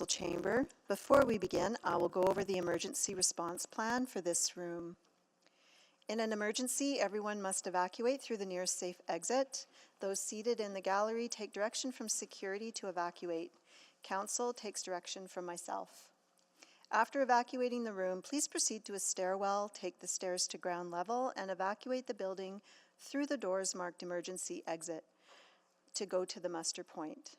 Council chamber. Before we begin, I will go over the emergency response plan for this room. In an emergency, everyone must evacuate through the nearest safe exit. Those seated in the gallery take direction from security to evacuate. Council takes direction from myself. After evacuating the room, please proceed to a stairwell, take the stairs to ground level, and evacuate the building through the doors marked emergency exit to go to the muster point.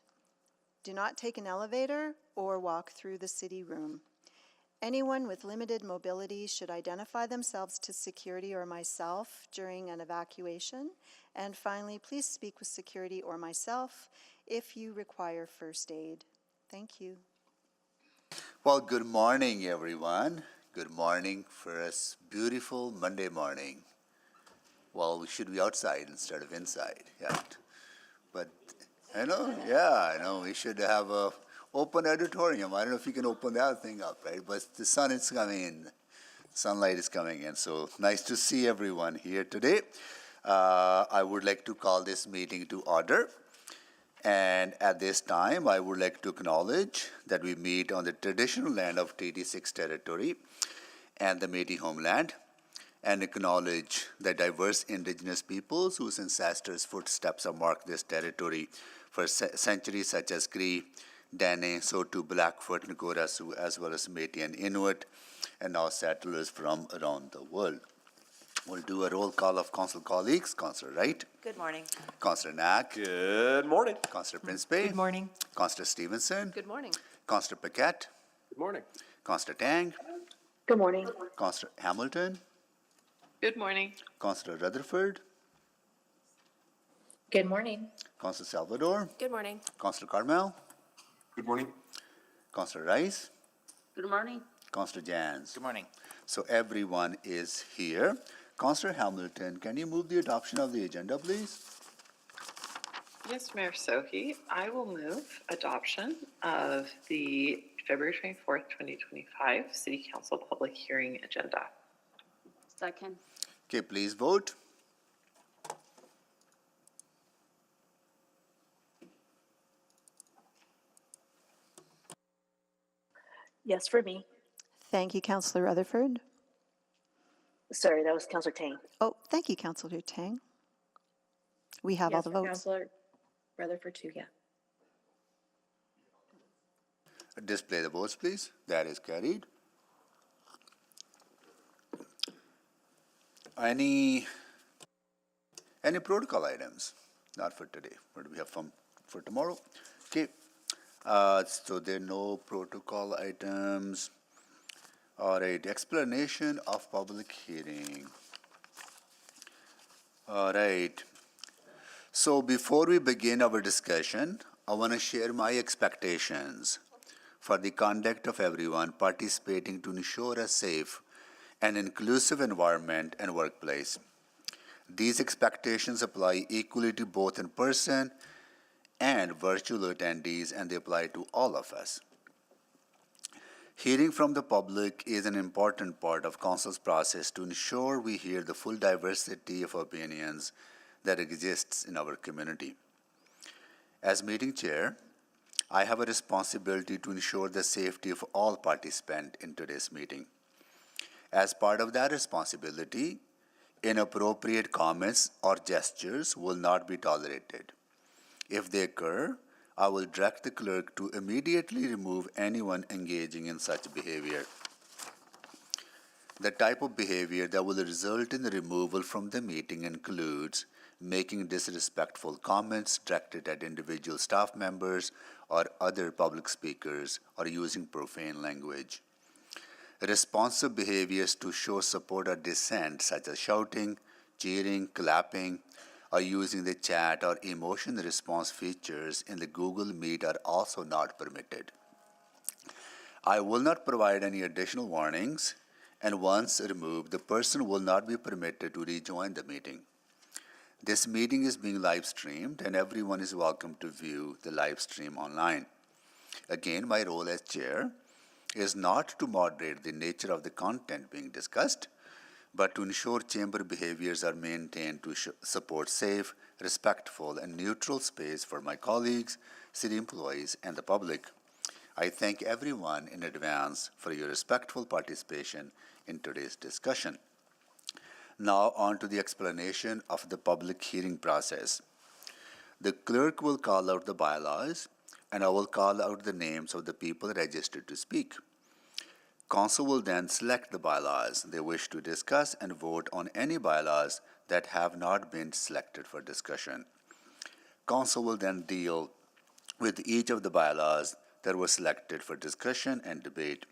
Do not take an elevator or walk through the city room. Anyone with limited mobility should identify themselves to security or myself during an evacuation. And finally, please speak with security or myself if you require first aid. Thank you. Well, good morning, everyone. Good morning for us beautiful Monday morning. Well, we should be outside instead of inside, yeah. But I know, we should have a open auditorium. I don't know if you can open that thing up, right? But the sun is coming in, sunlight is coming in. So nice to see everyone here today. I would like to call this meeting to order. And at this time, I would like to acknowledge that we meet on the traditional land of Treaty 6 territory and the Métis homeland, and acknowledge the diverse Indigenous peoples whose ancestors' footsteps have marked this territory for centuries, such as Cree, Dene, Saulteaux, Blackfoot, Ngora Sioux, as well as Métis and Inuit, and now settlers from around the world. We'll do a roll call of council colleagues. Councillor Wright. Good morning. Councillor Knack. Good morning. Councillor Principe. Good morning. Councillor Stevenson. Good morning. Councillor Paquette. Good morning. Councillor Tang. Good morning. Councillor Hamilton. Good morning. Councillor Rutherford. Good morning. Councillor Salvador. Good morning. Councillor Carmel. Good morning. Councillor Rice. Good morning. Councillor Jans. Good morning. So everyone is here. Councillor Hamilton, can you move the adoption of the agenda, please? Yes, Mayor Sohi, I will move adoption of the February 24th, 2025 City Council Public Hearing Agenda. Second. Okay, please vote. Yes, for me. Thank you, Councillor Rutherford. Sorry, that was Councillor Tang. Oh, thank you, Councillor Tang. We have all the votes. Councillor Rutherford too, yeah. Display the votes, please. That is carried. Any protocol items? Not for today. What do we have for tomorrow? Okay. So there are no protocol items. All right. Explanation of public hearing. All right. So before we begin our discussion, I want to share my expectations for the conduct of everyone participating to ensure a safe and inclusive environment and workplace. These expectations apply equally to both in-person and virtual attendees, and they apply to all of us. Hearing from the public is an important part of Council's process to ensure we hear the full diversity of opinions that exists in our community. As meeting chair, I have a responsibility to ensure the safety of all participants in today's meeting. As part of that responsibility, inappropriate comments or gestures will not be tolerated. If they occur, I will direct the clerk to immediately remove anyone engaging in such behavior. The type of behavior that will result in the removal from the meeting includes making disrespectful comments directed at individual staff members or other public speakers, or using profane language. Responsive behaviors to show support or dissent, such as shouting, cheering, clapping, or using the chat or emotion response features in the Google Meet are also not permitted. I will not provide any additional warnings, and once removed, the person will not be permitted to rejoin the meeting. This meeting is being live streamed, and everyone is welcome to view the live stream online. Again, my role as chair is not to moderate the nature of the content being discussed, but to ensure chamber behaviors are maintained to support safe, respectful, and neutral space for my colleagues, city employees, and the public. I thank everyone in advance for your respectful participation in today's discussion. Now on to the explanation of the public hearing process. The clerk will call out the bylaws, and I will call out the names of the people registered to speak. Council will then select the bylaws they wish to discuss and vote on any bylaws that have not been selected for discussion. Council will then deal with each of the bylaws that were selected for discussion and debate.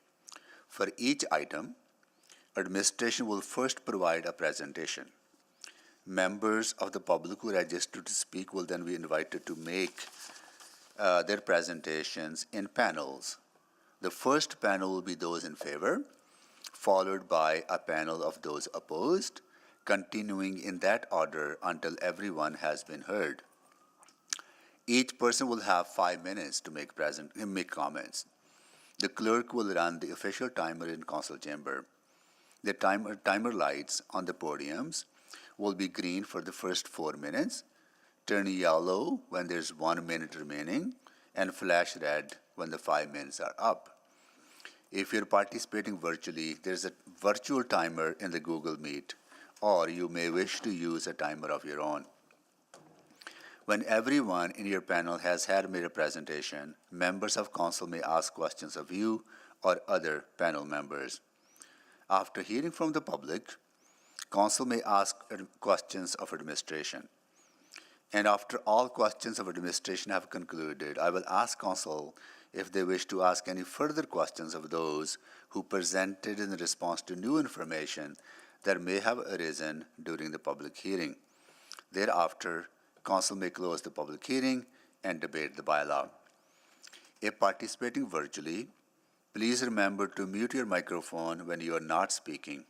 For each item, administration will first provide a presentation. Members of the public who registered to speak will then be invited to make their presentations in panels. The first panel will be those in favor, followed by a panel of those opposed, continuing in that order until everyone has been heard. Each person will have 5 minutes to make comments. The clerk will run the official timer in council chamber. The timer lights on the podiums will be green for the first 4 minutes, turn yellow when there's 1 minute remaining, and flash red when the 5 minutes are up. If you're participating virtually, there's a virtual timer in the Google Meet, or you may wish to use a timer of your own. When everyone in your panel has made a presentation, members of council may ask questions of you or other panel members. After hearing from the public, council may ask questions of administration. And after all questions of administration have concluded, I will ask council if they wish to ask any further questions of those who presented in response to new information that may have arisen during the public hearing. Thereafter, council may close the public hearing and debate the bylaw. If participating virtually, please remember to mute your microphone when you are not speaking.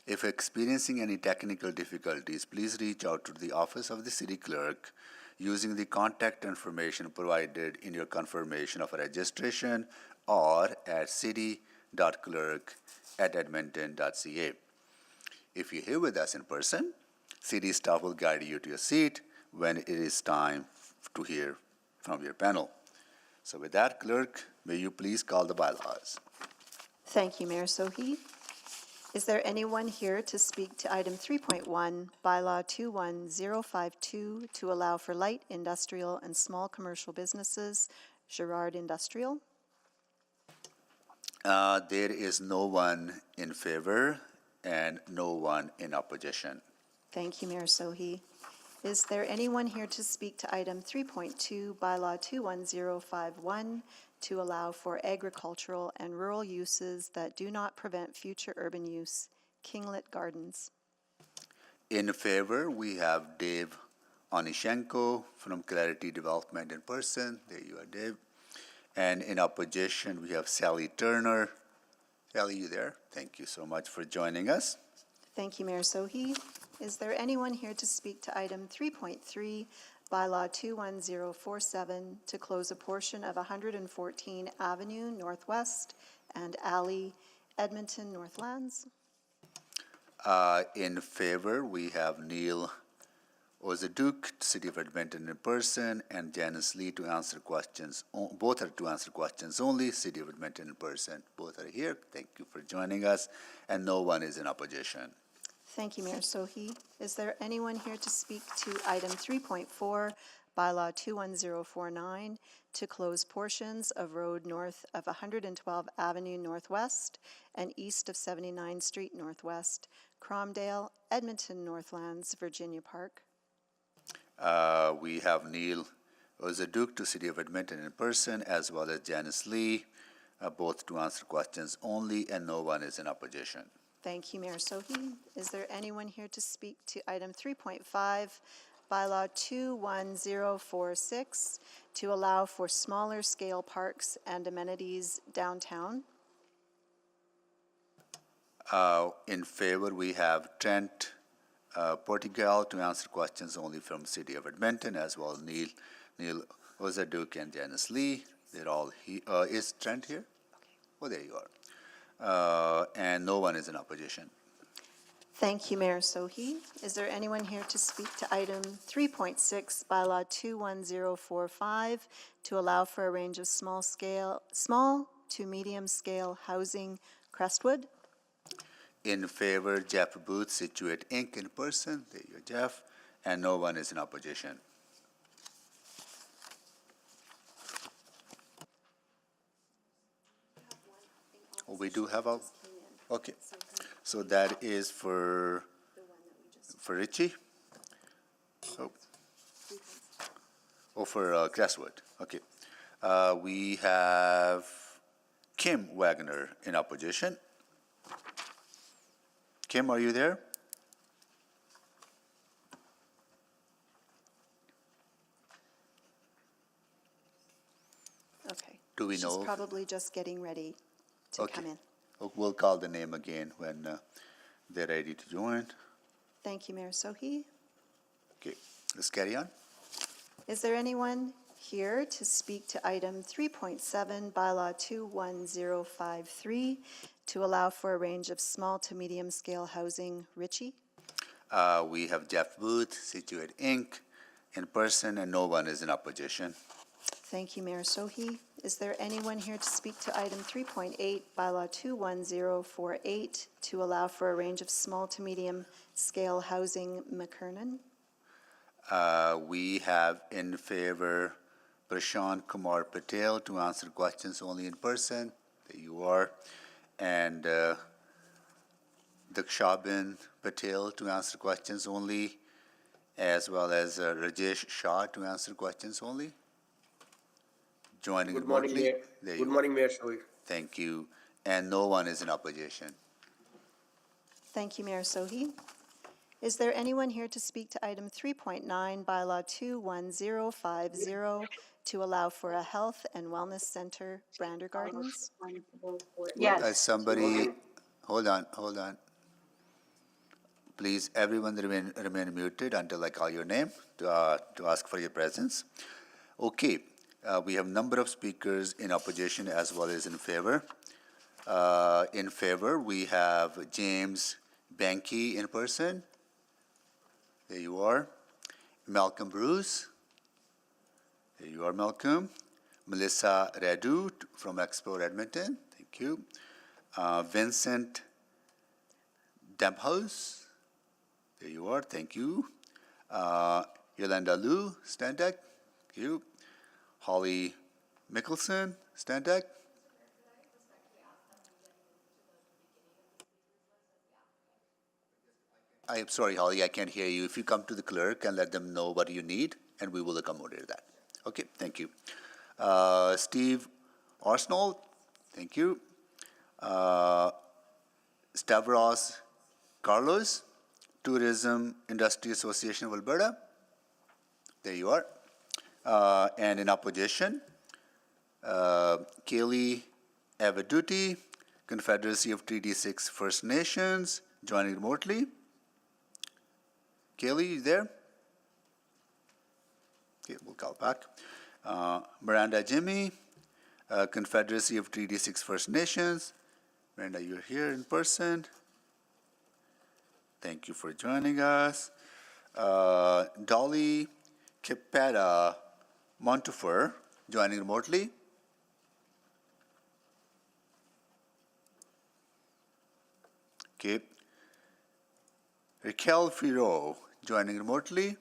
If experiencing any technical difficulties, please reach out to the office of the city clerk using the contact information provided in your confirmation of registration or at city.clerk@edmonton.ca. If you're here with us in person, city staff will guide you to your seat when it is time to hear from your panel. So with that, clerk, may you please call the bylaws. Thank you, Mayor Sohi. Is there anyone here to speak to item 3.1, Bylaw 21052, to allow for light industrial and small commercial businesses, Girard Industrial? There is no one in favor and no one in opposition. Thank you, Mayor Sohi. Is there anyone here to speak to item 3.2, Bylaw 21051, to allow for agricultural and rural uses that do not prevent future urban use, Kinglet Gardens? In favor, we have Dave Onishenko from Clarity Development in person. There you are, Dave. And in opposition, we have Sally Turner. Sally, you there? Thank you so much for joining us. Thank you, Mayor Sohi. Is there anyone here to speak to item 3.3, Bylaw 21047, to close a portion of 114 Avenue Northwest and Alley, Edmonton Northlands? In favor, we have Neil Ozaduk, City of Edmonton in person, and Janice Lee to answer questions. Both are to answer questions only, City of Edmonton in person. Both are here. Thank you for joining us, and no one is in opposition. Thank you, Mayor Sohi. Is there anyone here to speak to item 3.4, Bylaw 21049, to close portions of road north of 112 Avenue Northwest and east of 79th Street Northwest, Cromdale, Edmonton Northlands, Virginia Park? We have Neil Ozaduk to City of Edmonton in person, as well as Janice Lee, both to answer questions only, and no one is in opposition. Thank you, Mayor Sohi. Is there anyone here to speak to item 3.5, Bylaw 21046, to allow for smaller scale parks and amenities downtown? In favor, we have Trent Portugal to answer questions only from City of Edmonton, as well as Neil Ozaduk and Janice Lee. They're all here. Is Trent here? Oh, there you are. And no one is in opposition. Thank you, Mayor Sohi. Is there anyone here to speak to item 3.6, Bylaw 21045, to allow for a range of small to medium-scale housing, Crestwood? In favor, Jeff Booth, Situate Inc. in person. There you go, Jeff. And no one is in opposition. Oh, we do have a, okay. So that is for Richie? Oh, for Crestwood, okay. We have Kim Wagner in opposition. Kim, are you there? Okay. Do we know? She's probably just getting ready to Okay. come in. We'll call the name again when they're ready to join. Thank you, Mayor Sohi. Okay, let's carry on. Is there anyone here to speak to item 3.7, Bylaw 21053, to allow for a range of small to medium-scale housing, Richie? We have Jeff Booth, Situate Inc. in person, and no one is in opposition. Thank you, Mayor Sohi. Is there anyone here to speak to item 3.8, Bylaw 21048, to allow for a range of small to medium-scale housing, McKernan? We have in favor Prashant Kumar Patel to answer questions only in person. There you are. And Dakshabin Patel to answer questions only, as well as Rajesh Shah to answer questions only. Joining Good morning, remotely. Mayor. There Good you morning, Mayor Sohi. Thank you. And no one is in opposition. Thank you, Mayor Sohi. Is there anyone here to speak to item 3.9, Bylaw 21050, to allow for a health and wellness center, Brander Gardens? Yes. Somebody, hold on. Please, everyone remain muted until I call your name to ask for your presence. Okay, we have a number of speakers in opposition as well as in favor. In favor, we have James Banky in person. There you are. Malcolm Bruce. There you are, Malcolm. Melissa Radu from Explore Edmonton. Thank you. Vincent Demphouse. There you are. Thank you. Yolanda Liu, Standek. Thank you. Holly Mickelson, Standek. I am sorry, Holly, I can't hear you. If you come to the clerk and let them know what you need, and we will accommodate that. Okay, thank you. Steve Arsenault, thank you. Stavros Carlos, Tourism Industry Association of Alberta. There you are. And in opposition, Kaylee Avaduti, Confederacy of Treaty 6 First Nations, joining remotely. Kaylee, you there? Okay, we'll call back. Miranda Jimmy, Confederacy of Treaty 6 First Nations. Miranda, you're here in person. Thank you for joining us. Dolly Kipeta Montefiore, joining remotely. Okay. Raquel Firo, joining remotely.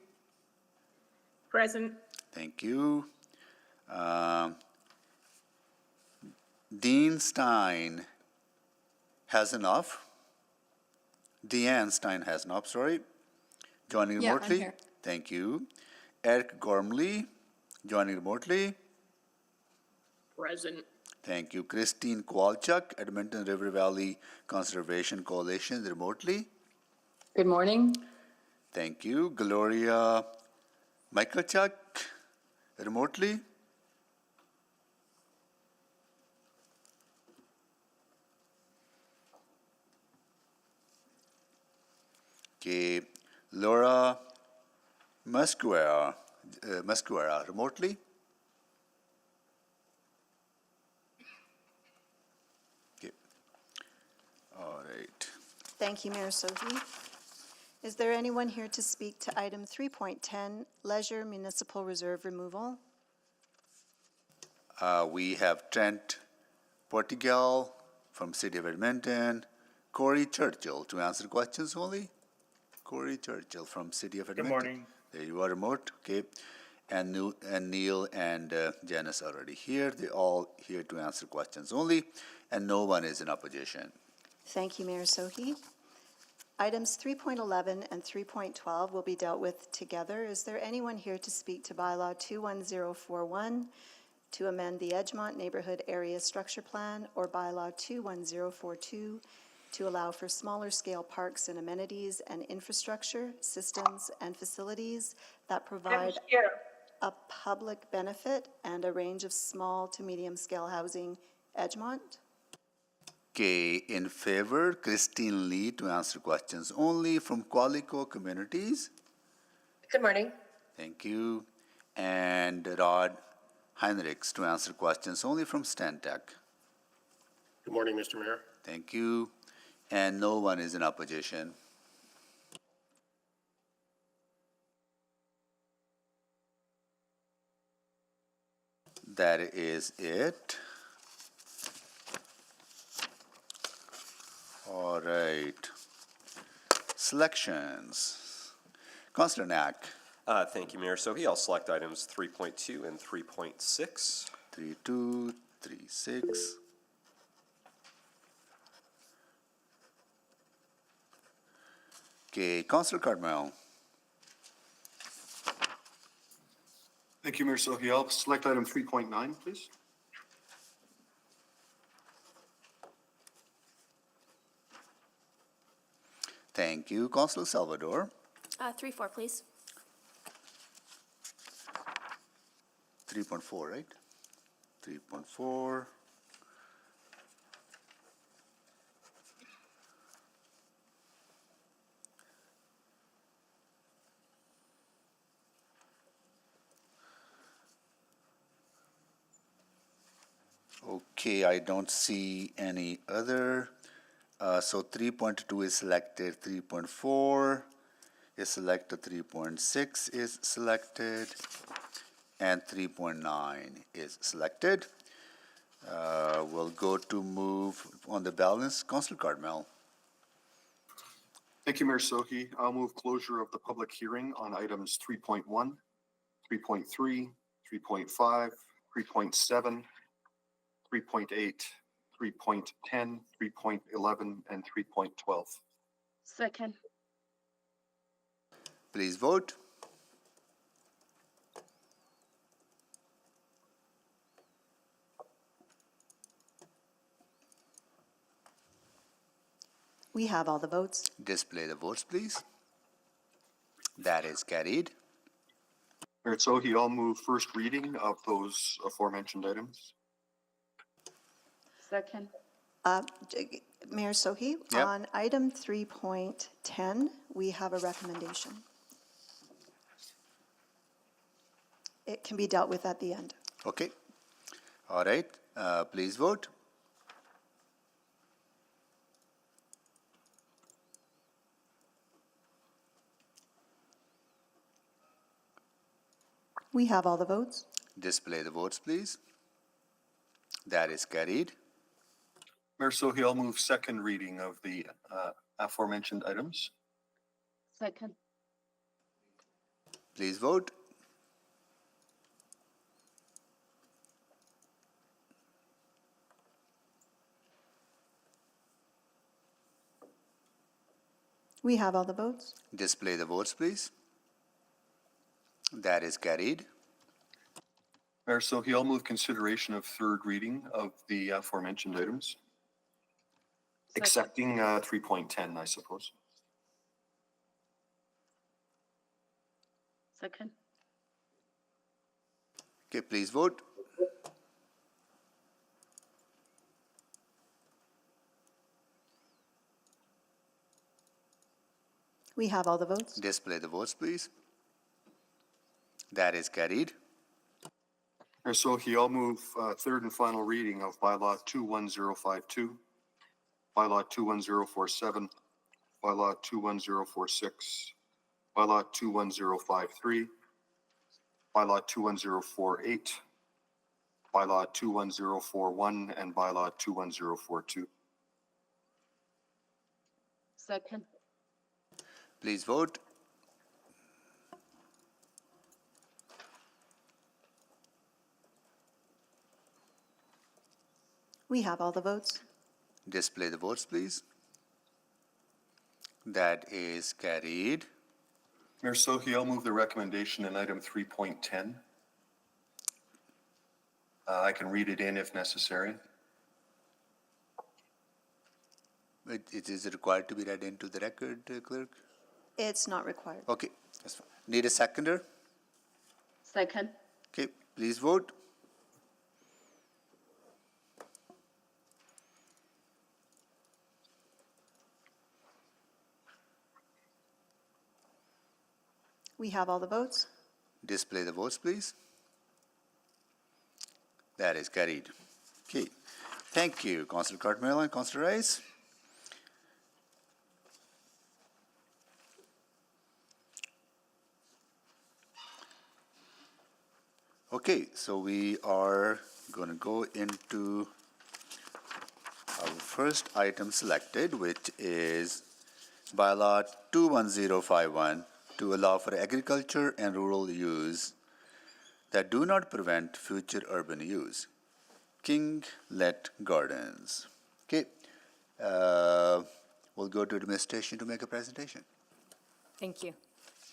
Present. Thank you. Dean Stein Hasanoff. Deanne Stein Hasanoff, sorry. Joining Yeah, I'm remotely. here. Thank you. Eric Gormley, joining remotely. Present. Thank you. Christine Kowalchuk, Edmonton River Valley Conservation Coalition, remotely. Good morning. Thank you. Gloria Michalchuk, remotely. Okay. Laura Musquera, remotely. Okay. All right. Thank you, Mayor Sohi. Is there anyone here to speak to item 3.10, Leisure Municipal Reserve Removal? We have Trent Portigal from City of Edmonton, Corey Churchill to answer questions only. Corey Churchill from City of Edmonton. Good morning. There you are, remote, okay. And Neil and Janice are already here. They're all here to answer questions only, and no one is in opposition. Thank you, Mayor Sohi. Items 3.11 and 3.12 will be dealt with together. Is there anyone here to speak to Bylaw 21041 to amend the Edgemont Neighborhood Area Structure Plan, or Bylaw 21042 to allow for smaller scale parks and amenities and infrastructure, systems, and facilities that provide a public benefit and a range of small to medium scale housing, Edgemont? Okay, in favor, Christine Lee to answer questions only from Qualico Communities. Good morning. Thank you. And Rod Heinrichs to answer questions only from Stantec. Good morning, Mr. Mayor. Thank you. And no one is in opposition. That is it. All right. Selections. Councillor Knack. Thank you, Mayor Sohi. I'll select items 3.2 and 3.6. 3.2, 3.6. Okay, Councillor Cardmell. Thank you, Mayor Sohi. I'll select item 3.9, please. Thank you, Councillor Salvador. 3.4, please. 3.4, right? 3.4. Okay, I don't see any other. So 3.2 is selected, 3.4 is selected, 3.6 is selected, and 3.9 is selected. We'll go to move on the balance. Councillor Cardmell. Thank you, Mayor Sohi. I'll move closure of the public hearing on items 3.1, 3.3, 3.5, 3.7, 3.8, 3.10, 3.11, and 3.12. Second. Please vote. We have all the votes. Display the votes, please. That is carried. Mayor Sohi, I'll move first reading of those aforementioned items. Second. Mayor Sohi, Yep. on item 3.10, we have a recommendation. It can be dealt with at the end. Okay. All right. Please vote. We have all the votes. Display the votes, please. That is carried. Mayor Sohi, I'll move second reading of the aforementioned items. Second. Please vote. We have all the votes. Display the votes, please. That is carried. Mayor Sohi, I'll move consideration of third reading of the aforementioned items. Second. Accepting 3.10, I suppose. Second. Okay, please vote. We have all the votes. Display the votes, please. That is carried. Mayor Sohi, I'll move third and final reading of Bylaw 21052, Bylaw 21047, Bylaw 21046, Bylaw 21053, Bylaw 21048, Bylaw 21041, and Bylaw 21042. Second. Please vote. We have all the votes. Display the votes, please. That is carried. Mayor Sohi, I'll move the recommendation in item 3.10. I can read it in if necessary. Is it required to be read into the record, clerk? It's not required. Okay, that's fine. Need a seconder? Second. Okay, please vote. We have all the votes. Display the votes, please. That is carried. Okay, thank you, Councillor Cartmel and Councillor Rice. Okay, so we are going to go into our first item selected, which is Bylaw 21051 to allow for agriculture and rural use that do not prevent future urban use. Kinglet Gardens. Okay, we'll go to administration to make a presentation. Thank you.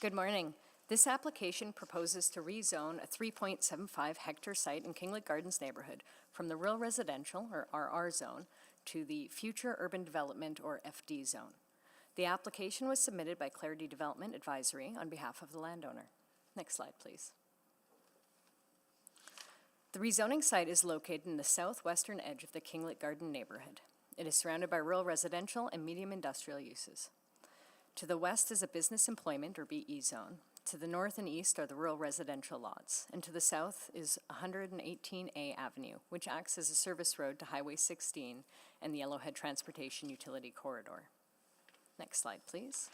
Good morning. This application proposes to rezone a 3.75 hectare site in Kinglet Gardens neighborhood from the rural residential, or RR zone, to the future urban development, or FD zone. The application was submitted by Clarity Development Advisory on behalf of the landowner. Next slide, please. The rezoning site is located in the southwestern edge of the Kinglet Garden neighborhood. It is surrounded by rural residential and medium industrial uses. To the west is a business employment, or BE zone. To the north and east are the rural residential lots, and to the south is 118A Avenue, which acts as a service road to Highway 16 and the Yellowhead Transportation Utility Corridor. Next slide, please.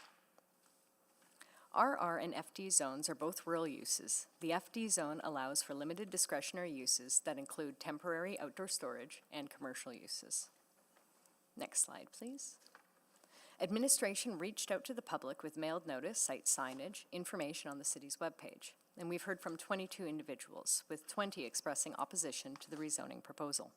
RR and FD zones are both rural uses. The FD zone allows for limited discretionary uses that include temporary outdoor storage and commercial uses. Next slide, please. Administration reached out to the public with mailed notice, site signage, information on the city's webpage, and we've heard from 22 individuals, with 20 expressing opposition to the rezoning proposal.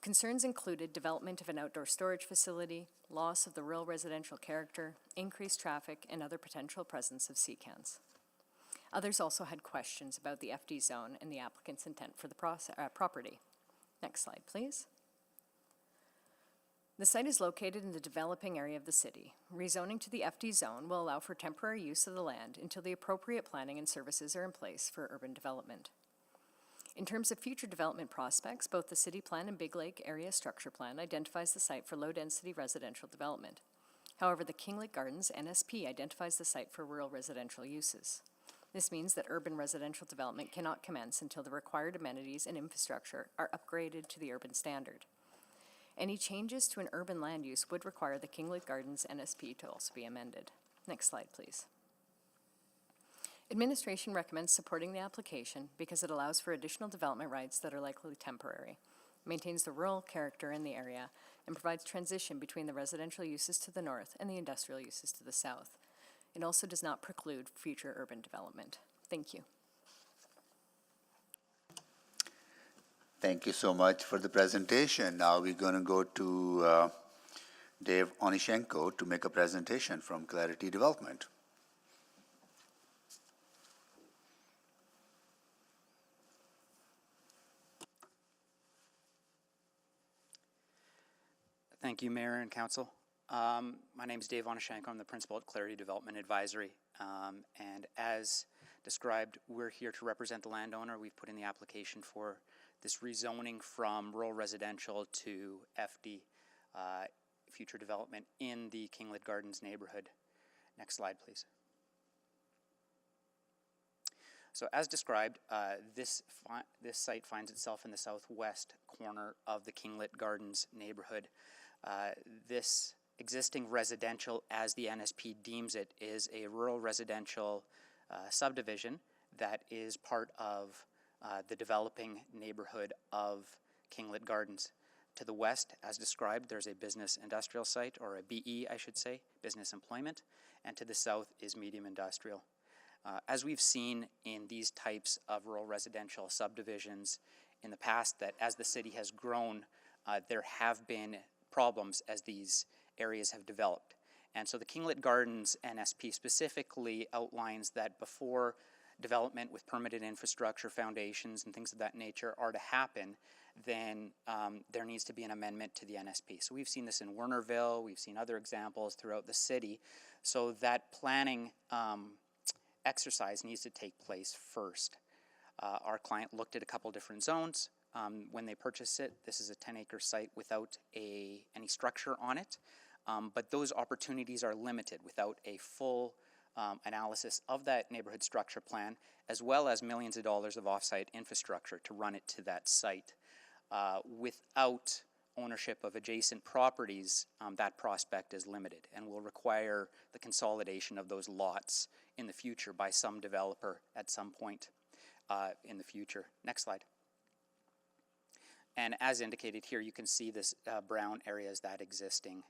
Concerns included development of an outdoor storage facility, loss of the rural residential character, increased traffic, and other potential presence of sea cans. Others also had questions about the FD zone and the applicant's intent for the property. Next slide, please. The site is located in the developing area of the city. Rezoning to the FD zone will allow for temporary use of the land until the appropriate planning and services are in place for urban development. In terms of future development prospects, both the City Plan and Big Lake Area Structure Plan identifies the site for low-density residential development. However, the Kinglet Gardens NSP identifies the site for rural residential uses. This means that urban residential development cannot commence until the required amenities and infrastructure are upgraded to the urban standard. Any changes to an urban land use would require the Kinglet Gardens NSP to also be amended. Next slide, please. Administration recommends supporting the application because it allows for additional development rights that are likely temporary, maintains the rural character in the area, and provides transition between the residential uses to the north and the industrial uses to the south. It also does not preclude future urban development. Thank you. Thank you so much for the presentation. Now we're going to go to Dave Onishenko to make a presentation from Clarity Development. Thank you, Mayor and Council. My name is Dave Onishenko. I'm the principal at Clarity Development Advisory. And as described, we're here to represent the landowner. We've put in the application for this rezoning from rural residential to FD, future development in the Kinglet Gardens neighborhood. Next slide, please. So as described, this site finds itself in the southwest corner of the Kinglet Gardens neighborhood. This existing residential, as the NSP deems it, is a rural residential subdivision that is part of the developing neighborhood of Kinglet Gardens. To the west, as described, there's a business industrial site, or a BE, I should say, business employment, and to the south is medium industrial. As we've seen in these types of rural residential subdivisions in the past, that as the city has grown, there have been problems as these areas have developed. And so the Kinglet Gardens NSP specifically outlines that before development with permitted infrastructure, foundations, and things of that nature are to happen, then there needs to be an amendment to the NSP. So we've seen this in Wernerville, we've seen other examples throughout the city. So that planning exercise needs to take place first. Our client looked at a couple different zones. When they purchased it, this is a 10-acre site without any structure on it. But those opportunities are limited without a full analysis of that neighborhood structure plan, as well as millions of dollars of off-site infrastructure to run it to that site. Without ownership of adjacent properties, that prospect is limited and will require the consolidation of those lots in the future by some developer at some point in the future. Next slide. And as indicated here, you can see this brown area is that existing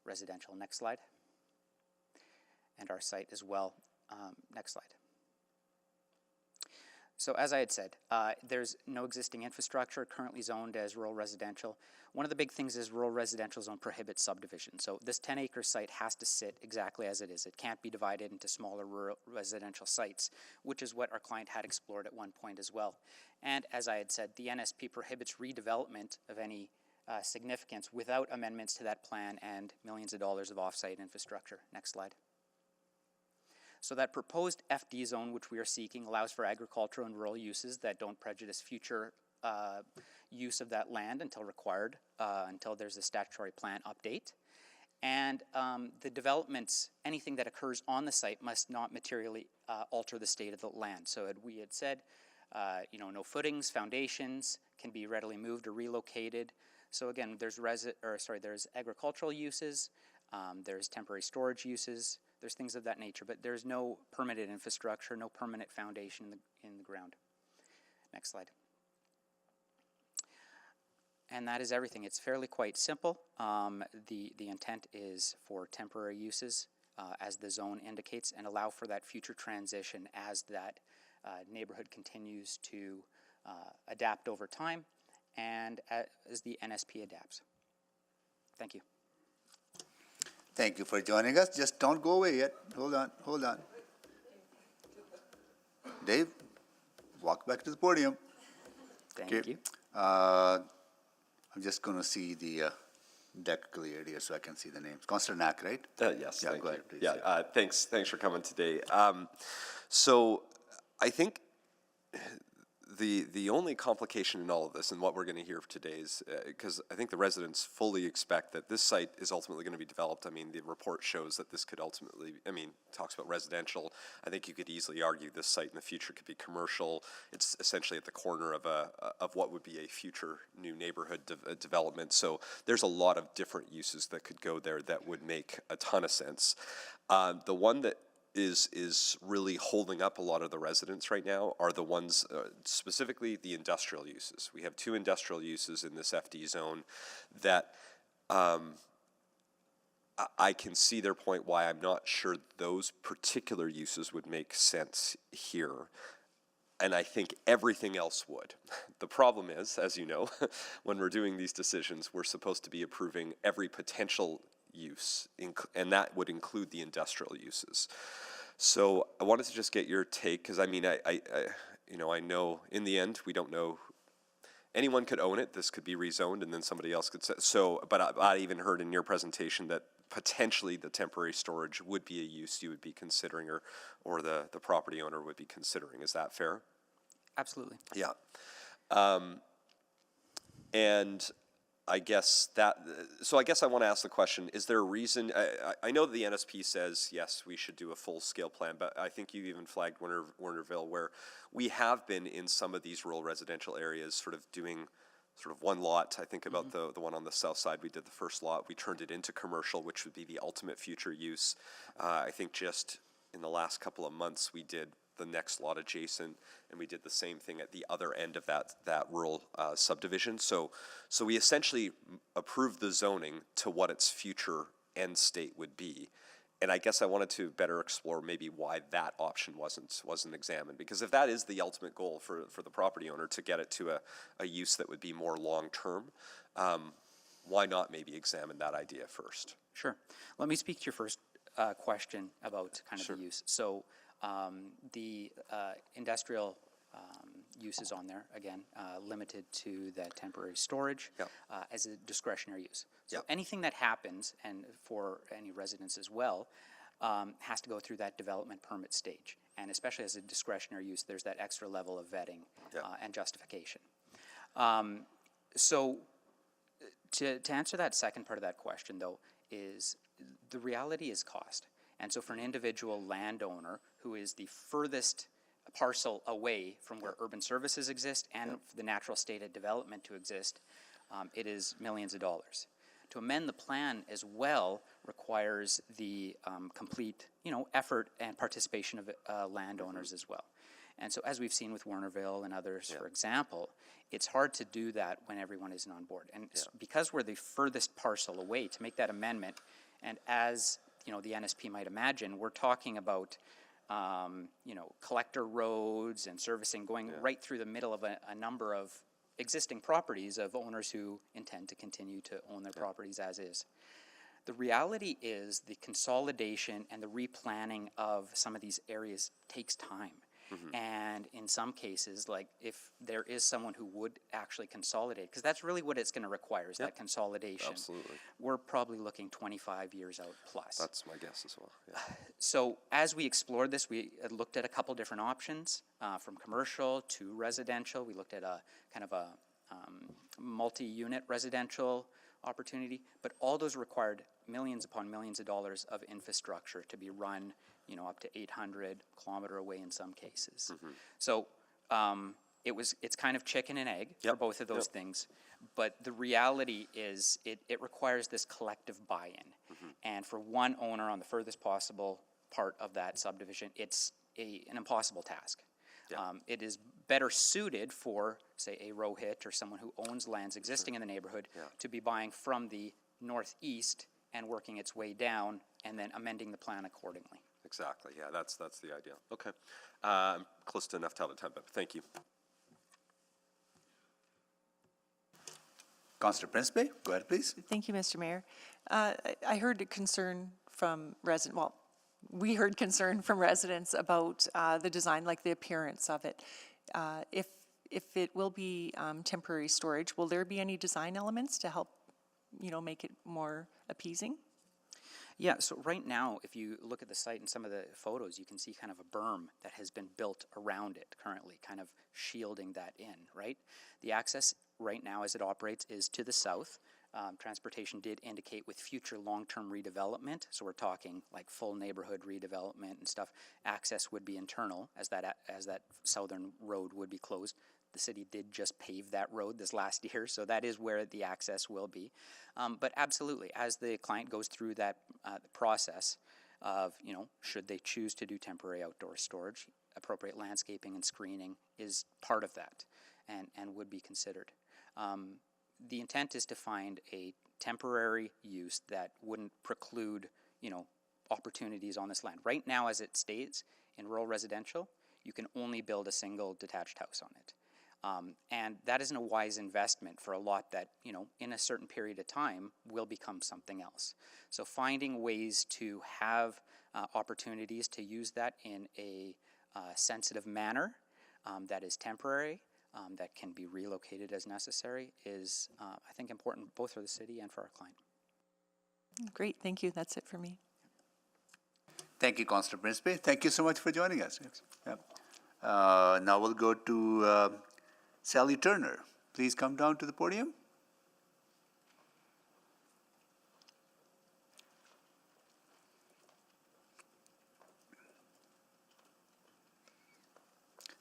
residential. Next slide. And our site as well. Next slide. So as I had said, there's no existing infrastructure currently zoned as rural residential. One of the big things is rural residential zone prohibits subdivision. So this 10-acre site has to sit exactly as it is. It can't be divided into smaller rural residential sites, which is what our client had explored at one point as well. And as I had said, the NSP prohibits redevelopment of any significance without amendments to that plan and millions of dollars of off-site infrastructure. Next slide. So that proposed FD zone, which we are seeking, allows for agricultural and rural uses that don't prejudice future use of that land until required, until there's a statutory plan update. And the developments, anything that occurs on the site must not materially alter the state of the land. So we had said, no footings, foundations can be readily moved or relocated. So again, there's agricultural uses, there's temporary storage uses, there's things of that nature, but there's no permitted infrastructure, no permanent foundation in the ground. Next slide. And that is everything. It's fairly quite simple. The intent is for temporary uses, as the zone indicates, and allow for that future transition as that neighborhood continues to adapt over time and as the NSP adapts. Thank you. Thank you for joining us. Just don't go away yet. Hold on. Dave, walk back to the podium. Thank you. I'm just going to see the deck cleared here so I can see the names. Councillor Knack, right? Yes, Yeah, thank go you. ahead, please. Yeah, thanks for coming today. So I think the only complication in all of this and what we're going to hear today is, because I think the residents fully expect that this site is ultimately going to be developed. I mean, the report shows that this could ultimately, talks about residential. I think you could easily argue this site in the future could be commercial. It's essentially at the corner of what would be a future new neighborhood development. So there's a lot of different uses that could go there that would make a ton of sense. The one that is really holding up a lot of the residents right now are the ones, specifically the industrial uses. We have 2 industrial uses in this FD zone that I can see their point why I'm not sure those particular uses would make sense here. And I think everything else would. The problem is, as you know, when we're doing these decisions, we're supposed to be approving every potential use, and that would include the industrial uses. So I wanted to just get your take, because I know in the end we don't know. Anyone could own it. This could be rezoned, and then somebody else could say so. But I even heard in your presentation that potentially the temporary storage would be a use you would be considering, or the property owner would be considering. Is that fair? Absolutely. Yeah. And I guess I want to ask the question, is there a reason, I know the NSP says, yes, we should do a full-scale plan, but I think you even flagged Wernerville, where we have been in some of these rural residential areas sort of doing sort of one lot. I think about the one on the south side, we did the first lot. We turned it into commercial, which would be the ultimate future use. I think just in the last couple of months, we did the next lot adjacent, and we did the same thing at the other end of that rural subdivision. So we essentially approved the zoning to what its future end state would be. And I guess I wanted to better explore maybe why that option wasn't examined. Because if that is the ultimate goal for the property owner, to get it to a use that would be more long-term, why not maybe examine that idea first? Sure. Let me speak to your first question about kind of the use. So the industrial uses on there, again, limited to that temporary storage as a discretionary use. So anything that happens, and for any residents as well, has to go through that development permit stage. And especially as a discretionary use, there's that extra level of vetting and justification. So to answer that second part of that question, though, is the reality is cost. And so for an individual landowner who is the furthest parcel away from where urban services exist and for the natural state of development to exist, it is millions of dollars. To amend the plan as well requires the complete, effort and participation of landowners as well. And so as we've seen with Warnerville and others, for example, it's hard to do that when everyone isn't on board. And because we're the furthest parcel away to make that amendment, and as the NSP might imagine, we're talking about collector roads and servicing going right through the middle of a number of existing properties of owners who intend to continue to own their properties as is. The reality is the consolidation and the replanning of some of these areas takes time. And in some cases, like if there is someone who would actually consolidate, because that's really what it's going to require, is that consolidation. Absolutely. We're probably looking 25 years out plus. That's my guess as well. Yeah. So as we explored this, we looked at a couple different options, from commercial to residential. We looked at a kind of a multi-unit residential opportunity, but all those required millions upon millions of dollars of infrastructure to be run, up to 800 kilometer away in some cases. So it's kind of chicken and egg for both of those things. But the reality is it requires this collective buy-in. And for one owner on the furthest possible part of that subdivision, it's an impossible task. It is better suited for, say, a Rohit or someone who owns lands existing in the neighborhood to be buying from the northeast and working its way down and then amending the plan accordingly. Exactly. Yeah, that's the idea. Okay. I'm close to enough to have a time, but thank you. Councillor Principe, go ahead, please. Thank you, Mr. Mayor. I heard a concern from we heard concern from residents about the design, like the appearance of it. If it will be temporary storage, will there be any design elements to help, make it more appeasing? Yeah, so right now, if you look at the site and some of the photos, you can see kind of a berm that has been built around it currently, kind of shielding that in, right? The access right now as it operates is to the south. Transportation did indicate with future long-term redevelopment, so we're talking like full neighborhood redevelopment and stuff, access would be internal as that southern road would be closed. The city did just pave that road this last year, so that is where the access will be. But absolutely, as the client goes through that process of, should they choose to do temporary outdoor storage, appropriate landscaping and screening is part of that and would be considered. The intent is to find a temporary use that wouldn't preclude, opportunities on this land. Right now, as it states, in rural residential, you can only build a single detached house on it. And that isn't a wise investment for a lot that, in a certain period of time will become something else. So finding ways to have opportunities to use that in a sensitive manner that is temporary, that can be relocated as necessary is, I think, important both for the city and for our client. Great, thank you. That's it for me. Thank you, Councillor Principe. Thank you so much for joining us. Now we'll go to Sally Turner. Please come down to the podium.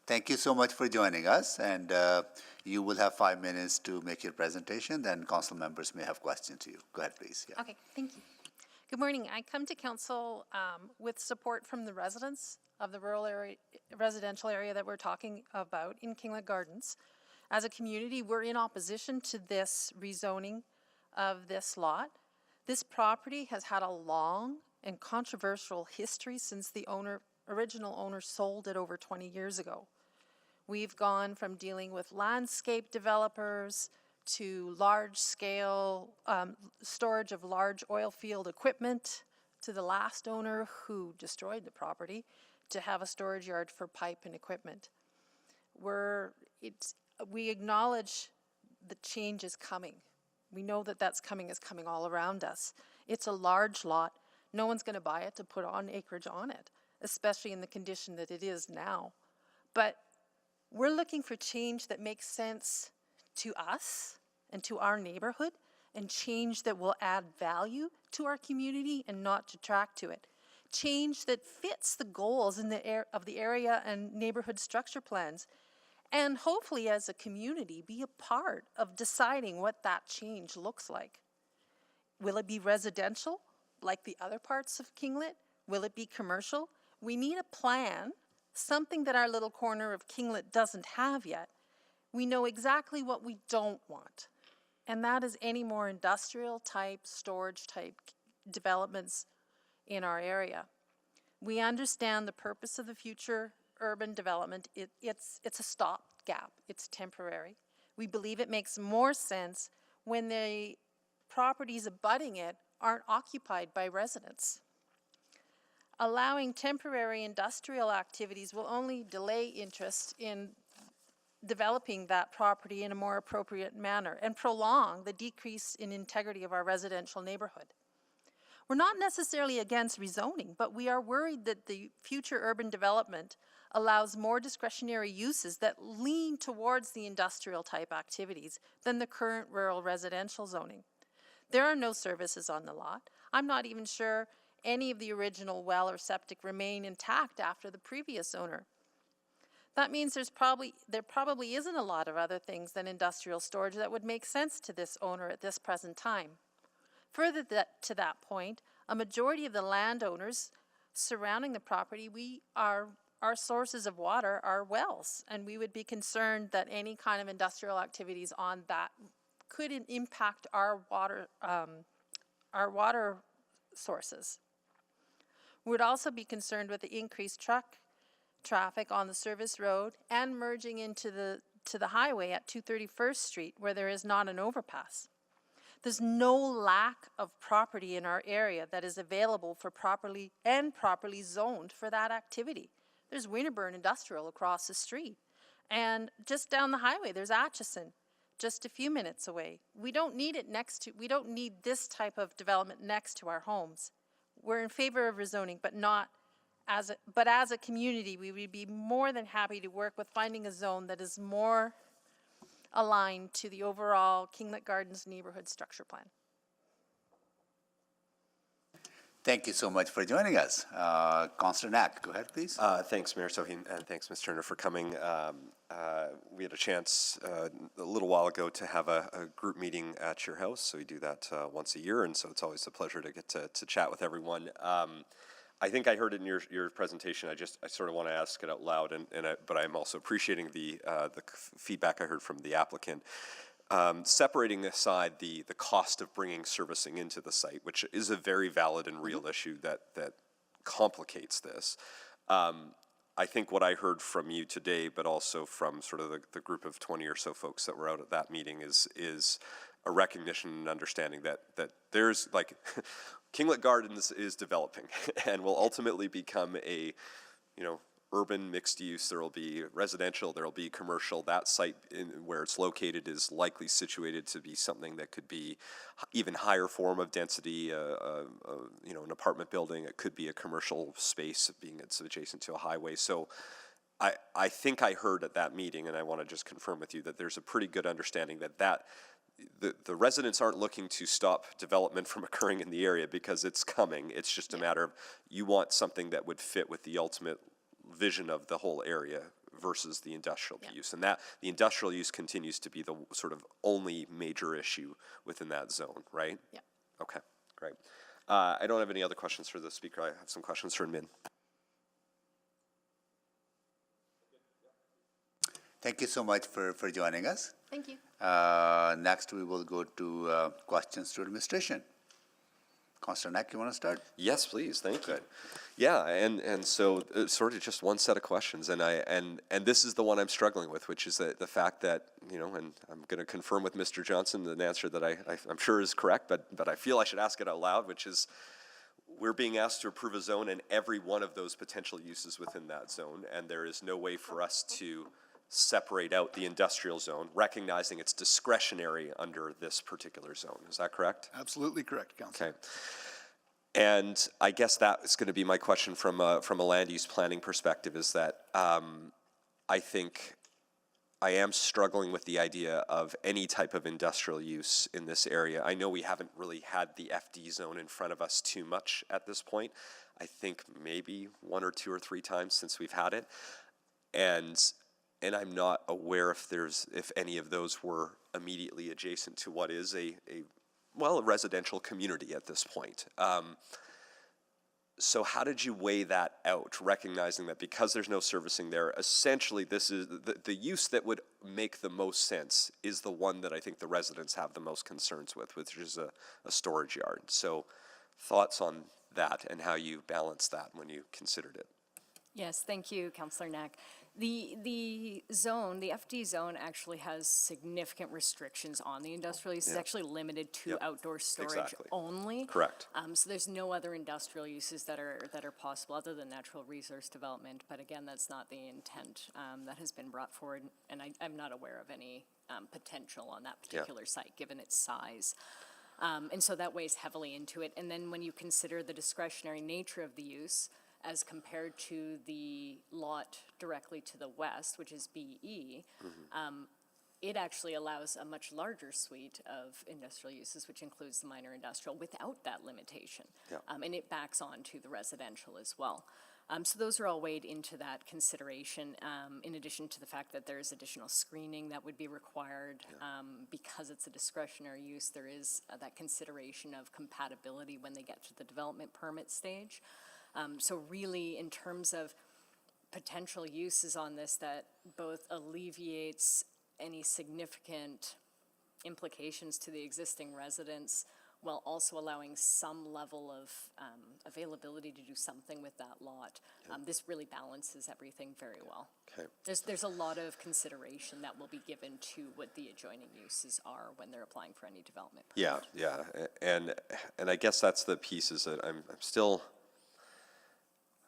Thank you so much for joining us. And You will have 5 minutes to make your presentation, then council members may have questions to you. Go ahead, please. Yeah. Okay, thank you. Good morning. I come to council with support from the residents of the rural area, residential area that we're talking about in Kinglet Gardens. As a community, we're in opposition to this rezoning of this lot. This property has had a long and controversial history since the original owner sold it over 20 years ago. We've gone from dealing with landscape developers to large-scale storage of large oil field equipment, to the last owner who destroyed the property, to have a storage yard for pipe and equipment. We acknowledge the change is coming. We know that that's coming, is coming all around us. It's a large lot. No one's going to buy it to put on acreage on it, especially in the condition that it is now. But we're looking for change that makes sense to us and to our neighborhood, and change that will add value to our community and not detract to it. Change that fits the goals in of the area and neighborhood structure plans, and hopefully as a community be a part of deciding what that change looks like. Will it be residential like the other parts of Kinglet? Will it be commercial? We need a plan, something that our little corner of Kinglet doesn't have yet. We know exactly what we don't want, and that is any more industrial type, storage type developments in our area. We understand the purpose of the future urban development. It's a stopgap. It's temporary. We believe it makes more sense when the properties abutting it aren't occupied by residents. Allowing temporary industrial activities will only delay interest in developing that property in a more appropriate manner and prolong the decrease in integrity of our residential neighborhood. We're not necessarily against rezoning, but we are worried that the future urban development allows more discretionary uses that lean towards the industrial type activities than the current rural residential zoning. There are no services on the lot. I'm not even sure any of the original well or septic remain intact after the previous owner. That means there probably isn't a lot of other things than industrial storage that would make sense to this owner at this present time. Further to that point, a majority of the landowners surrounding the property, our sources of water are wells, and we would be concerned that any kind of industrial activities on that could impact our water sources. We would also be concerned with the increased truck traffic on the service road and merging into the highway at 231st Street, where there is not an overpass. There's no lack of property in our area that is available for properly zoned for that activity. There's Winterburn Industrial across the street, and just down the highway there's Atchison, just a few minutes away. We don't need this type of development next to our homes. We're in favor of rezoning, but as a community, we would be more than happy to work with finding a zone that is more aligned to the overall Kinglet Gardens neighborhood structure plan. Thank you so much for joining us. Councilor Knack, go ahead, please. Thanks, Mayor Sohi, and thanks, Ms. Turner, for coming. We had a chance a little while ago to have a group meeting at your house, so we do that once a year, and so it's always a pleasure to get to chat with everyone. I think I heard it in your presentation. I sort of want to ask it out loud, but I'm also appreciating the feedback I heard from the applicant. Separating aside the cost of bringing servicing into the site, which is a very valid and real issue that complicates this. I think what I heard from you today, but also from sort of the group of 20 or so folks that were out at that meeting, is a recognition and understanding that there's like Kinglet Gardens is developing and will ultimately become a, urban mixed use. There will be residential, there will be commercial. That site where it's located is likely situated to be something that could be even higher form of density, an apartment building. It could be a commercial space being it's adjacent to a highway. So I think I heard at that meeting, and I want to just confirm with you that there's a pretty good understanding that the residents aren't looking to stop development from occurring in the area because it's coming. It's just a matter of you want something that would fit with the ultimate vision of the whole area versus the industrial use. And that the industrial use continues to be the sort of only major issue within that zone, right? Yeah. Okay, great. I don't have any other questions for the speaker. I have some questions for Min. Thank you so much for joining us. Thank you. Next, we will go to questions to administration. Councillor Knack, you want to start? Yes, please. Thank you. Yeah, and so sort of just one set of questions, and this is the one I'm struggling with, which is the fact that, you know, and I'm going to confirm with Mr. Johnson an answer that I'm sure is correct, but I feel I should ask it out loud, which is we're being asked to approve a zone and every one of those potential uses within that zone, and there is no way for us to separate out the industrial zone, recognizing it's discretionary under this particular zone. Is that correct? Absolutely correct, Councillor. Okay. And I guess that is going to be my question from a land use planning perspective, is that I think I am struggling with the idea of any type of industrial use in this area. I know we haven't really had the FD zone in front of us too much at this point. I think maybe 1 or 2 or 3 times since we've had it. And I'm not aware if any of those were immediately adjacent to what is a residential community at this point. So how did you weigh that out, recognizing that because there's no servicing there, essentially this is the use that would make the most sense is the one that I think the residents have the most concerns with, which is a storage yard. So thoughts on that and how you balanced that when you considered it? Yes, thank you, Councillor Knack. The zone, the FD zone actually has significant restrictions on the industrial use. It's actually limited to outdoor storage only. Correct. So there's no other industrial uses that are possible other than natural resource development. But again, that's not the intent that has been brought forward, and I'm not aware of any potential on that particular site, given its size. And so that weighs heavily into it. And then when you consider the discretionary nature of the use, as compared to the lot directly to the west, which is BE, it actually allows a much larger suite of industrial uses, which includes the minor industrial, without that limitation. And it backs on to the residential as well. So those are all weighed into that consideration, in addition to the fact that there's additional screening that would be required. Because it's a discretionary use, there is that consideration of compatibility when they get to the development permit stage. So really, in terms of potential uses on this, that both alleviates any significant implications to the existing residents, while also allowing some level of availability to do something with that lot. This really balances everything very well. Okay. There's a lot of consideration that will be given to what the adjoining uses are when they're applying for any development permit. And I guess that's the pieces that I'm still,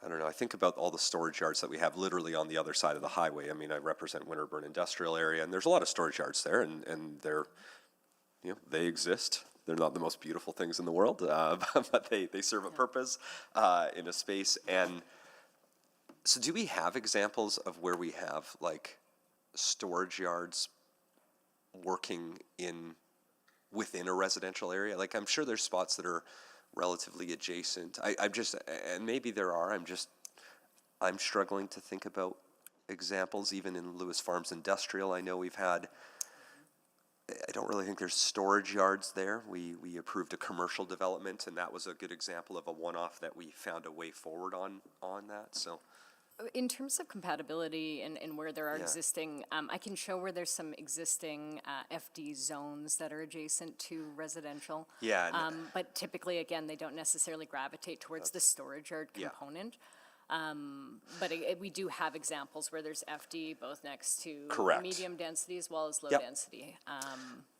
I don't know, I think about all the storage yards that we have literally on the other side of the highway. I mean, I represent Winterburn Industrial Area, and there's a lot of storage yards there, and they're, you know, they exist. They're not the most beautiful things in the world, but they serve a purpose in a space. And so do we have examples of where we have, like, storage yards working within a residential area? Like, I'm sure there's spots that are relatively adjacent. I'm just, and maybe there are, I'm struggling to think about examples. Even in Lewis Farms Industrial, I know we've had, I don't really think there's storage yards there. We approved a commercial development, and that was a good example of a one-off that we found a way forward on that. So in terms of compatibility and where there are existing, I can show where there's some existing FD zones that are adjacent to residential. But typically, again, they don't necessarily gravitate towards the storage yard component. But we do have examples where there's FD both next to medium density as well as low density.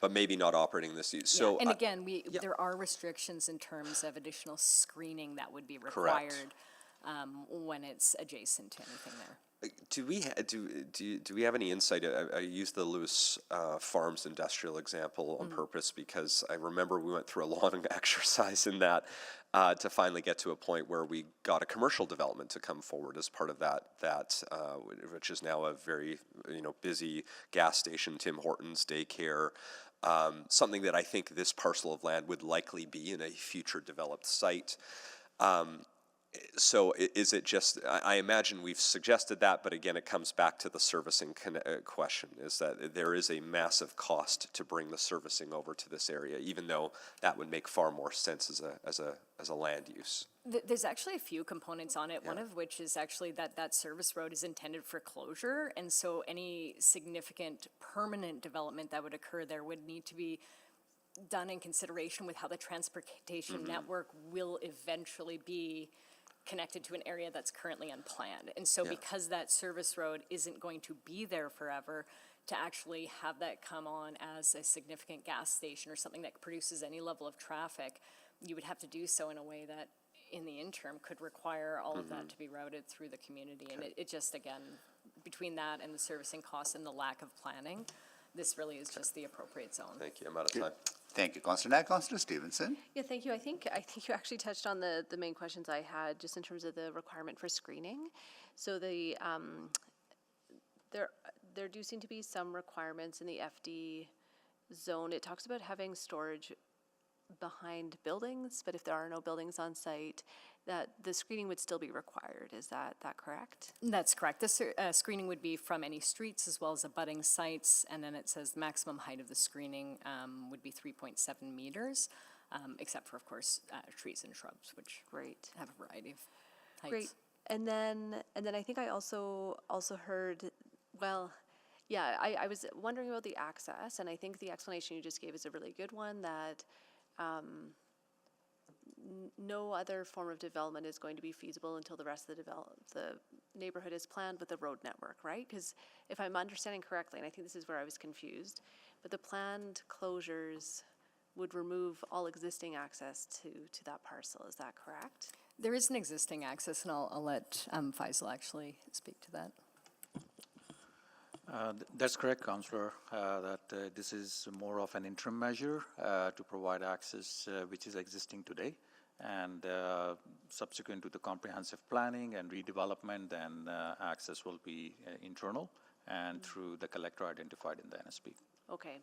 But maybe not operating this use. So and again, there are restrictions in terms of additional screening that would be required when it's adjacent to anything there. Do we have any insight? I used the Lewis Farms Industrial example on purpose because I remember we went through a long exercise in that to finally get to a point where we got a commercial development to come forward as part of that which is now a very busy gas station, Tim Hortons, daycare, something that I think this parcel of land would likely be in a future developed site. So is it just, I imagine we've suggested that, but again, it comes back to the servicing question, is that there is a massive cost to bring the servicing over to this area, even though that would make far more sense as a land use. There's actually a few components on it, one of which is actually that service road is intended for closure, and so any significant permanent development that would occur there would need to be done in consideration with how the transportation network will eventually be connected to an area that's currently unplanned. And so because that service road isn't going to be there forever, to actually have that come on as a significant gas station or something that produces any level of traffic, you would have to do so in a way that in the interim could require all of that to be routed through the community. And it just, again, between that and the servicing costs and the lack of planning, this really is just the appropriate zone. Thank you, I'm out of time. Thank you, Councillor Knack. Councillor Stevenson? Yeah, thank you. I think you actually touched on the main questions I had, just in terms of the requirement for screening. So the there do seem to be some requirements in the FD zone. It talks about having storage behind buildings, but if there are no buildings on site, that the screening would still be required. Is that correct? That's correct. The screening would be from any streets as well as abutting sites, and then it says the maximum height of the screening would be 3.7 meters, except for, of course, trees and shrubs, which have a variety of heights. Great. And then I think I also heard, well, yeah, I was wondering about the access, and I think the explanation you just gave is a really good one, that no other form of development is going to be feasible until the rest of the neighborhood is planned with the road network, right? Because if I'm understanding correctly, and I think this is where I was confused, but the planned closures would remove all existing access to that parcel. Is that correct? There is an existing access, and I'll let Faisal actually speak to that. That's correct, Councillor, that this is more of an interim measure to provide access which is existing today. And subsequent to the comprehensive planning and redevelopment, then access will be internal and through the collector identified in the NSP. Okay.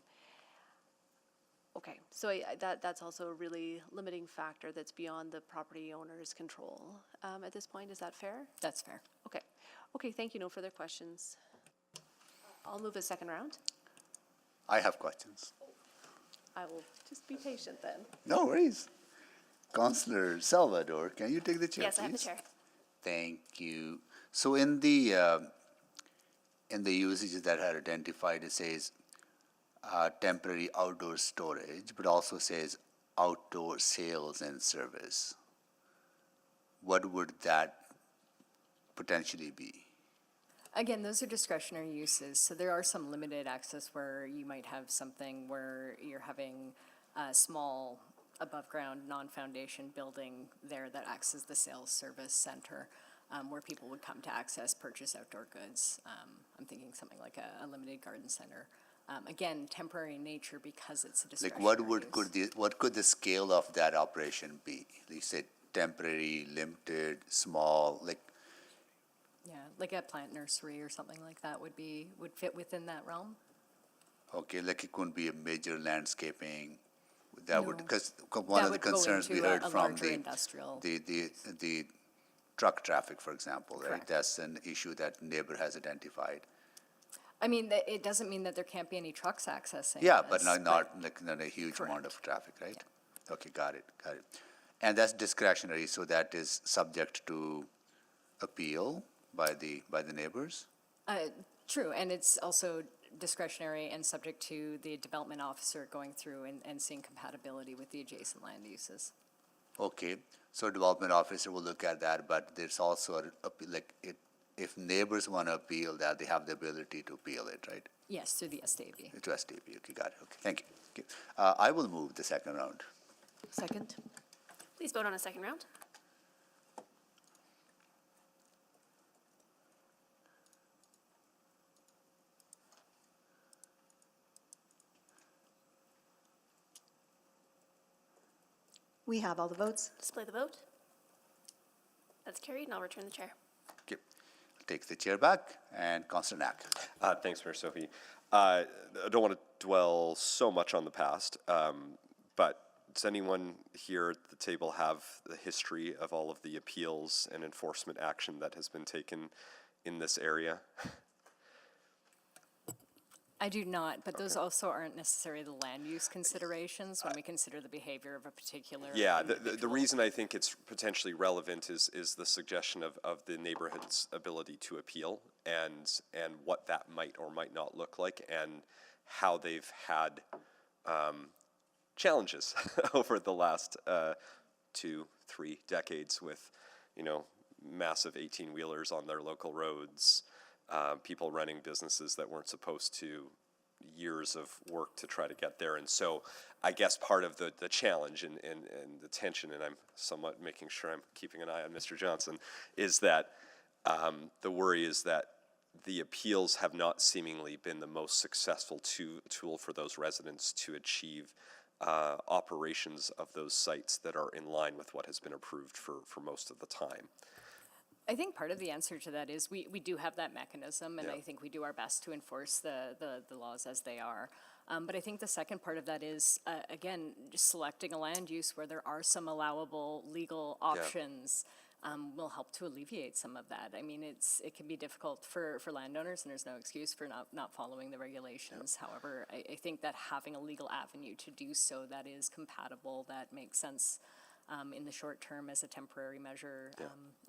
Okay, so that's also a really limiting factor that's beyond the property owner's control at this point. Is that fair? That's fair. Okay. Okay, thank you. No further questions. I'll move a second round. I have questions. I will just be patient then. No worries. Councillor Salvador, can you take the chair, Yes, please? I have the chair. Thank you. So in the usages that are identified, it says temporary outdoor storage, but also says outdoor sales and service. What would that potentially be? Again, those are discretionary uses, so there are some limited access where you might have something where you're having a small above-ground, non-foundation building there that acts as the sales service center, where people would come to access, purchase outdoor goods. I'm thinking something like a limited garden center. Again, temporary in nature because it's a discretionary What could the scale of that operation be? You said temporary, limited, small, Yeah, like a plant nursery or something like that would fit within that realm. Okay, like it couldn't be a major landscaping. That would, No. because one That of the would go concerns we into heard a from larger industrial. the truck traffic, for example, right? Correct. That's an issue that neighbor has identified. I mean, it doesn't mean that there can't be any trucks accessing. Yeah, but this, not a huge amount of traffic, right? Okay, got it. And that's discretionary, so that is subject to appeal by the neighbors? True, and it's also discretionary and subject to the development officer going through and seeing compatibility with the adjacent land uses. Okay, so development officer will look at that, but there's also, if neighbors want to appeal that, they have the ability to appeal it, right? Yes, through the SDAB. To SDB, okay, got it, okay, thank you. Okay. I will move the second round. Second. Please vote on a second round. We have all the votes. Display the vote. That's carried, and I'll return the chair. Okay, I'll take the chair back, and Councillor Knack. Thanks, Mayor Sohi. I don't want to dwell so much on the past, but does anyone here at the table have the history of all of the appeals and enforcement action that has been taken in this area? I do not, but those also aren't necessarily the land use considerations when we consider the behavior of a particular Yeah, the individual. reason I think it's potentially relevant is the suggestion of the neighborhood's ability to appeal and what that might or might not look like and how they've had challenges over the last 2-3 decades with, massive 18-wheelers on their local roads, people running businesses that weren't supposed to, years of work to try to get there. And so I guess part of the challenge and the tension, and I'm somewhat making sure I'm keeping an eye on Mr. Johnson, is that the worry is that the appeals have not seemingly been the most successful tool for those residents to achieve operations of those sites that are in line with what has been approved for most of the time. I think part of the answer to that is we do have that mechanism, and Yeah. I think we do our best to enforce the laws as they are. But I think the second part of that is, again, just selecting a land use where there are some allowable legal options will help to alleviate some of that. I mean, it can be difficult for landowners, and there's no excuse for not following the regulations. Yeah. However, I think that having a legal avenue to do so that is compatible, that makes sense in the short term as a temporary measure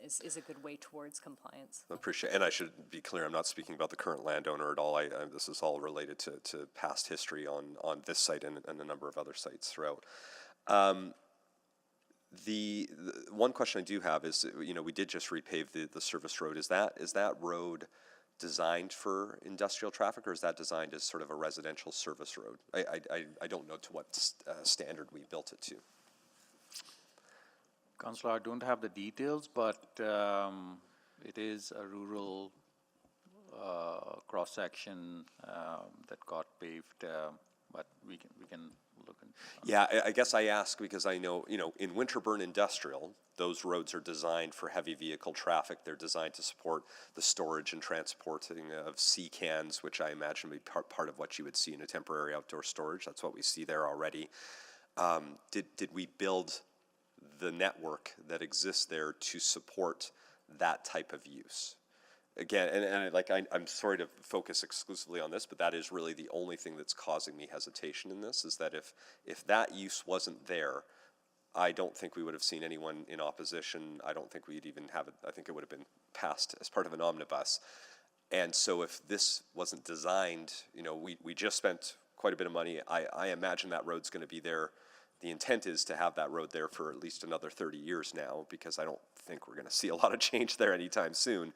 is a good way towards compliance. I appreciate, and I should be clear, I'm not speaking about the current landowner at all. This is all related to past history on this site and a number of other sites throughout. The one question I do have is, we did just repave the service road. Is that road designed for industrial traffic, or is that designed as sort of a residential service road? I don't know to what standard we built it to. Councillor, I don't have the details, but it is a rural cross-section that got paved, but we can look into. Yeah, I guess I ask because I know, in Winterburn Industrial, those roads are designed for heavy vehicle traffic. They're designed to support the storage and transporting of sea cans, which I imagine would be part of what you would see in a temporary outdoor storage. That's what we see there already. Did we build the network that exists there to support that type of use? Again, and I'm sorry to focus exclusively on this, but that is really the only thing that's causing me hesitation in this, is that if that use wasn't there, I don't think we would have seen anyone in opposition. I don't think we'd even have it. I think it would have been passed as part of an omnibus. And so if this wasn't designed, we just spent quite a bit of money. I imagine that road's going to be there. The intent is to have that road there for at least another 30 years now, because I don't think we're going to see a lot of change there anytime soon.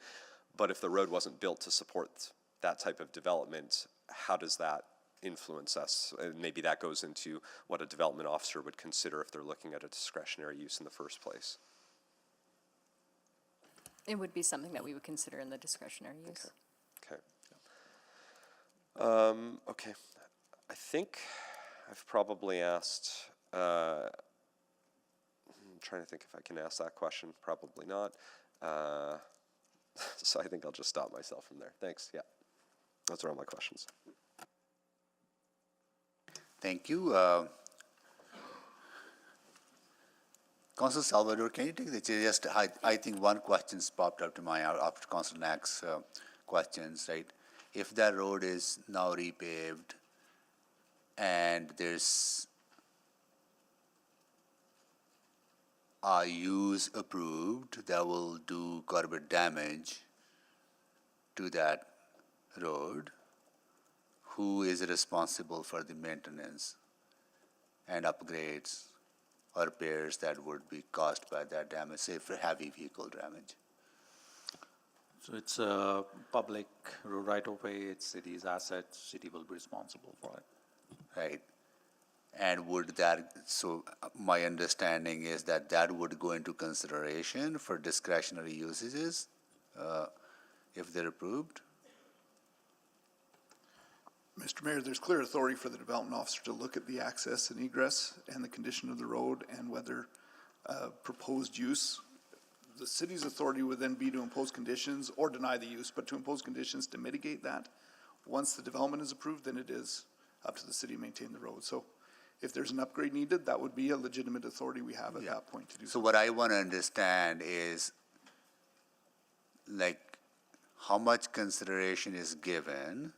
But if the road wasn't built to support that type of development, how does that influence us? And maybe that goes into what a development officer would consider if they're looking at a discretionary use in the first place. It would be something that we would consider in the discretionary use. Okay. I think I've probably asked, I'm trying to think if I can ask that question. Probably not. So I think I'll just stop myself from there. Thanks. Yeah. Those are all my questions. Thank you. Councillor Salvador, can you take the chair? Just, I think one question's popped up to my after Councillor Knack's questions, right? If that road is now repaved and there's a use approved that will do quite a bit of damage to that road, who is responsible for the maintenance and upgrades or repairs that would be caused by that damage, say for heavy vehicle damage? So it's a public road right of way, it's city's assets, city will be responsible for it. Right. And would that, so my understanding is that would go into consideration for discretionary usages if they're approved? Mr. Mayor, there's clear authority for the development officer to look at the access and egress and the condition of the road and whether proposed use. The city's authority would then be to impose conditions or deny the use, but to impose conditions to mitigate that. Once the development is approved, then it is up to the city to maintain the road. So If there's an upgrade needed, that would be a legitimate authority we have at that point to do so. So what I want to understand is, like, how much consideration is given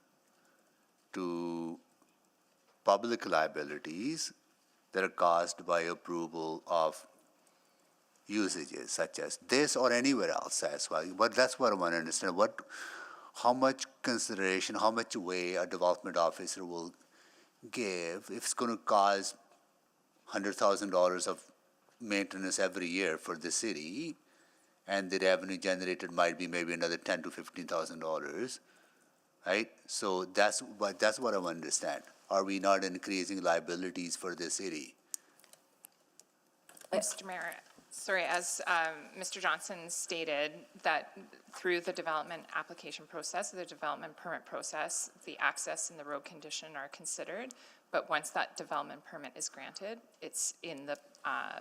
to public liabilities that are caused by approval of usages such as this or anywhere else as well. But that's what I want to understand. How much consideration, how much weight a development officer will give if it's going to cause $100,000 of maintenance every year for the city, and the revenue generated might be maybe another $10,000 to $15,000, right? So that's what I want to understand. Are we not increasing liabilities for the city? Mr. Mayor, sorry, as Mr. Johnson stated, that through the development application process, the development permit process, the access and the road condition are considered. But once that development permit is granted, it's in the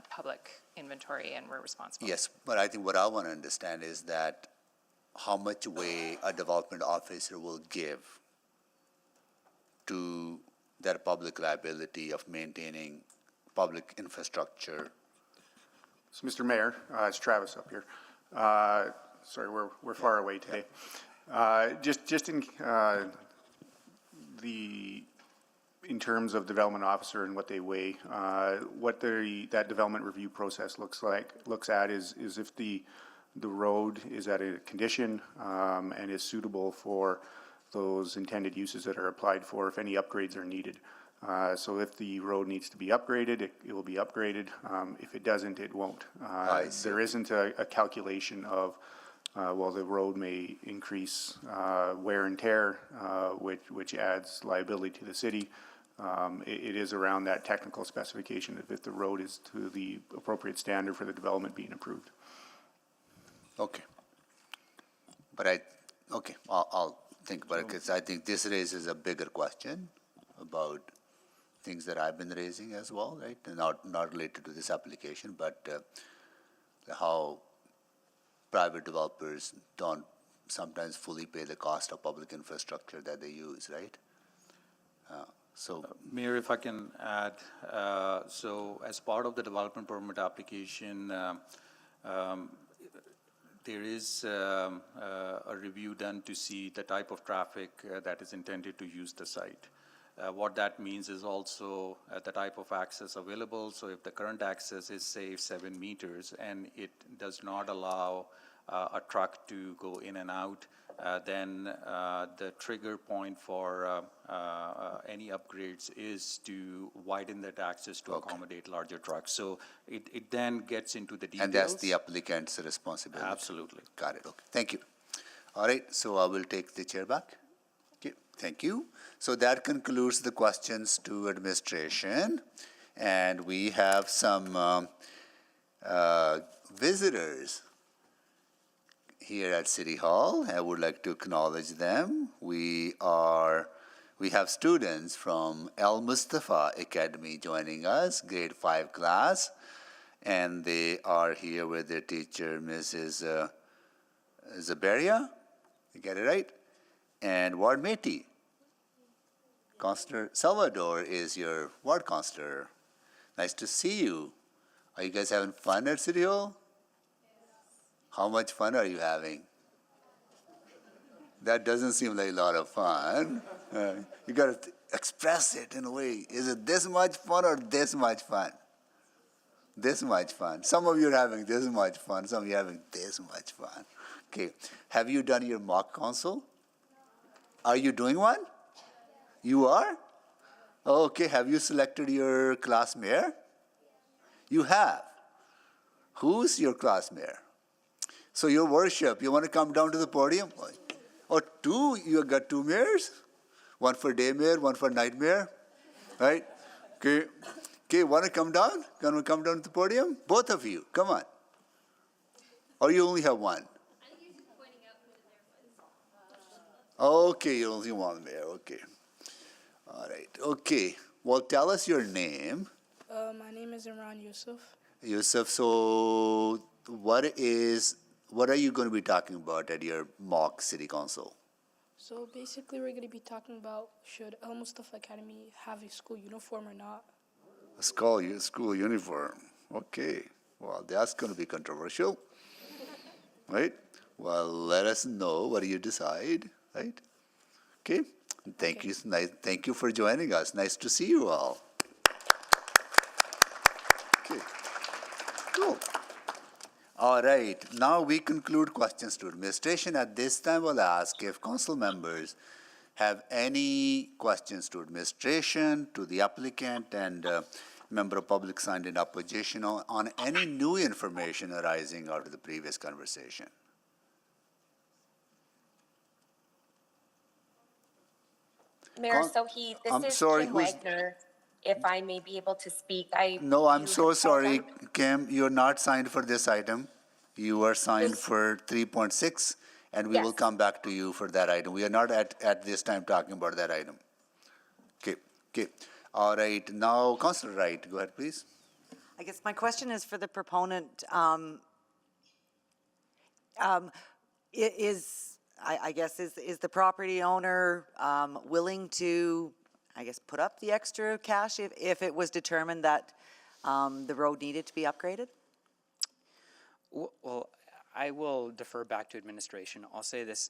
public inventory and we're responsible. Yes, but I think what I want to understand is that how much weight a development officer will give to that public liability of maintaining public infrastructure. So, Mr. Mayor, it's Travis up here. Sorry, we're far away today. Just in terms of development officer and what they weigh, what that development review process looks at is if the road is at a condition and is suitable for those intended uses that are applied for, if any upgrades are needed. So if the road needs to be upgraded, it will be upgraded. If it doesn't, it won't. There isn't a calculation of, well, the road may increase wear and tear, which adds liability to the city. It is around that technical specification if the road is to the appropriate standard for the development being approved. Okay. But I'll think about it, because I think this raises a bigger question about things that I've been raising as well, right? And not related to this application, but how private developers don't sometimes fully pay the cost of public infrastructure that they use, right? Mayor, if I can add, so as part of the development permit application, there is a review done to see the type of traffic that is intended to use the site. What that means is also the type of access available. So if the current access is, say, 7 meters and it does not allow a truck to go in and out, then the trigger point for any upgrades is to widen that access to accommodate larger trucks. So it then gets into the details. And that's the applicant's responsibility. Absolutely. Got it. Okay. Thank you. All right. So I will take the chair back. Okay. Thank you. So that concludes the questions to administration. And we have some visitors here at City Hall. I would like to acknowledge them. We have students from Al Mustafa Academy joining us, grade 5 class, and they are here with their teacher, Mrs. Zaberia. You get it right? And Ward Meti. Councillor Salvador is your ward councillor. Nice to see you. Are you guys having fun at City Hall? How much fun are you having? That doesn't seem like a lot of fun. You got to express it in a way. Is it this much fun or this much fun? This much fun. Some of you are having this much fun. Some of you are having this much fun. Okay. Have you done your mock council? Are you doing one? You are? Okay. Have you selected your class mayor? You have. Who's your class mayor? So your worship, you want to come down to the podium? Or two, you got 2 mayors? One for day mayor, one for night mayor, right? Okay, want to come down? Can we come down to the podium? Both of you, come on. Or you only have one? Okay, you only one mayor, okay. All right, okay. Well, tell us your name. My name is Imran Yusuf. Yusuf, so what are you going to be talking about at your mock city council? So basically we're going to be talking about should Al Mustafa Academy have a school uniform or not. A school uniform. Okay. Well, that's going to be controversial. Right? Well, let us know what you decide. Right? Okay. Thank you. Thank you for joining us. Nice to see you all. Okay. Cool. All right. Now we conclude questions to administration. At this time, we'll ask if council members have any questions to administration, to the applicant, and member of public signed in opposition on any new information arising out of the previous conversation. Mayor Sohi, I'm this is sorry, Kim who's- Wagner. If I may be able to speak, No, I'm you so had sorry, called out- Kim, you're not signed for this item. You are signed for 3.6, and we will Yes. come back to you for that item. We are not at this time talking about that item. Okay. All right, now, Councillor Wright, go ahead, please. I guess my question is for the proponent. Is the property owner willing to, I guess, put up the extra cash if it was determined that the road needed to be upgraded? Well, I will defer back to administration. I'll say this.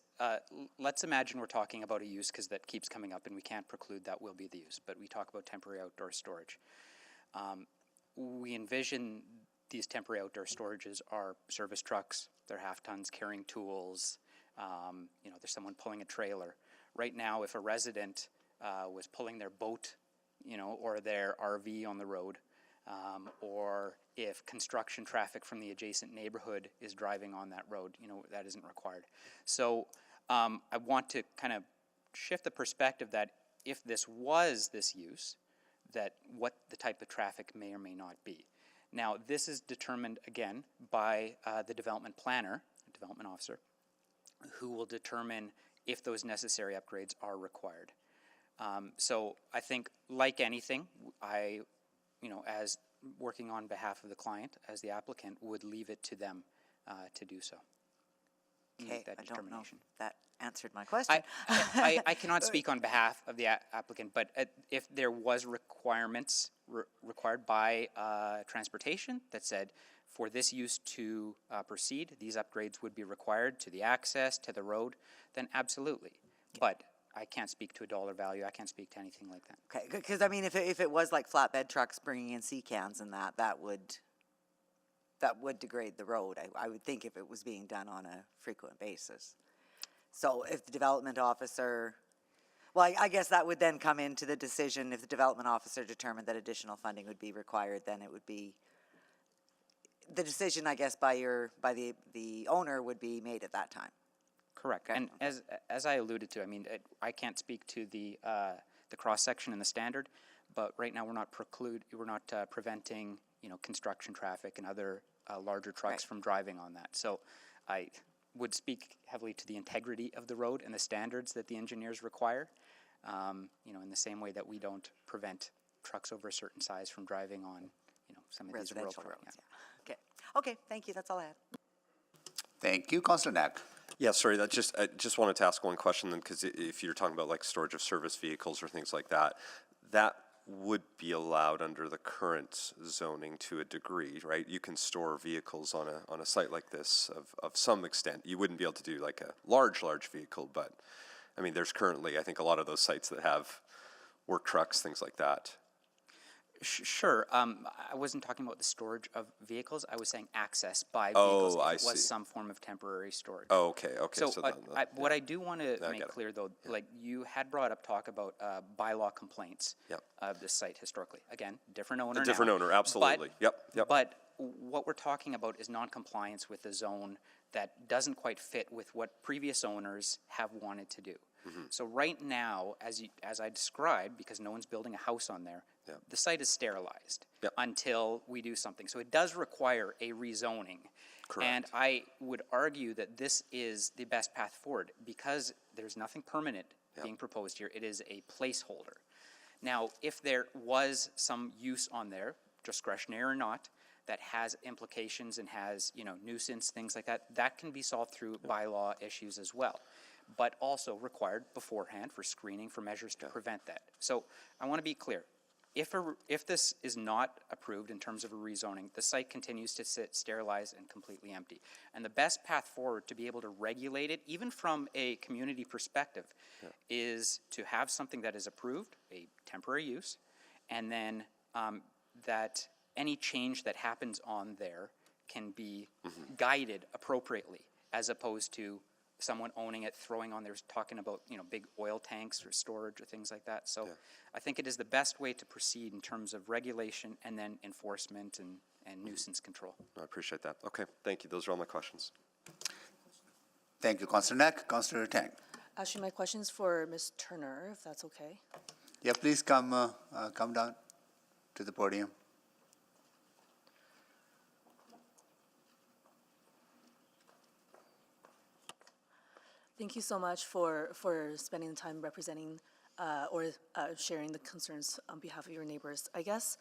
Let's imagine we're talking about a use, because that keeps coming up, and we can't preclude that will be the use, but we talk about temporary outdoor storage. We envision these temporary outdoor storages are service trucks, they're half tons carrying tools, there's someone pulling a trailer. Right now, if a resident was pulling their boat, or their RV on the road, or if construction traffic from the adjacent neighborhood is driving on that road, that isn't required. So I want to kind of shift the perspective that if this was this use, that what the type of traffic may or may not be. Now, this is determined, again, by the development planner, development officer, who will determine if those necessary upgrades are required. So I think, like anything, as working on behalf of the client, as the applicant, would leave it to them to do so. Okay, That I don't know determination. if that answered my question. I cannot speak on behalf of the applicant, but if there was requirements required by transportation that said for this use to proceed, these upgrades would be required to the access, to the road, then absolutely. But I can't speak to a dollar value. I can't speak to anything like that. Okay, because I mean, if it was like flatbed trucks bringing in sea cans and that would degrade the road. I would think if it was being done on a frequent basis. So if the development officer, well, I guess that would then come into the decision. If the development officer determined that additional funding would be required, then it would be the decision, I guess, by the owner would be made at that time. Correct. Okay. And as I alluded to, I mean, I can't speak to the cross section and the standard, but right now we're not preventing construction traffic and other larger trucks from driving on that. So I would speak heavily to the integrity of the road and the standards that the engineers require. In the same way that we don't prevent trucks over a certain size from driving on some of these rural Residential roads. yeah. Yeah. Okay, thank you. That's all I had. Thank you, Councillor Knack. Yeah, sorry, I just wanted to ask one question then, because if you're talking about like storage of service vehicles or things like that, that would be allowed under the current zoning to a degree, right? You can store vehicles on a site like this of some extent. You wouldn't be able to do like a large vehicle, but I mean, there's currently, I think, a lot of those sites that have work trucks, things like that. Sure. I wasn't talking about the storage of vehicles. I was saying access by vehicles. Oh, I if it was see. some form of temporary storage. Oh, okay. So, then, what I do want to I make get it. clear, though, like you had brought up talk about bylaw complaints Yep. of this site historically. Again, different owner A different now. owner, absolutely. Yep. But what we're talking about is non-compliance with the zone that doesn't quite fit with what previous owners have wanted to do. Mm-hmm. So right now, as I described, because no one's building a house on there, the site is sterilized until we do something. So it does require a rezoning. Correct. And I would argue that this is the best path forward because there's nothing permanent being proposed here. It is a placeholder. Now, if there was some use on there, discretionary or not, that has implications and has, nuisance, things like that, that can be solved through bylaw issues as well, but also required beforehand for screening, for measures to prevent that. So I want to be clear. If this is not approved in terms of a rezoning, the site continues to sit sterilized and completely empty. And the best path forward to be able to regulate it, even from a community perspective, is to have something that is approved, a temporary use, and then that any change that happens on there can be guided appropriately, as opposed to someone owning it, throwing on there, talking about, big oil tanks for storage or things like that. So I think it is the best way to proceed in terms of regulation and then enforcement and nuisance control. I appreciate that. Okay, thank you. Those are all my questions. Thank you, Councillor Knack. Councillor Tang. Actually, my question's for Ms. Turner, if that's okay. Yeah, please come down to the podium. Thank you so much for spending the time representing or sharing the concerns on behalf of your neighbors. I guess,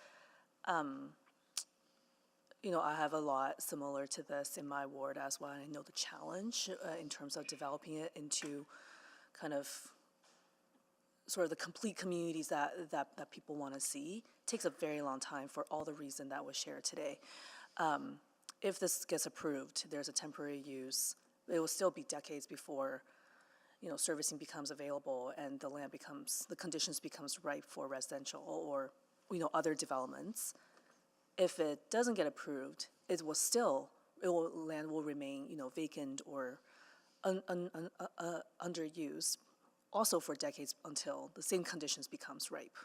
I have a lot similar to this in my ward as well. I know the challenge in terms of developing it into kind of sort of the complete communities that people want to see. It takes a very long time for all the reason that was shared today. If this gets approved, there's a temporary use. It will still be decades before, servicing becomes available and the conditions becomes ripe for residential or, other developments. If it doesn't get approved, land will remain, vacant or underused, also for decades until the same conditions becomes ripe.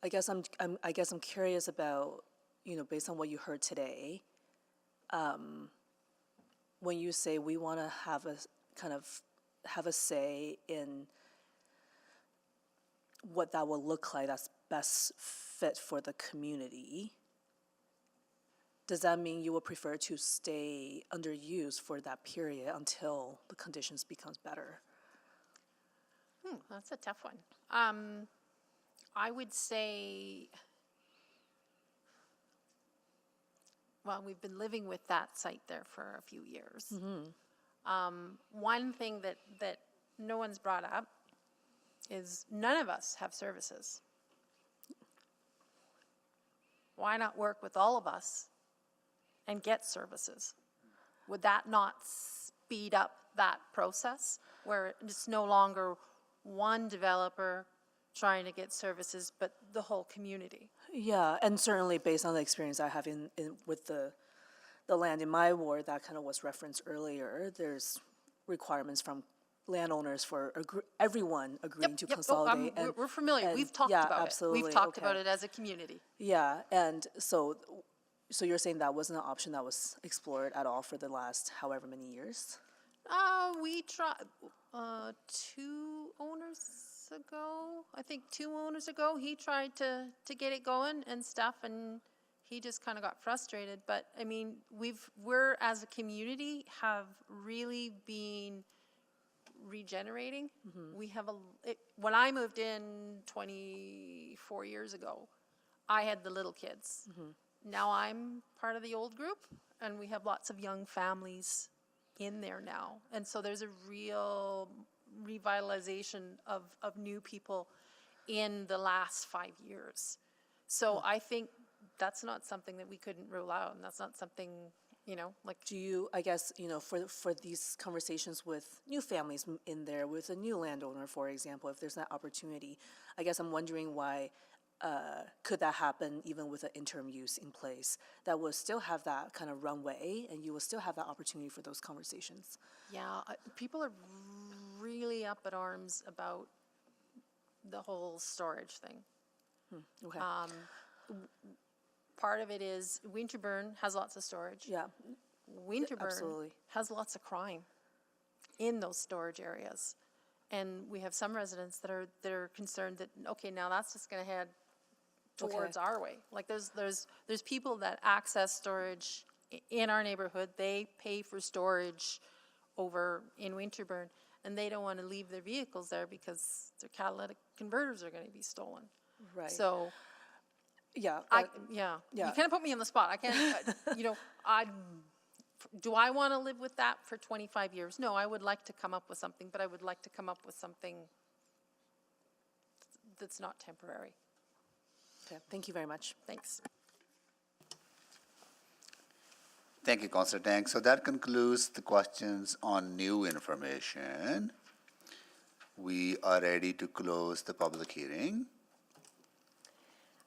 I guess I'm curious about, based on what you heard today, when you say we want to have a say in what that will look like that's best fit for the community, does that mean you would prefer to stay under use for that period until the conditions becomes better? That's a tough one. I would say, well, we've been living with that site there for a few years. One thing that no one's brought up is none of us have services. Why not work with all of us and get services? Would that not speed up that process where it's no longer one developer trying to get services, but the whole community? Yeah, and certainly based on the experience I have with the land in my ward, that kind of was referenced earlier. There's requirements from landowners for everyone agreeing to consolidate. We're familiar. We've talked about it. We've talked about it as a community. Yeah, and so you're saying that wasn't an option that was explored at all for the last however many years? We tried 2 owners ago. I think 2 owners ago, he tried to get it going and stuff, and he just kind of got frustrated. But I mean, we're as a community have really been regenerating. We have when I moved in 24 years ago, I had the little kids. Now I'm part of the old group, and we have lots of young families in there now. And so there's a real revitalization of new people in the last 5 years. So I think that's not something that we couldn't rule out, and that's not something, Do you, I guess, for these conversations with new families in there, with a new landowner, for example, if there's that opportunity, I guess I'm wondering why could that happen even with an interim use in place that will still have that kind of runway and you will still have that opportunity for those conversations? Yeah, people are really up at arms about the whole storage thing. Okay. Part of it is Winterburn has lots of storage. Yeah. Winterburn has lots of crime in those storage areas. And we have some residents that are concerned that, okay, now that's just going to head towards our way. Like there's people that access storage in our neighborhood. They pay for storage over in Winterburn, and they don't want to leave their vehicles there because their catalytic converters are going to be stolen. Right. So, yeah. You kind of put me on the spot. I can't, do I want to live with that for 25 years? No, I would like to come up with something, but I would like to come up with something that's not temporary. Okay, thank you very much. Thanks. Thank you, Councillor Tang. So that concludes the questions on new information. We are ready to close the public hearing.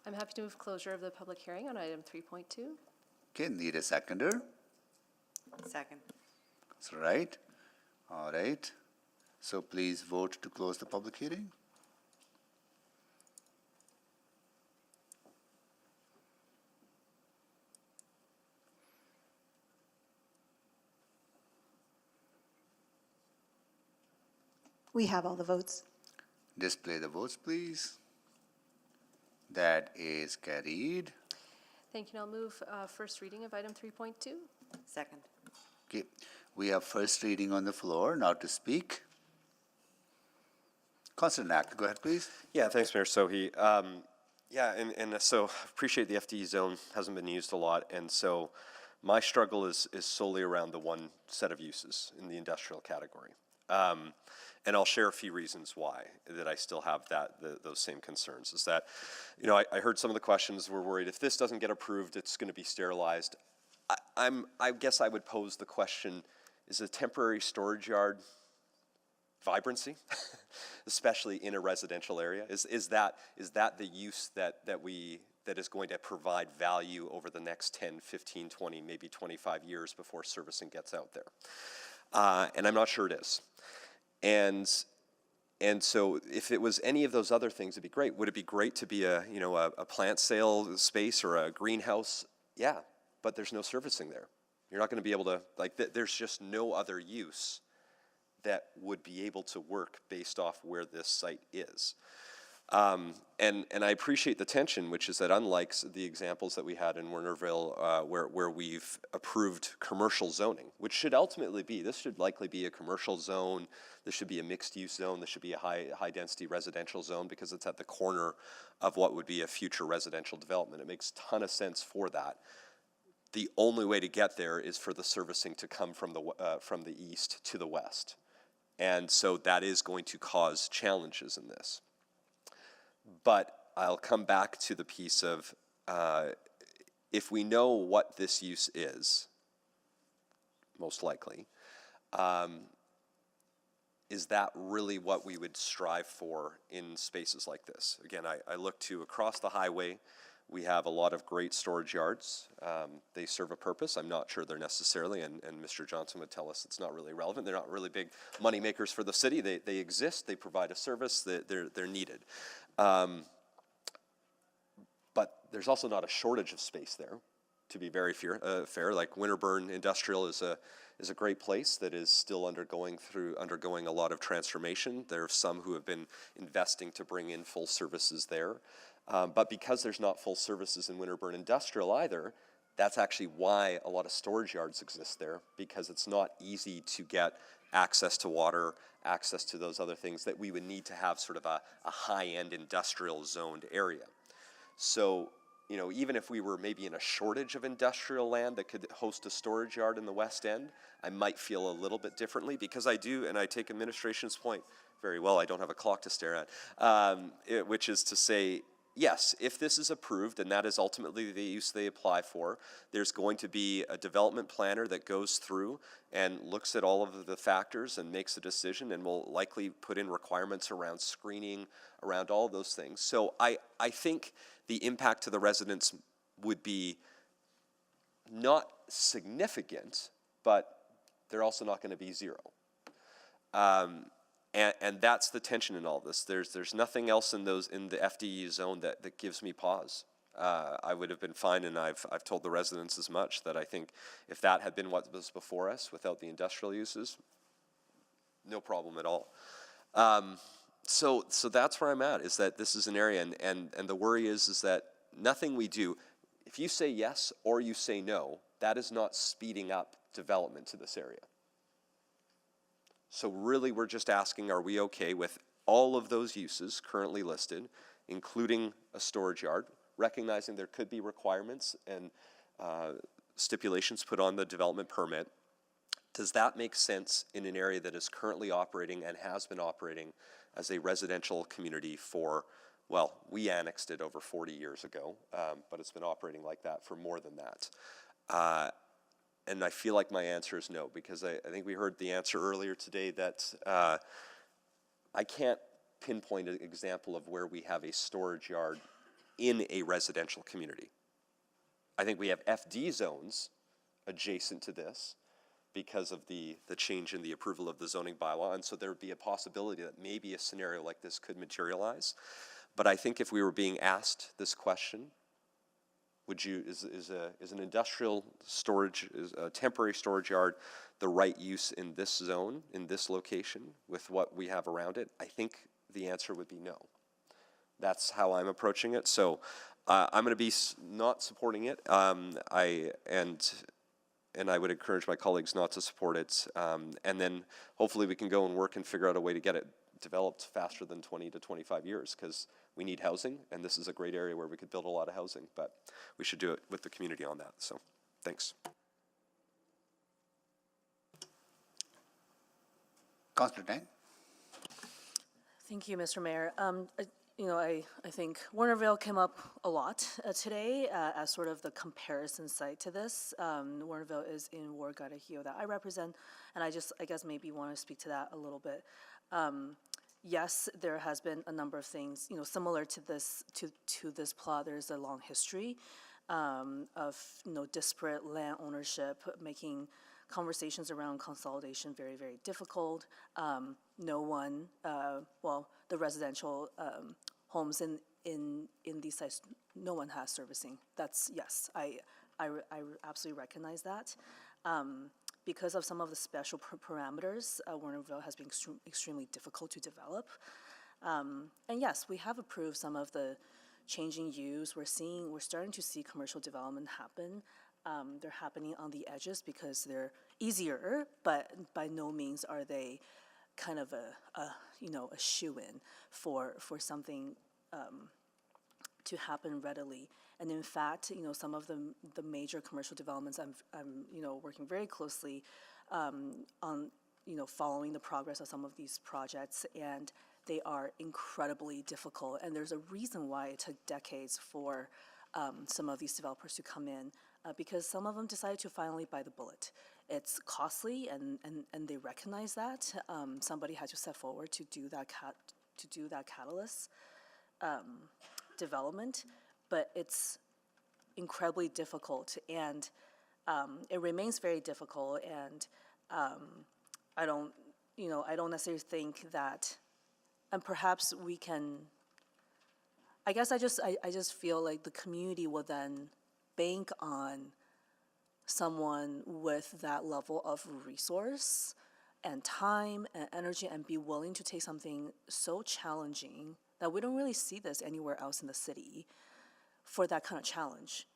I'm happy to move closure of the public hearing on item 3.2. Okay, need a seconder. Second. That's right. All right. So please vote to close the public hearing. We have all the votes. Display the votes, please. That is carried. Thank you. And I'll move first reading of item 3.2. Second. Okay, we have first reading on the floor. Now to speak. Councillor Knack, go ahead, please. Yeah, thanks, Mayor Sohi. Yeah, and so appreciate the FDE zone hasn't been used a lot, and so my struggle is solely around the one set of uses in the industrial category. And I'll share a few reasons why that I still have those same concerns. Is that, you know, I heard some of the questions were worried if this doesn't get approved, it's going to be sterilized. I guess I would pose the question: is a temporary storage yard vibrancy, especially in a residential area? Is that the use that is going to provide value over the next 10, 15, 20, maybe 25 years before servicing gets out there? And I'm not sure it is. And so if it was any of those other things, it'd be great. Would it be great to be a plant sale space or a greenhouse? Yeah, but there's no servicing there. You're not going to be able to, there's just no other use that would be able to work based off where this site is. And I appreciate the tension, which is that unlike the examples that we had in Wernerville, where we've approved commercial zoning, which should ultimately be, this should likely be a commercial zone, this should be a mixed-use zone, this should be a high-density residential zone because it's at the corner of what would be a future residential development. It makes a ton of sense for that. The only way to get there is for the servicing to come from the east to the west. And so that is going to cause challenges in this. But I'll come back to the piece of if we know what this use is, most likely, is that really what we would strive for in spaces like this? Again, I look to across the highway, we have a lot of great storage yards. They serve a purpose. I'm not sure they're necessarily, and Mr. Johnson would tell us it's not really relevant. They're not really big money makers for the city. They exist, they provide a service, they're needed. But there's also not a shortage of space there, to be very fair. Like Winterburn Industrial is a great place that is still undergoing a lot of transformation. There are some who have been investing to bring in full services there. But because there's not full services in Winterburn Industrial either, that's actually why a lot of storage yards exist there, because it's not easy to get access to water, access to those other things that we would need to have sort of a high-end industrial zoned area. So, you know, even if we were maybe in a shortage of industrial land that could host a storage yard in the West End, I might feel a little bit differently, because I do, and I take administration's point very well, I don't have a clock to stare at, which is to say, yes, if this is approved, and that is ultimately the use they apply for, there's going to be a development planner that goes through and looks at all of the factors and makes a decision, and will likely put in requirements around screening, around all of those things. So I think the impact to the residents would be not significant, but they're also not going to be zero. And that's the tension in all this. There's nothing else in the FDE zone that gives me pause. I would have been fine, and I've told the residents as much, that I think if that had been what was before us without the industrial uses, no problem at all. So that's where I'm at, is that this is an area, and the worry is that nothing we do, if you say yes or you say no, that is not speeding up development to this area. So really, we're just asking, are we okay with all of those uses currently listed, including a storage yard, recognizing there could be requirements and stipulations put on the development permit? Does that make sense in an area that is currently operating and has been operating as a residential community for well, we annexed it over 40 years ago, but it's been operating like that for more than that. And I feel like my answer is no, because I think we heard the answer earlier today that I can't pinpoint an example of where we have a storage yard in a residential community. I think we have FD zones adjacent to this because of the change in the approval of the zoning bylaw, and so there would be a possibility that maybe a scenario like this could materialize. But I think if we were being asked this question, is an industrial storage, is a temporary storage yard the right use in this zone, in this location, with what we have around it? I think the answer would be no. That's how I'm approaching it. So I'm going to be not supporting it. And I would encourage my colleagues not to support it. And then hopefully we can go and work and figure out a way to get it developed faster than 20 to 25 years, because we need housing, and this is a great area where we could build a lot of housing, but we should do it with the community on that. So thanks. Councillor Tang? Thank you, Mr. Mayor. I think Warnerville came up a lot today as sort of the comparison site to this. Warnerville is in Ward Garahio that I represent, and I guess maybe want to speak to that a little bit. Yes, there has been a number of things, similar to this plot. There's a long history of disparate land ownership, making conversations around consolidation very, very difficult. No one, the residential homes in these sites, no one has servicing. That's, yes, I absolutely recognize that. Because of some of the special parameters, Warnerville has been extremely difficult to develop. And yes, we have approved some of the changing use. We're starting to see commercial development happen. They're happening on the edges because they're easier, but by no means are they kind of a shoo-in for something to happen readily. And in fact, some of the major commercial developments I'm working very closely on, following the progress of some of these projects, and they are incredibly difficult. And there's a reason why it took decades for some of these developers to come in, because some of them decided to finally bite the bullet. It's costly, and they recognize that. Somebody had to step forward to do that catalyst development. But it's incredibly difficult, and it remains very difficult. And I don't necessarily think that, and perhaps we can. I guess I just feel like the community will then bank on someone with that level of resource and time and energy, and be willing to take something so challenging that we don't really see this anywhere else in the city. For that kind of challenge,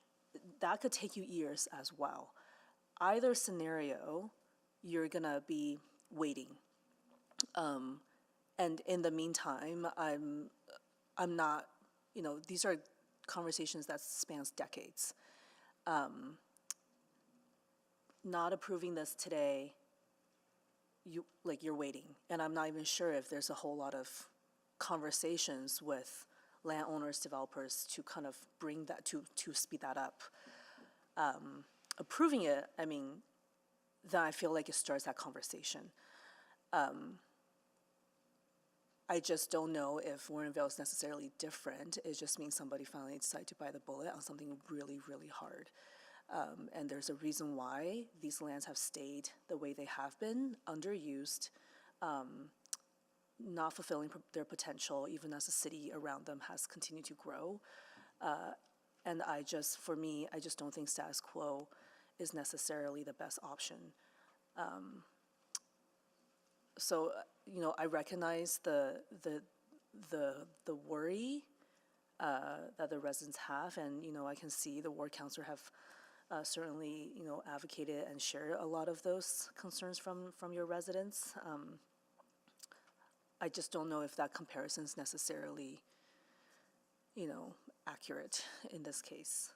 that could take you years as well. Either scenario, you're gonna be waiting, and in the meantime, I'm not. These are conversations that spans decades. Not approving this today, you're waiting, and I'm not even sure if there's a whole lot of conversations with landowners, developers to kind of bring that to speed that up. Approving it, then I feel like it starts that conversation. I just don't know if Warrenville is necessarily different. It just means somebody finally decided to bite the bullet on something really, really hard. And there's a reason why these lands have stayed the way they have been, underused, not fulfilling their potential, even as the city around them has continued to grow. And for me, I just don't think status quo is necessarily the best option. So, I recognize the worry that the residents have, and I can see the ward councillor have certainly advocated and shared a lot of those concerns from your residents. I just don't know if that comparison is necessarily, accurate in this case.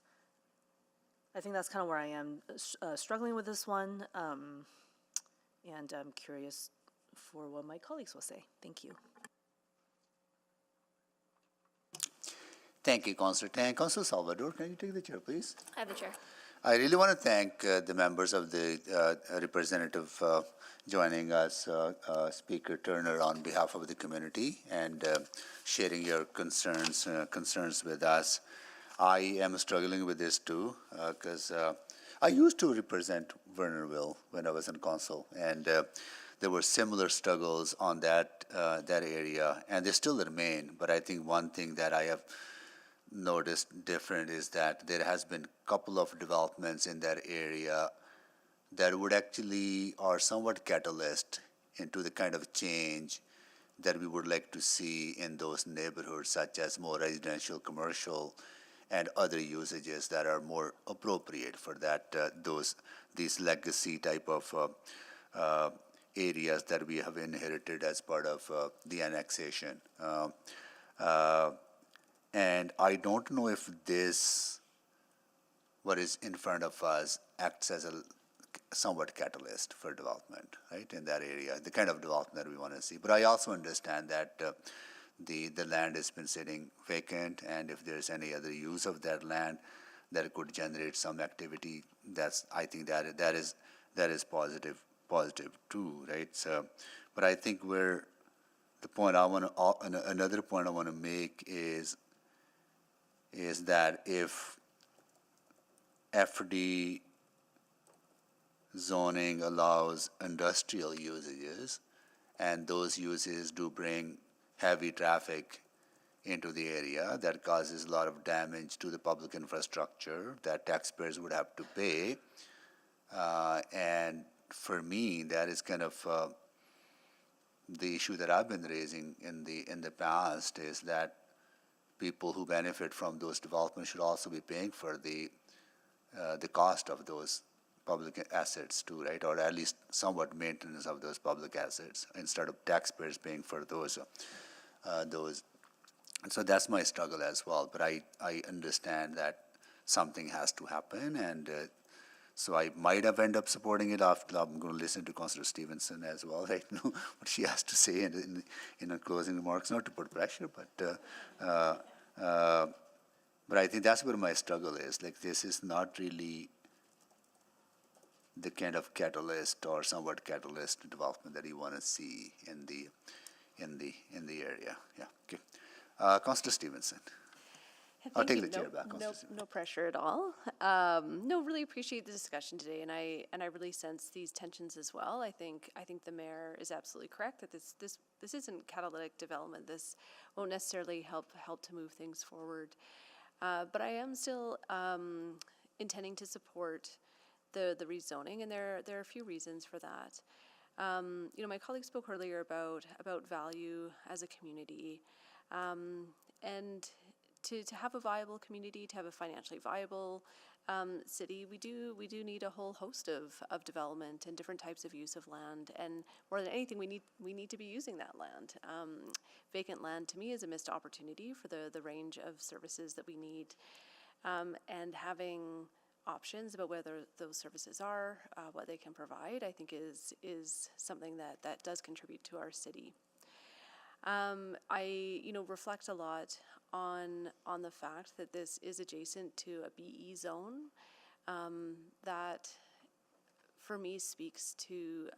I think that's kind of where I am struggling with this one, and I'm curious for what my colleagues will say. Thank you. Thank you, Councillor Tang. Councillor Salvador, can you take the chair, please? I have the chair. I really want to thank the members of the representative joining us, Speaker Turner, on behalf of the community and sharing your concerns with us. I am struggling with this too because I used to represent Vernerville when I was in council, and there were similar struggles on that area, and they still remain. But I think one thing that I have noticed different is that there has been a couple of developments in that area that would actually are somewhat catalyst into the kind of change that we would like to see in those neighborhoods, such as more residential, commercial, and other usages that are more appropriate for that these legacy type of areas that we have inherited as part of the annexation. And I don't know if this, what is in front of us, acts as a somewhat catalyst for development, right, in that area, the kind of development that we want to see. But I also understand that the land has been sitting vacant, and if there's any other use of that land that could generate some activity, I think that is positive too, right? So, but I think another point I want to make is that if FD zoning allows industrial usages, and those uses do bring heavy traffic into the area, that causes a lot of damage to the public infrastructure that taxpayers would have to pay. And for me, that is kind of the issue that I've been raising in the past, is that people who benefit from those developments should also be paying for the cost of those public assets too, right? Or at least somewhat maintenance of those public assets, instead of taxpayers paying for those. And so that's my struggle as well. But I understand that something has to happen, and so I might have ended up supporting it. After I'm going to listen to Councillor Stevenson as well, right? Know what she has to say in her closing remarks, not to put pressure, but I think that's where my struggle is. Like, this is not really the kind of catalyst or somewhat catalyst development that you want to see in the area. Yeah. Okay. Councillor Stevenson. I'll take the chair back. No pressure at all. No, really appreciate the discussion today, and I really sense these tensions as well. I think the mayor is absolutely correct that this isn't catalytic development. This won't necessarily help to move things forward. But I am still intending to support the rezoning, and there are a few reasons for that. My colleague spoke earlier about value as a community, and to have a viable community, to have a financially viable city, we do need a whole host of development and different types of use of land. And more than anything, we need to be using that land. Vacant land to me is a missed opportunity for the range of services that we need, and having options about whether those services are, what they can provide, I think is something that does contribute to our city. I reflect a lot on the fact that this is adjacent to a BE zone, that for me speaks to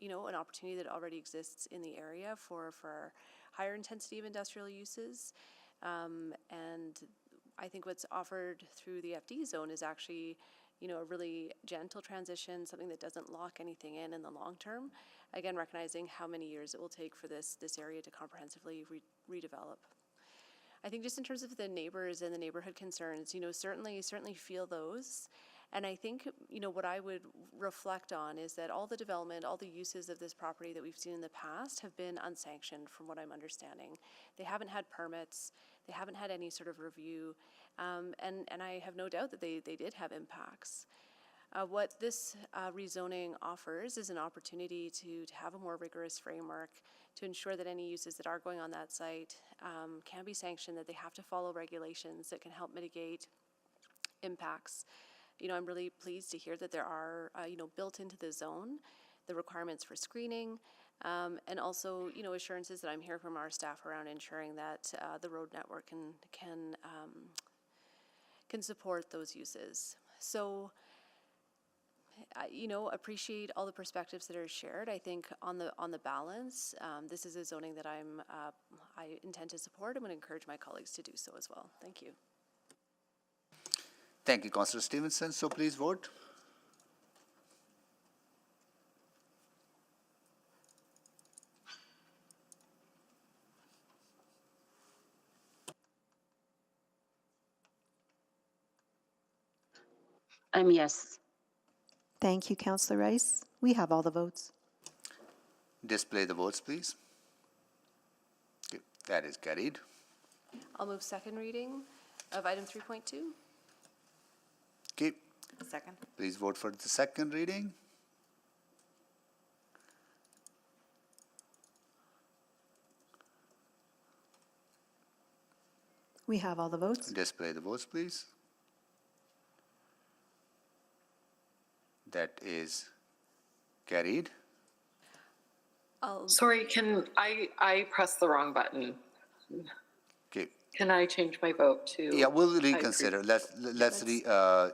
an opportunity that already exists in the area for higher intensity of industrial uses, and I think what's offered through the FD zone is actually a really gentle transition, something that doesn't lock anything in the long term. Again, recognizing how many years it will take for this area to comprehensively redevelop. I think just in terms of the neighbors and the neighborhood concerns, certainly feel those. And I think, what I would reflect on is that all the development, all the uses of this property that we've seen in the past have been unsanctioned, from what I'm understanding. They haven't had permits, they haven't had any sort of review, and I have no doubt that they did have impacts. What this rezoning offers is an opportunity to have a more rigorous framework to ensure that any uses that are going on that site can be sanctioned, that they have to follow regulations that can help mitigate impacts. I'm really pleased to hear that there are, built into the zone, the requirements for screening, And also, you know, assurances that I'm hearing from our staff around ensuring that the road network can support those uses. So, you know, appreciate all the perspectives that are shared. I think on the balance, this is a zoning that I intend to support. I'm going to encourage my colleagues to do so as well. Thank you. Thank you, Councillor Stevenson. So please vote. I'm yes. Thank you, Councillor Rice. We have all the votes. Display the votes, please. Okay, that is carried. I'll move second reading of item 3.2. Okay, Second. please vote for the second reading. We have all the votes. Display the votes, please. That is carried. Sorry, can I press the wrong button? Okay. Can I change my vote to? Yeah, we'll reconsider. Let's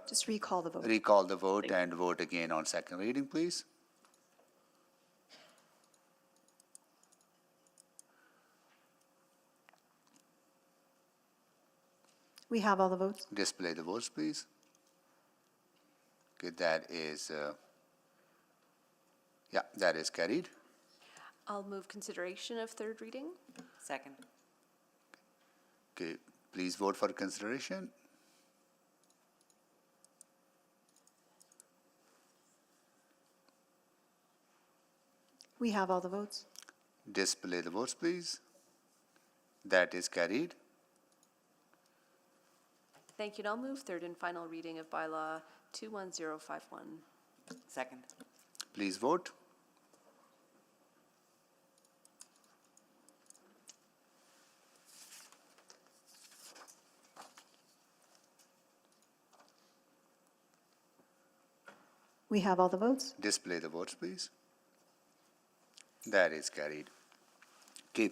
Just recall the vote. recall the vote and vote again on second reading, please. We have all the votes. Display the votes, please. Okay, that is, that is carried. I'll move consideration of third reading. Second. Okay, please vote for consideration. We have all the votes. Display the votes, please. That is carried. Thank you. And I'll move third and final reading of Bylaw 21051. Second. Please vote. We have all the votes. Display the votes, please. That is carried. Okay,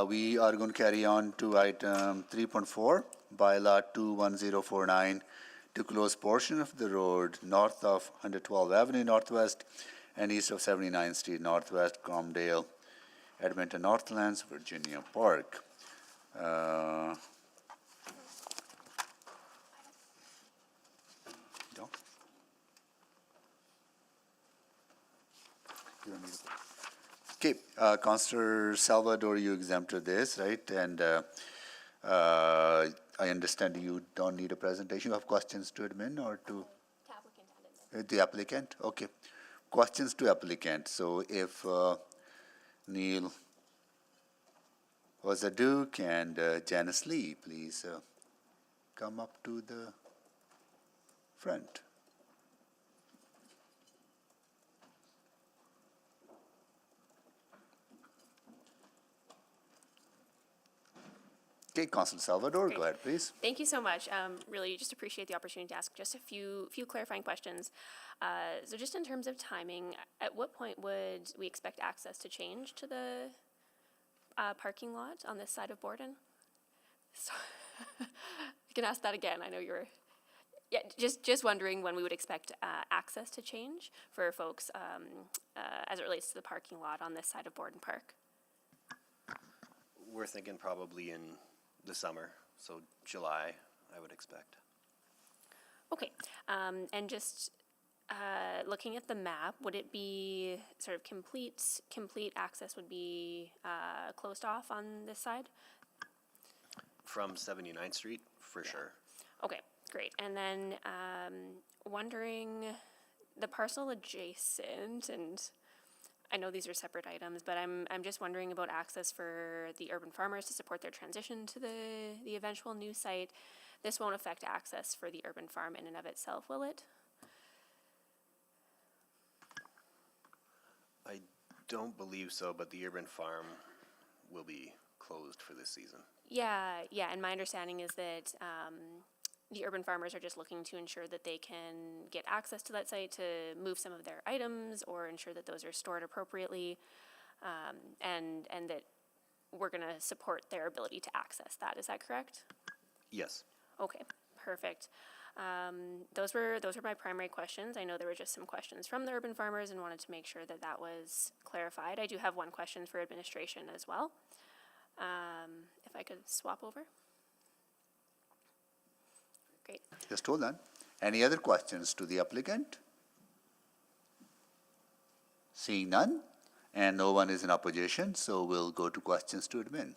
we are going to carry on to item 3.4, Bylaw 21049, to close portion of the road north of 112 Avenue Northwest and east of 79th Street Northwest, Cromdale, Edmonton Northlands, Virginia Park. Okay, Councillor Salvador, you exempted this, right? And I understand you don't need a presentation. You have questions to admin or to? The applicant? Okay. Questions to applicant. So if Neil Duke and Janice Lee, please come up to the front. Okay, Councilor Salvador, go ahead, please. Thank you so much. Really just appreciate the opportunity to ask just a few clarifying questions. So just in terms of timing, at what point would we expect access to change to the parking lot on this side of Borden? So you can ask that again. I know you were, yeah, just wondering when we would expect access to change for folks as it relates to the parking lot on this side of Borden Park. We're thinking probably in the summer, so July, I would expect. Okay, and just looking at the map, would it be sort of complete access would be closed off on this side? From 79th Street, for sure. Okay, great. And then wondering the parcel adjacent, and I know these are separate items, but I'm just wondering about access for the urban farmers to support their transition to the eventual new site. This won't affect access for the urban farm in and of itself, will it? I don't believe so, but the urban farm will be closed for this season. Yeah, and my understanding is that the urban farmers are just looking to ensure that they can get access to that site to move some of their items or ensure that those are stored appropriately, and that we're going to support their ability to access that. Is that correct? Yes. Okay, perfect. Those were my primary questions. I know there were just some questions from the urban farmers and wanted to make sure that that was clarified. I do have one question for administration as well. If I could swap over. Great. Just hold on. Any other questions to the applicant? Seeing none, and no one is in opposition, so we'll go to questions to admin.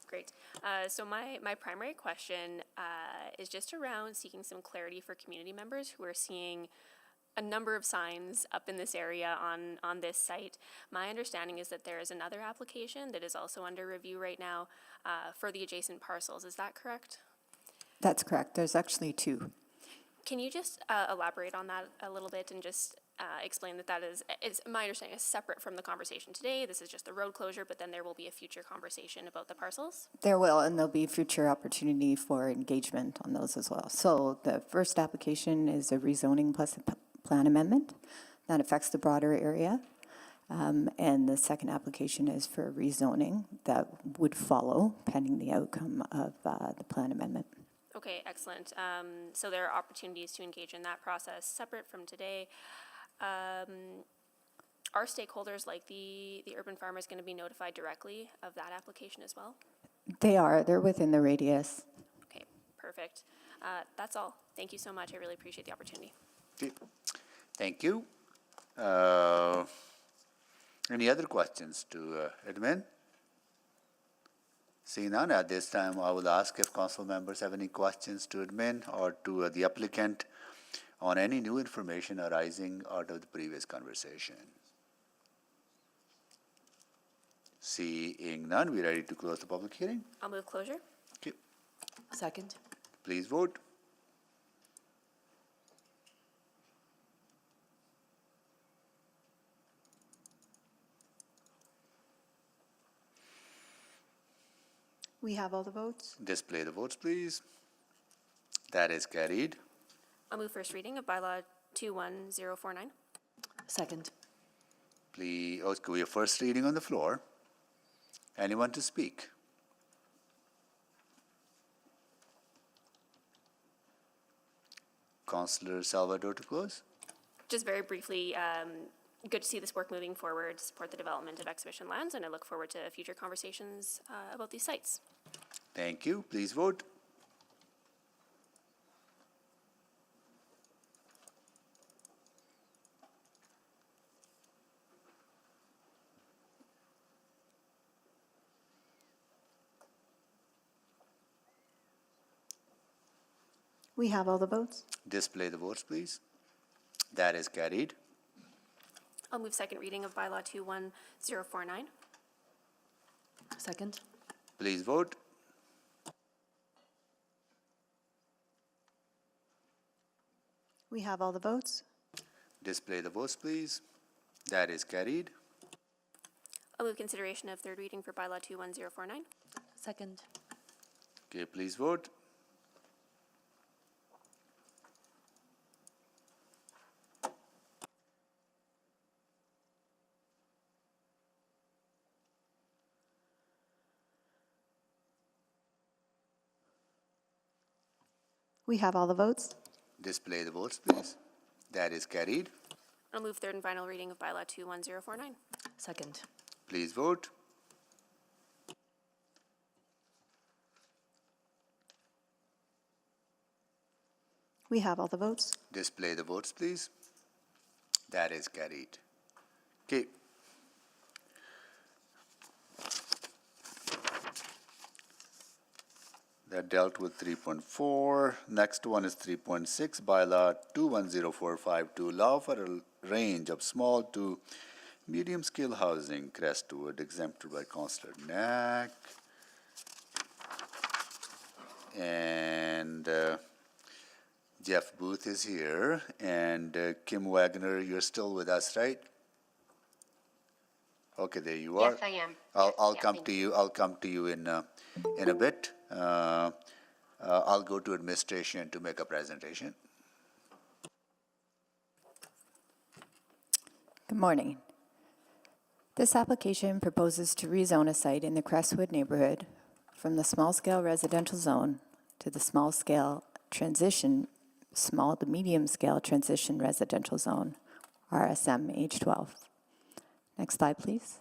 Great. So my primary question is just around seeking some clarity for community members who are seeing a number of signs up in this area on this site. My understanding is that there is another application that is also under review right now for the adjacent parcels. Is that correct? That's correct. There's actually two. Can you just elaborate on that a little bit and just explain that is my understanding is separate from the conversation today. This is just the road closure, but then there will be a future conversation about the parcels? There will, and there'll be future opportunity for engagement on those as well. So the first application is a rezoning plus a plan amendment that affects the broader area. And the second application is for rezoning that would follow pending the outcome of the plan amendment. Okay, excellent. So there are opportunities to engage in that process separate from today. Are stakeholders like the urban farmers going to be notified directly of that application as well? They are. They're within the radius. Okay, perfect. That's all. Thank you so much. I really appreciate the opportunity. Okay. Thank you. Any other questions to admin? Seeing none, at this time I will ask if council members have any questions to admin or to the applicant on any new information arising out of the previous conversation. Seeing none, we're ready to close the public hearing. I'll move closure. Okay. Second. Please vote. We have all the votes. Display the votes, please. That is carried. I'll move first reading of Bylaw 21049. Second. Please, we have first reading on the floor. Anyone to speak? Councillor Salvador to close. Just very briefly, good to see this work moving forward, support the development of exhibition lands, and I look forward to future conversations about these sites. Thank you. Please vote. We have all the votes. Display the votes, please. That is carried. I'll move second reading of Bylaw 21049. Second. Please vote. We have all the votes. Display the votes, please. That is carried. I'll move consideration of third reading for Bylaw 21049. Second. Okay, please vote. We have all the votes. Display the votes, please. That is carried. I'll move third and final reading of Bylaw 21049. Second. Please vote. We have all the votes. Display the votes, please. That is carried. Okay. That dealt with 3.4. Next one is 3.6, Bylaw 210452, to allow for a range of small to medium-scale housing, Crestwood, exempted by Councillor Knack. And Jeff Booth is here, and Kim Wagner, you're still with us, right? Okay, there you are. Yes, I am. I'll come to you. I'll come to you in a bit. I'll go to administration to make a presentation. Good morning. This application proposes to rezone a site in the Crestwood neighborhood from the small-scale residential zone to the small to medium-scale transition residential zone, RSM H12. Next slide, please.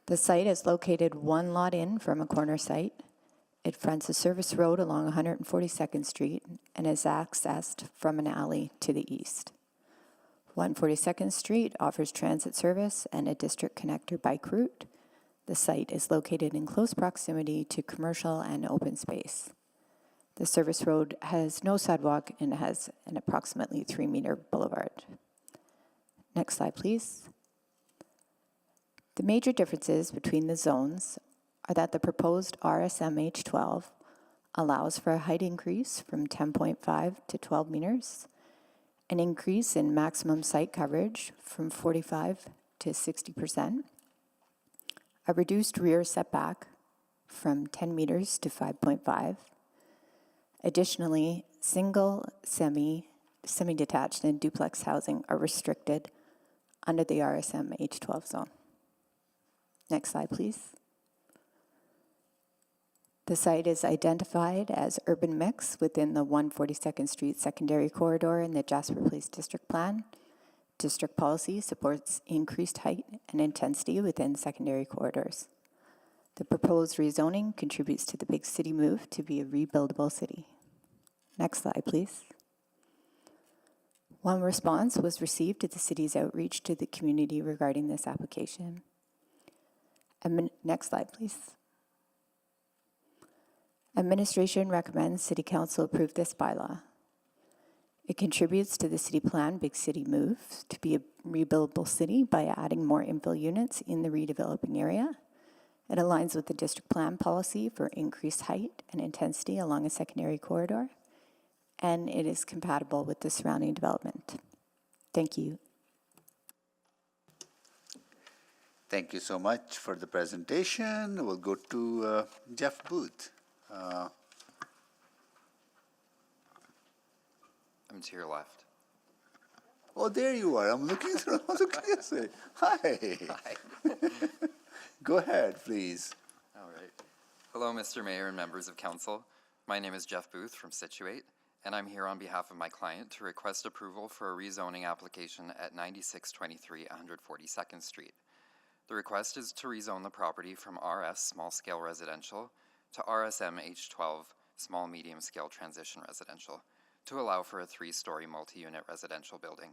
The site is located one lot in from a corner site. It fronts a service road along 142nd Street and is accessed from an alley to the east. 142nd Street offers transit service and a district connector bike route. The site is located in close proximity to commercial and open space. The service road has no sidewalk and has an approximately 3-meter boulevard. Next slide, please. The major differences between the zones are that the proposed RSM H12 allows for a height increase from 10.5 to 12 meters, an increase in maximum site coverage from 45 to 60%, a reduced rear setback from 10 meters to 5.5. Additionally, single, semi-detached, and duplex housing are restricted under the RSM H12 zone. Next slide, please. The site is identified as urban mix within the 142nd Street secondary corridor in the Jasper Place District Plan. District policy supports increased height and intensity within secondary corridors. The proposed rezoning contributes to the big city move to be a rebuildable city. Next slide, please. One response was received at the city's outreach to the community regarding this application. Next slide, please. Administration recommends City Council approve this bylaw. It contributes to the city plan Big City Move to be a rebuildable city by adding more infill units in the redeveloping area. It aligns with the district plan policy for increased height and intensity along a secondary corridor, and it is compatible with the surrounding development. Thank you. Thank you so much for the presentation. We'll go to Jeff Booth. I'm to your left. Oh, there you are. I'm looking through. What can I say? Hi. Hi. Go ahead, please. All right. Hello, Mr. Mayor and members of council. My name is Jeff Booth from Situate, and I'm here on behalf of my client to request approval for a rezoning application at 9623 142nd Street. The request is to rezone the property from RS Small Scale Residential to RSM H12 Small Medium Scale Transition Residential to allow for a 3-story multi-unit residential building.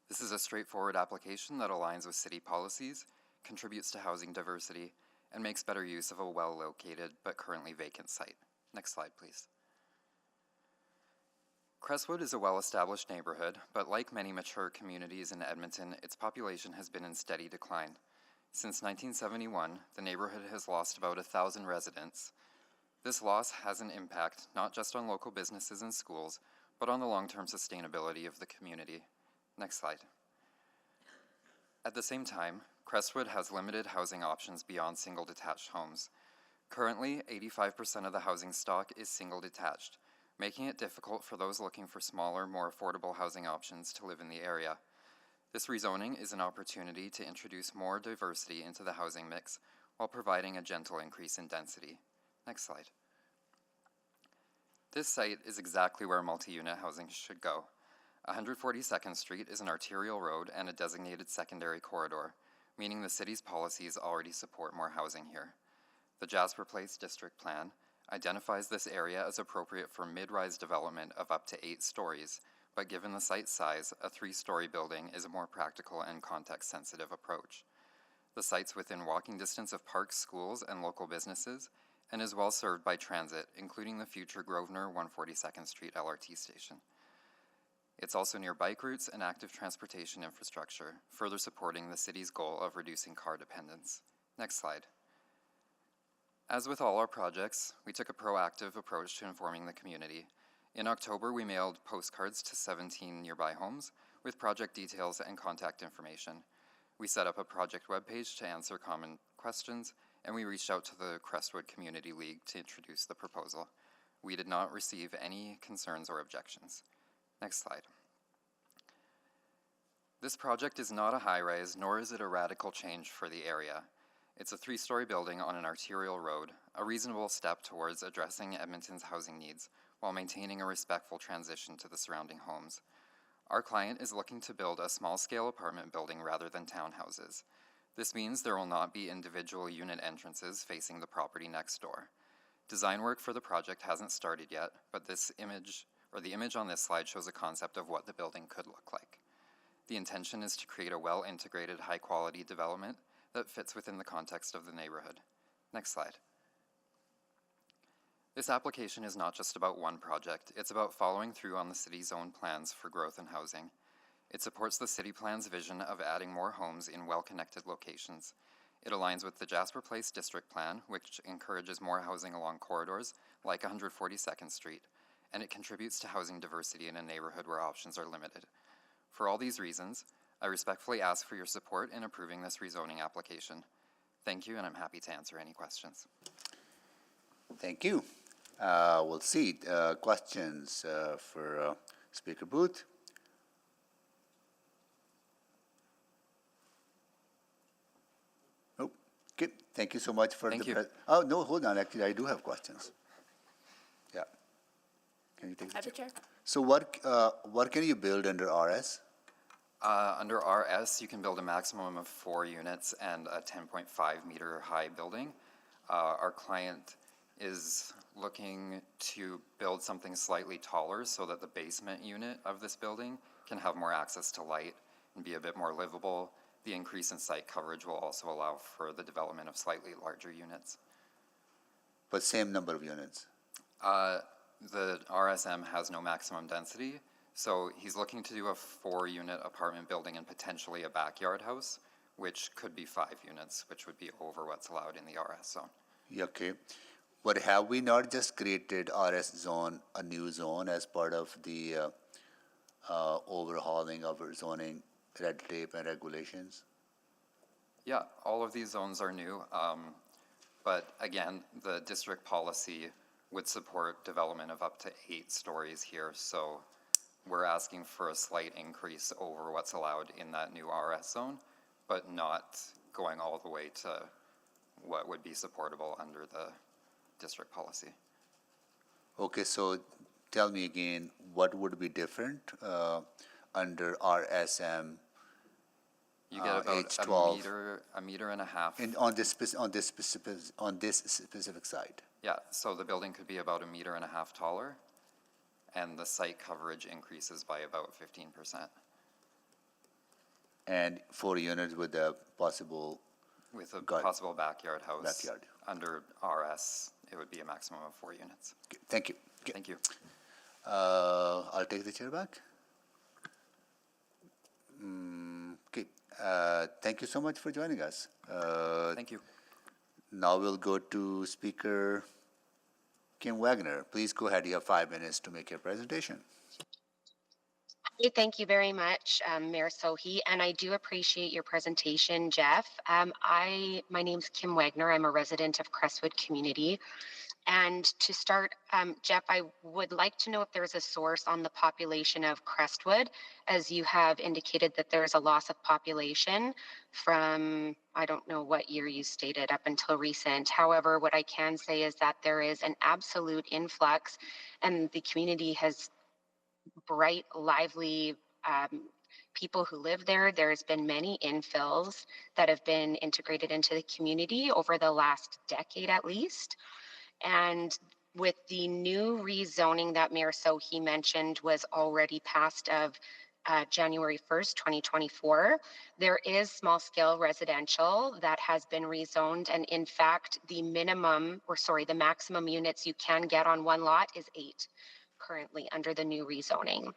This is a straightforward application that aligns with city policies, contributes to housing diversity, and makes better use of a well-located but currently vacant site. Next slide, please. Crestwood is a well-established neighborhood, but like many mature communities in Edmonton, its population has been in steady decline. Since 1971, the neighborhood has lost about 1,000 residents. This loss has an impact not just on local businesses and schools, but on the long-term sustainability of the community. Next slide. At the same time, Crestwood has limited housing options beyond single-detached homes. Currently, 85% of the housing stock is single-detached, making it difficult for those looking for smaller, more affordable housing options to live in the area. This rezoning is an opportunity to introduce more diversity into the housing mix while providing a gentle increase in density. Next slide. This site is exactly where multi-unit housing should go. 142nd Street is an arterial road and a designated secondary corridor, meaning the city's policies already support more housing here. The Jasper Place District Plan identifies this area as appropriate for mid-rise development of up to 8 stories, but given the site size, a 3-story building is a more practical and context-sensitive approach. The site's within walking distance of parks, schools, and local businesses, and is well served by transit, including the future Grosvenor 142nd Street LRT station. It's also near bike routes and active transportation infrastructure, further supporting the city's goal of reducing car dependence. Next slide. As with all our projects, we took a proactive approach to informing the community. In October, we mailed postcards to 17 nearby homes with project details and contact information. We set up a project webpage to answer common questions and we reached out to the Crestwood Community League to introduce the proposal. We did not receive any concerns or objections. Next slide. This project is not a high-rise, nor is it a radical change for the area. It's a 3-story building on an arterial road, a reasonable step towards addressing Edmonton's housing needs while maintaining a respectful transition to the surrounding homes. Our client is looking to build a small-scale apartment building rather than townhouses. This means there will not be individual unit entrances facing the property next door. Design work for the project hasn't started yet, but the image on this slide shows a concept of what the building could look like. The intention is to create a well-integrated, high-quality development that fits within the context of the neighborhood. Next slide. This application is not just about one project, it's about following through on the city's own plans for growth and housing. It supports the city plan's vision of adding more homes in well-connected locations. It aligns with the Jasper Place District Plan, which encourages more housing along corridors like 142nd Street, and it contributes to housing diversity in a neighborhood where options are limited. For all these reasons, I respectfully ask for your support in approving this rezoning application. Thank you, and I'm happy to answer any questions. Thank you. We'll see. Questions for Speaker Booth? Oh, okay. Thank you so much for Thank the. you. Oh no, hold on. Actually, I do have questions. Yeah. Can you take the chair? So what can you build under RS? Under RS, you can build a maximum of 4 units and a 10.5 meter high building. Our client is looking to build something slightly taller so that the basement unit of this building can have more access to light and be a bit more livable. The increase in site coverage will also allow for the development of slightly larger units. But same number of units? The RSM has no maximum density, so he's looking to do a 4-unit apartment building and potentially a backyard house, which could be 5 units, which would be over what's allowed in the RS zone. Yeah, okay. But have we not just created RS zone, a new zone, as part of the overhauling of our zoning red tape and regulations? Yeah, all of these zones are new, but again, the district policy would support development of up to 8 stories here, so we're asking for a slight increase over what's allowed in that new RS zone, but not going all the way to what would be supportable under the district policy. Okay, so tell me again, what would be different under RSM? You get about H12 a meter and a half. on this specific site. Yeah, so the building could be about a meter and a half taller, and the site coverage increases by about 15%. And 4 units with a possible. With a possible backyard house. Backyard. Under RS, it would be a maximum of 4 units. Okay, thank you. Okay. Thank you. I'll take the chair back. Okay. Thank you so much for joining us. Thank you. Now we'll go to Speaker Kim Wagner. Please go ahead. You have 5 minutes to make your presentation. Thank you very much, Mayor Sohi, and I do appreciate your presentation, Jeff. My name's Kim Wagner. I'm a resident of Crestwood Community. And to start, Jeff, I would like to know if there's a source on the population of Crestwood, as you have indicated that there's a loss of population from, I don't know what year you stated, up until recent. However, what I can say is that there is an absolute influx, and the community has bright, lively people who live there. There's been many infills that have been integrated into the community over the last decade at least. And with the new rezoning that Mayor Sohi mentioned was already passed of January 1st, 2024, there is small scale residential that has been rezoned. And in fact, the maximum units you can get on one lot is 8 currently under the new rezoning.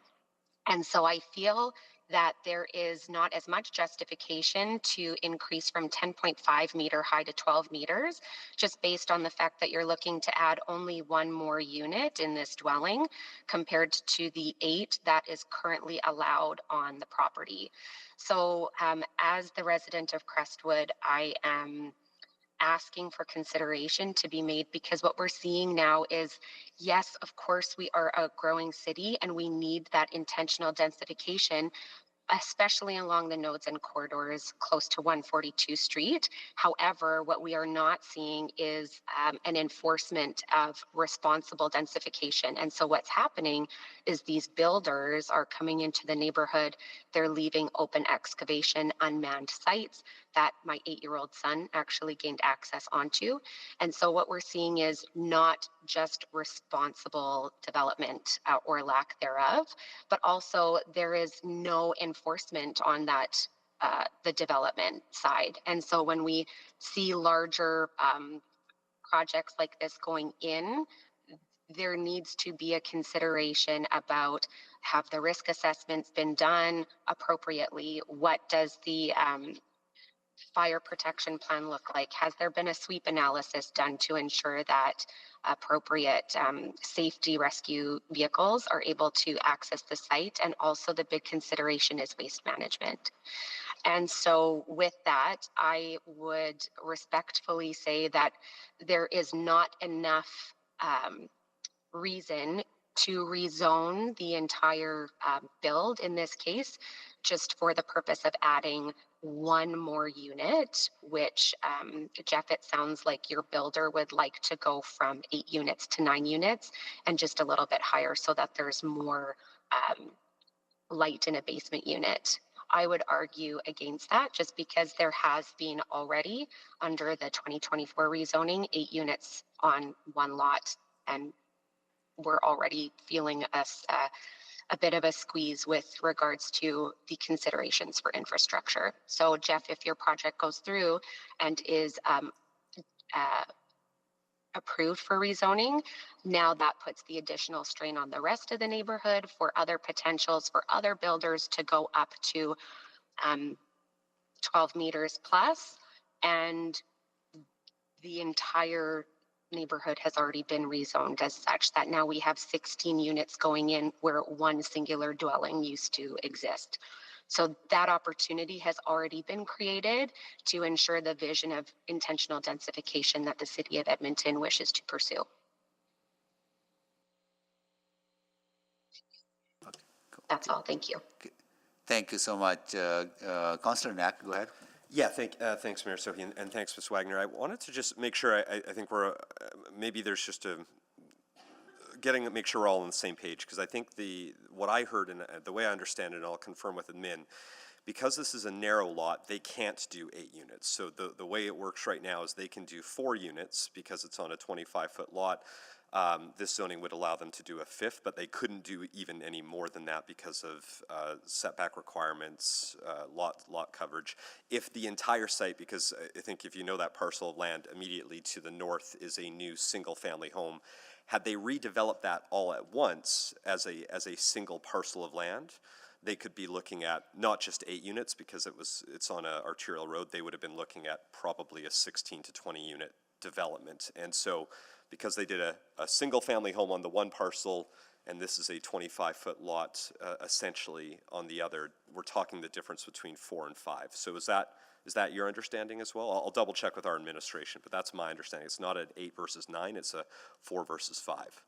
And so I feel that there is not as much justification to increase from 10.5 meter high to 12 meters, just based on the fact that you're looking to add only 1 more unit in this dwelling compared to the 8 that is currently allowed on the property. So as the resident of Crestwood, I am asking for consideration to be made, because what we're seeing now is, yes, of course, we are a growing city and we need that intentional densification, especially along the nodes and corridors close to 142 Street. However, what we are not seeing is an enforcement of responsible densification. And so what's happening is these builders are coming into the neighborhood, they're leaving open excavation, unmanned sites that my 8-year-old son actually gained access onto. And so what we're seeing is not just responsible development or lack thereof, but also there is no enforcement on that, the development side. And so when we see larger projects like this going in, there needs to be a consideration about, have the risk assessments been done appropriately? What does the fire protection plan look like? Has there been a sweep analysis done to ensure that appropriate safety rescue vehicles are able to access the site? And also the big consideration is waste management. And so with that, I would respectfully say that there is not enough reason to rezone the entire build in this case, just for the purpose of adding one more unit, which, Jeff, it sounds like your builder would like to go from 8 units to 9 units and just a little bit higher so that there's more light in a basement unit. I would argue against that, just because there has been already, under the 2024 rezoning, 8 units on one lot, and we're already feeling a bit of a squeeze with regards to the considerations for infrastructure. So Jeff, if your project goes through and is approved for rezoning, now that puts the additional strain on the rest of the neighborhood for other potentials for other builders to go up to 12 meters plus, and the entire neighborhood has already been rezoned as such that now we have 16 units going in where one singular dwelling used to exist. So that opportunity has already been created to ensure the vision of intentional densification that the city of Edmonton wishes to pursue. That's all. Thank you. Thank you so much. Councillor Knack, go ahead. Yeah, thanks, Mayor Sohi, and thanks, Ms. Wagner. I wanted to just make sure, I think we're, maybe there's just a, make sure we're all on the same page, because I think what I heard and the way I understand it, and I'll confirm with admin, because this is a narrow lot, they can't do 8 units. So the way it works right now is they can do 4 units because it's on a 25-foot lot. This zoning would allow them to do a 5th, but they couldn't do even any more than that because of setback requirements, lot coverage. If the entire site, because I think if you know that parcel of land immediately to the north is a new single-family home, had they redeveloped that all at once as a single parcel of land, they could be looking at not just 8 units because it's on an arterial road. They would have been looking at probably a 16 to 20 unit development. And so because they did a single family home on the one parcel and this is a 25-foot lot essentially on the other, we're talking the difference between 4 and 5. So is that your understanding as well? I'll double check with our administration, but that's my understanding. It's not an 8 versus 9, it's a 4 versus 5.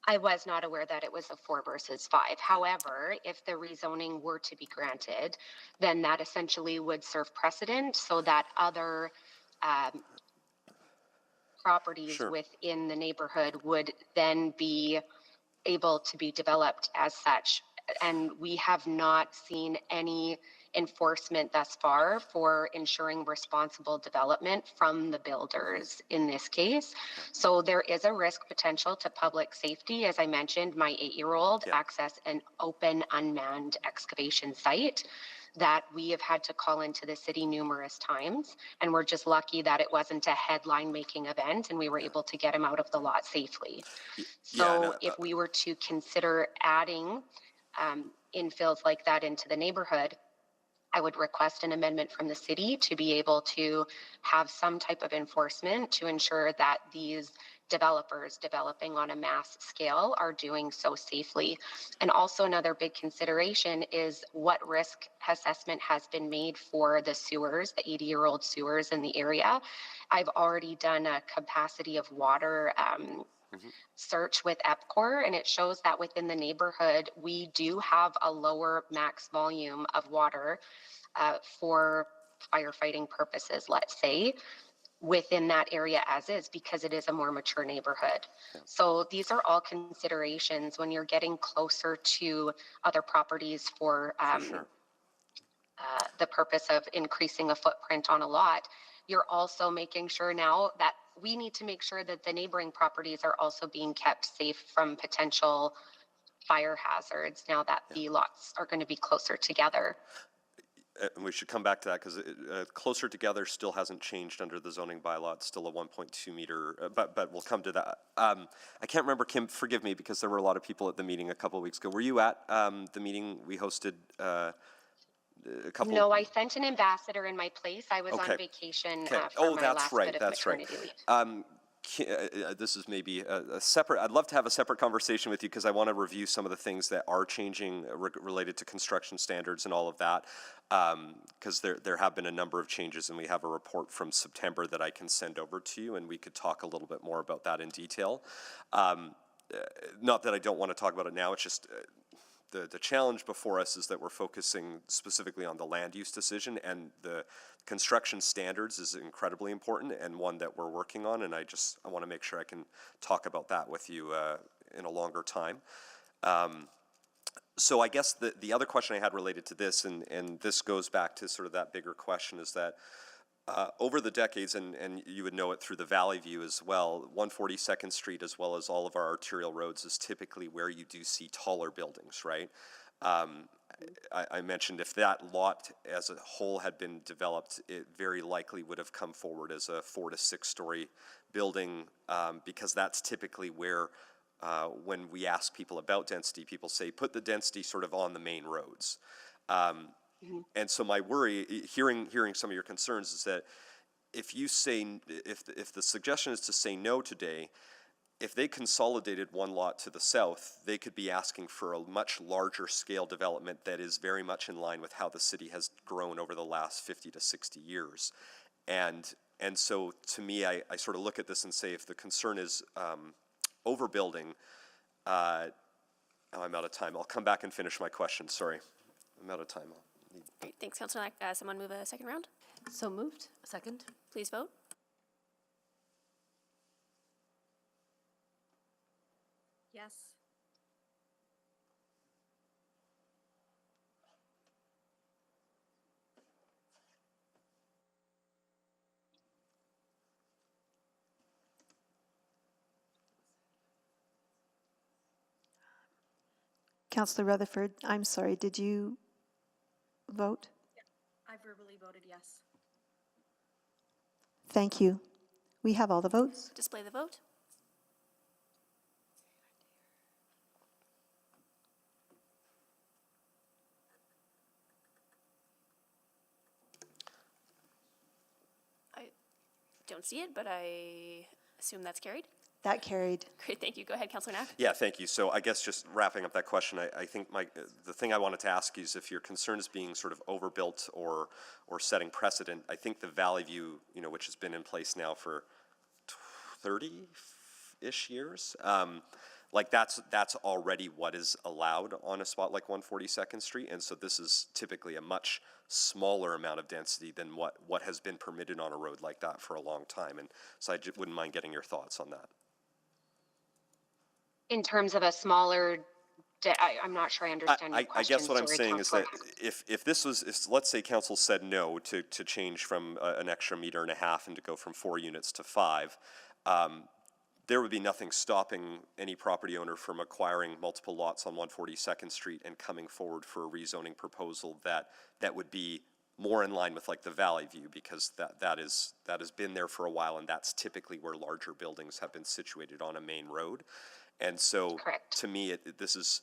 I was not aware that it was a 4 versus 5. However, if the rezoning were to be granted, then that essentially would serve precedent so that other properties within the neighborhood would then be able to be developed as such. And we have not seen any enforcement thus far for ensuring responsible development from the builders in this case. So there is a risk potential to public safety. As I mentioned, my 8-year-old access an open unmanned excavation site that we have had to call into the city numerous times. And we're just lucky that it wasn't a headline making event and we were able to get him out of the lot safely. So if we were to consider adding infills like that into the neighborhood, I would request an amendment from the city to be able to have some type of enforcement to ensure that these developers developing on a mass scale are doing so safely. And also another big consideration is what risk assessment has been made for the sewers, the 80-year-old sewers in the area. I've already done a capacity of water search with EPCOR, and it shows that within the neighborhood, we do have a lower max volume of water for firefighting purposes, let's say, within that area as is, because it is a more mature neighborhood. So these are all considerations when you're getting closer to other properties for the purpose of increasing a footprint on a lot. You're also making sure now that we need to make sure that the neighboring properties are also being kept safe from potential fire hazards now that the lots are going to be closer together. And we should come back to that because closer together still hasn't changed under the zoning bylaw. It's still a 1.2 meter, but we'll come to that. I can't remember, Kim, forgive me, because there were a lot of people at the meeting a couple of weeks ago. Were you at the meeting we hosted a couple? No, I sent an ambassador in my place. I was on vacation for my last bit of maternity leave. This is maybe a separate, I'd love to have a separate conversation with you because I want to review some of the things that are changing related to construction standards and all of that, because there have been a number of changes, and we have a report from September that I can send over to you, and we could talk a little bit more about that in detail. Not that I don't want to talk about it now, it's just the challenge before us is that we're focusing specifically on the land use decision, and the construction standards is incredibly important and one that we're working on, and I want to make sure I can talk about that with you in a longer time. So I guess the other question I had related to this, and this goes back to sort of that bigger question, is that over the decades, and you would know it through the Valley View as well, 142nd Street as well as all of our arterial roads is typically where you do see taller buildings, right? I mentioned if that lot as a whole had been developed, it very likely would have come forward as a 4 to 6 story building, because that's typically where when we ask people about density, people say put the density sort of on the main roads. And so my worry, hearing some of your concerns, is that if the suggestion is to say no today, if they consolidated one lot to the south, they could be asking for a much larger scale development that is very much in line with how the city has grown over the last 50 to 60 years. And so to me, I sort of look at this and say, if the concern is overbuilding, I'm out of time. I'll come back and finish my question. Sorry, I'm out of time. Great, thanks, Councillor Knack. Someone move a second round? So moved. Second. Please vote. Yes. Councillor Rutherford, I'm sorry, did you vote? I verbally voted yes. Thank you. We have all the votes. Display the vote. I don't see it, but I assume that's carried. That carried. Great, thank you. Go ahead, Councillor Knack. Yeah, thank you. So I guess just wrapping up that question, I think the thing I wanted to ask you is if your concern is being sort of overbuilt or setting precedent. I think the Valley View, which has been in place now for 30-ish years, like that's already what is allowed on a spot like 142nd Street, and so this is typically a much smaller amount of density than what has been permitted on a road like that for a long time, and so I just wouldn't mind getting your thoughts on that. In terms of a smaller, I'm not sure I understand your question. I guess what I'm saying is that Councillor. if let's say council said no to change from an extra 1.5 meters and to go from 4 units to 5, there would be nothing stopping any property owner from acquiring multiple lots on 142nd Street and coming forward for a rezoning proposal that would be more in line with like the Valley View, because that has been there for a while, and that's typically where larger buildings have been situated on a main road. And so, to me, this is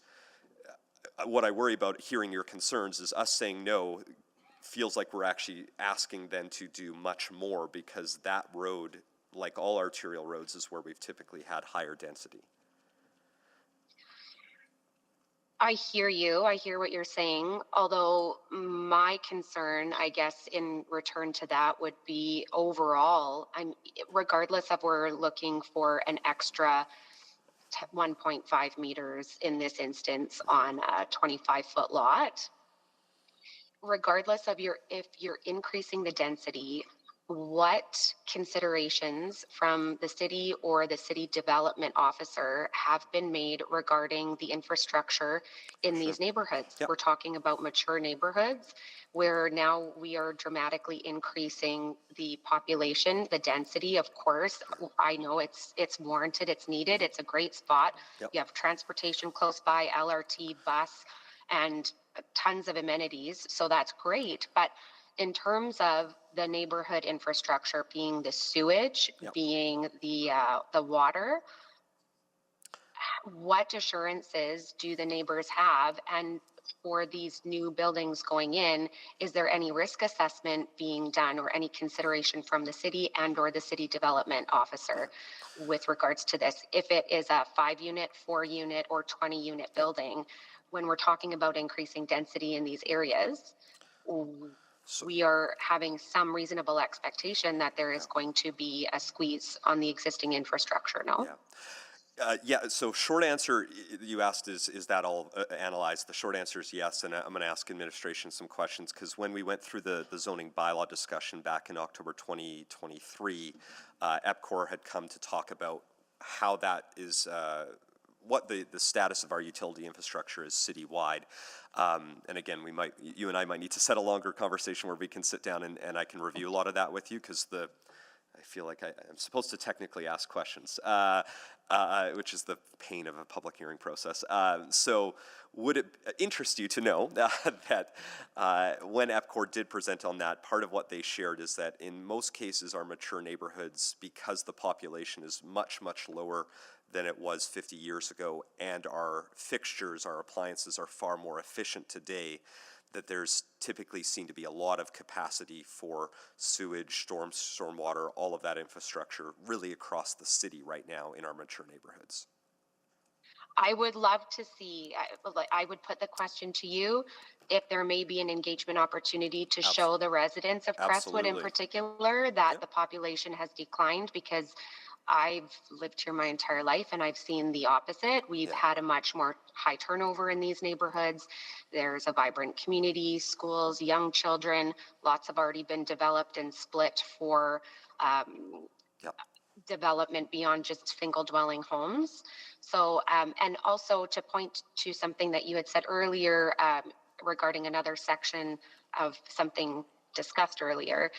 what I worry about. Hearing your concerns is us saying no feels like we're actually asking them to do much more, because that road like all arterial roads, is where we've typically had higher density. I hear you. I hear what you're saying. Although my concern, I guess, in return to that would be overall, regardless of we're looking for an extra 1.5 meters in this instance on a 25-foot lot, regardless of if you're increasing the density, what considerations from the city or the city development officer have been made regarding the infrastructure in these neighborhoods? We're talking about mature neighborhoods where now we are dramatically increasing the population, the density. Of course, I know it's warranted, it's needed, it's a great spot. You have transportation close by, LRT, bus, and tons of amenities, so that's great. But in terms of the neighborhood infrastructure, being the sewage, being the water, what assurances do the neighbors have? And for these new buildings going in, is there any risk assessment being done or any consideration from the city and or the city development officer with regards to this? If it is a 5-unit, 4-unit, or 20-unit building, when we're talking about increasing density in these areas, we are having some reasonable expectation that there is going to be a squeeze on the existing infrastructure, no? So short answer, you asked, is that all analyzed? The short answer is yes, and I'm going to ask administration some questions, because when we went through the zoning bylaw discussion back in October 2023, EPCOR had come to talk about how that is, what the status of our utility infrastructure is citywide. And again, you and I might need to set a longer conversation where we can sit down and I can review a lot of that with you, because I feel like I'm supposed to technically ask questions, which is the pain of a public hearing process. So would it interest you to know that when EPCOR did present on that, part of what they shared is that in most cases our mature neighborhoods, because the population is much, much lower than it was 50 years ago, and our fixtures, our appliances are far more efficient today, that there's typically seen to be a lot of capacity for sewage, stormwater, all of that infrastructure really across the city right now in our mature neighborhoods. I would love to see, I would put the question to you, if there may be an engagement opportunity to show the residents of Crestwood in particular that the population has declined, because I've lived here my entire life and I've seen the opposite. We've had a much more high turnover in these neighborhoods. There's a vibrant community, schools, young children. Lots have already been developed and split for development beyond just single dwelling homes. So, and also to point to something that you had said earlier regarding another section of something discussed earlier,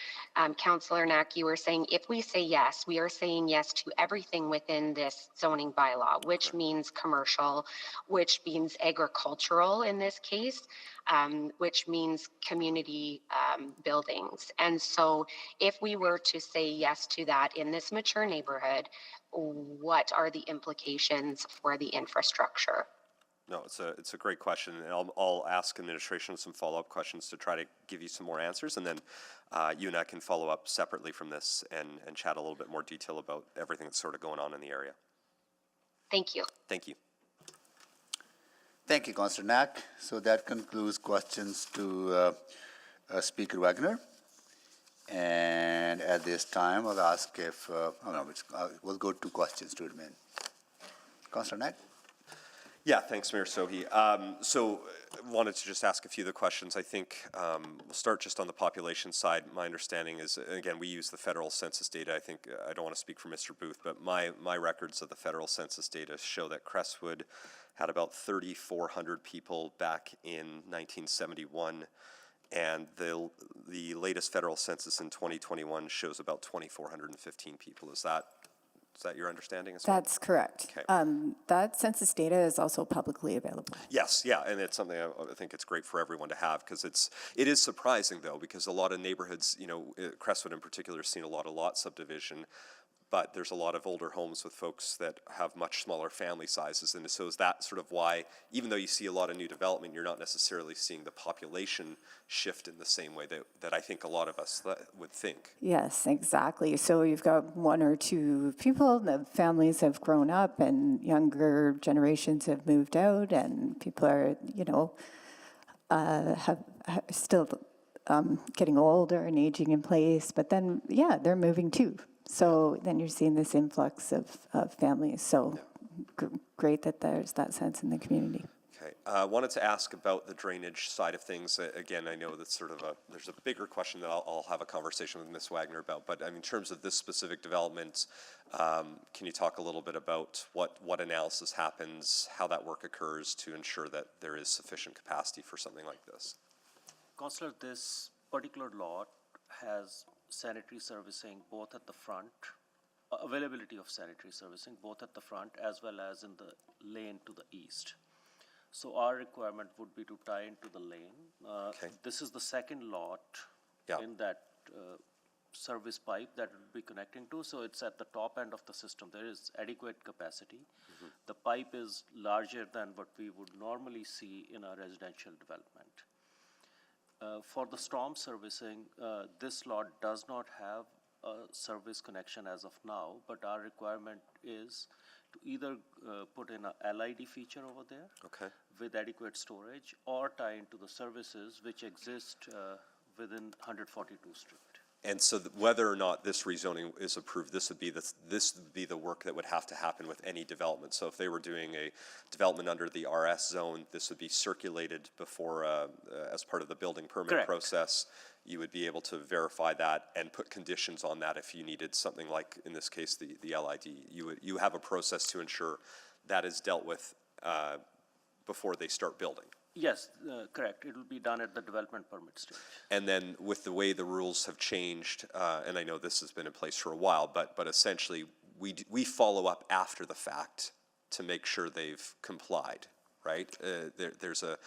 Councillor Knack, you were saying if we say yes, we are saying yes to everything within this zoning bylaw, which means commercial, which means agricultural in this case, which means community buildings. And so if we were to say yes to that in this mature neighborhood, what are the implications for the infrastructure? No, it's a great question, and I'll ask administration some follow-up questions to try to give you some more answers, and then you and I can follow up separately from this and chat a little bit more detail about everything that's sort of going on in the area. Thank you. Thank you. Thank you, Councillor Knack. So that concludes questions to Speaker Wagner. And at this time, I'll ask if, we'll go to questions to admin. Councillor Knack? Yeah, thanks, Mayor Sohi. So wanted to just ask a few of the questions. I think we'll start just on the population side. My understanding is, again, we use the federal census data. I think, I don't want to speak for Mr. Booth, but my records of the federal census data show that Crestwood had about 3,400 people back in 1971, and the latest federal census in 2021 shows about 2,415 people. Is that your understanding as well? That's correct. Okay. That census data is also publicly available. Yes, yeah, and it's something I think it's great for everyone to have, because it is surprising though, because a lot of neighborhoods, Crestwood in particular, has seen a lot of lot subdivision, but there's a lot of older homes with folks that have much smaller family sizes. And so is that sort of why, even though you see a lot of new development, you're not necessarily seeing the population shift in the same way that I think a lot of us would think? Yes, exactly. So you've got one or two people, the families have grown up and younger generations have moved out, and people are, have still getting older and aging in place, but then, yeah, they're moving too. So then you're seeing this influx of families. So great that there's that sense in the community. Okay. I wanted to ask about the drainage side of things. Again, I know that's sort of there's a bigger question that I'll have a conversation with Ms. Wagner about, but I mean, in terms of this specific development, can you talk a little bit about what analysis happens, how that work occurs to ensure that there is sufficient capacity for something like this? Councillor, this particular lot has sanitary servicing both at the front, availability of sanitary servicing both at the front as well as in the lane to the east. So our requirement would be to tie into the lane. This is the second lot in that service pipe that it will be connecting to. So it's at the top end of the system. There is adequate capacity. The pipe is larger than what we would normally see in a residential development. For the storm servicing, this lot does not have a service connection as of now, but our requirement is to either put in a LID feature over there with adequate storage, or tie into the services which exist within 142 Street. And so whether or not this rezoning is approved, this would be the work that would have to happen with any development. So if they were doing a development under the RS zone, this would be circulated before, as part of the building permit process. You would be able to verify that and put conditions on that if you needed something like, in this case, the LID. You have a process to ensure that is dealt with before they start building. Yes, correct. It will be done at the development permit stage. And then with the way the rules have changed, and I know this has been in place for a while, but essentially we follow up after the fact to make sure they've complied, right? There's a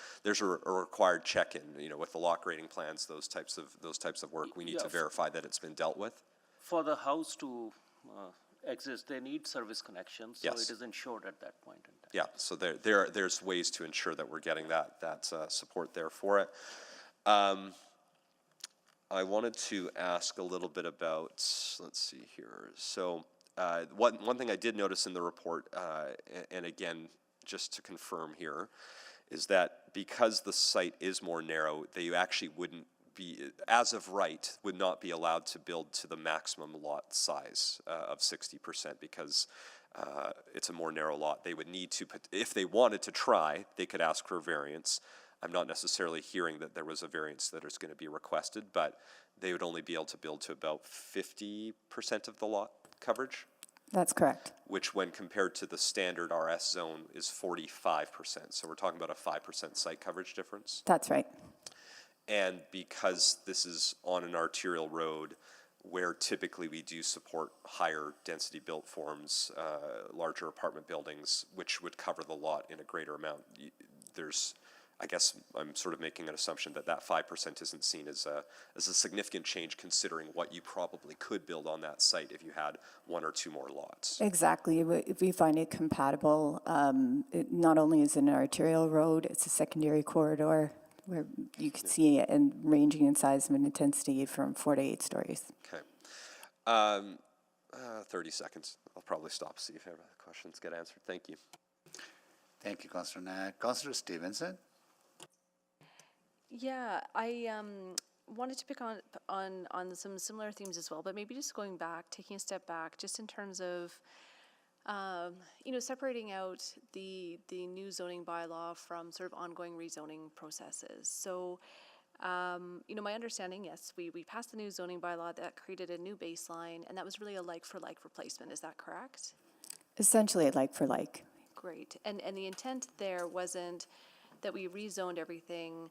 required check-in, with the lot grading plans, those types of work. We need to verify that it's been dealt with. For the house to exist, they need service connections, so it is insured at that point in time. Yeah, so there's ways to ensure that we're getting that support there for it. I wanted to ask a little bit about, let's see here. So one thing I did notice in the report, and again, just to confirm here, is that because the site is more narrow, they actually wouldn't be, as of right, would not be allowed to build to the maximum lot size of 60% because it's a more narrow lot. They would need to, if they wanted to try, they could ask for a variance. I'm not necessarily hearing that there was a variance that is going to be requested, but they would only be able to build to about 50% of the lot coverage. That's correct. Which, when compared to the standard RS zone, is 45%. So we're talking about a 5% site coverage difference. That's right. And because this is on an arterial road where typically we do support higher density built forms, larger apartment buildings, which would cover the lot in a greater amount, I guess I'm sort of making an assumption that 5% isn't seen as a significant change, considering what you probably could build on that site if you had one or two more lots. Exactly. If we find it compatible, it not only is it an arterial road, it's a secondary corridor where you can see it and ranging in size and intensity from 4 to 8 stories. Okay. 30 seconds. I'll probably stop, see if any questions get answered. Thank you. Thank you, Councillor Nack. Councillor Stevenson? Yeah, I wanted to pick on some similar themes as well, but maybe just going back, taking a step back, just in terms of separating out the new zoning bylaw from sort of ongoing rezoning processes. So, my understanding, yes, we passed the new zoning bylaw that created a new baseline, and that was really a like-for-like replacement. Is that correct? Essentially, like for like. Great. And the intent there wasn't that we rezoned everything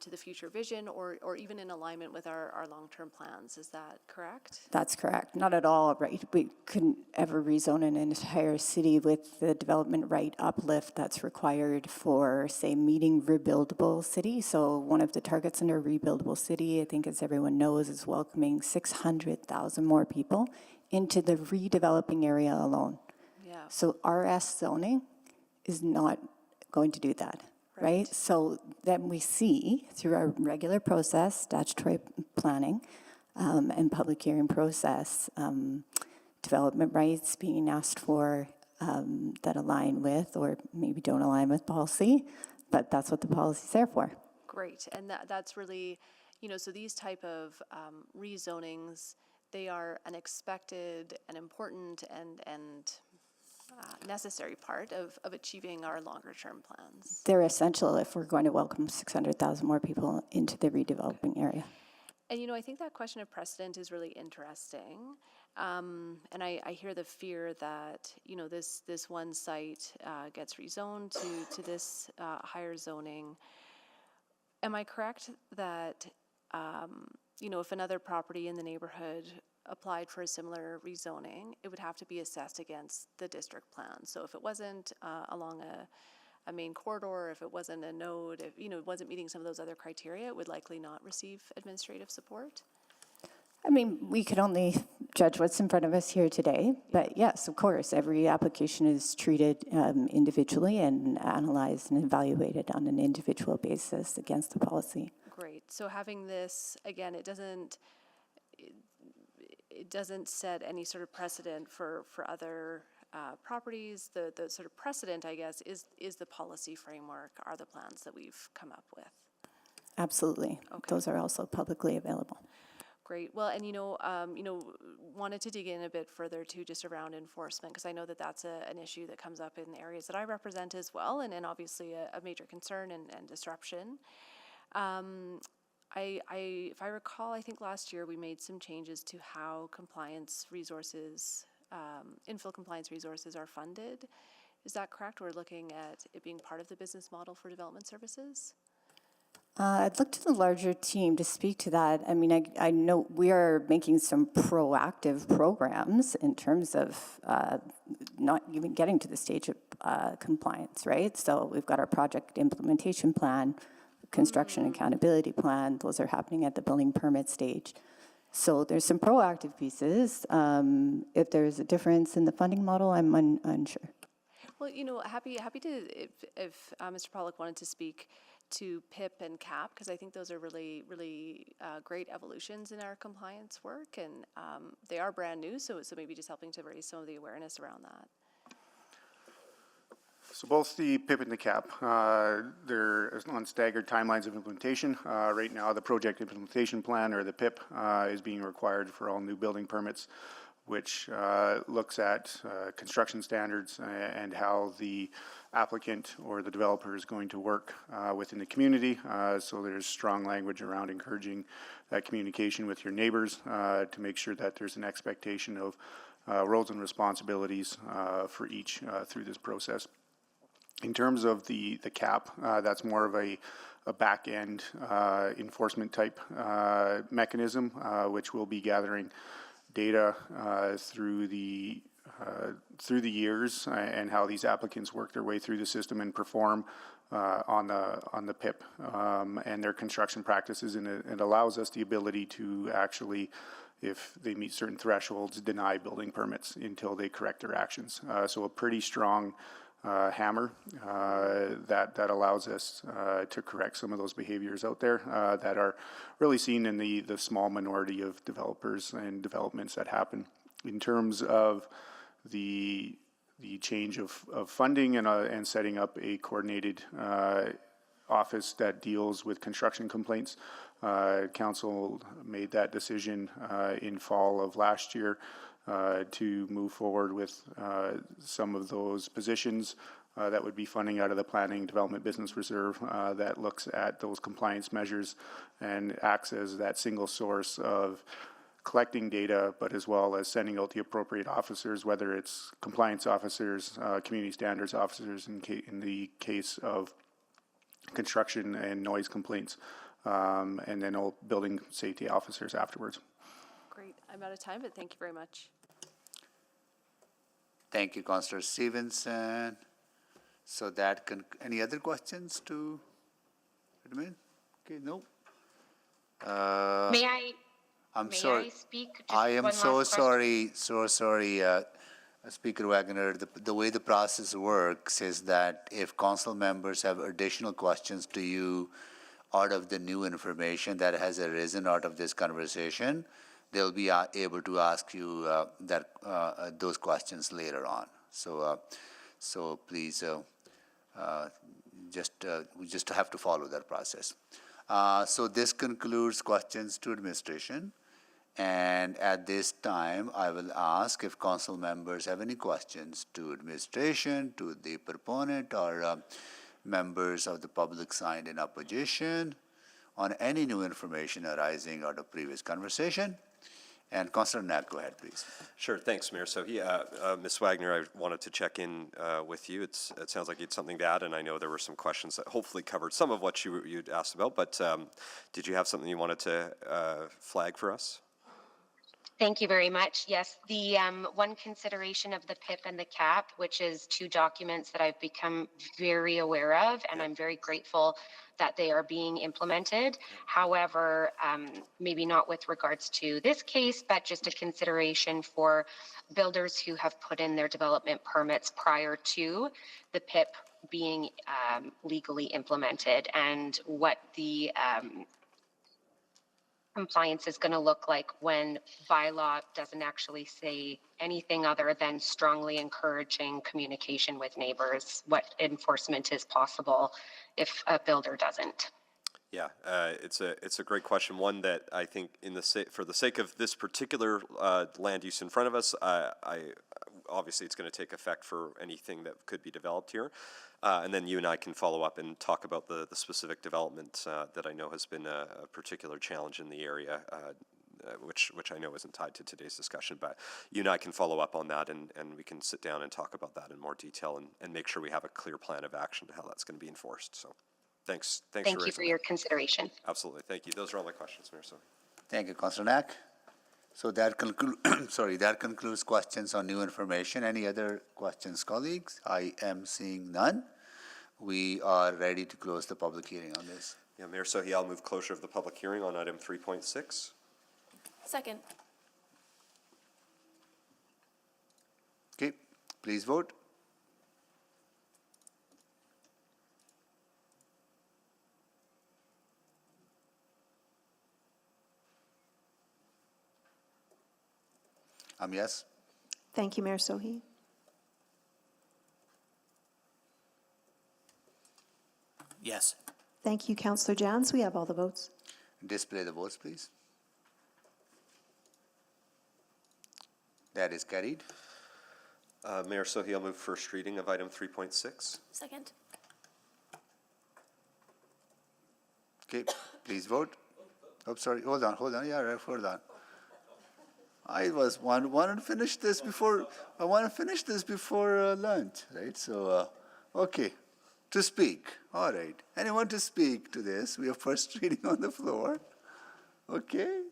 to the future vision or even in alignment with our long-term plans. Is that correct? That's correct. Not at all, right? We couldn't ever rezone an entire city with the development right uplift that's required for, say, meeting rebuildable city. So one of the targets under rebuildable city, I think as everyone knows, is welcoming 600,000 more people into the redeveloping area alone. Yeah. So RS zoning is not going to do that, right? So then we see through our regular process, statutory planning, and public hearing process, development rights being asked for that align with or maybe don't align with policy, but that's what the policy is there for. Great, and that's really, so these type of rezonings, they are an expected and important and necessary part of achieving our longer term plans. They're essential if we're going to welcome 600,000 more people into the redeveloping area. And I think that question of precedent is really interesting. And I hear the fear that, this one site gets rezoned to this higher zoning. Am I correct that, if another property in the neighborhood applied for a similar rezoning, it would have to be assessed against the district plan? So if it wasn't along a main corridor, if it wasn't a node, if it wasn't meeting some of those other criteria, it would likely not receive administrative support? I mean, we could only judge what's in front of us here today, but yes, of course, every application is treated individually and analyzed and evaluated on an individual basis against the policy. Great. So having this, again, it doesn't set any sort of precedent for other properties. The sort of precedent, I guess, is the policy framework, are the plans that we've come up with. Absolutely. Okay. Those are also publicly available. Great. Well, and wanted to dig in a bit further too, just around enforcement, because I know that that's an issue that comes up in the areas that I represent as well, and obviously a major concern and disruption. If I recall, I think last year we made some changes to how compliance resources, infill compliance resources are funded. Is that correct? We're looking at it being part of the business model for development services? I'd look to the larger team to speak to that. I mean, I know we are making some proactive programs in terms of not even getting to the stage of compliance, right? So we've got our project implementation plan, construction accountability plan. Those are happening at the building permit stage. So there's some proactive pieces. If there's a difference in the funding model, I'm unsure. Well, happy to, if Mr. Pollock wanted to speak to PIP and CAP, because I think those are really, really great evolutions in our compliance work, and they are brand new, so maybe just helping to raise some of the awareness around that. So both the PIP and the CAP, they're on staggered timelines of implementation. Right now, the project implementation plan, or the PIP, is being required for all new building permits, which looks at construction standards and how the applicant or the developer is going to work within the community. So there's strong language around encouraging that communication with your neighbors to make sure that there's an expectation of roles and responsibilities for each through this process. In terms of the CAP, that's more of a back-end enforcement type mechanism, which will be gathering data through the years and how these applicants work their way through the system and perform on the PIP and their construction practices, and it allows us the ability to actually, if they meet certain thresholds, deny building permits until they correct their actions. So a pretty strong hammer that allows us to correct some of those behaviors out there that are really seen in the small minority of developers and developments that happen. In terms of the change of funding and setting up a coordinated office that deals with construction complaints, council made that decision in fall of last year to move forward with some of those positions that would be funding out of the Planning Development Business Reserve that looks at those compliance measures and acts as that single source of collecting data, but as well as sending out the appropriate officers, whether it's compliance officers, community standards officers in the case of construction and noise complaints, and then all building safety officers afterwards. Great. I'm out of time, but thank you very much. Thank you, Councillor Stevenson. So that any other questions to admin? Okay, no. May I I'm May sorry. I speak? Just I am one so last question. sorry, Speaker Wagner. The way the process works is that if council members have additional questions to you out of the new information that has arisen out of this conversation, they'll be able to ask you those questions later on. So please, we just have to follow that process. So this concludes questions to administration. And at this time, I will ask if council members have any questions to administration, to the proponent, or members of the public signed in opposition on any new information arising out of previous conversation. And Councilor Knack, go ahead, please. Sure, thanks, Mayor. So, Ms. Wagner, I wanted to check in with you. It sounds like you had something to add, and I know there were some questions that hopefully covered some of what you'd asked about, but did you have something you wanted to flag for us? Thank you very much. Yes, the one consideration of the PIP and the CAP, which is two documents that I've become very aware of, and I'm very grateful that they are being implemented. However, maybe not with regards to this case, but just a consideration for builders who have put in their development permits prior to the PIP being legally implemented, and what the compliance is going to look like when bylaw doesn't actually say anything other than strongly encouraging communication with neighbors, what enforcement is possible if a builder doesn't. Yeah, it's a great question. One that I think, for the sake of this particular land use in front of us, obviously it's going to take effect for anything that could be developed here, and then you and I can follow up and talk about the specific development that I know has been a particular challenge in the area. Which I know isn't tied to today's discussion, but you and I can follow up on that, and we can sit down and talk about that in more detail and make sure we have a clear plan of action to how that's going to be enforced. So. Thanks. Thank you for your consideration. Absolutely. Thank you. Those are all my questions, Mayor. Thank you, Councilor Knack. So that concludes questions on new information. Any other questions, colleagues? I am seeing none. We are ready to close the public hearing on this. Yeah, Mayor Sohi, I'll move closure of the public hearing on item 3.6. Second. Okay, please vote. Yes. Thank you, Mayor Sohi. Yes. Thank you, Councillor Jans. We have all the votes. Display the votes, please. That is carried. Mayor Sohi, I'll move first reading of item 3.6. Second. Okay, please vote. Oh, sorry. Hold on. Yeah, right, hold on. I want to finish this before lunch, right? So, okay, to speak. All right. Anyone to speak to this? We have first reading on the floor. Okay.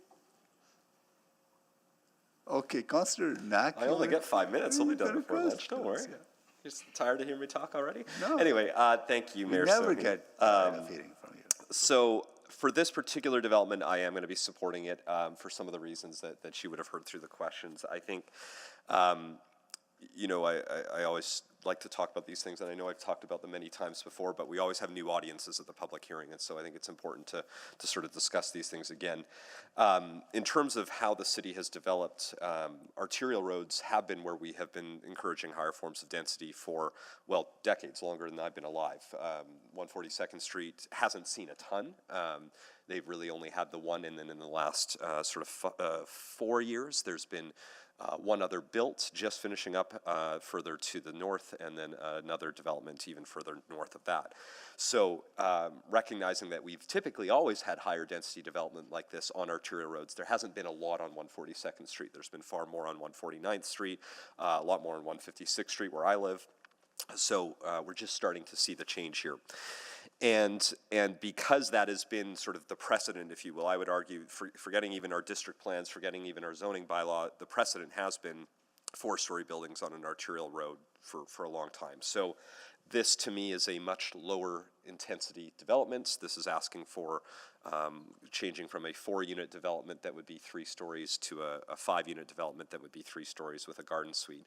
Okay, Councilor Knack. I only get 5 minutes. I'll be done before lunch. Don't worry. Yeah. You're just tired of hearing me talk already? No. Anyway, thank you, Mayor Never Sohi. get tired of hearing from you. So for this particular development, I am going to be supporting it for some of the reasons that you would have heard through the questions. I think, I always like to talk about these things, and I know I've talked about them many times before, but we always have new audiences at the public hearing, and so I think it's important to sort of discuss these things again. In terms of how the city has developed, arterial roads have been where we have been encouraging higher forms of density for, well, decades, longer than I've been alive. 142nd Street hasn't seen a ton. They've really only had the one, and then in the last 4 years, there's been one other built, just finishing up further to the north, and then another development even further north of that. So recognizing that we've typically always had higher density development like this on arterial roads, there hasn't been a lot on 142nd Street. There's been far more on 149th Street, a lot more on 156th Street where I live. So we're just starting to see the change here. And because that has been sort of the precedent, if you will, I would argue, forgetting even our district plans, forgetting even our zoning bylaw, the precedent has been 4-story buildings on an arterial road for a long time. So this, to me, is a much lower intensity developments. This is asking for changing from a 4-unit development that would be 3 stories to a 5-unit development that would be 3 stories with a garden suite.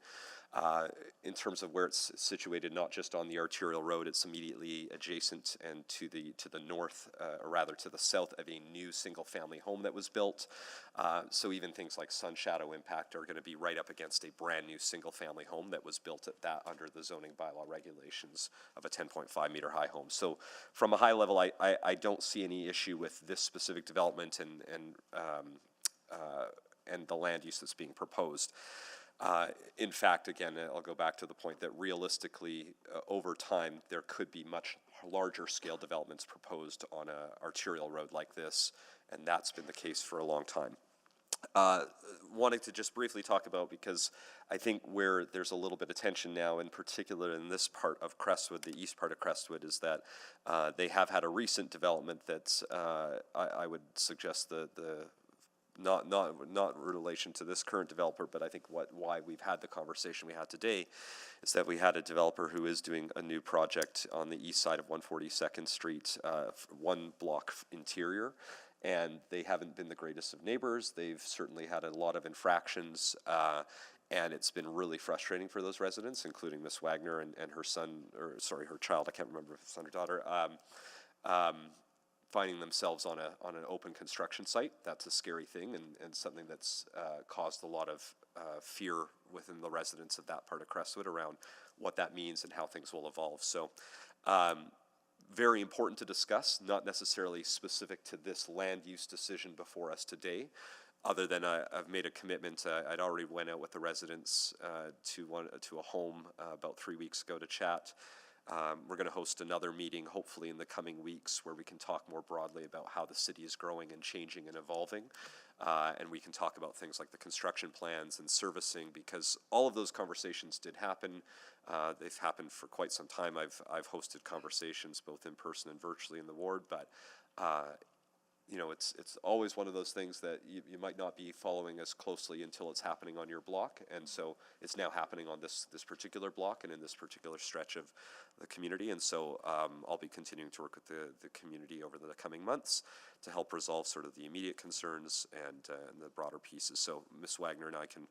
In terms of where it's situated, not just on the arterial road, it's immediately adjacent and to the north, or rather to the south of a new single-family home that was built. So even things like sun shadow impact are going to be right up against a brand new single-family home that was built at that under the zoning bylaw regulations of a 10.5 meter high home. So from a high level, I don't see any issue with this specific development and the land use that's being proposed. In fact, again, I'll go back to the point that realistically, over time, there could be much larger scale developments proposed on an arterial road like this, and that's been the case for a long time. Wanting to just briefly talk about, because I think where there's a little bit of tension now, in particular in this part of Crestwood, the east part of Crestwood, is that they have had a recent development that's, I would suggest not in relation to this current developer, but I think why we've had the conversation we had today is that we had a developer who is doing a new project on the east side of 142nd Street, 1 block interior, and they haven't been the greatest of neighbors. They've certainly had a lot of infractions, and it's been really frustrating for those residents, including Miss Wagner and her son, or sorry, her child, I can't remember if it's son or daughter, finding themselves on an open construction site. That's a scary thing, and something that's caused a lot of fear within the residents of that part of Crestwood around what that means and how things will evolve. So very important to discuss, not necessarily specific to this land use decision before us today, other than I've made a commitment. I'd already went out with the residents to a home about 3 weeks ago to chat. We're going to host another meeting, hopefully in the coming weeks, where we can talk more broadly about how the city is growing and changing and evolving. And we can talk about things like the construction plans and servicing, because all of those conversations did happen. They've happened for quite some time. I've hosted conversations both in person and virtually in the ward, but you know, it's always one of those things that you might not be following as closely until it's happening on your block, and so it's now happening on this particular block and in this particular stretch of the community, and so I'll be continuing to work with the community over the coming months to help resolve sort of the immediate concerns and the broader pieces. So Ms. Wagner and I can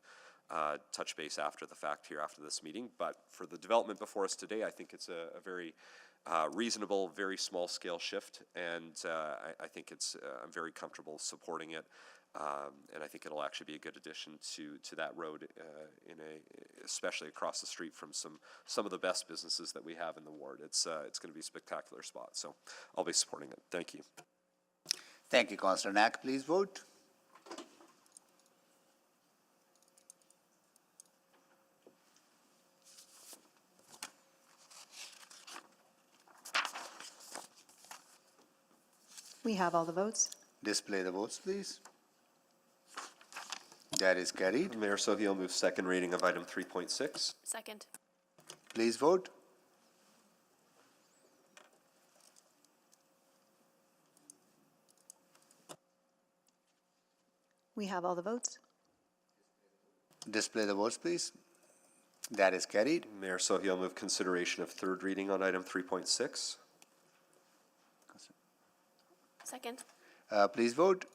touch base after the fact here after this meeting, but for the development before us today, I think it's a very reasonable, very small scale shift, and I think I'm very comfortable supporting it, and I think it'll actually be a good addition to that road, especially across the street from some of the best businesses that we have in the ward. It's going to be a spectacular spot, so I'll be supporting it. Thank you. Thank you, Councillor Knack. Please vote. We have all the votes. Display the votes, please. That is carried. Mayor Sohi will move second reading of item 3.6. Second. Please vote. We have all the votes. Display the votes, please. That is carried. Mayor Sohi will move consideration of third reading on item 3.6. Second. Please vote.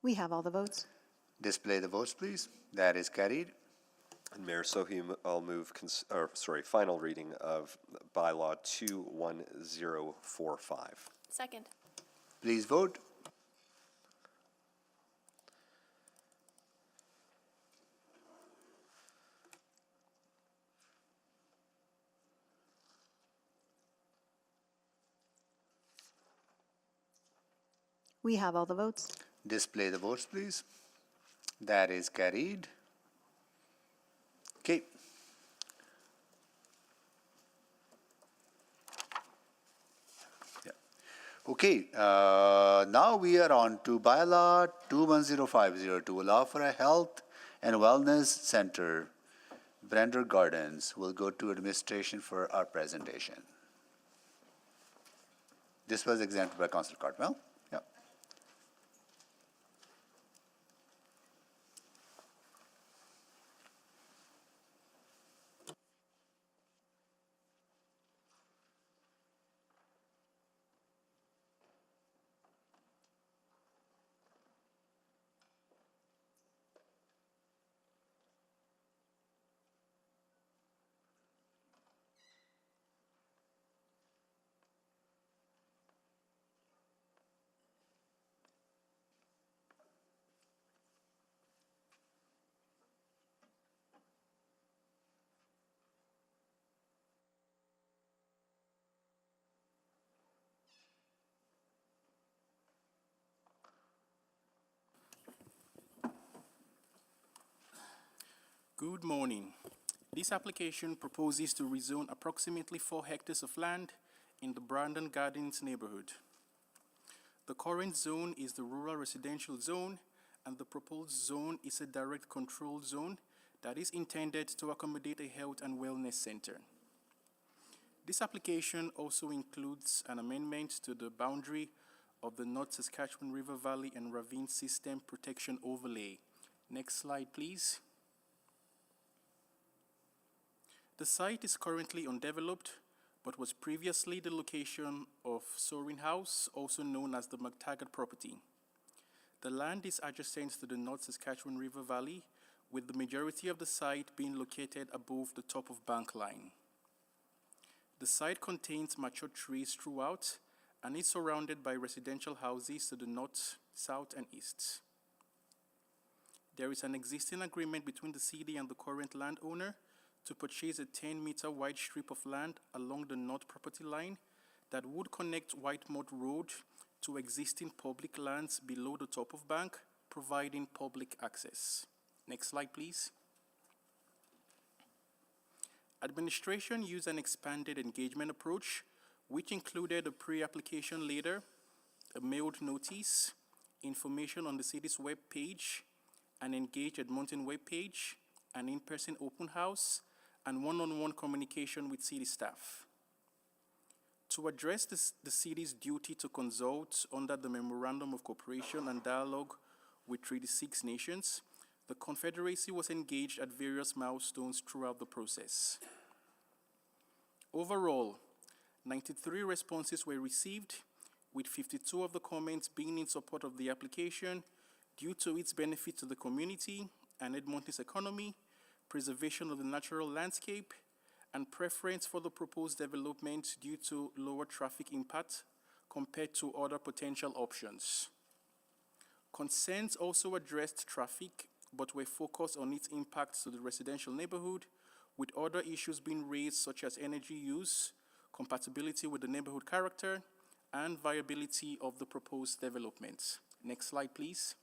We have all the votes. Display the votes, please. That is carried. And Mayor Sohi, I'll move final reading of Bylaw 21045. Second. Please vote. We have all the votes. Display the votes, please. That is carried. Okay. Yeah. Okay. Now we are on to Bylaw 21050 to allow for a health and wellness center. Kinglet Gardens will go to administration for our presentation. This was exempted by Councillor Cartwell. Yep. Good morning. This application proposes to rezone approximately 4 hectares of land in the Kinglet Gardens neighborhood. The current zone is the rural residential zone, and the proposed zone is a direct control zone that is intended to accommodate a health and wellness center. This application also includes an amendment to the boundary of the North Saskatchewan River Valley and Ravine System Protection Overlay. Next slide, please. The site is currently undeveloped, but was previously the location of Soaring House, also known as the McTaggart property. The land is adjacent to the North Saskatchewan River Valley, with the majority of the site being located above the top of bank line. The site contains mature trees throughout and is surrounded by residential houses to the north, south, and east. There is an existing agreement between the city and the current landowner to purchase a 10-meter wide strip of land along the north property line that would connect Whitemount Road to existing public lands below the top of bank, providing public access. Next slide, please. Administration used an expanded engagement approach, which included a pre-application letter, a mailed notice, information on the city's web page, an Engage Edmonton web page, an in-person open house, and one-on-one communication with city staff. To address the city's duty to consult under the Memorandum of Cooperation and Dialogue with Treaty 6 nations, the Confederacy was engaged at various milestones throughout the process. Overall, 93 responses were received, with 52 of the comments being in support of the application due to its benefit to the community and Edmonton's economy, preservation of the natural landscape, and preference for the proposed development due to lower traffic impact compared to other potential options. Concerns also addressed traffic, but were focused on its impact to the residential neighborhood, with other issues being raised such as energy use, compatibility with the neighborhood character, and viability of the proposed development. Next slide, please.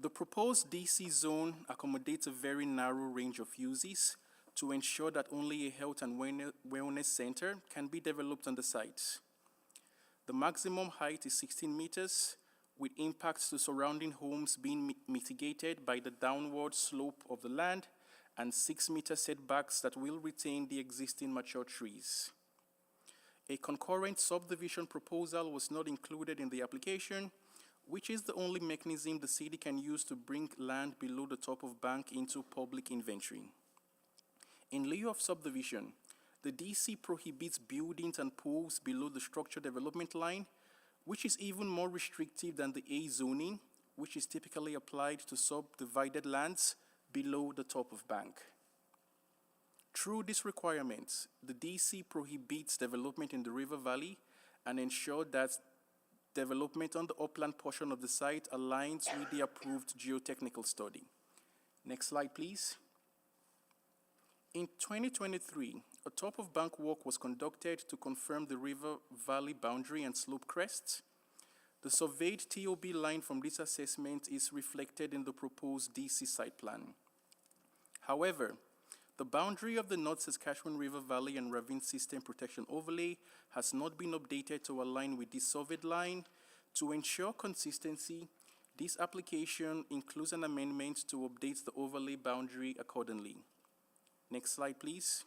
The proposed DC zone accommodates a very narrow range of uses to ensure that only a health and wellness center can be developed on the site. The maximum height is 16 meters, with impacts to surrounding homes being mitigated by the downward slope of the land and 6-meter setbacks that will retain the existing mature trees. A concurrent subdivision proposal was not included in the application, which is the only mechanism the city can use to bring land below the top of bank into public inventory. In lieu of subdivision, the DC prohibits buildings and pools below the structure development line, which is even more restrictive than the A zoning, which is typically applied to subdivided lands below the top of bank. Through this requirement, the DC prohibits development in the river valley and ensures that development on the upland portion of the site aligns with the approved geotechnical study. Next slide, please. In 2023, a top-of-bank walk was conducted to confirm the river valley boundary and slope crests. The surveyed TOB line from this assessment is reflected in the proposed DC site plan. However, the boundary of the North Saskatchewan River Valley and Ravine System Protection Overlay has not been updated to align with this surveyed line. To ensure consistency, this application includes an amendment to update the overlay boundary accordingly. Next slide, please.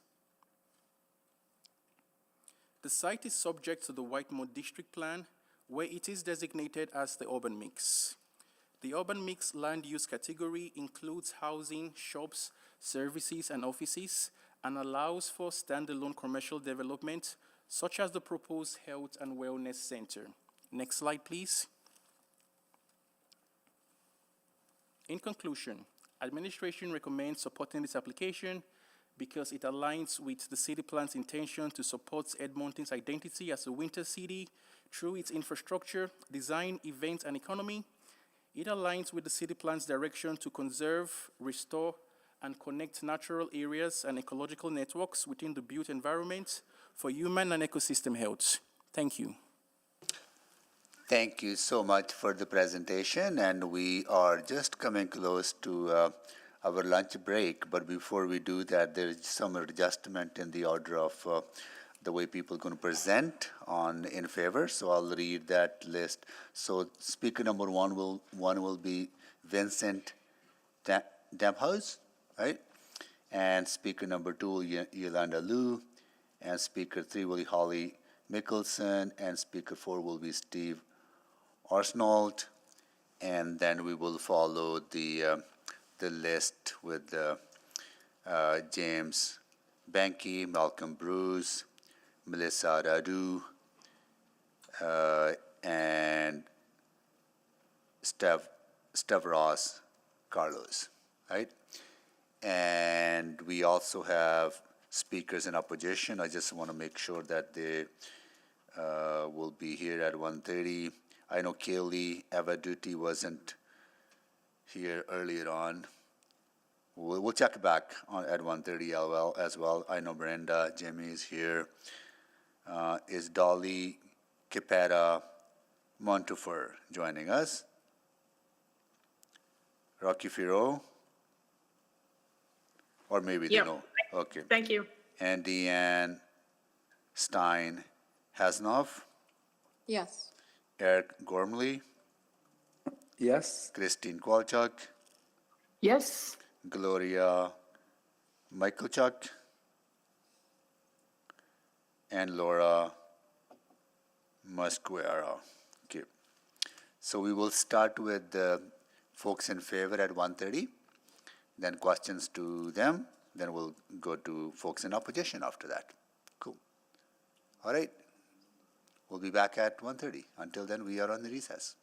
The site is subject to the Whitemore District Plan, where it is designated as the urban mix. The urban mix land use category includes housing, shops, services, and offices, and allows for standalone commercial development, such as the proposed Health and Wellness Center. Next slide, please. In conclusion, administration recommends supporting this application because it aligns with the city plan's intention to support Edmonton's identity as a winter city through its infrastructure, design, events, and economy. It aligns with the city plan's direction to conserve, restore, and connect natural areas and ecological networks within the built environment for human and ecosystem health. Thank you. Thank you so much for the presentation, and we are just coming close to our lunch break, but before we do that, there is some adjustment in the order of the way people are going to present in favor, so I'll read that list. So speaker number one will be Vincent Damphouse, right? And speaker number two will Yolanda Liu, and speaker three will be Holly Mickelson, and speaker four will be Steve Arsenault, and then we will follow the list with James Banky, Malcolm Bruce, Melissa Radu, and Stavros Carlos, right? And we also have speakers in opposition. I just want to make sure that they will be here at 1:30. I know Kaylee Avaduti wasn't here earlier on. We'll check back at 1:30 as well. I know Brenda, Jimmy is here. Is Dolly Kipera Montefiore joining us? Rocky Firo? Or maybe they know. Okay. Thank you. And Deanne Stein Hasnoff? Yes. Eric Gormley? Yes. Christine Kowalchuk? Yes. Gloria Michalchuk? And Laura Musquera. Okay. So we will start with the folks in favor at 1:30, then questions to them, then we'll go to folks in opposition after that. Cool. All right. We'll be back at 1:30. Until then, we are on the recess.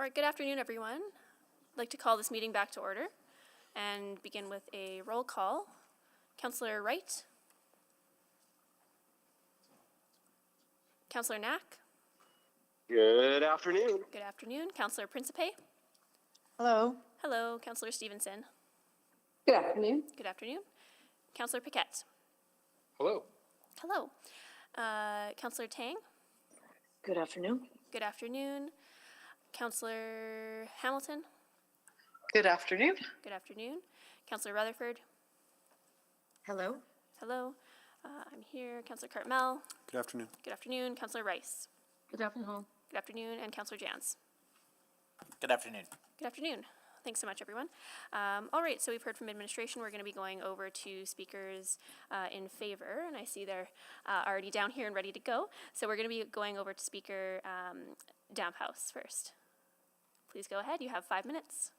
All right, good afternoon, everyone. I'd like to call this meeting back to order and begin with a roll call. Councillor Wright? Councillor Knack? Good afternoon. Good afternoon. Councillor Principe? Hello. Hello. Councillor Stevenson? Good afternoon. Good afternoon. Councillor Paquette? Hello. Hello. Councillor Tang? Good afternoon. Good afternoon. Councillor Hamilton? Good afternoon. Good afternoon. Councillor Rutherford? Hello. Hello. I'm here. Councillor Cartmel? Good afternoon. Good afternoon. Councillor Rice? Good afternoon. Good afternoon. And Councillor Jans? Good afternoon. Good afternoon. Thanks so much, everyone. All right, so we've heard from administration. We're going to be going over to speakers in favor, and I see they're already down here and ready to go. So we're going to be going over to Speaker Damphouse first. Please go ahead. You have 5 minutes.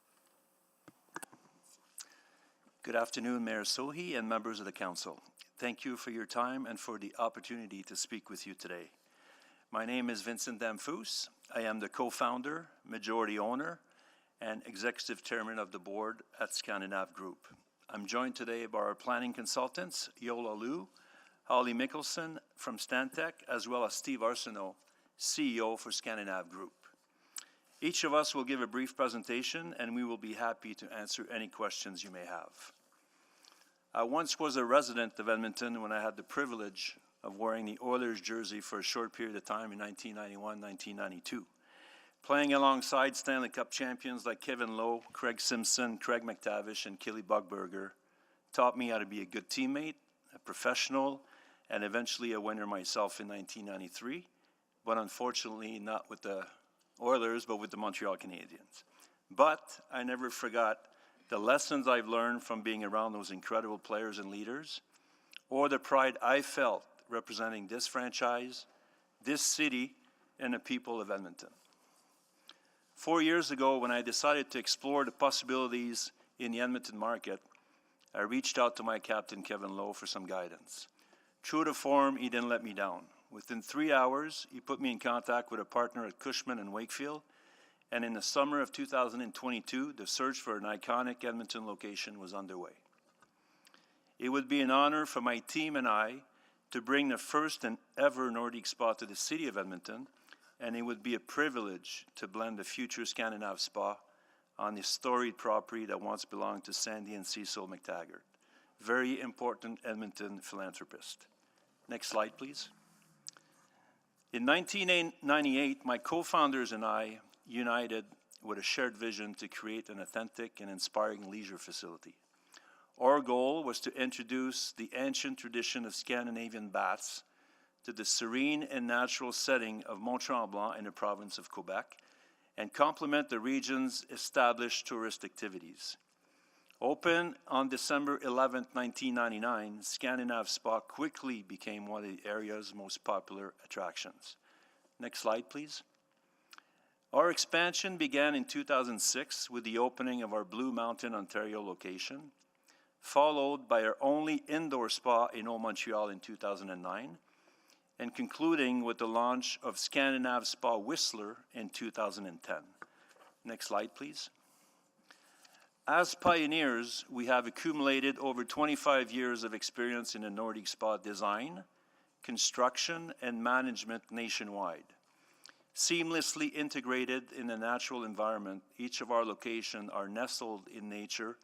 Good afternoon, Mayor Sohi and members of the council. Thank you for your time and for the opportunity to speak with you today. My name is Vincent Damphouse. I am the co-founder, majority owner, and executive chairman of the board at Scandinav Group. I'm joined today by our planning consultants, Yola Liu, Holly Mickelson from Stantec, as well as Steve Arsenault, CEO for Scandinav Group. Each of us will give a brief presentation, and we will be happy to answer any questions you may have. I once was a resident of Edmonton when I had the privilege of wearing the Oilers jersey for a short period of time in 1991-1992. Playing alongside Stanley Cup champions like Kevin Lowe, Craig Simpson, Craig McTavish, and Kelly Buckberger taught me how to be a good teammate, a professional, and eventually a winner myself in 1993, but unfortunately not with the Oilers, but with the Montreal Canadiens. But I never forgot the lessons I've learned from being around those incredible players and leaders, or the pride I felt representing this franchise, this city, and the people of Edmonton. 4 years ago, when I decided to explore the possibilities in the Edmonton market, I reached out to my captain, Kevin Lowe, for some guidance. True to form, he didn't let me down. Within 3 hours, he put me in contact with a partner at Cushman and Wakefield, and in the summer of 2022, the search for an iconic Edmonton location was underway. It would be an honor for my team and I to bring the first and ever Nordic Spa to the city of Edmonton, and it would be a privilege to blend the future Scandinav Spa on the storied property that once belonged to Sandy and Cecil McTaggart. Very important Edmonton philanthropist. Next slide, please. In 1998, my co-founders and I united with a shared vision to create an authentic and inspiring leisure facility. Our goal was to introduce the ancient tradition of Scandinavian baths to the serene and natural setting of Mont-Tremblant in the province of Quebec and complement the region's established tourist activities. Open on December 11, 1999, Scandinav Spa quickly became one of the area's most popular attractions. Next slide, please. Our expansion began in 2006 with the opening of our Blue Mountain, Ontario location, followed by our only indoor spa in Old Montreal in 2009, and concluding with the launch of Scandinav Spa Whistler in 2010. Next slide, please. As pioneers, we have accumulated over 25 years of experience in the Nordic Spa design, construction, and management nationwide. Seamlessly integrated in the natural environment, each of our locations are nestled in nature,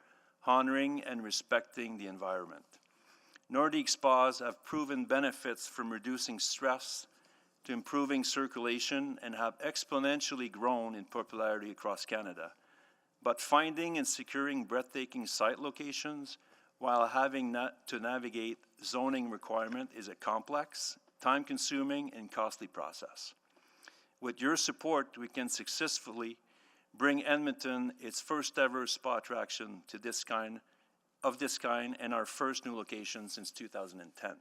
honoring and respecting the environment. Nordic spas have proven benefits from reducing stress to improving circulation and have exponentially grown in popularity across Canada. But finding and securing breathtaking site locations while having to navigate zoning requirement is a complex, time-consuming, and costly process. With your support, we can successfully bring Edmonton its first ever spa attraction to this kind and our first new location since 2010.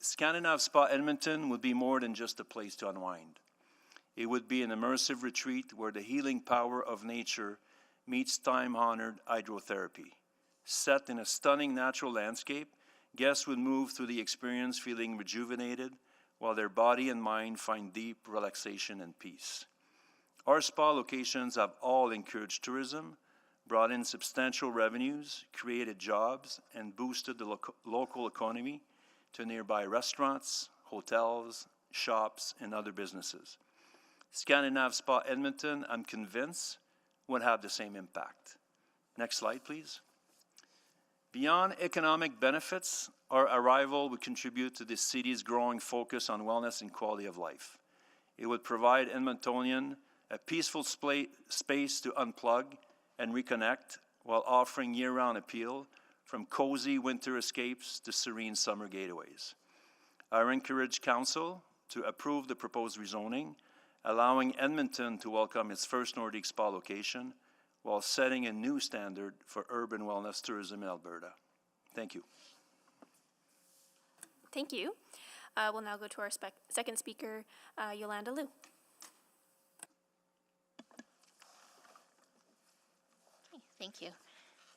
Scandinav Spa Edmonton would be more than just a place to unwind. It would be an immersive retreat where the healing power of nature meets time-honored hydrotherapy. Set in a stunning natural landscape, guests would move through the experience feeling rejuvenated, while their body and mind find deep relaxation and peace. Our spa locations have all encouraged tourism, brought in substantial revenues, created jobs, and boosted the local economy to nearby restaurants, hotels, shops, and other businesses. Scandinav Spa Edmonton, I'm convinced, would have the same impact. Next slide, please. Beyond economic benefits, our arrival would contribute to the city's growing focus on wellness and quality of life. It would provide Edmontonian a peaceful space to unplug and reconnect while offering year-round appeal from cozy winter escapes to serene summer getaways. I encourage Council to approve the proposed rezoning, allowing Edmonton to welcome its first Nordic spa location while setting a new standard for urban wellness tourism in Alberta. Thank you. Thank you. We'll now go to our second speaker, Yolanda Liu. Thank you.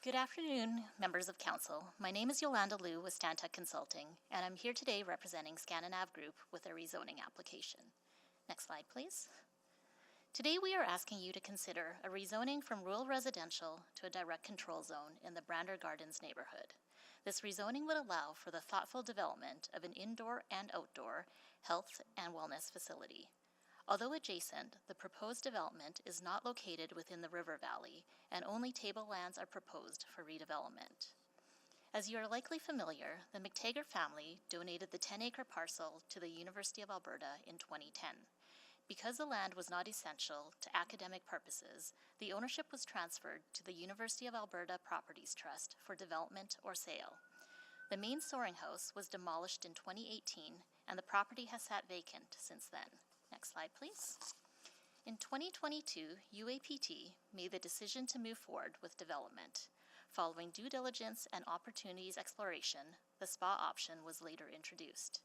Good afternoon, members of council. My name is Yolanda Liu with Stantec Consulting, and I'm here today representing Scandinav Group with a rezoning application. Next slide, please. Today we are asking you to consider a rezoning from rural residential to a direct control zone in the Kinglet Gardens neighborhood. This rezoning would allow for the thoughtful development of an indoor and outdoor health and wellness facility. Although adjacent, the proposed development is not located within the river valley, and only tablelands are proposed for redevelopment. As you are likely familiar, the McTaggart family donated the 10-acre parcel to the University of Alberta in 2010. Because the land was not essential to academic purposes, the ownership was transferred to the University of Alberta Properties Trust for development or sale. The main soaring house was demolished in 2018, and the property has sat vacant since then. Next slide, please. In 2022, UAPT made the decision to move forward with development. Following due diligence and opportunities exploration, the spa option was later introduced.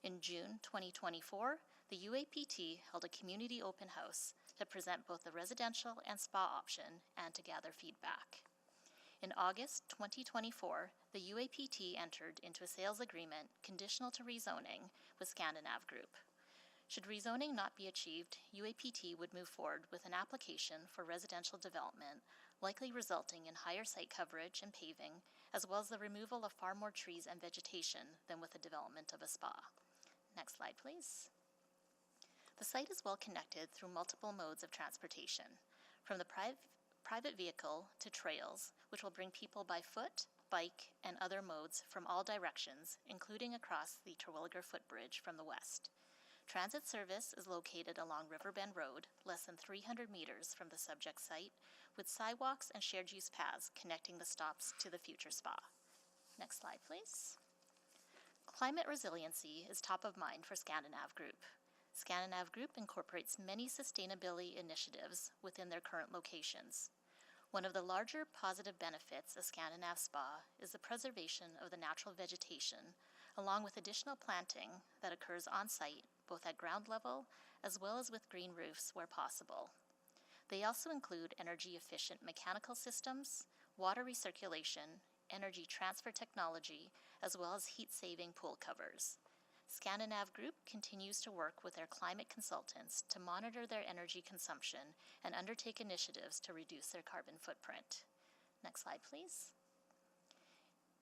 In June 2024, the UAPT held a community open house to present both the residential and spa option and to gather feedback. In August 2024, the UAPT entered into a sales agreement conditional to rezoning with Scandinav Group. Should rezoning not be achieved, UAPT would move forward with an application for residential development, likely resulting in higher site coverage and paving, as well as the removal of far more trees and vegetation than with the development of a spa. Next slide, please. The site is well connected through multiple modes of transportation, from the private vehicle to trails, which will bring people by foot, bike, and other modes from all directions, including across the Terwilliger Footbridge from the west. Transit service is located along Riverbend Road, less than 300 meters from the subject site, with sidewalks and shared use paths connecting the stops to the future spa. Next slide, please. Climate resiliency is top of mind for Scandinav Group. Scandinav Group incorporates many sustainability initiatives within their current locations. One of the larger positive benefits of Scandinav Spa is the preservation of the natural vegetation, along with additional planting that occurs on-site, both at ground level as well as with green roofs where possible. They also include energy-efficient mechanical systems, water recirculation, energy transfer technology, as well as heat-saving pool covers. Scandinav Group continues to work with their climate consultants to monitor their energy consumption and undertake initiatives to reduce their carbon footprint. Next slide, please.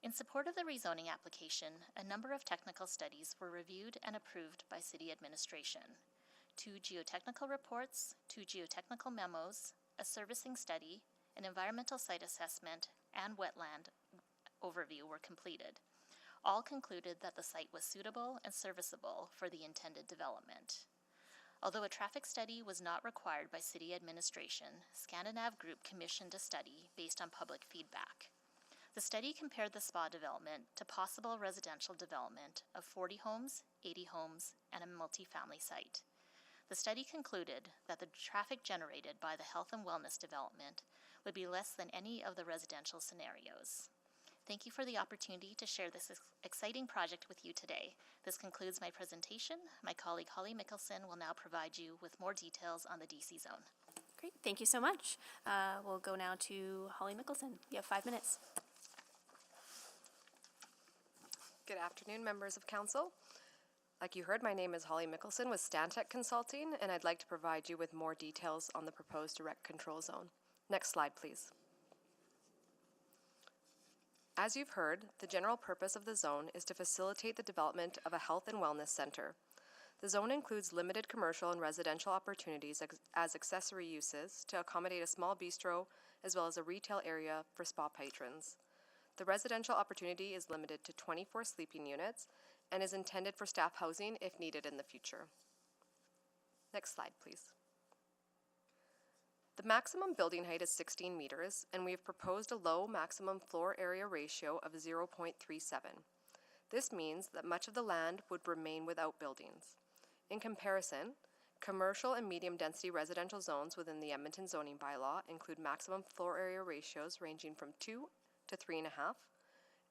In support of the rezoning application, a number of technical studies were reviewed and approved by City Administration. 2 geotechnical reports, 2 geotechnical memos, a servicing study, an environmental site assessment, and wetland overview were completed. All concluded that the site was suitable and serviceable for the intended development. Although a traffic study was not required by City Administration, Scandinav Group commissioned a study based on public feedback. The study compared the spa development to possible residential development of 40 homes, 80 homes, and a multi-family site. The study concluded that the traffic generated by the health and wellness development would be less than any of the residential scenarios. Thank you for the opportunity to share this exciting project with you today. This concludes my presentation. My colleague Holly Mickelson will now provide you with more details on the DC zone. Great, thank you so much. We'll go now to Holly Mickelson. You have 5 minutes. Good afternoon, members of council. Like you heard, my name is Holly Mickelson with Stantec Consulting, and I'd like to provide you with more details on the proposed direct control zone. Next slide, please. As you've heard, the general purpose of the zone is to facilitate the development of a health and wellness center. The zone includes limited commercial and residential opportunities as accessory uses to accommodate a small bistro as well as a retail area for spa patrons. The residential opportunity is limited to 24 sleeping units and is intended for staff housing if needed in the future. Next slide, please. The maximum building height is 16 meters, and we have proposed a low maximum floor area ratio of 0.37. This means that much of the land would remain without buildings. In comparison, commercial and medium-density residential zones within the Edmonton zoning bylaw include maximum floor area ratios ranging from 2 to 3.5,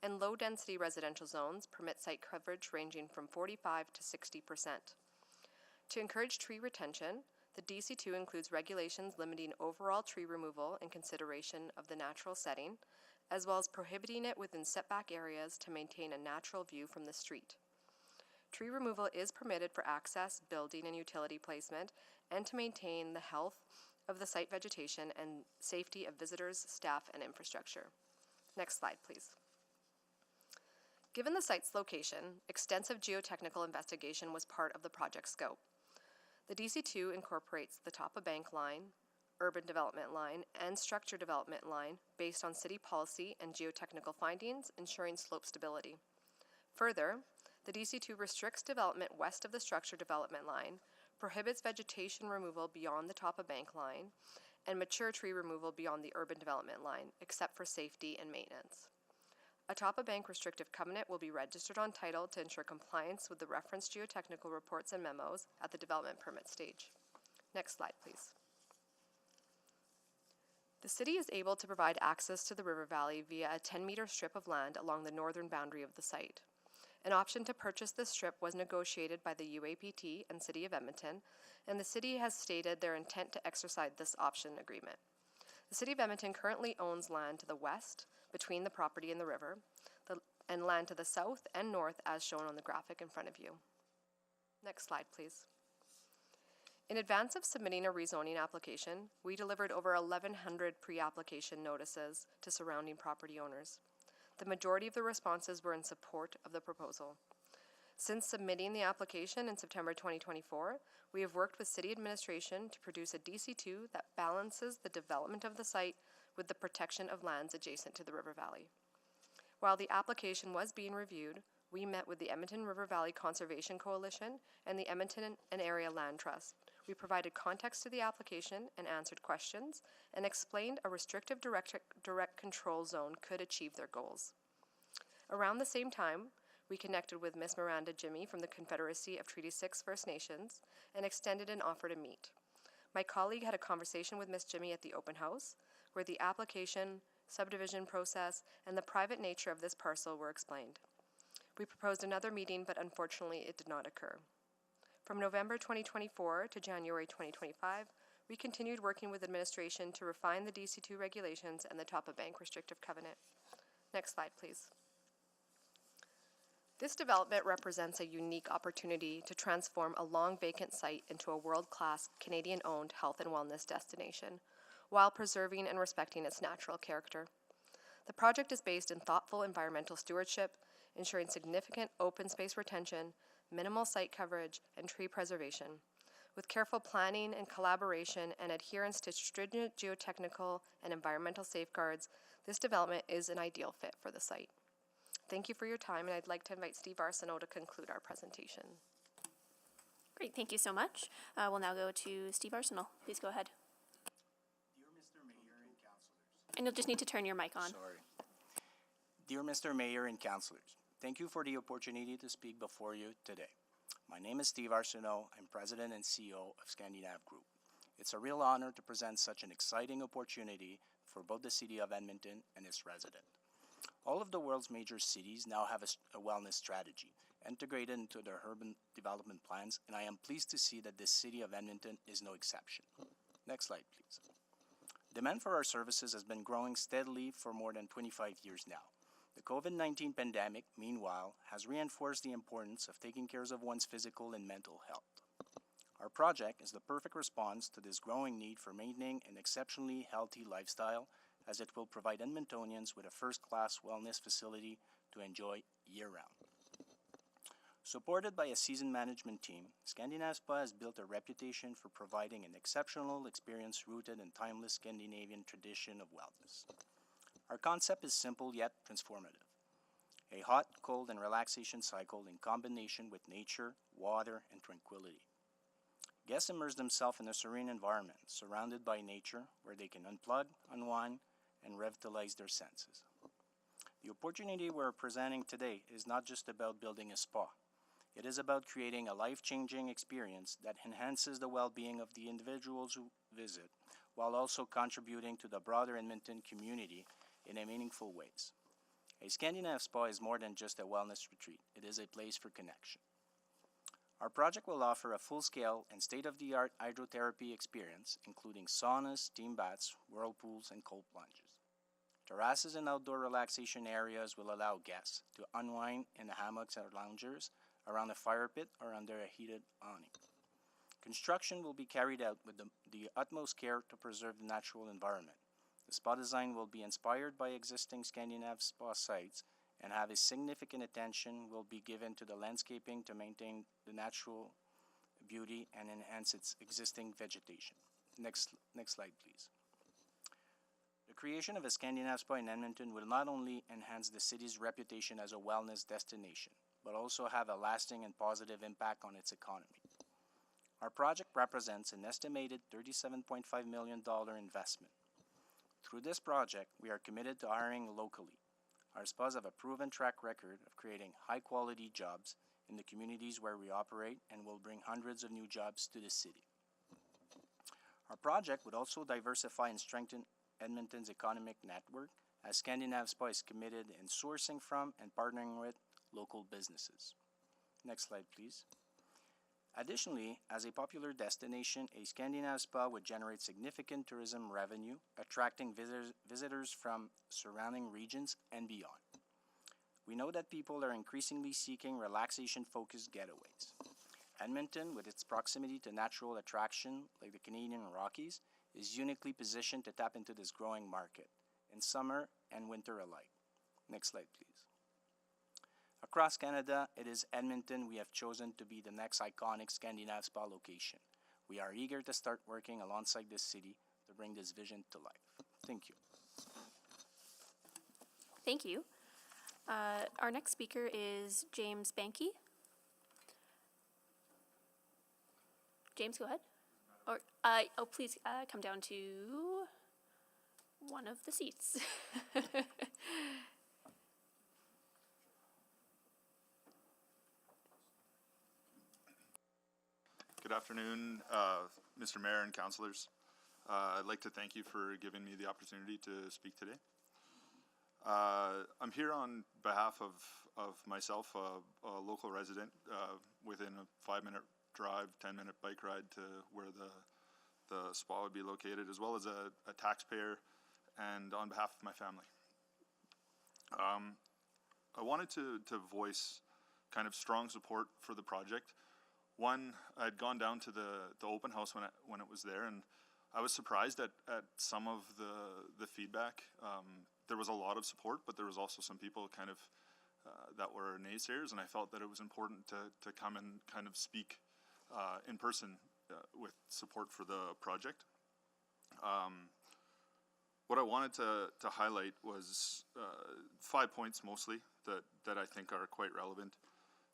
and low-density residential zones permit site coverage ranging from 45 to 60%. To encourage tree retention, the DC2 includes regulations limiting overall tree removal in consideration of the natural setting, as well as prohibiting it within setback areas to maintain a natural view from the street. Tree removal is permitted for access, building, and utility placement, and to maintain the health of the site vegetation and safety of visitors, staff, and infrastructure. Next slide, please. Given the site's location, extensive geotechnical investigation was part of the project scope. The DC2 incorporates the Top of Bank line, urban development line, and structure development line based on city policy and geotechnical findings, ensuring slope stability. Further, the DC2 restricts development west of the structure development line, prohibits vegetation removal beyond the Top of Bank line, and mature tree removal beyond the urban development line, except for safety and maintenance. A Top of Bank restrictive covenant will be registered on title to ensure compliance with the referenced geotechnical reports and memos at the development permit stage. Next slide, please. The city is able to provide access to the river valley via a 10-meter strip of land along the northern boundary of the site. An option to purchase this strip was negotiated by the UAPT and City of Edmonton, and the city has stated their intent to exercise this option agreement. The City of Edmonton currently owns land to the west, between the property and the river, and land to the south and north as shown on the graphic in front of you. Next slide, please. In advance of submitting a rezoning application, we delivered over 1,100 pre-application notices to surrounding property owners. The majority of the responses were in support of the proposal. Since submitting the application in September 2024, we have worked with City Administration to produce a DC2 that balances the development of the site with the protection of lands adjacent to the river valley. While the application was being reviewed, we met with the Edmonton River Valley Conservation Coalition and the Edmonton and Area Land Trust. We provided context to the application and answered questions and explained a restrictive direct control zone could achieve their goals. Around the same time, we connected with Ms. Miranda Jimmy from the Confederacy of Treaty 6 First Nations and extended an offer to meet. My colleague had a conversation with Ms. Jimmy at the open house, where the application, subdivision process, and the private nature of this parcel were explained. We proposed another meeting, but unfortunately it did not occur. From November 2024 to January 2025, we continued working with administration to refine the DC2 regulations and the Top of Bank restrictive covenant. Next slide, please. This development represents a unique opportunity to transform a long vacant site into a world-class Canadian-owned health and wellness destination, while preserving and respecting its natural character. The project is based in thoughtful environmental stewardship, ensuring significant open space retention, minimal site coverage, and tree preservation. With careful planning and collaboration and adherence to stringent geotechnical and environmental safeguards, this development is an ideal fit for the site. Thank you for your time, and I'd like to invite Steve Arsenault to conclude our presentation. Great, thank you so much. We'll now go to Steve Arsenault. Please go ahead. Dear Mr. Mayor and Councilors. And you'll just need to turn your mic on. Sorry. Dear Mr. Mayor and Councilors, thank you for the opportunity to speak before you today. My name is Steve Arsenault. I'm President and CEO of Scandinav Group. It's a real honor to present such an exciting opportunity for both the City of Edmonton and its residents. All of the world's major cities now have a wellness strategy integrated into their urban development plans, and I am pleased to see that the City of Edmonton is no exception. Next slide, please. Demand for our services has been growing steadily for more than 25 years now. The COVID-19 pandemic, meanwhile, has reinforced the importance of taking care of one's physical and mental health. Our project is the perfect response to this growing need for maintaining an exceptionally healthy lifestyle, as it will provide Edmontonians with a first-class wellness facility to enjoy year-round. Supported by a seasoned management team, Scandinav Spa has built a reputation for providing an exceptional experience rooted in timeless Scandinavian tradition of wellness. Our concept is simple yet transformative. A hot, cold, and relaxation cycle in combination with nature, water, and tranquility. Guests immerse themselves in a serene environment, surrounded by nature, where they can unplug, unwind, and revitalize their senses. The opportunity we're presenting today is not just about building a spa. It is about creating a life-changing experience that enhances the well-being of the individuals who visit, while also contributing to the broader Edmonton community in a meaningful ways. A Scandinav Spa is more than just a wellness retreat. It is a place for connection. Our project will offer a full-scale and state-of-the-art hydrotherapy experience, including saunas, steam baths, whirlpools, and cold plunges. Terraces and outdoor relaxation areas will allow guests to unwind in the hammocks or loungers, around a fire pit, or under a heated awning. Construction will be carried out with the utmost care to preserve the natural environment. The spa design will be inspired by existing Scandinav spa sites, and have a significant attention will be given to the landscaping to maintain the natural beauty and enhance its existing vegetation. Next slide, please. The creation of a Scandinav Spa in Edmonton will not only enhance the city's reputation as a wellness destination, but also have a lasting and positive impact on its economy. Our project represents an estimated $37.5 million investment. Through this project, we are committed to hiring locally. Our spas have a proven track record of creating high-quality jobs in the communities where we operate, and will bring hundreds of new jobs to the city. Our project would also diversify and strengthen Edmonton's economic network, as Scandinav Spa is committed in sourcing from and partnering with local businesses. Next slide, please. Additionally, as a popular destination, a Scandinav Spa would generate significant tourism revenue, attracting visitors from surrounding regions and beyond. We know that people are increasingly seeking relaxation-focused getaways. Edmonton, with its proximity to natural attraction like the Canadian Rockies, is uniquely positioned to tap into this growing market, in summer and winter alike. Next slide, please. Across Canada, it is Edmonton we have chosen to be the next iconic Scandinav Spa location. We are eager to start working alongside this city to bring this vision to life. Thank you. Thank you. Our next speaker is James Banky. James, go ahead. Or, please come down to one of the seats. Good afternoon, Mr. Mayor and councillors. I'd like to thank you for giving me the opportunity to speak today. I'm here on behalf of myself, a local resident, within a 5-minute drive, 10-minute bike ride to where the spa would be located, as well as a taxpayer, and on behalf of my family. I wanted to voice kind of strong support for the project. One, I'd gone down to the open house when it was there, and I was surprised at some of the feedback. There was a lot of support, but there was also some people kind of that were naysayers, and I felt that it was important to come and kind of speak in person with support for the project. What I wanted to highlight was 5 points mostly that I think are quite relevant.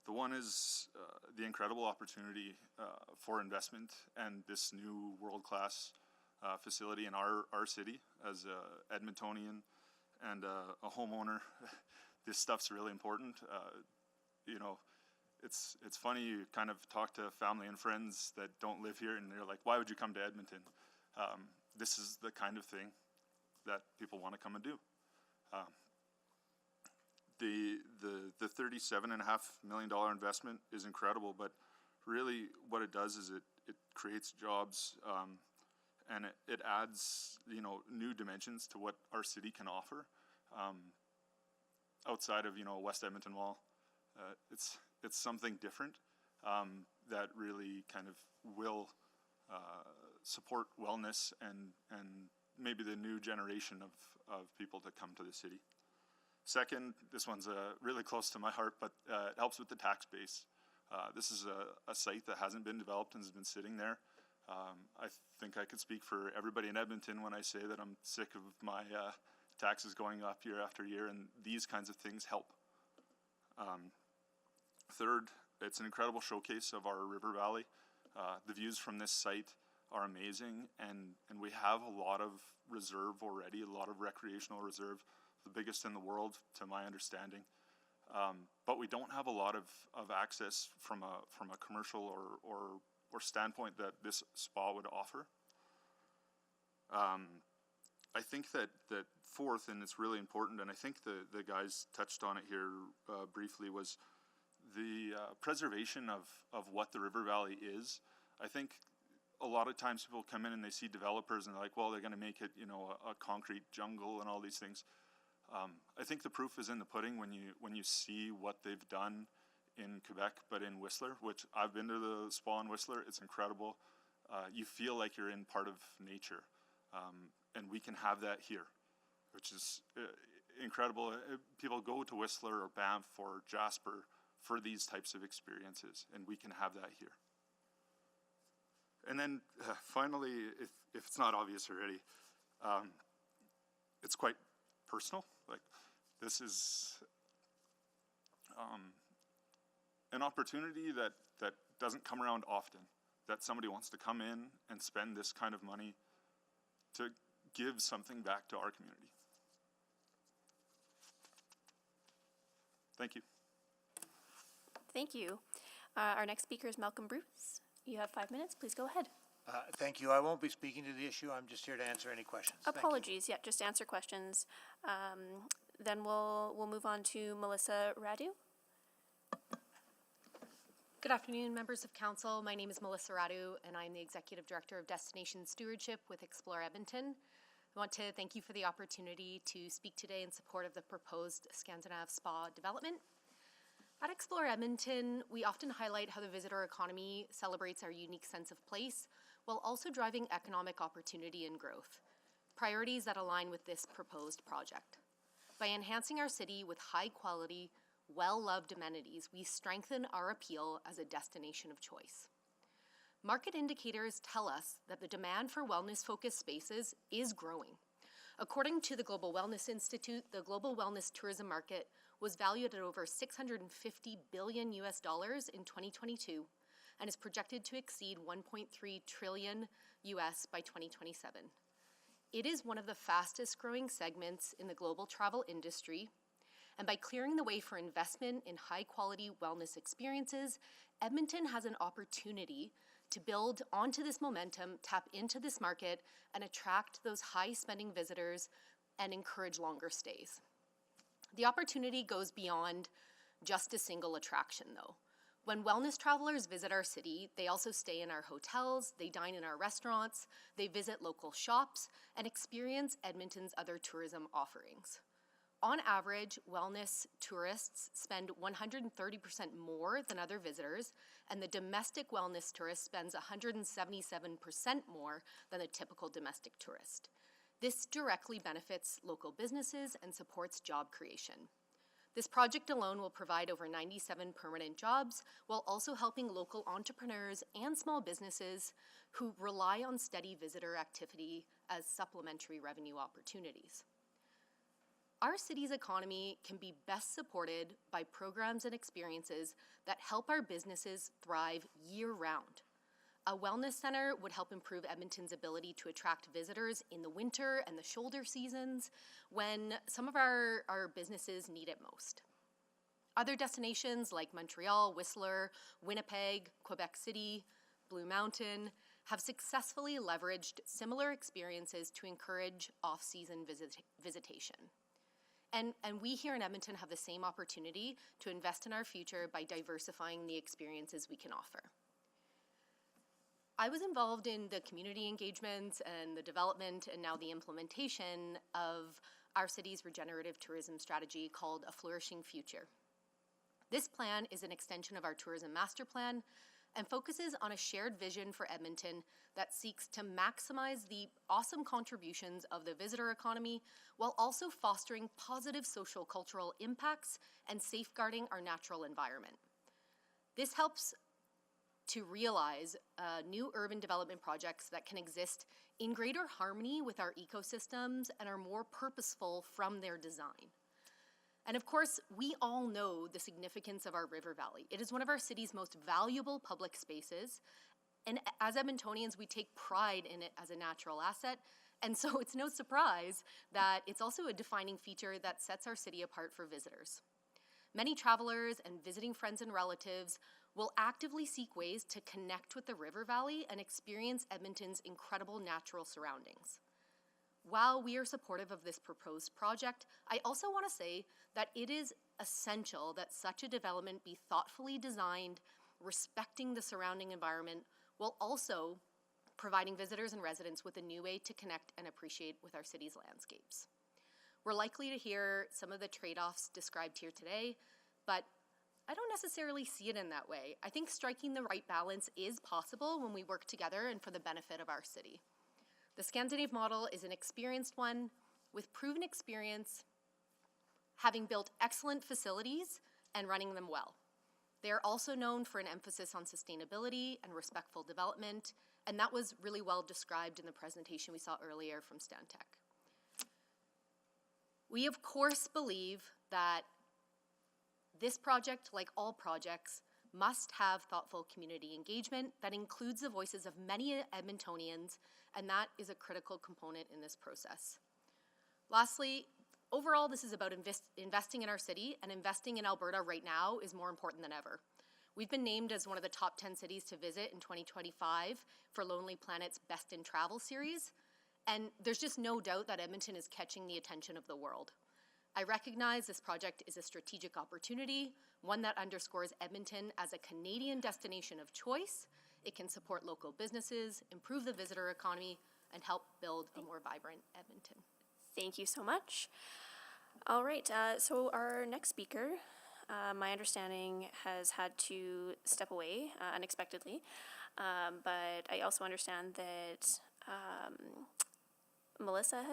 The one is the incredible opportunity for investment and this new world-class facility in our city. As a Edmontonian and a homeowner, this stuff's really important. You know, it's funny, you kind of talk to family and friends that don't live here, and they're like, why would you come to Edmonton? This is the kind of thing that people want to come and do. The $37.5 million investment is incredible, but really what it does is it creates jobs, and it adds, you know, new dimensions to what our city can offer. outside of, West Edmonton Mall. It's something different that really kind of will support wellness and maybe the new generation of people that come to the city. Second, this one's really close to my heart, but it helps with the tax base. This is a site that hasn't been developed and has been sitting there. I think I could speak for everybody in Edmonton when I say that I'm sick of my taxes going up year after year, and these kinds of things help. Third, it's an incredible showcase of our river valley. The views from this site are amazing, and we have a lot of reserve already, a lot of recreational reserve, the biggest in the world to my understanding. But we don't have a lot of access from a commercial or standpoint that this spa would offer. I think that fourth, and it's really important, and I think the guys touched on it here briefly, was the preservation of what the river valley is. I think a lot of times people come in and they see developers and they're like, well, they're going to make it, a concrete jungle and all these things. I think the proof is in the pudding when you see what they've done in Quebec, but in Whistler, which I've been to the spa in Whistler. It's incredible. You feel like you're in part of nature, and we can have that here, which is incredible. People go to Whistler or Banff or Jasper for these types of experiences, and we can have that here. And then finally, if it's not obvious already, it's quite personal. Like, this is an opportunity that doesn't come around often, that somebody wants to come in and spend this kind of money to give something back to our community. Thank you. Thank you. Our next speaker is Malcolm Bruce. You have 5 minutes. Please go ahead. Thank you. I won't be speaking to the issue. I'm just here to answer any questions. Apologies. Yeah, just answer questions. Then we'll move on to Melissa Radu. Good afternoon, members of council. My name is Melissa Radu, and I'm the Executive Director of Destination Stewardship with Explore Edmonton. I want to thank you for the opportunity to speak today in support of the proposed Scandinav Spa development. At Explore Edmonton, we often highlight how the visitor economy celebrates our unique sense of place while also driving economic opportunity and growth, priorities that align with this proposed project. By enhancing our city with high-quality, well-loved amenities, we strengthen our appeal as a destination of choice. Market indicators tell us that the demand for wellness-focused spaces is growing. According to the Global Wellness Institute, the global wellness tourism market was valued at over $650 billion in 2022 and is projected to exceed $1.3 trillion by 2027. It is one of the fastest growing segments in the global travel industry, and by clearing the way for investment in high quality wellness experiences, Edmonton has an opportunity to build onto this momentum, tap into this market, and attract those high spending visitors and encourage longer stays. The opportunity goes beyond just a single attraction, though. When wellness travelers visit our city, they also stay in our hotels, they dine in our restaurants, they visit local shops, and experience Edmonton's other tourism offerings. On average, wellness tourists spend 130% more than other visitors, and the domestic wellness tourist spends 177% more than the typical domestic tourist. This directly benefits local businesses and supports job creation. This project alone will provide over 97 permanent jobs while also helping local entrepreneurs and small businesses who rely on steady visitor activity as supplementary revenue opportunities. Our city's economy can be best supported by programs and experiences that help our businesses thrive year-round. A wellness center would help improve Edmonton's ability to attract visitors in the winter and the shoulder seasons when some of our businesses need it most. Other destinations like Montreal, Whistler, Winnipeg, Quebec City, Blue Mountain have successfully leveraged similar experiences to encourage off-season visitation. And we here in Edmonton have the same opportunity to invest in our future by diversifying the experiences we can offer. I was involved in the community engagement and the development and now the implementation of our city's regenerative tourism strategy called A Flourishing Future. This plan is an extension of our tourism master plan and focuses on a shared vision for Edmonton that seeks to maximize the awesome contributions of the visitor economy while also fostering positive social cultural impacts and safeguarding our natural environment. This helps to realize new urban development projects that can exist in greater harmony with our ecosystems and are more purposeful from their design. And of course, we all know the significance of our river valley. It is one of our city's most valuable public spaces, and as Edmontonians, we take pride in it as a natural asset, and so it's no surprise that it's also a defining feature that sets our city apart for visitors. Many travelers and visiting friends and relatives will actively seek ways to connect with the river valley and experience Edmonton's incredible natural surroundings. While we are supportive of this proposed project, I also want to say that it is essential that such a development be thoughtfully designed, respecting the surrounding environment, while also providing visitors and residents with a new way to connect and appreciate with our city's landscapes. We're likely to hear some of the trade-offs described here today, but I don't necessarily see it in that way. I think striking the right balance is possible when we work together and for the benefit of our city. The Scandinave model is an experienced one with proven experience, having built excellent facilities and running them well. They are also known for an emphasis on sustainability and respectful development, and that was really well described in the presentation we saw earlier from Stantec. We, of course, believe that this project, like all projects, must have thoughtful community engagement that includes the voices of many Edmontonians, and that is a critical component in this process. Lastly, overall, this is about investing in our city, and investing in Alberta right now is more important than ever. We've been named as one of the top 10 cities to visit in 2025 for Lonely Planet's Best in Travel series, and there's just no doubt that Edmonton is catching the attention of the world. I recognize this project is a strategic opportunity, one that underscores Edmonton as a Canadian destination of choice. It can support local businesses, improve the visitor economy, and help build a more vibrant Edmonton. Thank you so much. All right, so our next speaker, my understanding, has had to step away unexpectedly, but I also understand that Melissa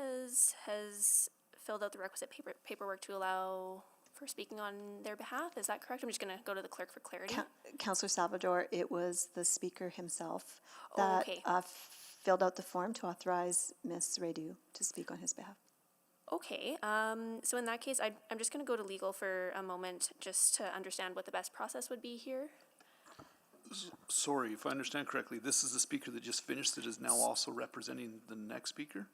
has filled out the requisite paperwork to allow for speaking on their behalf. Is that correct? I'm just going to go to the clerk for clarity. Councillor Salvador, it was the speaker himself that okay. Filled out the form to authorize Ms. Radu to speak on his behalf. Okay, so in that case, I'm just going to go to legal for a moment just to understand what the best process would be here. Sorry, if I understand correctly, this is the speaker that just finished that is now also representing the next speaker?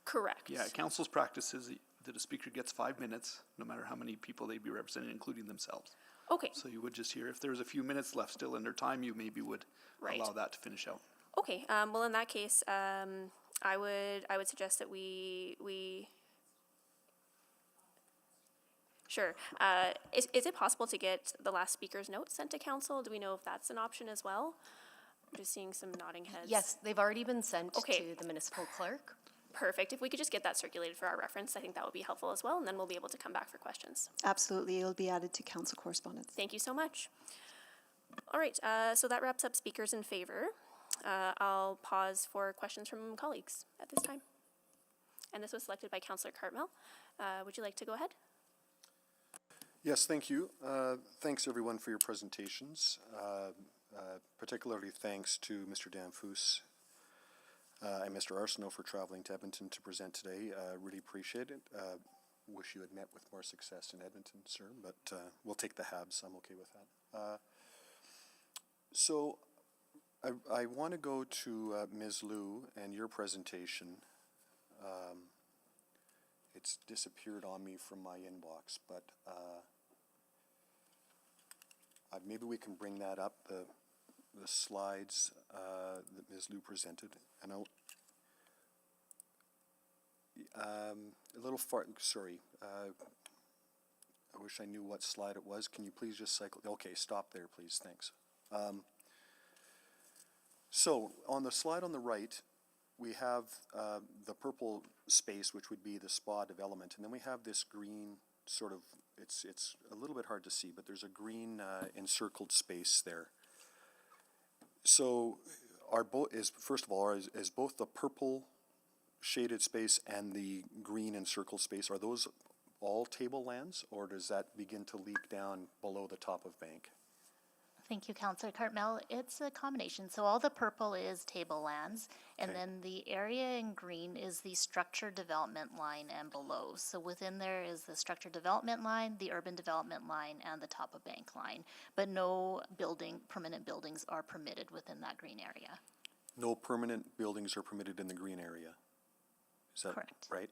Correct. Yeah, council's practice is that a speaker gets 5 minutes, no matter how many people they'd be representing, including themselves. Okay. So you would just hear, if there's a few minutes left still in their time, you maybe would allow that to finish out. Okay, well in that case, I would suggest that we Sure. Is it possible to get the last speaker's notes sent to council? Do we know if that's an option as well? I'm just seeing some nodding heads. Yes, they've already been sent to the municipal clerk. Perfect. If we could just get that circulated for our reference, I think that would be helpful as well, and then we'll be able to come back for questions. Absolutely, it'll be added to council correspondence. Thank you so much. All right, so that wraps up speakers in favor. I'll pause for questions from colleagues at this time. And this was selected by Councillor Cartmel. Would you like to go ahead? Yes, thank you. Thanks everyone for your presentations. Particularly thanks to Mr. Danfus and Mr. Arsenault for traveling to Edmonton to present today. Really appreciate it. Wish you had met with more success in Edmonton, sir, but we'll take the Habs. I'm okay with that. So I want to go to Ms. Liu and your presentation. It's disappeared on me from my inbox, but maybe we can bring that up, the slides that Ms. Liu presented. And a little far, sorry, I wish I knew what slide it was. Can you please just cycle? Okay, stop there, please, thanks. So on the slide on the right, we have the purple space, which would be the spa development, and then we have this green sort of, it's a little bit hard to see, but there's a green encircled space there. So first of all, is both the purple shaded space and the green encircled space, are those all tablelands, or does that begin to leak down below the top of bank? Thank you, Councillor Cartmel. It's a combination. So all the purple is tablelands, and then the area in green is the structured development line and below. So within there is the structured development line, the urban development line, and the top of bank line. But no permanent buildings are permitted within that green area. No permanent buildings are permitted in the green area. Is that correct? Right.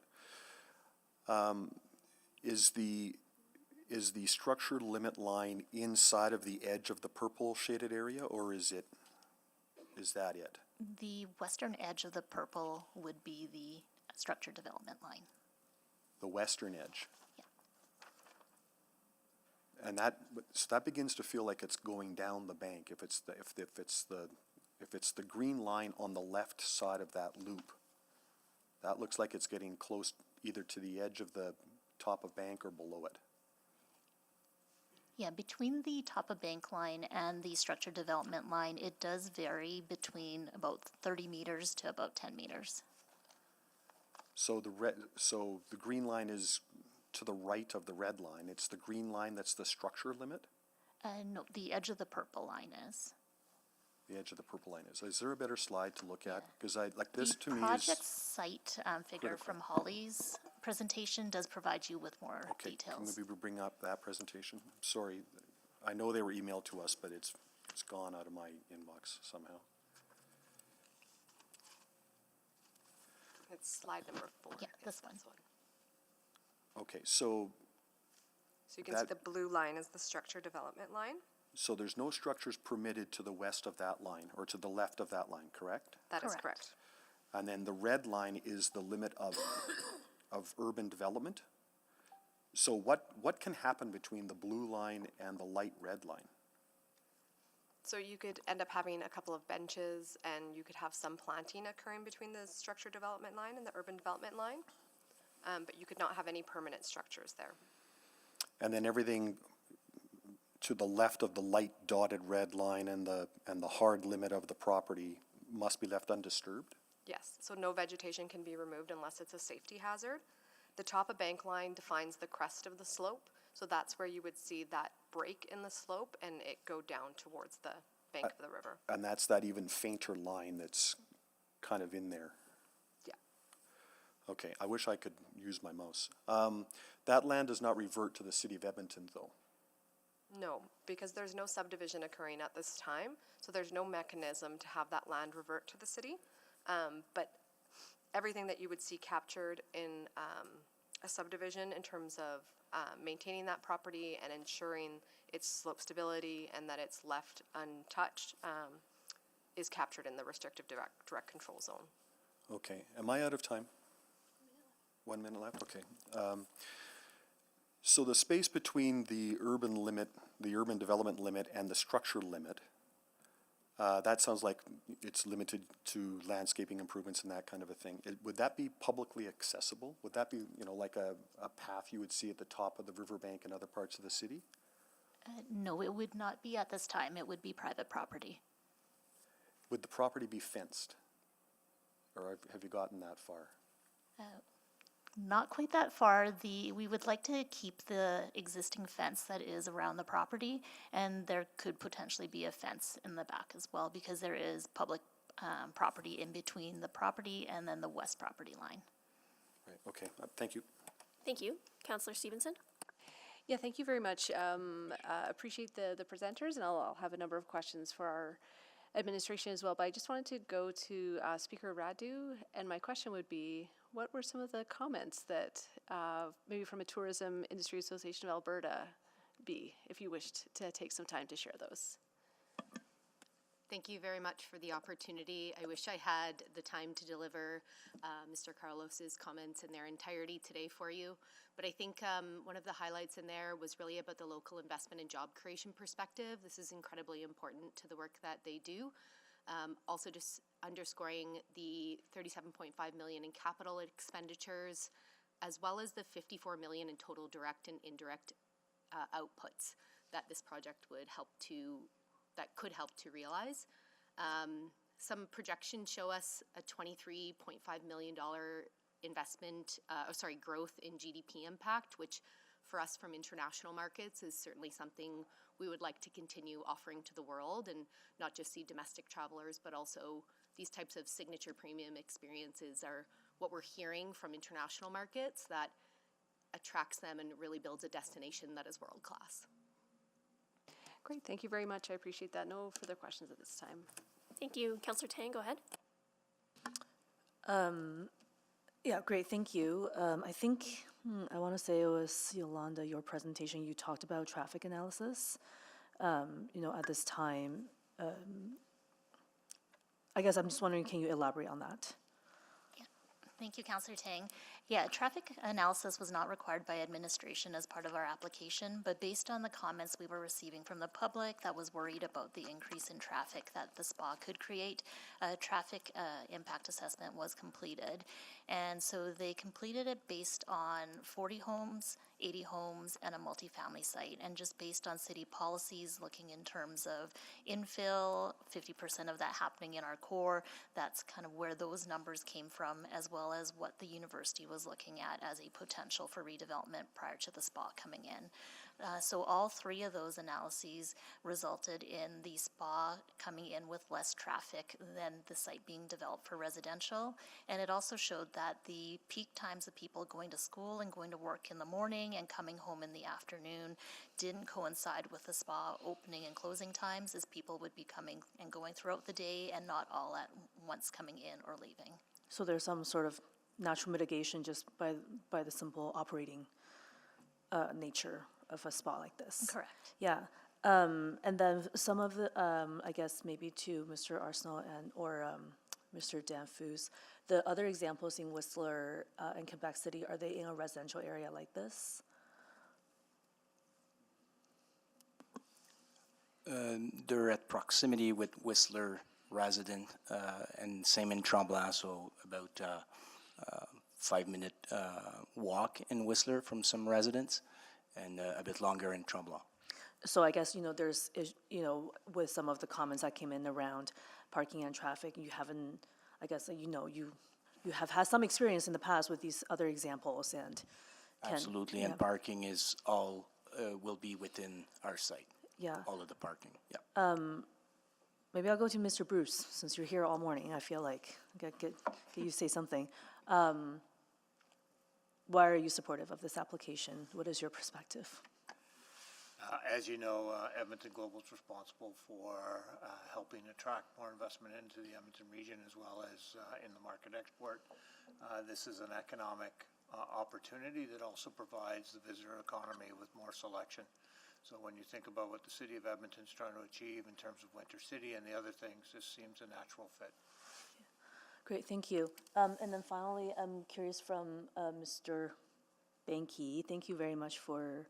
Is the structured limit line inside of the edge of the purple shaded area, or is that it? The western edge of the purple would be the structured development line. The western edge. Yeah. And so that begins to feel like it's going down the bank. If it's the green line on the left side of that loop, that looks like it's getting close either to the edge of the top of bank or below it. Yeah, between the top of bank line and the structured development line, it does vary between about 30 meters to about 10 meters. So the green line is to the right of the red line. It's the green line that's the structure limit? No, the edge of the purple line is. The edge of the purple line is. Is there a better slide to look at? Because this to me is... The project site figure critical. from Holly's presentation does provide you with more details. Can we bring up that presentation? Sorry, I know they were emailed to us, but it's gone out of my inbox somehow. It's slide number 4. Yeah, this one. Okay, so... So you can see the blue line is the structure development line. So there's no structures permitted to the west of that line, or to the left of that line, correct? That is correct. And then the red line is the limit of urban development. So what can happen between the blue line and the light red line? So you could end up having a couple of benches, and you could have some planting occurring between the structure development line and the urban development line, but you could not have any permanent structures there. And then everything to the left of the light dotted red line and the hard limit of the property must be left undisturbed? Yes, so no vegetation can be removed unless it's a safety hazard. The top of bank line defines the crest of the slope, so that's where you would see that break in the slope and it go down towards the bank of the river. And that's that even fainter line that's kind of in there? Yeah. Okay, I wish I could use my mouse. That land does not revert to the city of Edmonton, though? No, because there's no subdivision occurring at this time, so there's no mechanism to have that land revert to the city. But everything that you would see captured in a subdivision in terms of maintaining that property and ensuring its slope stability and that it's left untouched is captured in the restrictive direct control zone. Okay, am I out of time? 1 minute left, okay. So the space between the urban development limit and the structure limit, that sounds like it's limited to landscaping improvements and that kind of a thing. Would that be publicly accessible? Would that be, like a path you would see at the top of the riverbank in other parts of the city? No, it would not be at this time. It would be private property. Would the property be fenced? Or have you gotten that far? Not quite that far. We would like to keep the existing fence that is around the property, and there could potentially be a fence in the back as well, because there is public property in between the property and then the west property line. Right, okay, thank you. Thank you. Councillor Stevenson? Yeah, thank you very much. Appreciate the presenters, and I'll have a number of questions for our administration as well, but I just wanted to go to Speaker Radu, and my question would be, what were some of the comments that maybe from a Tourism Industry Association of Alberta be, if you wished to take some time to share those? Thank you very much for the opportunity. I wish I had the time to deliver Mr. Carlos's comments in their entirety today for you, but I think one of the highlights in there was really about the local investment and job creation perspective. This is incredibly important to the work that they do. Also just underscoring the 37.5 million in capital expenditures, as well as the 54 million in total direct and indirect outputs that this project could help to realize. Some projections show us a $23.5 million growth in GDP impact, which for us from international markets is certainly something we would like to continue offering to the world, and not just see domestic travelers, but also these types of signature premium experiences are what we're hearing from international markets that attracts them and really builds a destination that is world-class. Great, thank you very much. I appreciate that. No further questions at this time. Thank you. Councillor Tang, go ahead. Yeah, great, thank you. I think, I want to say it was Yolanda, your presentation, you talked about traffic analysis. At this time, I guess I'm just wondering, can you elaborate on that? Thank you, Councillor Tang. Yeah, traffic analysis was not required by administration as part of our application, but based on the comments we were receiving from the public that was worried about the increase in traffic that the spa could create, a traffic impact assessment was completed. And so they completed it based on 40 homes, 80 homes, and a multifamily site. And just based on city policies, looking in terms of infill, 50% of that happening in our core, that's kind of where those numbers came from, as well as what the university was looking at as a potential for redevelopment prior to the spa coming in. So all three of those analyses resulted in the spa coming in with less traffic than the site being developed for residential. And it also showed that the peak times of people going to school and going to work in the morning and coming home in the afternoon didn't coincide with the spa opening and closing times, as people would be coming and going throughout the day and not all at once coming in or leaving. So there's some sort of natural mitigation just by the simple operating nature of a spa like this. Correct. Yeah. And then some of the, I guess maybe to Mr. Arsenault or Mr. Danfus, the other examples in Whistler and Quebec City, are they in a residential area like this? They're at proximity with Whistler resident, and same in Tremblant, so about 5-minute walk in Whistler from some residents, and a bit longer in Tremblant. So I guess, there's, with some of the comments that came in around parking and traffic, you haven't, I guess, you have had some experience in the past with these other examples and Absolutely, and parking is all, will be within our site. Yeah. All of the parking, yeah. Maybe I'll go to Mr. Bruce, since you're here all morning. I feel like get you to say something. Why are you supportive of this application? What is your perspective? As you know, Edmonton Global is responsible for helping attract more investment into the Edmonton region, as well as in the market export. This is an economic opportunity that also provides the visitor economy with more selection. So when you think about what the city of Edmonton is trying to achieve in terms of Winter City and the other things, this seems a natural fit. Great, thank you. And then finally, I'm curious from Mr. Banky. Thank you very much for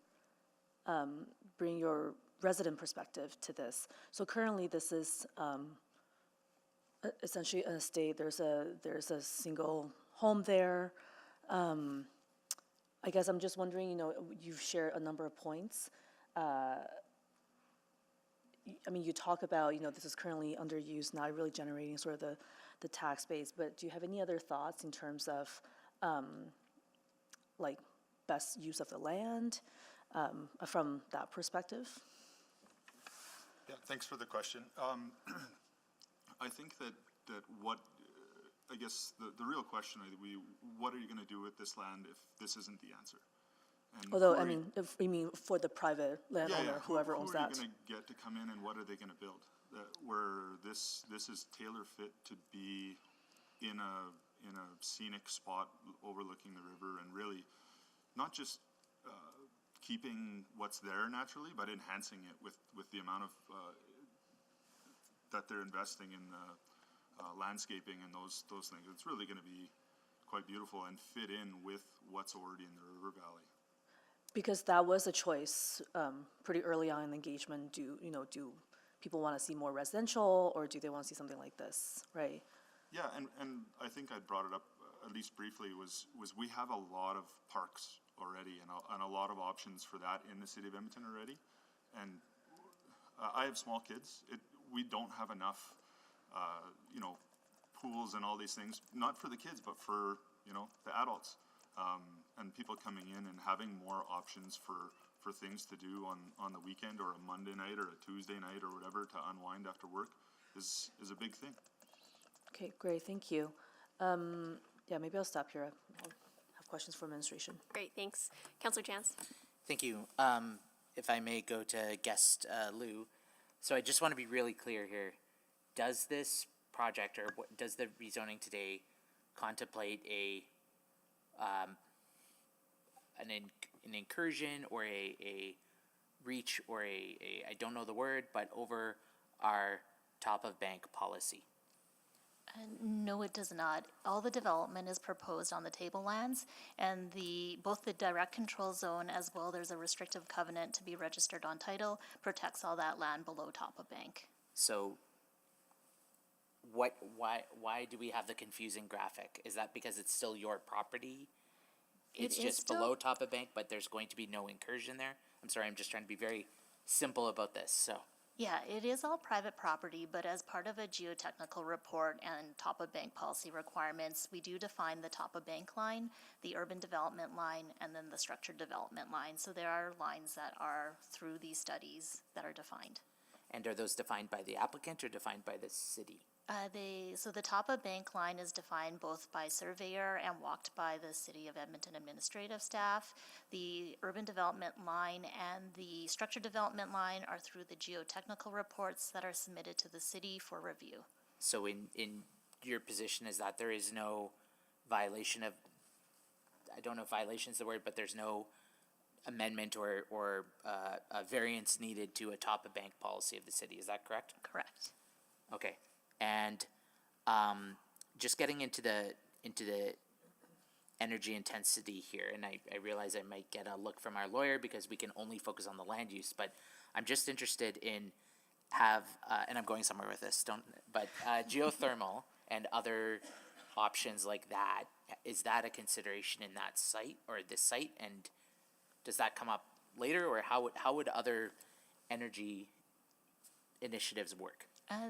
bringing your resident perspective to this. So currently, this is essentially an estate. There's a single home there. I guess I'm just wondering. You've shared a number of points. You talk about, this is currently underused, not really generating sort of the tax base, but do you have any other thoughts in terms of, best use of the land from that perspective? Yeah, thanks for the question. I think that what, I guess the real question, what are you going to do with this land if this isn't the answer? And although, if you mean for the private landowner, whoever owns that. Who are you going to get to come in and what are they going to build? Where this is tailor fit to be in a scenic spot overlooking the river, and really not just keeping what's there naturally, but enhancing it with the amount of that they're investing in the landscaping and those things. It's really going to be quite beautiful and fit in with what's already in the river valley. Because that was a choice pretty early on in the engagement. Do people want to see more residential, or do they want to see something like this, right? Yeah, and I think I brought it up at least briefly, was we have a lot of parks already and a lot of options for that in the city of Edmonton already. And I have small kids. We don't have enough, pools and all these things, not for the kids, but for, the adults. And people coming in and having more options for things to do on the weekend or a Monday night or a Tuesday night or whatever to unwind after work is a big thing. Okay, great, thank you. Yeah, maybe I'll stop here. I'll have questions for administration. Great, thanks. Councillor Chance. Thank you. If I may go to guest Lou. So I just want to be really clear here. Does this project, or does the rezoning today contemplate an incursion or a reach or I don't know the word, but over our top of bank policy? No, it does not. All the development is proposed on the tablelands, and both the direct control zone as well, there's a restrictive covenant to be registered on title, protects all that land below top of bank. So why do we have the confusing graphic? Is that because it's still your property? It's just below top of bank, but there's going to be no incursion there? I'm sorry, I'm just trying to be very simple about this, so. Yeah, it is all private property, but as part of a geotechnical report and top of bank policy requirements, we do define the top of bank line, the urban development line, and then the structured development line. So there are lines that are through these studies that are defined. And are those defined by the applicant or defined by the city? So the top of bank line is defined both by surveyor and walked by the City of Edmonton administrative staff. The urban development line and the structured development line are through the geotechnical reports that are submitted to the city for review. So in your position is that there is no violation of, I don't know if violation is the word, but there's no amendment or a variance needed to a top of bank policy of the city, is that correct? Correct. Okay. And just getting into the energy intensity here, and I realize I might get a look from our lawyer because we can only focus on the land use, but I'm just interested in and I'm going somewhere with this, geothermal and other options like that, is that a consideration in that site or this site, and does that come up later, or how would other energy initiatives work?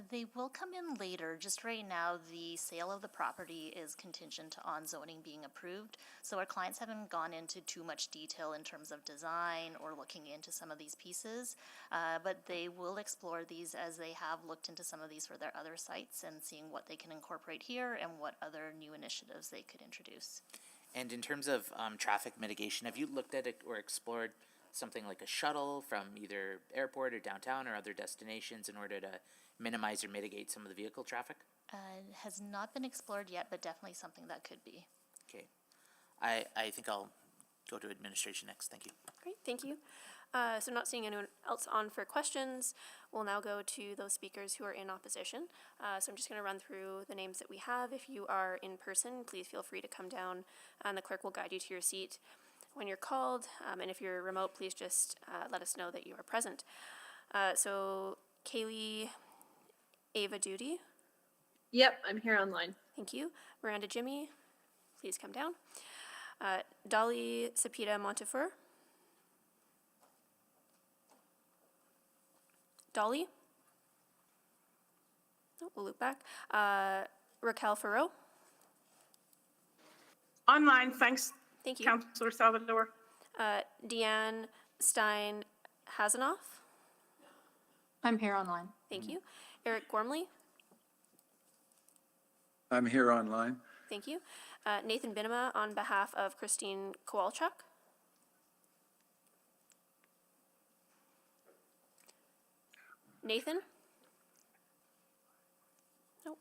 They will come in later. Just right now, the sale of the property is contingent on zoning being approved. So our clients haven't gone into too much detail in terms of design or looking into some of these pieces. But they will explore these as they have looked into some of these for their other sites and seeing what they can incorporate here and what other new initiatives they could introduce. And in terms of traffic mitigation, have you looked at it or explored something like a shuttle from either airport or downtown or other destinations in order to minimize or mitigate some of the vehicle traffic? Has not been explored yet, but definitely something that could be. Okay. I think I'll go to administration next. Thank you. Great, thank you. So not seeing anyone else on for questions, we'll now go to those speakers who are in opposition. So I'm just going to run through the names that we have. If you are in person, please feel free to come down and the clerk will guide you to your seat when you're called. And if you're remote, please just let us know that you are present. So Kaylee Ava Duty. Yep, I'm here online. Thank you. Miranda Jimmy, please come down. Dolly Sapita Montefiore. Dolly. Oh, we'll loop back. Raquel Farrow. Online, thanks. Thank you. Councillor Salvador. Deanne Stein Hasanoff. I'm here online. Thank you. Eric Gormley. I'm here online. Thank you. Nathan Binema on behalf of Christine Kowalchuk. Nathan? Nope.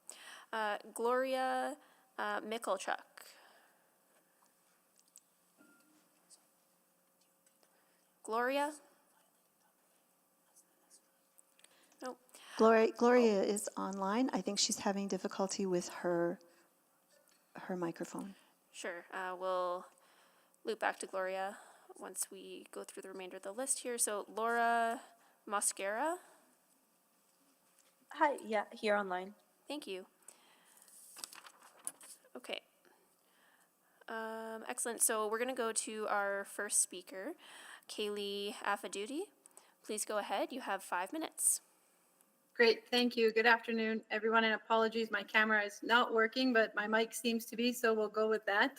Gloria Mikulchuk. Gloria? Nope. Gloria is online. I think she's having difficulty with her microphone. Sure. We'll loop back to Gloria once we go through the remainder of the list here. So Laura Mosquera. Hi, yeah, here online. Thank you. Okay. Excellent. So we're going to go to our first speaker, Kaylee Afadudi. Please go ahead. You have 5 minutes. Great, thank you. Good afternoon, everyone, and apologies, my camera is not working, but my mic seems to be, so we'll go with that.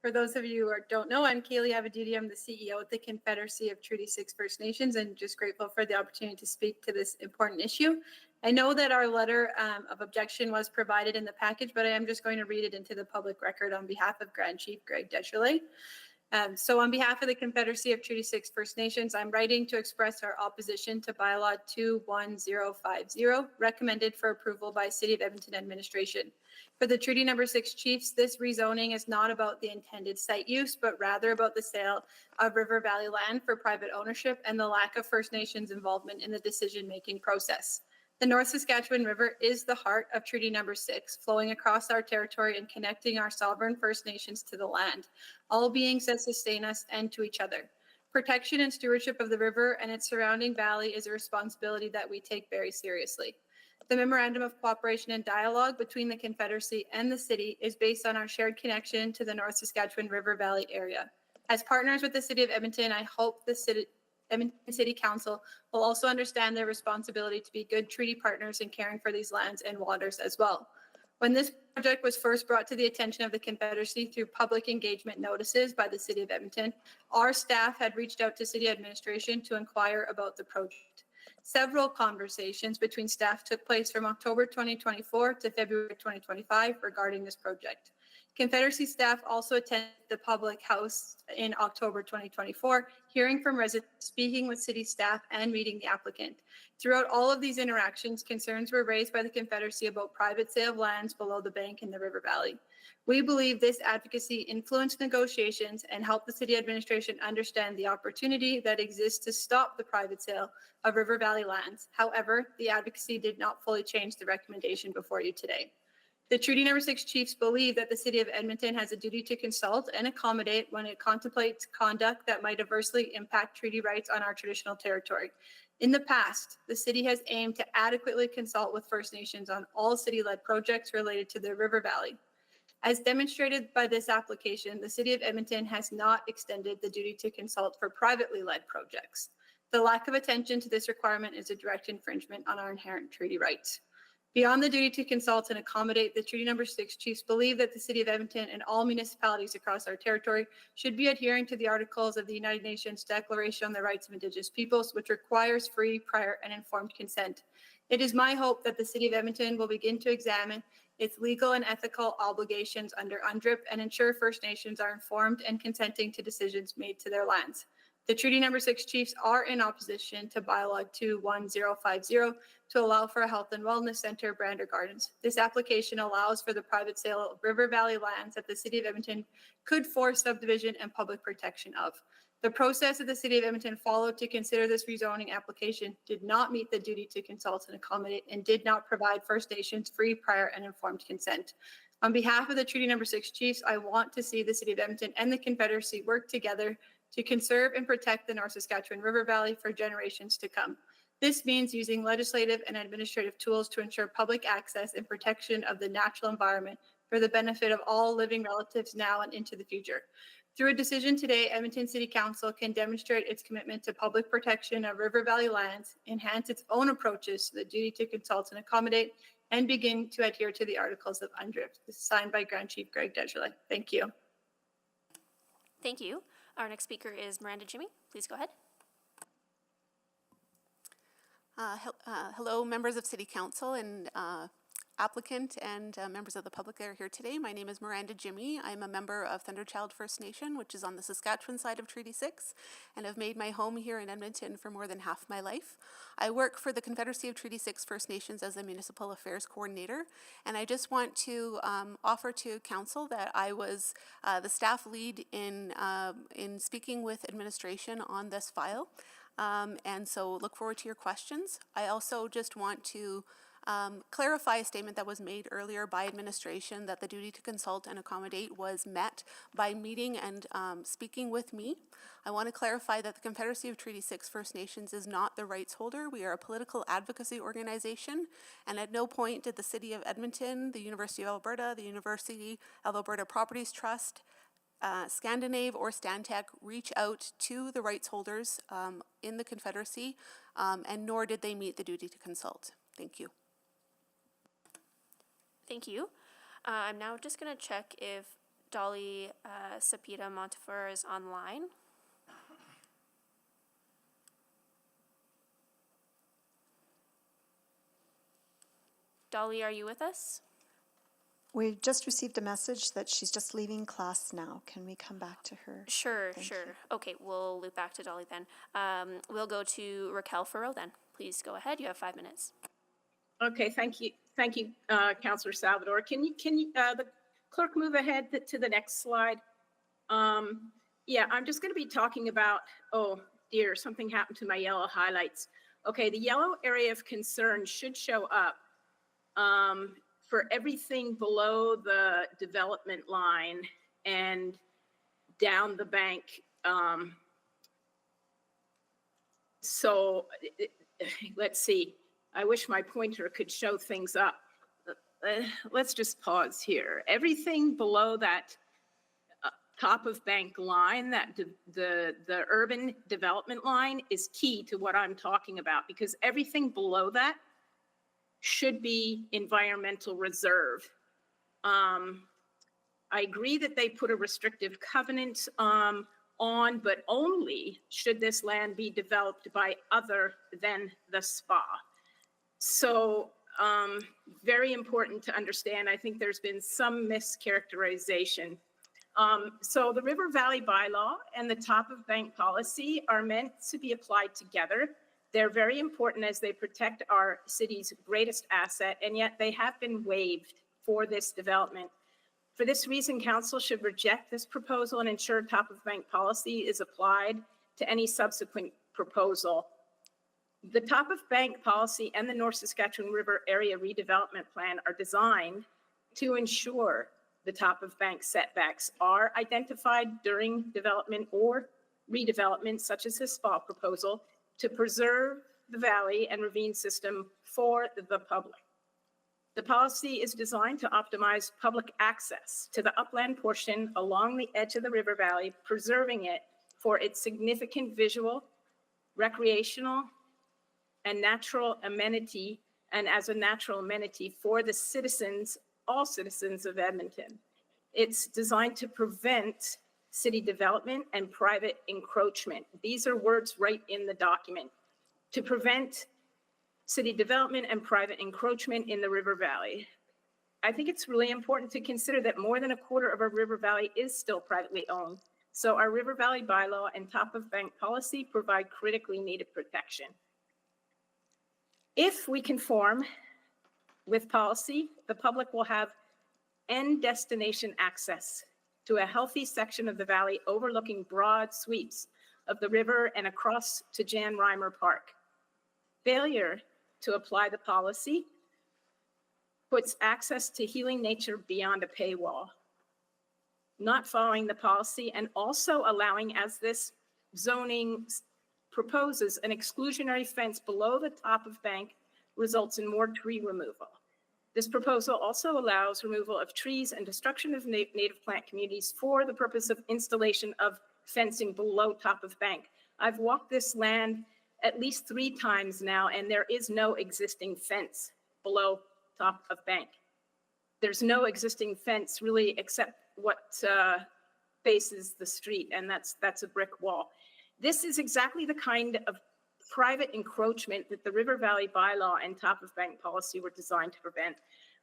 For those of you who don't know, I'm Kaylee Avadudi. I'm the CEO of the Confederacy of Treaty 6 First Nations, and just grateful for the opportunity to speak to this important issue. I know that our letter of objection was provided in the package, but I am just going to read it into the public record on behalf of Grand Chief Greg Deschalais. So on behalf of the Confederacy of Treaty 6 First Nations, I'm writing to express our opposition to Bylaw 21050, recommended for approval by City of Edmonton administration. For the Treaty Number 6 Chiefs, this rezoning is not about the intended site use, but rather about the sale of River Valley land for private ownership and the lack of First Nations involvement in the decision-making process. The North Saskatchewan River is the heart of Treaty Number 6, flowing across our territory and connecting our sovereign First Nations to the land, all beings that sustain us and to each other. Protection and stewardship of the river and its surrounding valley is a responsibility that we take very seriously. The Memorandum of Cooperation and Dialogue between the Confederacy and the City is based on our shared connection to the North Saskatchewan River Valley area. As partners with the City of Edmonton, I hope the Edmonton City Council will also understand their responsibility to be good treaty partners in caring for these lands and waters as well. When this project was first brought to the attention of the Confederacy through public engagement notices by the City of Edmonton, our staff had reached out to City administration to inquire about the project. Several conversations between staff took place from October 2024 to February 2025 regarding this project. Confederacy staff also attended the public house in October 2024, hearing from residents, speaking with city staff, and meeting the applicant. Throughout all of these interactions, concerns were raised by the Confederacy about private sale of lands below the bank in the river valley. We believe this advocacy influenced negotiations and helped the city administration understand the opportunity that exists to stop the private sale of river valley lands. However, the advocacy did not fully change the recommendation before you today. The Treaty Number 6 Chiefs believe that the City of Edmonton has a duty to consult and accommodate when it contemplates conduct that might adversely impact treaty rights on our traditional territory. In the past, the city has aimed to adequately consult with First Nations on all city-led projects related to the River Valley. As demonstrated by this application, the City of Edmonton has not extended the duty to consult for privately led projects. The lack of attention to this requirement is a direct infringement on our inherent treaty rights. Beyond the duty to consult and accommodate, the Treaty Number 6 Chiefs believe that the City of Edmonton and all municipalities across our territory should be adhering to the Articles of the United Nations Declaration on the Rights of Indigenous Peoples, which requires free, prior, and informed consent. It is my hope that the City of Edmonton will begin to examine its legal and ethical obligations under UNDRIP and ensure First Nations are informed and consenting to decisions made to their lands. The Treaty Number 6 Chiefs are in opposition to Bylaw 21050 to allow for a health and wellness center, Brander Gardens. This application allows for the private sale of River Valley lands that the City of Edmonton could force subdivision and public protection of. The process that the City of Edmonton followed to consider this rezoning application did not meet the duty to consult and accommodate and did not provide First Nations free, prior, and informed consent. On behalf of the Treaty Number 6 Chiefs, I want to see the City of Edmonton and the Confederacy work together to conserve and protect the North Saskatchewan River Valley for generations to come. This means using legislative and administrative tools to ensure public access and protection of the natural environment for the benefit of all living relatives now and into the future. Through a decision today, Edmonton City Council can demonstrate its commitment to public protection of River Valley lands, enhance its own approaches to the duty to consult and accommodate, and begin to adhere to the Articles of UNDRIP. This is signed by Grand Chief Greg Deschalais. Thank you. Thank you. Our next speaker is Miranda Jimmy. Please go ahead. Hello, members of City Council and applicant and members of the public that are here today. My name is Miranda Jimmy. I'm a member of Thunderchild First Nation, which is on the Saskatchewan side of Treaty 6, and have made my home here in Edmonton for more than half my life. I work for the Confederacy of Treaty 6 First Nations as a Municipal Affairs Coordinator, and I just want to offer to Council that I was the staff lead in speaking with administration on this file, and so look forward to your questions. I also just want to clarify a statement that was made earlier by administration that the duty to consult and accommodate was met by meeting and speaking with me. I want to clarify that the Confederacy of Treaty 6 First Nations is not the rights holder. We are a political advocacy organization, and at no point did the City of Edmonton, the University of Alberta, the University of Alberta Properties Trust, Scandinave or Stantec reach out to the rights holders in the Confederacy, and nor did they meet the duty to consult. Thank you. Thank you. I'm now just going to check if Dolly Sapita Montefiore is online. Dolly, are you with us? We've just received a message that she's just leaving class now. Can we come back to her? Sure, Thank sure. you. Okay, we'll loop back to Dolly then. We'll go to Raquel Farrow then. Please go ahead. You have 5 minutes. Okay, thank you, Councillor Salvador. Can you the clerk move ahead to the next slide? Yeah, I'm just going to be talking about. Oh dear, something happened to my yellow highlights. Okay, the yellow area of concern should show up for everything below the development line and down the bank. So let's see. I wish my pointer could show things up. Let's just pause here. Everything below that top of bank line, that the urban development line is key to what I'm talking about, because everything below that should be environmental reserve. I agree that they put a restrictive covenant on, but only should this land be developed by other than the spa. So very important to understand. I think there's been some mischaracterization. So the River Valley Bylaw and the top of bank policy are meant to be applied together. They're very important as they protect our city's greatest asset, and yet they have been waived for this development. For this reason, council should reject this proposal and ensure top of bank policy is applied to any subsequent proposal. The top of bank policy and the North Saskatchewan River Area Redevelopment Plan are designed to ensure the top of bank setbacks are identified during development or redevelopment, such as this spa proposal, to preserve the valley and ravine system for the public. The policy is designed to optimize public access to the upland portion along the edge of the river valley, preserving it for its significant visual, recreational, and natural amenity, and as a natural amenity for the citizens, all citizens of Edmonton. It's designed to prevent city development and private encroachment. These are words right in the document. To prevent city development and private encroachment in the river valley. I think it's really important to consider that more than a quarter of our river valley is still privately owned. So our River Valley Bylaw and top of bank policy provide critically needed protection. If we conform with policy, the public will have end destination access to a healthy section of the valley overlooking broad sweeps of the river and across to Jan Reimer Park. Failure to apply the policy puts access to healing nature beyond a paywall. Not following the policy and also allowing, as this zoning proposes, an exclusionary fence below the top of bank results in more tree removal. This proposal also allows removal of trees and destruction of native plant communities for the purpose of installation of fencing below top of bank. I've walked this land at least 3 times now, and there is no existing fence below top of bank. There's no existing fence really except what faces the street, and that's a brick wall. This is exactly the kind of private encroachment that the River Valley Bylaw and top of bank policy were designed to prevent.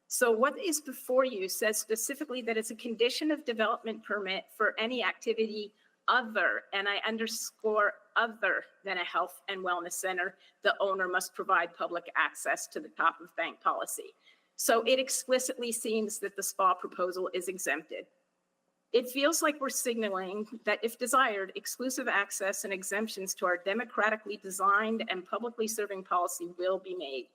So what is before you says specifically that it's a condition of development permit for any activity other, and I underscore other than a health and wellness center, the owner must provide public access to the top of bank policy. So it explicitly seems that the spa proposal is exempted. It feels like we're signaling that if desired, exclusive access and exemptions to our democratically designed and publicly serving policy will be made.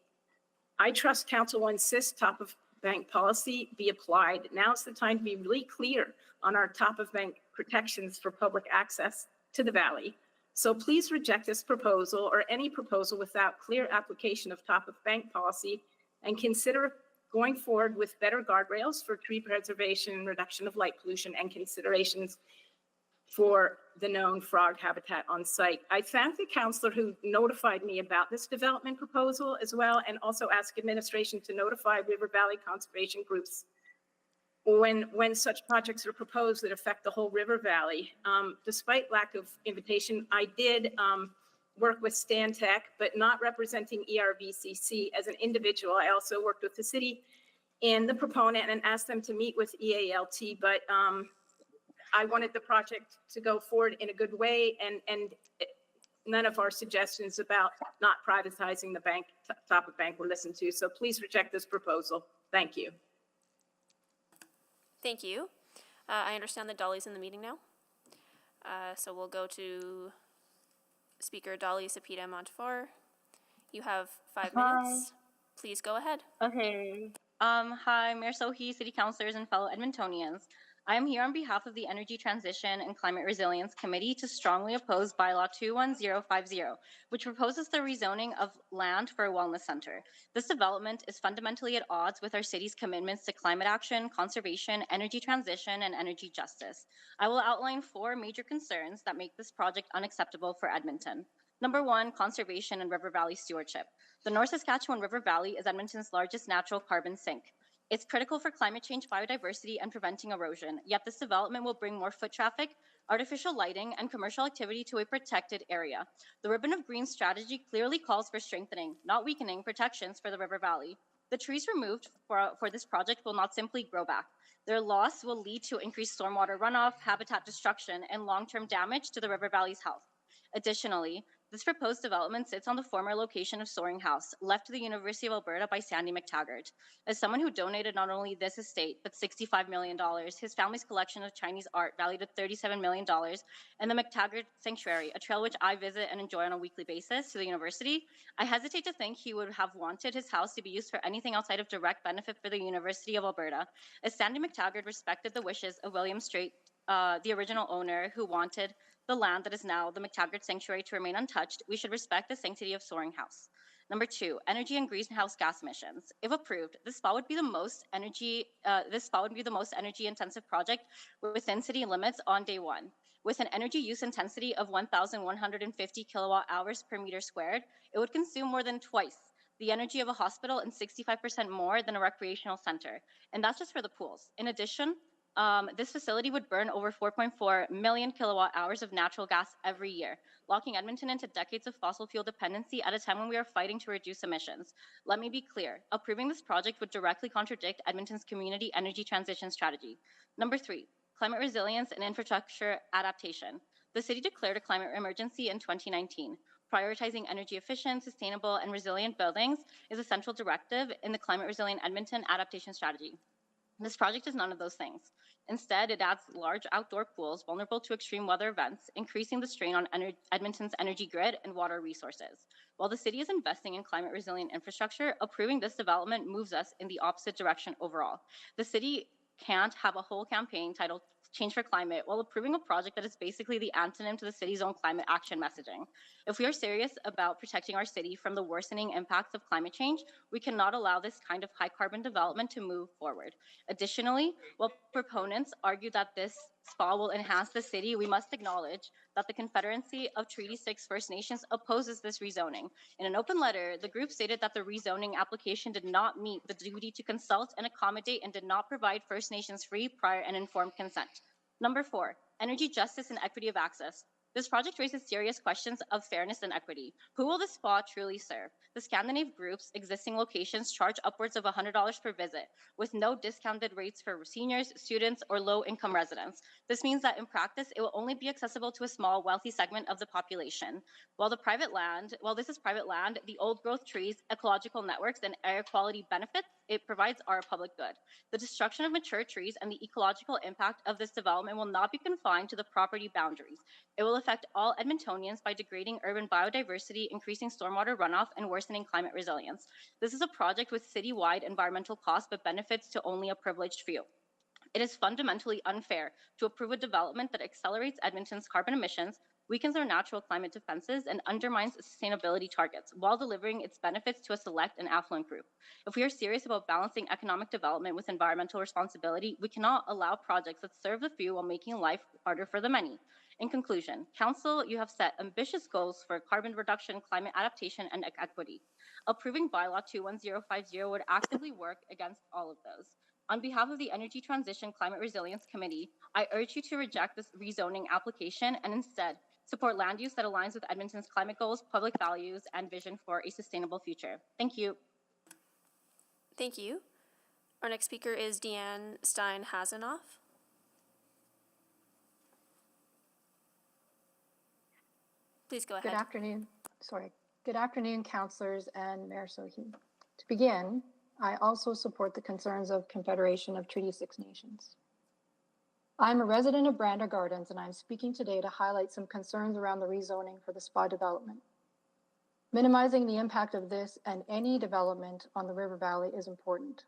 I trust council will insist top of bank policy be applied. Now's the time to be really clear on our top of bank protections for public access to the valley. So please reject this proposal or any proposal without clear application of top of bank policy, and consider going forward with better guardrails for tree preservation and reduction of light pollution, and considerations for the known frog habitat on site. I thank the councillor who notified me about this development proposal as well, and also ask administration to notify River Valley conservation groups when such projects are proposed that affect the whole River Valley. Despite lack of invitation, I did work with Stantec, but not representing ERVCC as an individual. I also worked with the city and the proponent and asked them to meet with EALT, but I wanted the project to go forward in a good way, and none of our suggestions about not privatizing the bank, top of bank, were listened to. So please reject this proposal. Thank you. Thank you. I understand that Dolly's in the meeting now. So we'll go to Speaker Dolly Sapita Montefiore. You have 5 minutes. Please go ahead. Okay. Hi, Mayor Sohi, City Councilors, and fellow Edmontonians. I am here on behalf of the Energy Transition and Climate Resilience Committee to strongly oppose Bylaw 21050, which proposes the rezoning of land for a wellness center. This development is fundamentally at odds with our city's commitments to climate action, conservation, energy transition, and energy justice. I will outline 4 major concerns that make this project unacceptable for Edmonton. Number 1, conservation and river valley stewardship. The North Saskatchewan River Valley is Edmonton's largest natural carbon sink. It's critical for climate change, biodiversity, and preventing erosion, yet this development will bring more foot traffic, artificial lighting, and commercial activity to a protected area. The Ribbon of Green strategy clearly calls for strengthening, not weakening, protections for the River Valley. The trees removed for this project will not simply grow back. Their loss will lead to increased stormwater runoff, habitat destruction, and long-term damage to the River Valley's health. Additionally, this proposed development sits on the former location of Soaring House, left to the University of Alberta by Sandy McTaggart. As someone who donated not only this estate, but $65 million, his family's collection of Chinese art valued at $37 million, and the McTaggart Sanctuary, a trail which I visit and enjoy on a weekly basis to the university, I hesitate to think he would have wanted his house to be used for anything outside of direct benefit for the University of Alberta. As Sandy McTaggart respected the wishes of William Straight, the original owner who wanted the land that is now the McTaggart Sanctuary to remain untouched, we should respect the sanctity of Soaring House. Number 2, energy and greenhouse gas emissions. If approved, this spot would be the most energy intensive project within city limits on day 1. With an energy use intensity of 1,150 kilowatt hours per meter squared, it would consume more than twice the energy of a hospital and 65% more than a recreational center. And that's just for the pools. In addition, this facility would burn over 4.4 million kilowatt hours of natural gas every year, locking Edmonton into decades of fossil fuel dependency at a time when we are fighting to reduce emissions. Let me be clear, approving this project would directly contradict Edmonton's community energy transition strategy. Number 3, climate resilience and infrastructure adaptation. The city declared a climate emergency in 2019. Prioritizing energy efficient, sustainable, and resilient buildings is a central directive in the Climate Resilient Edmonton Adaptation Strategy. This project is none of those things. Instead, it adds large outdoor pools vulnerable to extreme weather events, increasing the strain on Edmonton's energy grid and water resources. While the city is investing in climate resilient infrastructure, approving this development moves us in the opposite direction overall. The city can't have a whole campaign titled Change for Climate while approving a project that is basically the antonym to the city's own climate action messaging. If we are serious about protecting our city from the worsening impacts of climate change, we cannot allow this kind of high carbon development to move forward. Additionally, while proponents argue that this spa will enhance the city, we must acknowledge that the Confederacy of Treaty 6 First Nations opposes this rezoning. In an open letter, the group stated that the rezoning application did not meet the duty to consult and accommodate and did not provide First Nations free, prior, and informed consent. Number 4, energy justice and equity of access. This project raises serious questions of fairness and equity. Who will the spa truly serve? The Scandinave Group's existing locations charge upwards of $100 per visit, with no discounted rates for seniors, students, or low-income residents. This means that in practice, it will only be accessible to a small, wealthy segment of the population. While this is private land, the old-growth trees, ecological networks, and air quality benefits it provides are a public good. The destruction of mature trees and the ecological impact of this development will not be confined to the property boundaries. It will affect affect all Edmontonians by degrading urban biodiversity, increasing stormwater runoff, and worsening climate resilience. This is a project with citywide environmental costs but benefits to only a privileged few. It is fundamentally unfair to approve a development that accelerates Edmonton's carbon emissions, weakens our natural climate defenses, and undermines sustainability targets while delivering its benefits to a select and affluent group. If we are serious about balancing economic development with environmental responsibility, we cannot allow projects that serve the few while making life harder for the many. In conclusion, Council, you have set ambitious goals for carbon reduction, climate adaptation, and equity. Approving Bylaw 21050 would actively work against all of those. On behalf of the Energy Transition Climate Resilience Committee, I urge you to reject this rezoning application and instead support land use that aligns with Edmonton's climate goals, public values, and vision for a sustainable future. Thank you. Thank you. Our next speaker is Deanne Stein-Hasanoff. Please go ahead. Good afternoon. Good afternoon, councillors and Mayor Sohi. To begin, I also support the concerns of Confederation of Treaty 6 Nations. I'm a resident of Brander Gardens, and I'm speaking today to highlight some concerns around the rezoning for the spa development. Minimizing the impact of this and any development on the river valley is important.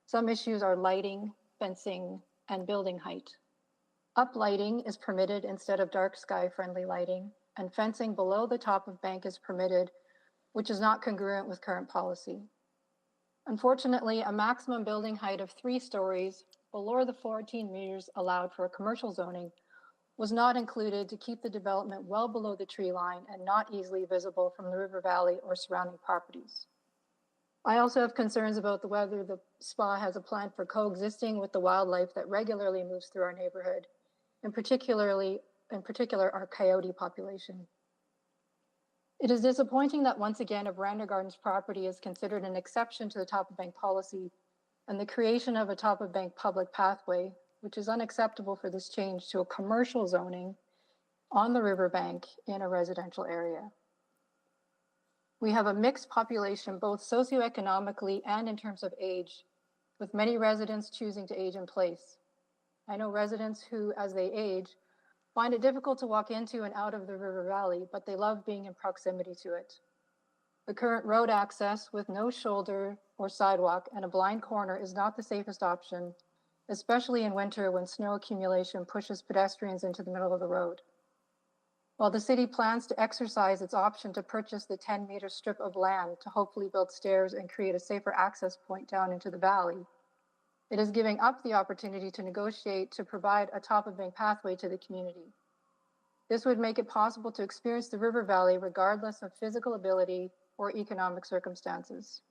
Some issues are lighting, fencing, and building height. Uplighting is permitted instead of dark sky friendly lighting, and fencing below the top of bank is permitted, which is not congruent with current policy. Unfortunately, a maximum building height of 3 stories below the 14 meters allowed for a commercial zoning was not included to keep the development well below the tree line and not easily visible from the river valley or surrounding properties. I also have concerns about whether the spa has a plan for coexisting with the wildlife that regularly moves through our neighborhood, in particular our coyote population. It is disappointing that once again a Brander Gardens property is considered an exception to the top of bank policy and the creation of a top of bank public pathway, which is unacceptable for this change to a commercial zoning on the riverbank in a residential area. We have a mixed population, both socioeconomically and in terms of age, with many residents choosing to age in place. I know residents who, as they age, find it difficult to walk into and out of the river valley, but they love being in proximity to it. The current road access with no shoulder or sidewalk and a blind corner is not the safest option, especially in winter when snow accumulation pushes pedestrians into the middle of the road. While the city plans to exercise its option to purchase the 10-meter strip of land to hopefully build stairs and create a safer access point down into the valley, it is giving up the opportunity to negotiate to provide a top-of-bank pathway to the community. This would make it possible to experience the river valley regardless of physical ability or economic circumstances.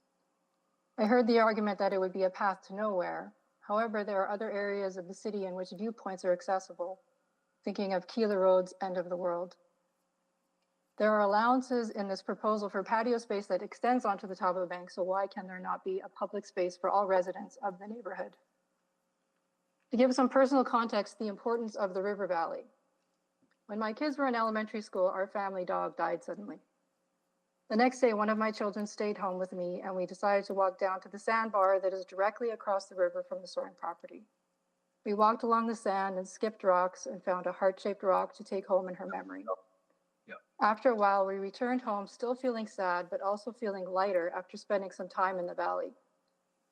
I heard the argument that it would be a path to nowhere. However, there are other areas of the city in which viewpoints are accessible, thinking of Keeler Road's end of the world. There are allowances in this proposal for patio space that extends onto the top of the bank, so why can there not be a public space for all residents of the neighborhood? To give some personal context, the importance of the river valley. When my kids were in elementary school, our family dog died suddenly. The next day, one of my children stayed home with me, and we decided to walk down to the sandbar that is directly across the river from the Soaring property. We walked along the sand and skipped rocks and found a heart-shaped rock to take home in her memory. After a while, we returned home still feeling sad, but also feeling lighter after spending some time in the valley.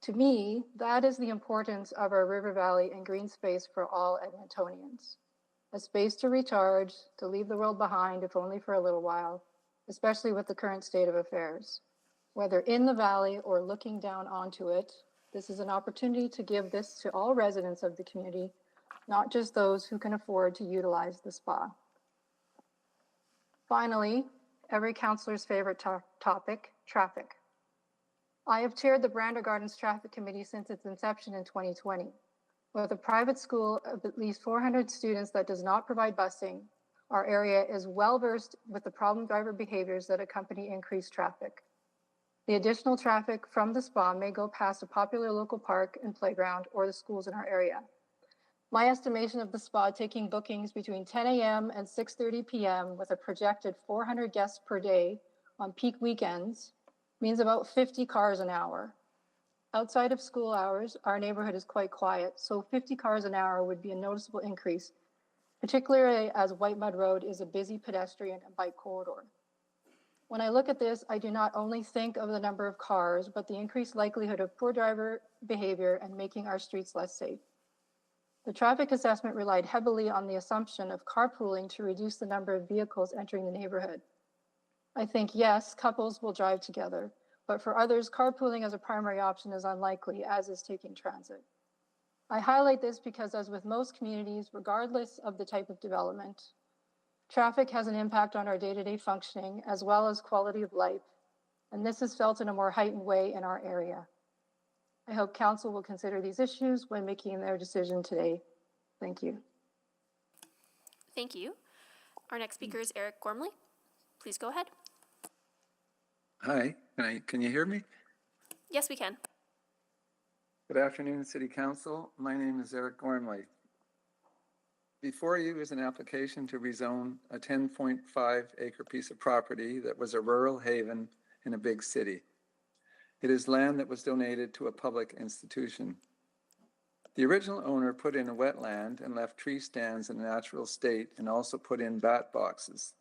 To me, that is the importance of our river valley and green space for all Edmontonians. A space to recharge, to leave the world behind, if only for a little while, especially with the current state of affairs. Whether in the valley or looking down onto it, this is an opportunity to give this to all residents of the community, not just those who can afford to utilize the spa. Finally, every councillor's favorite topic, traffic. I have chaired the Brander Gardens Traffic Committee since its inception in 2020. With a private school of at least 400 students that does not provide busing, our area is well versed with the problem driver behaviors that accompany increased traffic. The additional traffic from the spa may go past a popular local park and playground or the schools in our area. My estimation of the spa taking bookings between 10 a.m. and 6:30 p.m. with a projected 400 guests per day on peak weekends means about 50 cars an hour. Outside of school hours, our neighborhood is quite quiet, so 50 cars an hour would be a noticeable increase particularly as White Mud Road is a busy pedestrian and bike corridor. When I look at this, I do not only think of the number of cars, but the increased likelihood of poor driver behavior and making our streets less safe. The traffic assessment relied heavily on the assumption of carpooling to reduce the number of vehicles entering the neighborhood. I think, yes, couples will drive together, but for others, carpooling as a primary option is unlikely, as is taking transit. I highlight this because, as with most communities, regardless of the type of development, traffic has an impact on our day-to-day functioning as well as quality of life, and this is felt in a more heightened way in our area. I hope Council will consider these issues when making their decision today. Thank you. Thank you. Our next speaker is Eric Gormley. Please go ahead. Hi, can you hear me? Yes, we can. Good afternoon, City Council. My name is Eric Gormley. Before you is an application to rezone a 10.5 acre piece of property that was a rural haven in a big city. It is land that was donated to a public institution. The original owner put in a wetland and left tree stands in a natural state and also put in bat boxes.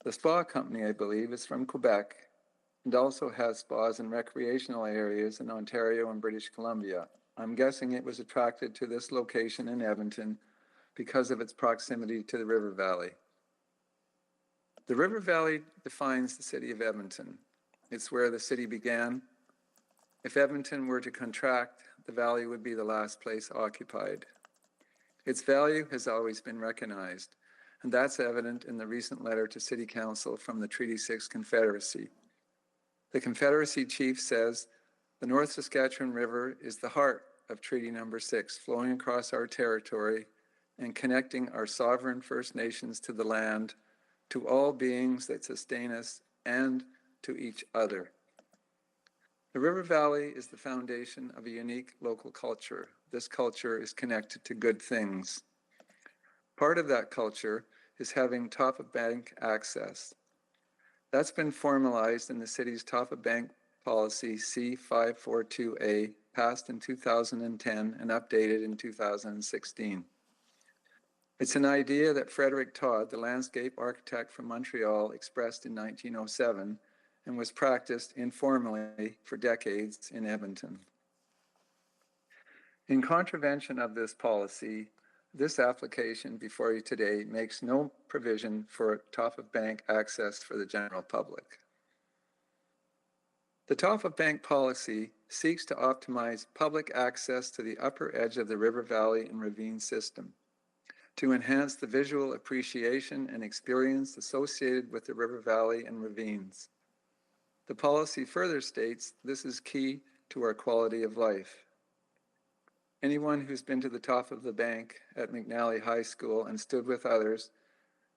The spa company, I believe, is from Quebec and also has spas and recreational areas in Ontario and British Columbia. I'm guessing it was attracted to this location in Edmonton because of its proximity to the river valley. The river valley defines the city of Edmonton. It's where the city began. If Edmonton were to contract, the valley would be the last place occupied. Its value has always been recognized, and that's evident in the recent letter to City Council from the Treaty 6 Confederacy. The Confederacy chief says, the North Saskatchewan River is the heart of Treaty Number 6, flowing across our territory and connecting our sovereign First Nations to the land, to all beings that sustain us, and to each other. The river valley is the foundation of a unique local culture. This culture is connected to good things. Part of that culture is having top-of-bank access. That's been formalized in the city's top-of-bank policy C542A, passed in 2010 and updated in 2016. It's an idea that Frederick Todd, the landscape architect from Montreal, expressed in 1907 and was practiced informally for decades in Edmonton. In contravention of this policy, this application before you today makes no provision for top-of-bank access for the general public. The top-of-bank policy seeks to optimize public access to the upper edge of the river valley and ravine system, to enhance the visual appreciation and experience associated with the river valley and ravines. The policy further states this is key to our quality of life. Anyone who's been to the top of the bank at McNally High School and stood with others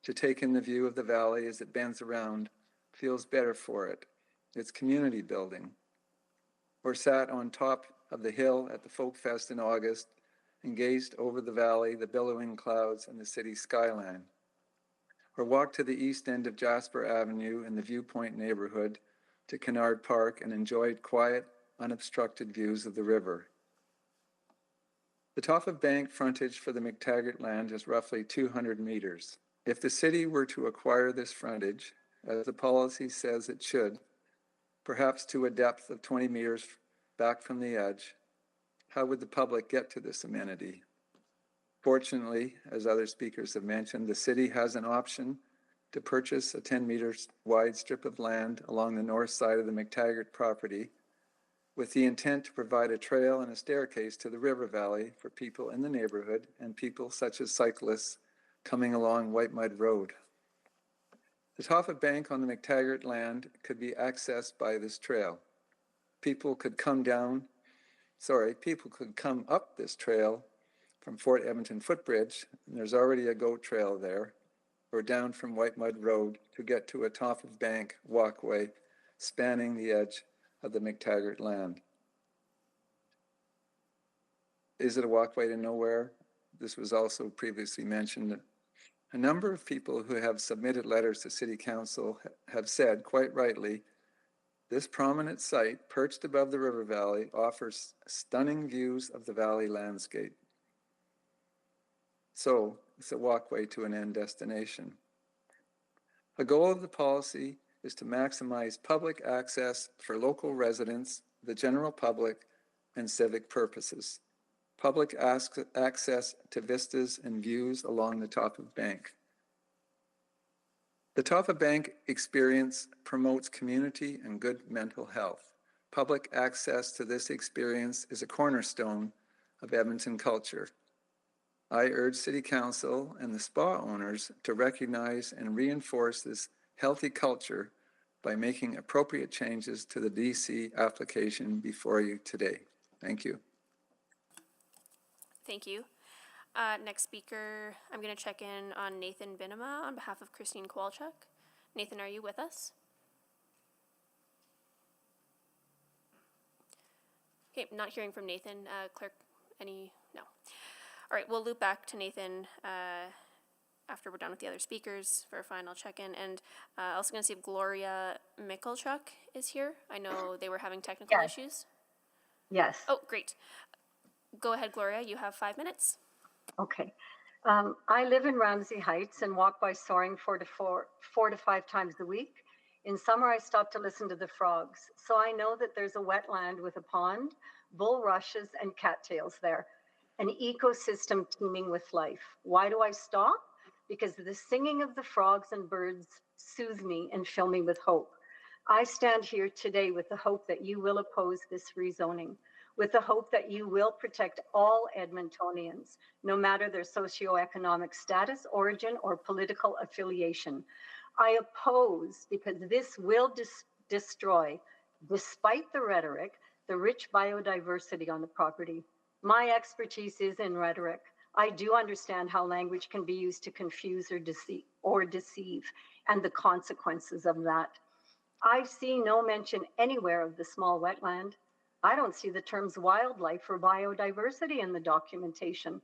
to take in the view of the valley as it bends around feels better for it. It's community building. Or sat on top of the hill at the Folk Fest in August and gazed over the valley, the billowing clouds, and the city skyline. Or walked to the east end of Jasper Avenue in the Viewpoint neighborhood to Kennard Park and enjoyed quiet, unobstructed views of the river. The top-of-bank frontage for the McTaggart land is roughly 200 meters. If the city were to acquire this frontage, as the policy says it should, perhaps to a depth of 20 meters back from the edge, how would the public get to this amenity? Fortunately, as other speakers have mentioned, the city has an option to purchase a 10 meters wide strip of land along the north side of the McTaggart property with the intent to provide a trail and a staircase to the river valley for people in the neighborhood and people such as cyclists coming along White Mud Road. The top-of-bank on the McTaggart land could be accessed by this trail. People could come up this trail from Fort Edmonton Footbridge, and there's already a goat trail there, or down from White Mud Road to get to a top-of-bank walkway spanning the edge of the McTaggart land. Is it a walkway to nowhere? This was also previously mentioned. A number of people who have submitted letters to City Council have said, quite rightly, this prominent site, perched above the river valley, offers stunning views of the valley landscape. So, with a walkway to an end destination. A goal of the policy is to maximize public access for local residents, the general public, and civic purposes. Public access to vistas and views along the top of Bank. The top of Bank experience promotes community and good mental health. Public access to this experience is a cornerstone of Edmonton culture. I urge City Council and the spa owners to recognize and reinforce this healthy culture by making appropriate changes to the DC application before you today. Thank you. Thank you. Next speaker, I'm going to check in on Nathan Binema on behalf of Christine Kowalchuk. Nathan, are you with us? Okay, not hearing from Nathan. Clerk, any? No. All right, we'll loop back to Nathan after we're done with the other speakers for a final check-in. And also going to see if Gloria Michalchuk is here. I know they were having technical issues. Yes. Oh, great. Go ahead, Gloria. You have 5 minutes. Okay. I live in Ramsey Heights and walk by Soaring 4 to 5 times a week. In summer, I stop to listen to the frogs. So I know that there's a wetland with a pond, bulrushes, and cattails there. An ecosystem teeming with life. Why do I stop? Because the singing of the frogs and birds soothe me and fill me with hope. I stand here today with the hope that you will oppose this rezoning, with the hope that you will protect all Edmontonians, no matter their socioeconomic status, origin, or political affiliation. I oppose because this will destroy, despite the rhetoric, the rich biodiversity on the property. My expertise is in rhetoric. I do understand how language can be used to confuse or deceive, and the consequences of that. I see no mention anywhere of the small wetland. I don't see the terms wildlife or biodiversity in the documentation.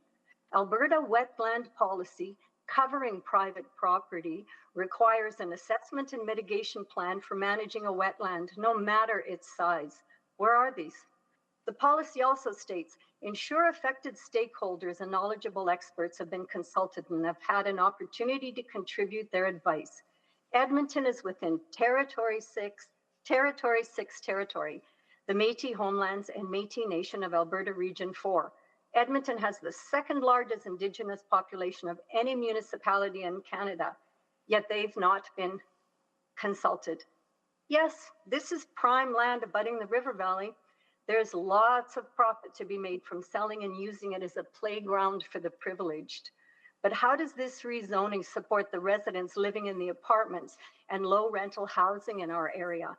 Alberta wetland policy covering private property requires an assessment and mitigation plan for managing a wetland, no matter its size. Where are these? The policy also states, ensure affected stakeholders and knowledgeable experts have been consulted and have had an opportunity to contribute their advice. Edmonton is within Territory 6 territory, the Métis Homelands and Métis Nation of Alberta Region 4. Edmonton has the second largest Indigenous population of any municipality in Canada, yet they've not been consulted. Yes, this is prime land abutting the river valley. There's lots of profit to be made from selling and using it as a playground for the privileged. But how does this rezoning support the residents living in the apartments and low rental housing in our area?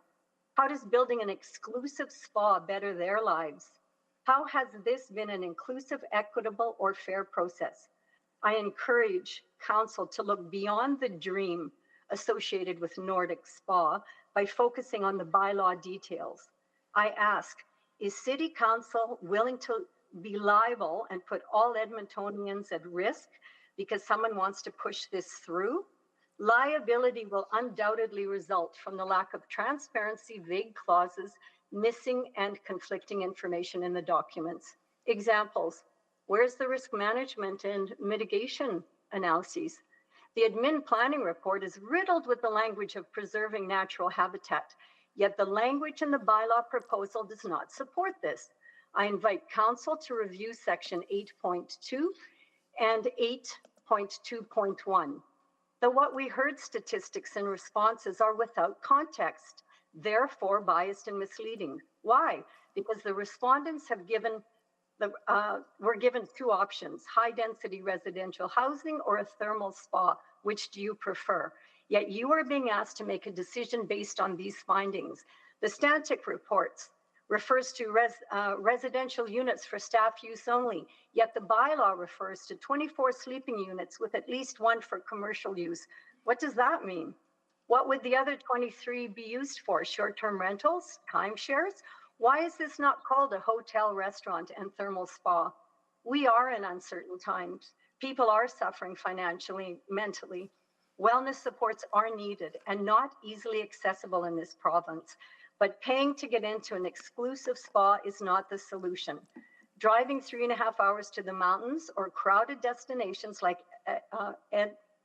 How does building an exclusive spa better their lives? How has this been an inclusive, equitable, or fair process? I encourage Council to look beyond the dream associated with Nordic Spa by focusing on the bylaw details. I ask, is City Council willing to be liable and put all Edmontonians at risk because someone wants to push this through? Liability will undoubtedly result from the lack of transparency, vague clauses, missing and conflicting information in the documents. Examples, where's the risk management and mitigation analyses? The admin planning report is riddled with the language of preserving natural habitat, yet the language in the bylaw proposal does not support this. I invite Council to review section 8.2 and 8.2.1. The what we heard statistics and responses are without context, therefore biased and misleading. Why? Because the respondents have were given two options, high density residential housing or a thermal spa. Which do you prefer? Yet you are being asked to make a decision based on these findings. The Stantec reports refers to residential units for staff use only, yet the bylaw refers to 24 sleeping units with at least one for commercial use. What does that mean? What would the other 23 be used for? Short-term rentals, timeshares? Why is this not called a hotel, restaurant, and thermal spa? We are in uncertain times. People are suffering financially, mentally. Wellness supports are needed and not easily accessible in this province. But paying to get into an exclusive spa is not the solution. Driving 3.5 hours to the mountains or crowded destinations like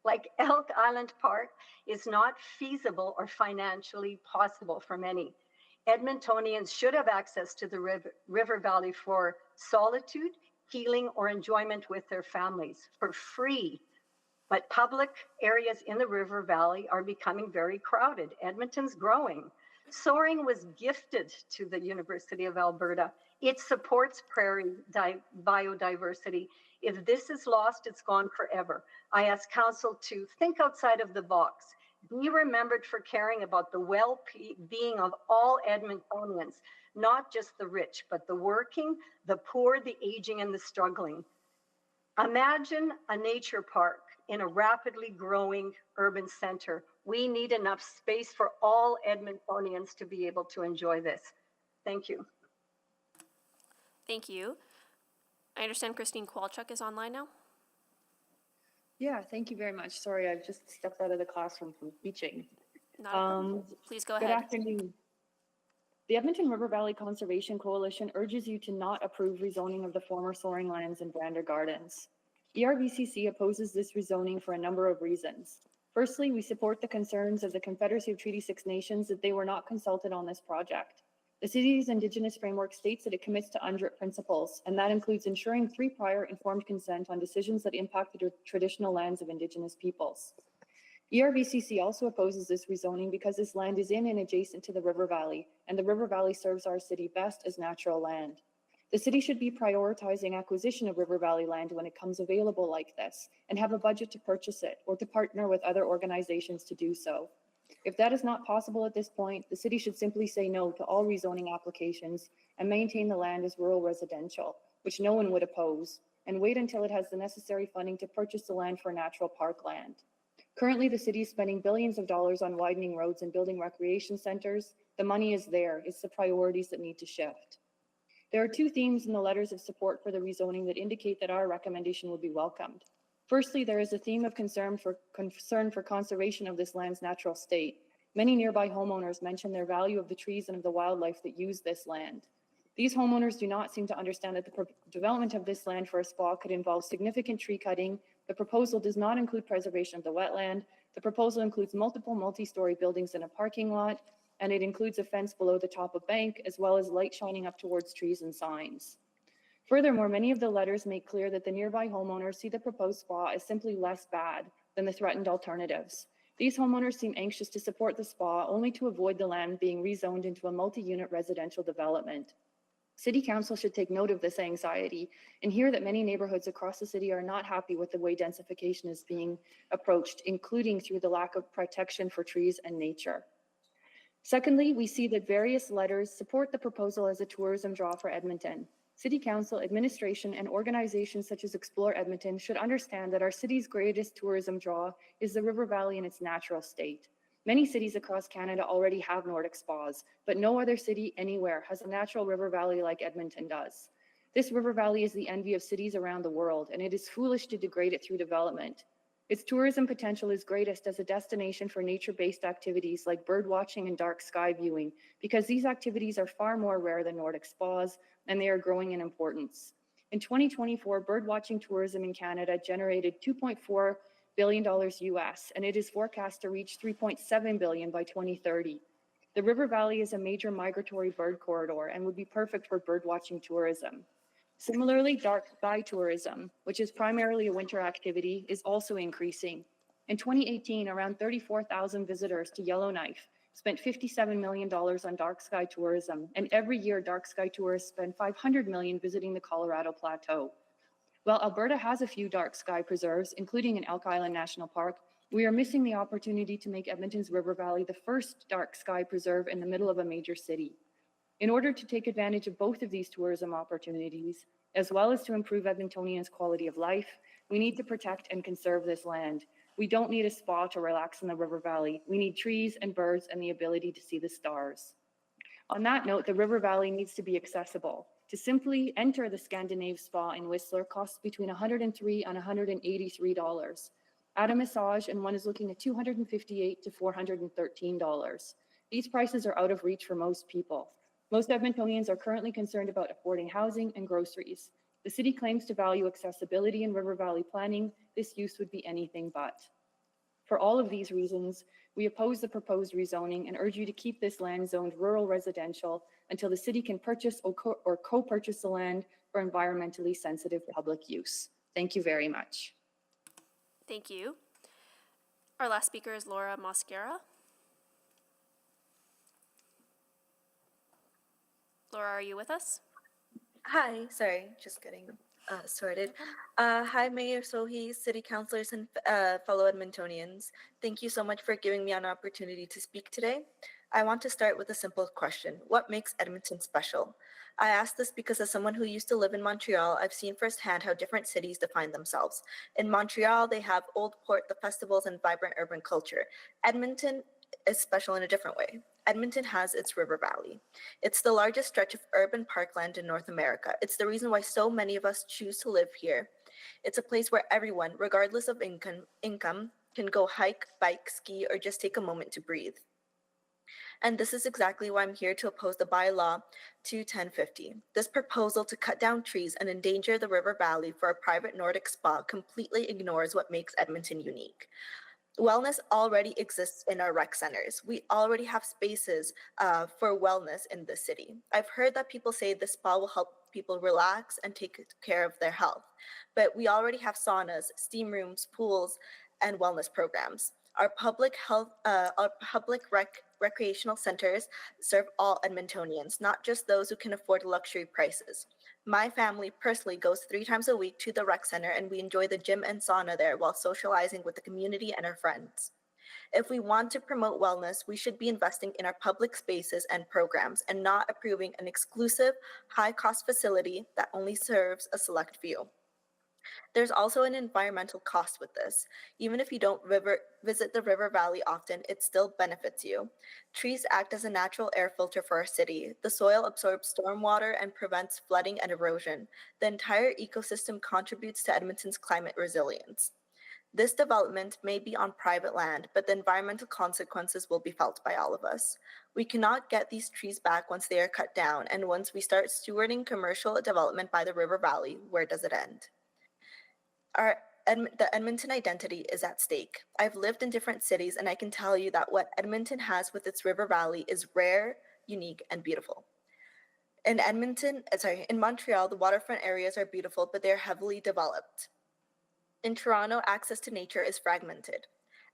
like Elk Island Park is not feasible or financially possible for many. Edmontonians should have access to the river valley for solitude, healing, or enjoyment with their families for free. But public areas in the river valley are becoming very crowded. Edmonton's growing. Soaring was gifted to the University of Alberta. It supports prairie biodiversity. If this is lost, it's gone forever. I ask council to think outside of the box. Be remembered for caring about the well-being of all Edmontonians, not just the rich, but the working, the poor, the aging, and the struggling. Imagine a nature park in a rapidly growing urban center. We need enough space for all Edmontonians to be able to enjoy this. Thank you. Thank you. I understand Christine Kowalchuk is online now. Yeah, thank you very much. Sorry, I've just stepped out of the classroom from teaching. Not a problem. Please go ahead. Good afternoon. The Edmonton River Valley Conservation Coalition urges you to not approve rezoning of the former Soaring Lands and Kinglet Gardens. ERVCC opposes this rezoning for a number of reasons. Firstly, we support the concerns of the Confederacy of Treaty 6 Nations that they were not consulted on this project. The city's Indigenous framework states that it commits to UNDRIP principles, and that includes ensuring 3 prior informed consent on decisions that impact the traditional lands of Indigenous peoples. ERVCC also opposes this rezoning because this land is in and adjacent to the river valley, and the river valley serves our city best as natural land. The city should be prioritizing acquisition of river valley land when it comes available like this, and have a budget to purchase it or to partner with other organizations to do so. If that is not possible at this point, the city should simply say no to all rezoning applications and maintain the land as rural residential, which no one would oppose, and wait until it has the necessary funding to purchase the land for natural park land. Currently, the city is spending billions of dollars on widening roads and building recreation centers. The money is there. It's the priorities that need to shift. There are 2 themes in the letters of support for the rezoning that indicate that our recommendation will be welcomed. Firstly, there is a theme of concern for conservation of this land's natural state. Many nearby homeowners mention their value of the trees and of the wildlife that use this land. These homeowners do not seem to understand that the development of this land for a spa could involve significant tree cutting. The proposal does not include preservation of the wetland. The proposal includes multiple multi-story buildings in a parking lot, and it includes a fence below the top of bank, as well as light shining up towards trees and signs. Furthermore, many of the letters make clear that the nearby homeowners see the proposed spa as simply less bad than the threatened alternatives. These homeowners seem anxious to support the spa only to avoid the land being rezoned into a multi-unit residential development. City Council should take note of this anxiety and hear that many neighborhoods across the city are not happy with the way densification is being approached, including through the lack of protection for trees and nature. Secondly, we see that various letters support the proposal as a tourism draw for Edmonton. City Council, administration, and organizations such as Explore Edmonton should understand that our city's greatest tourism draw is the river valley in its natural state. Many cities across Canada already have Nordic spas, but no other city anywhere has a natural river valley like Edmonton does. This river valley is the envy of cities around the world, and it is foolish to degrade it through development. Its tourism potential is greatest as a destination for nature-based activities like bird watching and dark sky viewing, because these activities are far more rare than Nordic spas, and they are growing in importance. In 2024, bird watching tourism in Canada generated $2.4 billion US, and it is forecast to reach $3.7 billion by 2030. The river valley is a major migratory bird corridor and would be perfect for bird watching tourism. Similarly, dark sky tourism, which is primarily a winter activity, is also increasing. In 2018, around 34,000 visitors to Yellowknife spent $57 million on dark sky tourism, and every year dark sky tourists spend $500 million visiting the Colorado Plateau. While Alberta has a few dark sky preserves, including in Elk Island National Park, we are missing the opportunity to make Edmonton's River Valley the first dark sky preserve in the middle of a major city. In order to take advantage of both of these tourism opportunities, as well as to improve Edmontonians' quality of life, we need to protect and conserve this land. We don't need a spa to relax in the river valley. We need trees and birds and the ability to see the stars. On that note, the river valley needs to be accessible. To simply enter the Scandinave Spa in Whistler costs between $103 and $183. Add a massage and one is looking at $258 to $413. These prices are out of reach for most people. Most Edmontonians are currently concerned about affording housing and groceries. The city claims to value accessibility in River Valley planning. This use would be anything but. For all of these reasons, we oppose the proposed rezoning and urge you to keep this land zoned rural residential until the city can purchase or co-purchase the land for environmentally sensitive public use. Thank you very much. Thank you. Our last speaker is Laura Mosquera. Laura, are you with us? Hi, sorry, just getting sorted. Hi, Mayor Sohi, city councilors, and fellow Edmontonians. Thank you so much for giving me an opportunity to speak today. I want to start with a simple question. What makes Edmonton special? I ask this because as someone who used to live in Montreal, I've seen firsthand how different cities define themselves. In Montreal, they have Old Port, the festivals, and vibrant urban culture. Edmonton is special in a different way. Edmonton has its river valley. It's the largest stretch of urban parkland in North America. It's the reason why so many of us choose to live here. It's a place where everyone, regardless of income, can go hike, bike, ski, or just take a moment to breathe. And this is exactly why I'm here to oppose the Bylaw 2-1050. This proposal to cut down trees and endanger the river valley for a private Nordic spa completely ignores what makes Edmonton unique. Wellness already exists in our rec centers. We already have spaces for wellness in the city. I've heard that people say the spa will help people relax and take care of their health, but we already have saunas, steam rooms, pools, and wellness programs. Our public recreational centers serve all Edmontonians, not just those who can afford luxury prices. My family personally goes 3 times a week to the rec center, and we enjoy the gym and sauna there while socializing with the community and our friends. If we want to promote wellness, we should be investing in our public spaces and programs and not approving an exclusive, high-cost facility that only serves a select few. There's also an environmental cost with this. Even if you don't visit the river valley often, it still benefits you. Trees act as a natural air filter for our city. The soil absorbs stormwater and prevents flooding and erosion. The entire ecosystem contributes to Edmonton's climate resilience. This development may be on private land, but the environmental consequences will be felt by all of us. We cannot get these trees back once they are cut down, and once we start stewarding commercial development by the river valley, where does it end? The Edmonton identity is at stake. I've lived in different cities, and I can tell you that what Edmonton has with its river valley is rare, unique, and beautiful. In Montreal, the waterfront areas are beautiful, but they're heavily developed. In Toronto, access to nature is fragmented.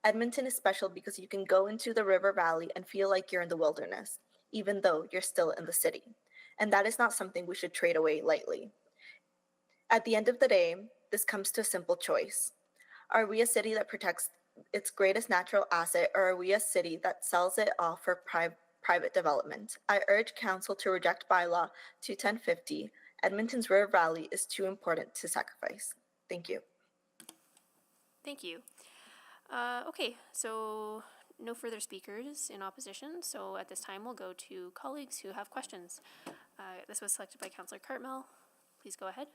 Edmonton is special because you can go into the river valley and feel like you're in the wilderness, even though you're still in the city. And that is not something we should trade away lightly. At the end of the day, this comes to a simple choice. Are we a city that protects its greatest natural asset, or are we a city that sells it off for private development? I urge council to reject Bylaw 2-1050. Edmonton's river valley is too important to sacrifice. Thank you. Thank you. Okay, so no further speakers in opposition. So at this time, we'll go to colleagues who have questions. This was selected by Councillor Cartmel. Please go ahead.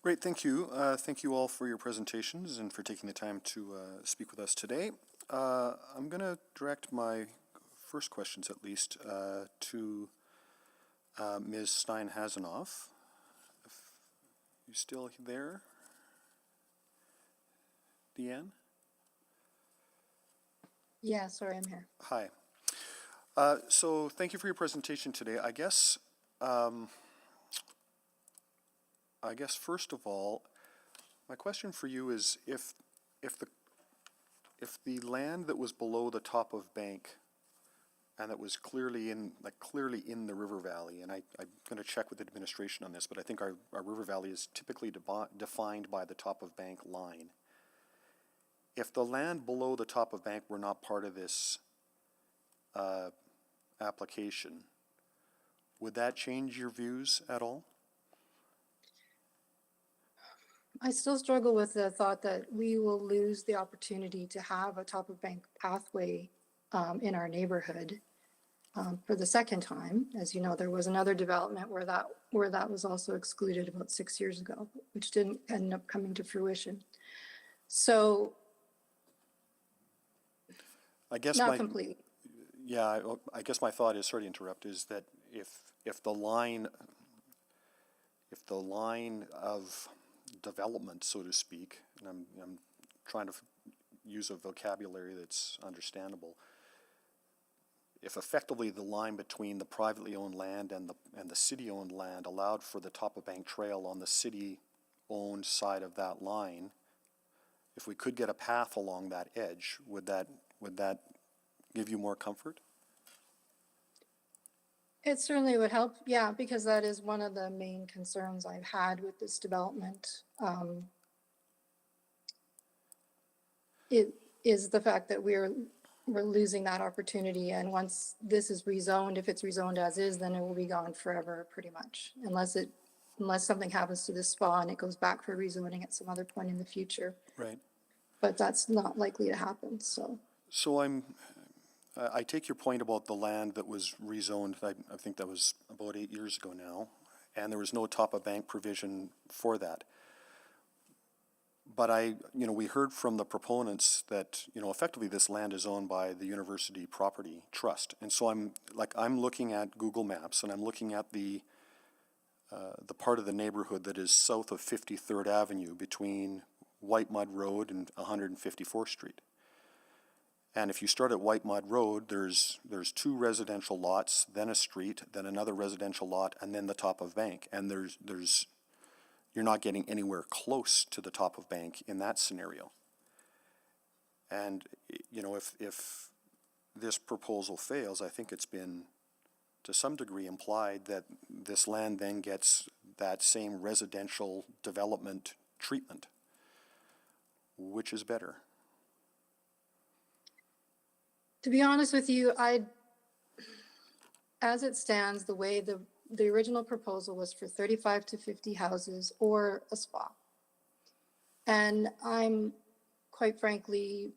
Great, thank you. Thank you all for your presentations and for taking the time to speak with us today. I'm going to direct my first questions, at least, to Ms. Stein-Hasanoff. If you still there? Deanne? Yeah, sorry, I'm here. Hi. So thank you for your presentation today. I guess first of all, my question for you is if the land that was below the top of bank and that was clearly in the river valley, and I'm going to check with the administration on this, but I think our river valley is typically defined by the top of bank line. If the land below the top of bank were not part of this application, would that change your views at all? I still struggle with the thought that we will lose the opportunity to have a top of bank pathway in our neighborhood for the second time. As you know, there was another development where that was also excluded about 6 years ago, which didn't end up coming to fruition. So, I guess not completely. Yeah, I guess my thought is, sorry to interrupt, is that if the line if the line of development, so to speak, and I'm trying to use a vocabulary that's understandable, if effectively the line between the privately owned land and the city-owned land allowed for the top of bank trail on the city-owned side of that line, if we could get a path along that edge, would that give you more comfort? It certainly would help, yeah, because that is one of the main concerns I've had with this development. It is the fact that we're losing that opportunity, and once this is rezoned, if it's rezoned as is, then it will be gone forever, pretty much, unless something happens to this spa and it goes back for rezoning at some other point in the future. Right. But that's not likely to happen, so. So I take your point about the land that was rezoned. I think that was about 8 years ago now, and there was no top of bank provision for that. But we heard from the proponents that, effectively this land is owned by the University Property Trust. And so I'm looking at Google Maps, and I'm looking at the part of the neighborhood that is south of 53rd Avenue between White Mud Road and 154th Street. And if you start at White Mud Road, there's 2 residential lots, then a street, then another residential lot, and then the top of bank. And you're not getting anywhere close to the top of bank in that scenario. And, if this proposal fails, I think it's been to some degree implied that this land then gets that same residential development treatment. Which is better? To be honest with you, as it stands, the way the original proposal was for 35 to 50 houses or a spa. And I'm, quite frankly,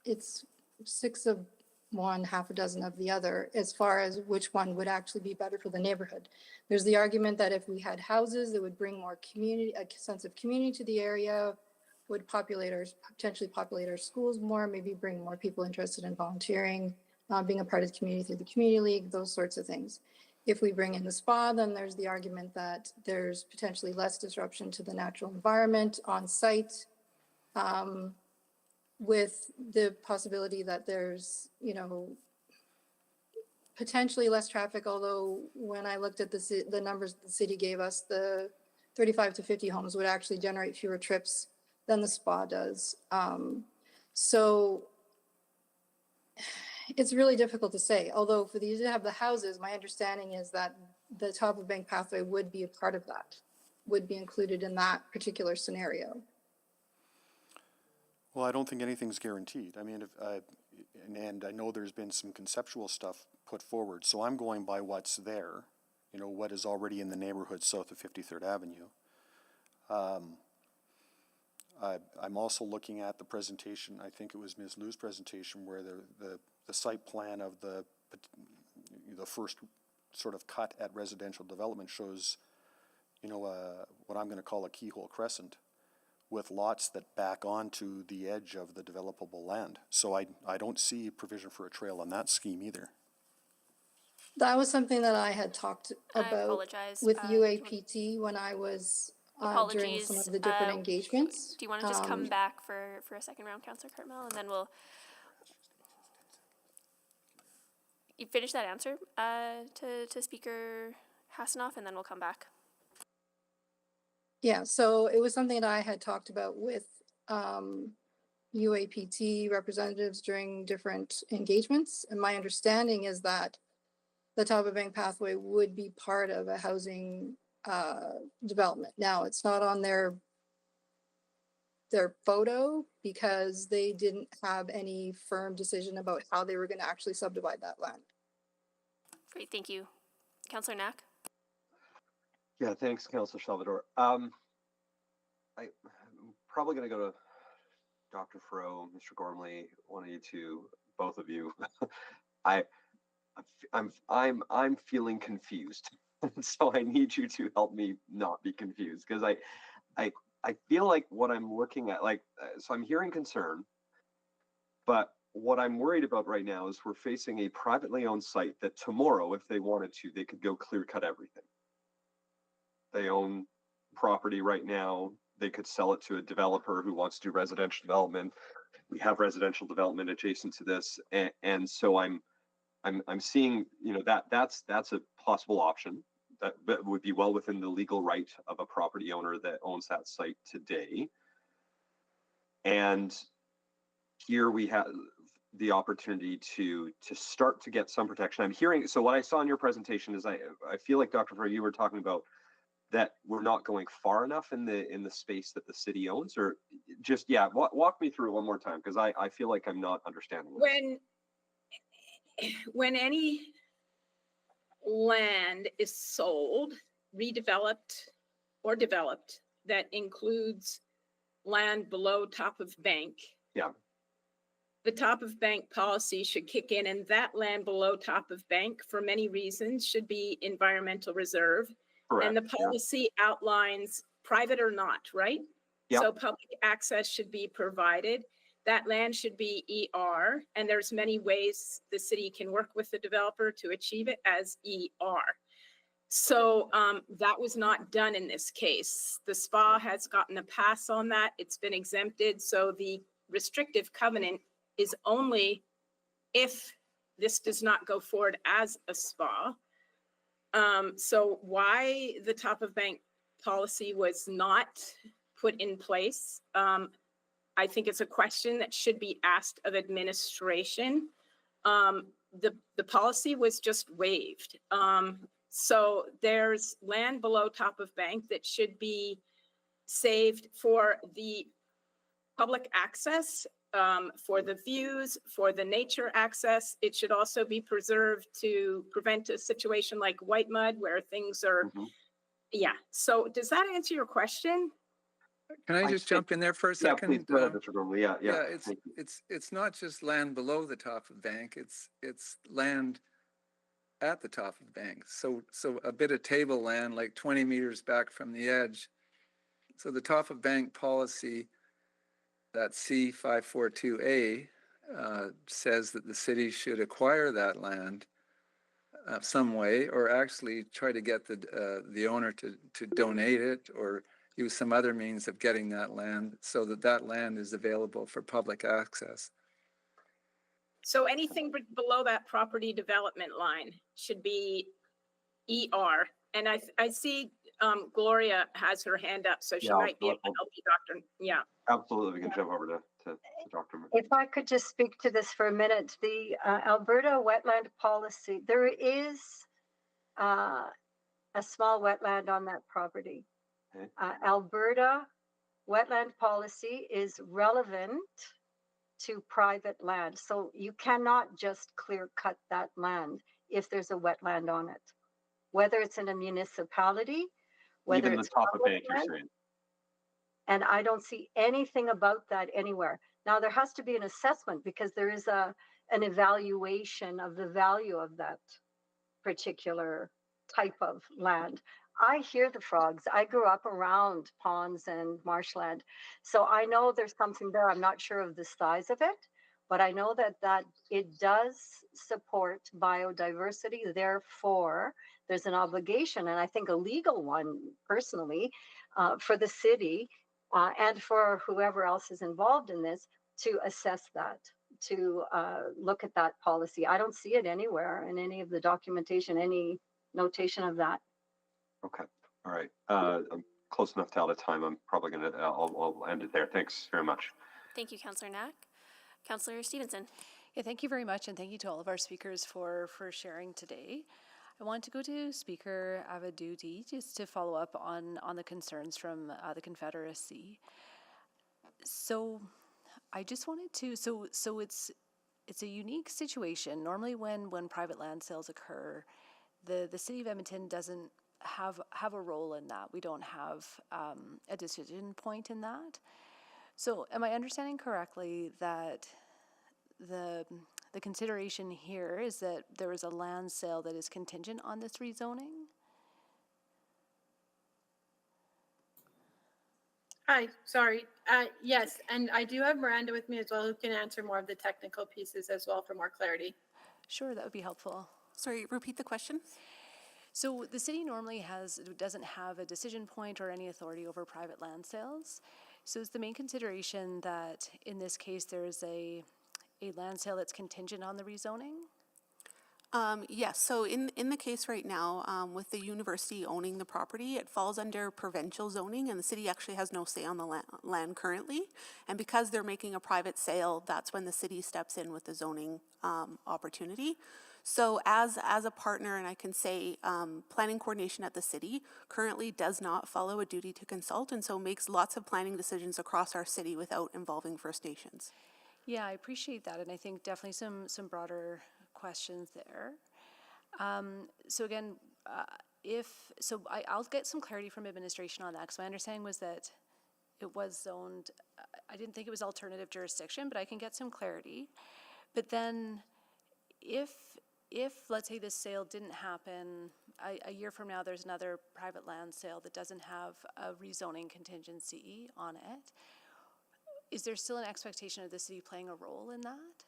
it's 6 of one, half a dozen of the other, as far as which one would actually be better for the neighborhood. There's the argument that if we had houses, that would bring more community, a sense of community to the area, would potentially populate our schools more, maybe bring more people interested in volunteering, being a part of the community through the community league, those sorts of things. If we bring in the spa, then there's the argument that there's potentially less disruption to the natural environment on site, with the possibility that there's, potentially less traffic, although when I looked at the numbers the city gave us, the 35 to 50 homes would actually generate fewer trips than the spa does. So it's really difficult to say, although for these to have the houses, my understanding is that the top of bank pathway would be a part of that, would be included in that particular scenario. Well, I don't think anything's guaranteed. I mean, and I know there's been some conceptual stuff put forward, so I'm going by what's there, what is already in the neighborhood south of 53rd Avenue. I'm also looking at the presentation, I think it was Ms. Liu's presentation, where the site plan of the first sort of cut at residential development shows, what I'm going to call a keyhole crescent, with lots that back onto the edge of the developable land. So I don't see provision for a trail on that scheme either. That was something that I had talked about with UAPT when I was during some of the different engagements. Do you want to just come back for a second round, Councillor Cartmel, and then you finish that answer to Speaker Hasanoff, and then we'll come back. Yeah, so it was something that I had talked about with UAPT representatives during different engagements. And my understanding is that the top of bank pathway would be part of a housing development. Now, it's not on their photo because they didn't have any firm decision about how they were going to actually subdivide that land. Great, thank you. Councillor Knack? Yeah, thanks, Councillor Salvador. I'm probably going to go to Dr. Fro, Mr. Gormley, one of you two, both of you. I'm feeling confused, so I need you to help me not be confused, because I feel like what I'm looking at, so I'm hearing concern, but what I'm worried about right now is we're facing a privately owned site that tomorrow, if they wanted to, they could go clear cut everything. They own property right now. They could sell it to a developer who wants to do residential development. We have residential development adjacent to this, and so I'm seeing, you know, that's a possible option that would be well within the legal right of a property owner that owns that site today. And here we have the opportunity to start to get some protection. I'm hearing, so what I saw in your presentation is I feel like, Dr. Fer, you were talking about that we're not going far enough in the space that the city owns, or just, yeah, walk me through it one more time, because I feel like I'm not understanding this. When any land is sold, redeveloped, or developed that includes land below top of bank, yeah, the top of bank policy should kick in, and that land below top of bank, for many reasons, should be environmental reserve. Correct, and the policy outlines private or not, right? Yep. So public access should be provided. That land should be ER, and there's many ways the city can work with the developer to achieve it as ER. So that was not done in this case. The SPA has gotten a pass on that. It's been exempted. So the restrictive covenant is only if this does not go forward as a SPA. So why the top of bank policy was not put in place, I think it's a question that should be asked of administration. The policy was just waived. So there's land below top of bank that should be saved for the public access, for the views, for the nature access. It should also be preserved to prevent a situation like White Mud where things are, yeah. So does that answer your question? Can I just jump in there for a second? Yeah, please go ahead, Mr. Gormley. Yeah. It's not just land below the top of bank. It's land at the top of bank. So a bit of tableland, like 20 meters back from the edge. So the top of bank policy, that C542A, says that the city should acquire that land some way, or actually try to get the owner to donate it, or use some other means of getting that land so that that land is available for public access. So anything below that property development line should be ER. And I see Gloria has her hand up, so she might be able to help you, Doctor. Yeah. Absolutely, we can jump over to Dr. If I could just speak to this for a minute, the Alberta wetland policy, there is a small wetland on that property. Okay. Alberta wetland policy is relevant to private land. So you cannot just clear cut that land if there's a wetland on it, whether it's in a municipality, whether even it's the top of public bank, you're land. saying. And I don't see anything about that anywhere. Now, there has to be an assessment because there is an evaluation of the value of that particular type of land. I hear the frogs. I grew up around ponds and marshland. So I know there's something there. I'm not sure of the size of it, but I know that it does support biodiversity. Therefore, there's an obligation, and I think a legal one personally, for the city and for whoever else is involved in this to assess that, to look at that policy. I don't see it anywhere in any of the documentation, any notation of that. Okay, all right. I'm close enough to out of time. I'm probably gonna, I'll end it there. Thanks very much. Thank you, Councillor Knack. Councillor Stevenson. Yeah, thank you very much, and thank you to all of our speakers for sharing today. I want to go to Speaker Avaduti just to follow up on the concerns from the Confederacy. So I just wanted to, so it's a unique situation. Normally when private land sales occur, the City of Edmonton doesn't have a role in that. We don't have a decision point in that. So am I understanding correctly that the consideration here is that there is a land sale that is contingent on this rezoning? Hi, sorry. Yes, and I do have Miranda with me as well, who can answer more of the technical pieces as well for more clarity. Sure, that would be helpful. Sorry, repeat the question. So the city normally doesn't have a decision point or any authority over private land sales. So is the main consideration that in this case there is a land sale that's contingent on the rezoning? Yes, so in the case right now, with the university owning the property, it falls under provincial zoning, and the city actually has no say on the land currently. And because they're making a private sale, that's when the city steps in with the zoning opportunity. So as a partner, and I can say planning coordination at the city currently does not follow a duty to consult, and so makes lots of planning decisions across our city without involving First Nations. Yeah, I appreciate that, and I think definitely some broader questions there. So again, I'll get some clarity from administration on that, because my understanding was that it was zoned, I didn't think it was alternative jurisdiction, but I can get some clarity. But then if let's say this sale didn't happen, a year from now there's another private land sale that doesn't have a rezoning contingency on it, is there still an expectation of the city playing a role in that?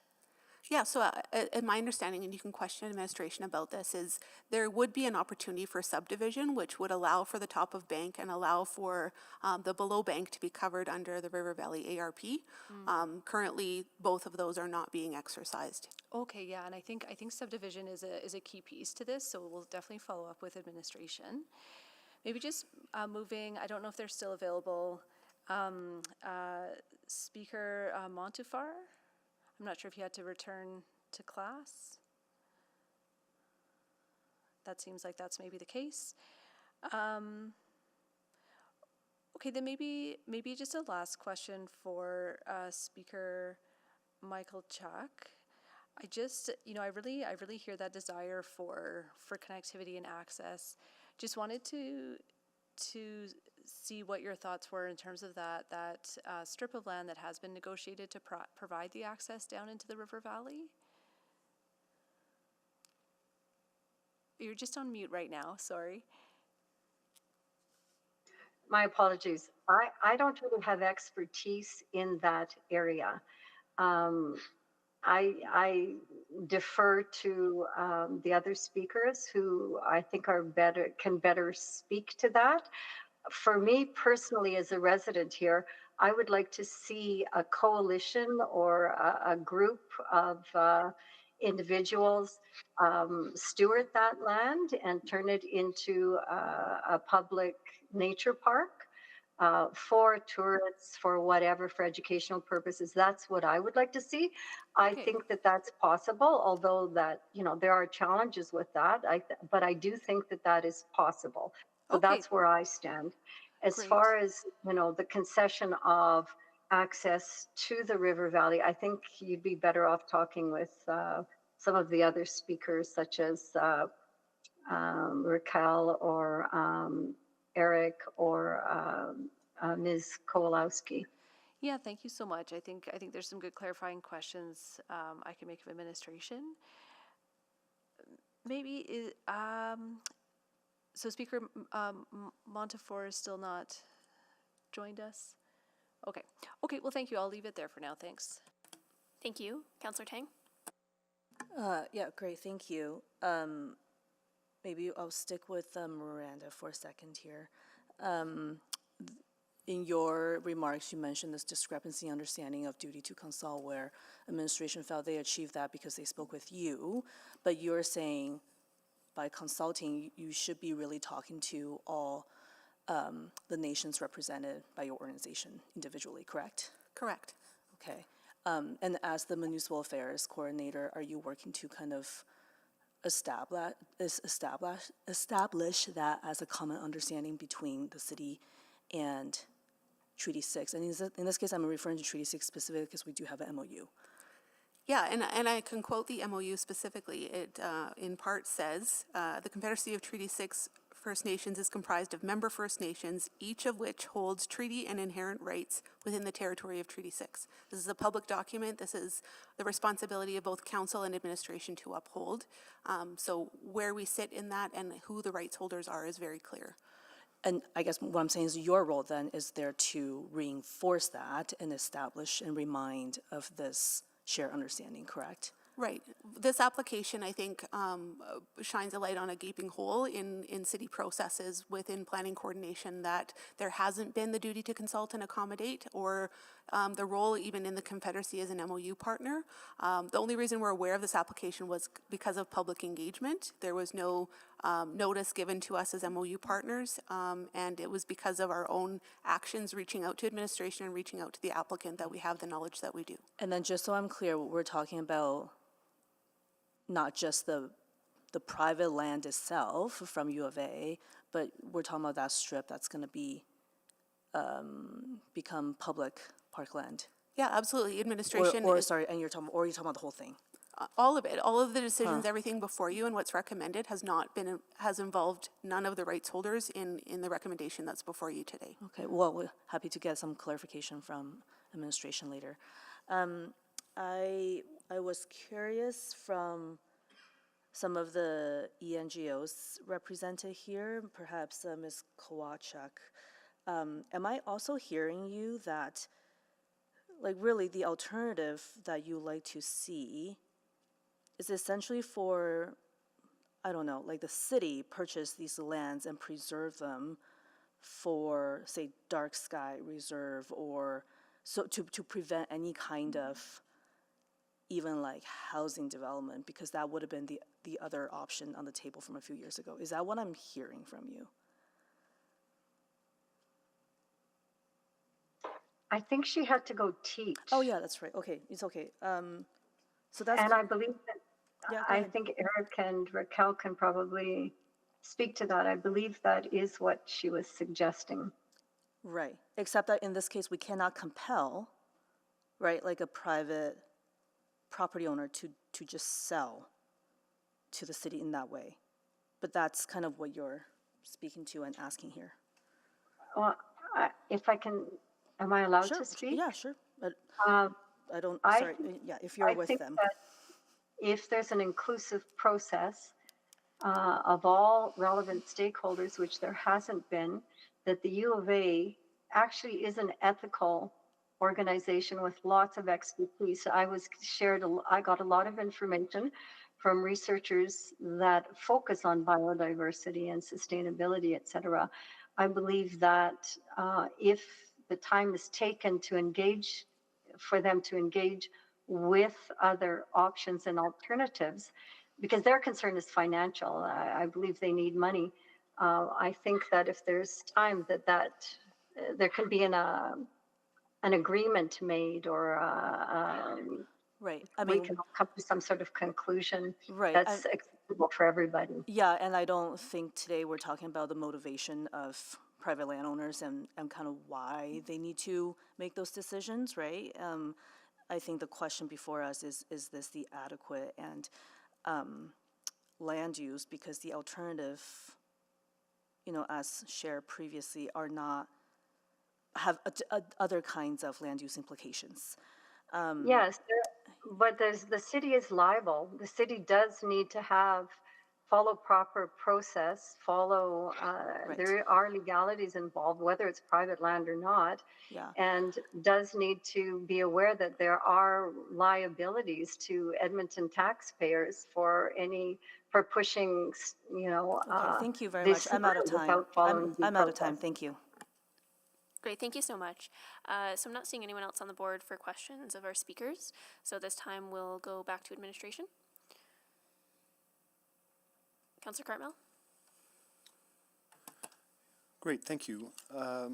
Yeah, so in my understanding, and you can question administration about this, is there would be an opportunity for subdivision, which would allow for the top of bank and allow for the below bank to be covered under the River Valley ARP. Currently, both of those are not being exercised. Okay, yeah, and I think subdivision is a key piece to this, so we'll definitely follow up with administration. Maybe just moving, I don't know if they're still available, Speaker Montufar? I'm not sure if you had to return to class. That seems like that's maybe the case. Okay, then maybe just a last question for Speaker Michael Chuck. I just, I really hear that desire for connectivity and access. Just wanted to see what your thoughts were in terms of that strip of land that has been negotiated to provide the access down into the River Valley. You're just on mute right now, sorry. My apologies. I don't really have expertise in that area. I defer to the other speakers who I think can better speak to that. For me personally, as a resident here, I would like to see a coalition or a group of individuals steward that land and turn it into a public nature park for tourists, for whatever, for educational purposes. That's what I would like to see. I think that that's possible, although that, there are challenges with that. But I do think that that is possible. So that's where I stand. As far as, the concession of access to the River Valley, I think you'd be better off talking with some of the other speakers, such as Raquel or Eric or Ms. Kowalowski. Yeah, thank you so much. I think there's some good clarifying questions I can make of administration. Maybe so Speaker Montefiore is still not joined us? Okay, well, thank you. I'll leave it there for now. Thanks. Thank you. Councillor Tang? Yeah, great, thank you. Maybe I'll stick with Miranda for a second here. In your remarks, you mentioned this discrepancy understanding of duty to consult, where administration felt they achieved that because they spoke with you, but you're saying by consulting, you should be really talking to all the nations represented by your organization individually, correct? Correct. Okay. And as the municipal affairs coordinator, are you working to kind of establish that as a common understanding between the city and Treaty 6? And in this case, I'm referring to Treaty 6 specifically because we do have an MOU. Yeah, and I can quote the MOU specifically. It in part says, the Confederacy of Treaty 6 First Nations is comprised of member First Nations, each of which holds treaty and inherent rights within the territory of Treaty 6. This is a public document. This is the responsibility of both council and administration to uphold. So where we sit in that and who the rights holders are is very clear. And I guess what I'm saying is your role then is there to reinforce that and establish and remind of this shared understanding, correct? Right. This application, I think, shines a light on a gaping hole in city processes within planning coordination, that there hasn't been the duty to consult and accommodate, or the role even in the Confederacy as an MOU partner. The only reason we're aware of this application was because of public engagement. There was no notice given to us as MOU partners, and it was because of our own actions reaching out to administration and reaching out to the applicant that we have the knowledge that we do. And then just so I'm clear, we're talking about not just the private land itself from U of A, but we're talking about that strip that's going to be become public parkland. Yeah, absolutely. Administration. Or sorry, and you're talking about the whole thing. All of it, all of the decisions, everything before you and what's recommended has involved none of the rights holders in the recommendation that's before you today. Okay, well, we're happy to get some clarification from administration later. I was curious from some of the ENGOs represented here, perhaps Ms. Kowalczyk. Am I also hearing you that, like, really the alternative that you like to see is essentially for, I don't know, like the city purchase these lands and preserve them for, say, dark sky reserve, or so to prevent any kind of even like housing development, because that would have been the other option on the table from a few years ago. Is that what I'm hearing from you? I think she had to go teach. Oh yeah, that's right. Okay, it's okay. So that's. And I believe that, yeah, I think Eric and Raquel can probably speak to that. I believe that is what she was suggesting. Right, except that in this case, we cannot compel, right, like a private property owner to just sell to the city in that way. But that's kind of what you're speaking to and asking here. Well, if I can, am I allowed Sure. to speak? Yeah, sure. But I don't, I sorry, think- yeah, if you're I with think them. that if there's an inclusive process of all relevant stakeholders, which there hasn't been, that the U of A actually is an ethical organization with lots of expertise. I got a lot of information from researchers that focus on biodiversity and sustainability, et cetera. I believe that if the time is taken to engage, for them to engage with other options and alternatives, because their concern is financial. I believe they need money. I think that if there's time that there can be an agreement made, or right. we can come to some sort of conclusion Right. that's acceptable for everybody. Yeah, and I don't think today we're talking about the motivation of private landowners and kind of why they need to make those decisions, right? I think the question before us is this the adequate and land use, because the alternative, as shared previously, have other kinds of land use implications. Yes, but the city is liable. The city does need to follow proper process, there are legalities involved, whether it's private land or not, and does need to be aware that there are liabilities to Edmonton taxpayers for pushing, Okay, thank you very much. I'm out of time. I'm out of time. Thank you. Great, thank you so much. So I'm not seeing anyone else on the board for questions of our speakers. So this time we'll go back to administration. Councillor Cromdale. Great, thank you. I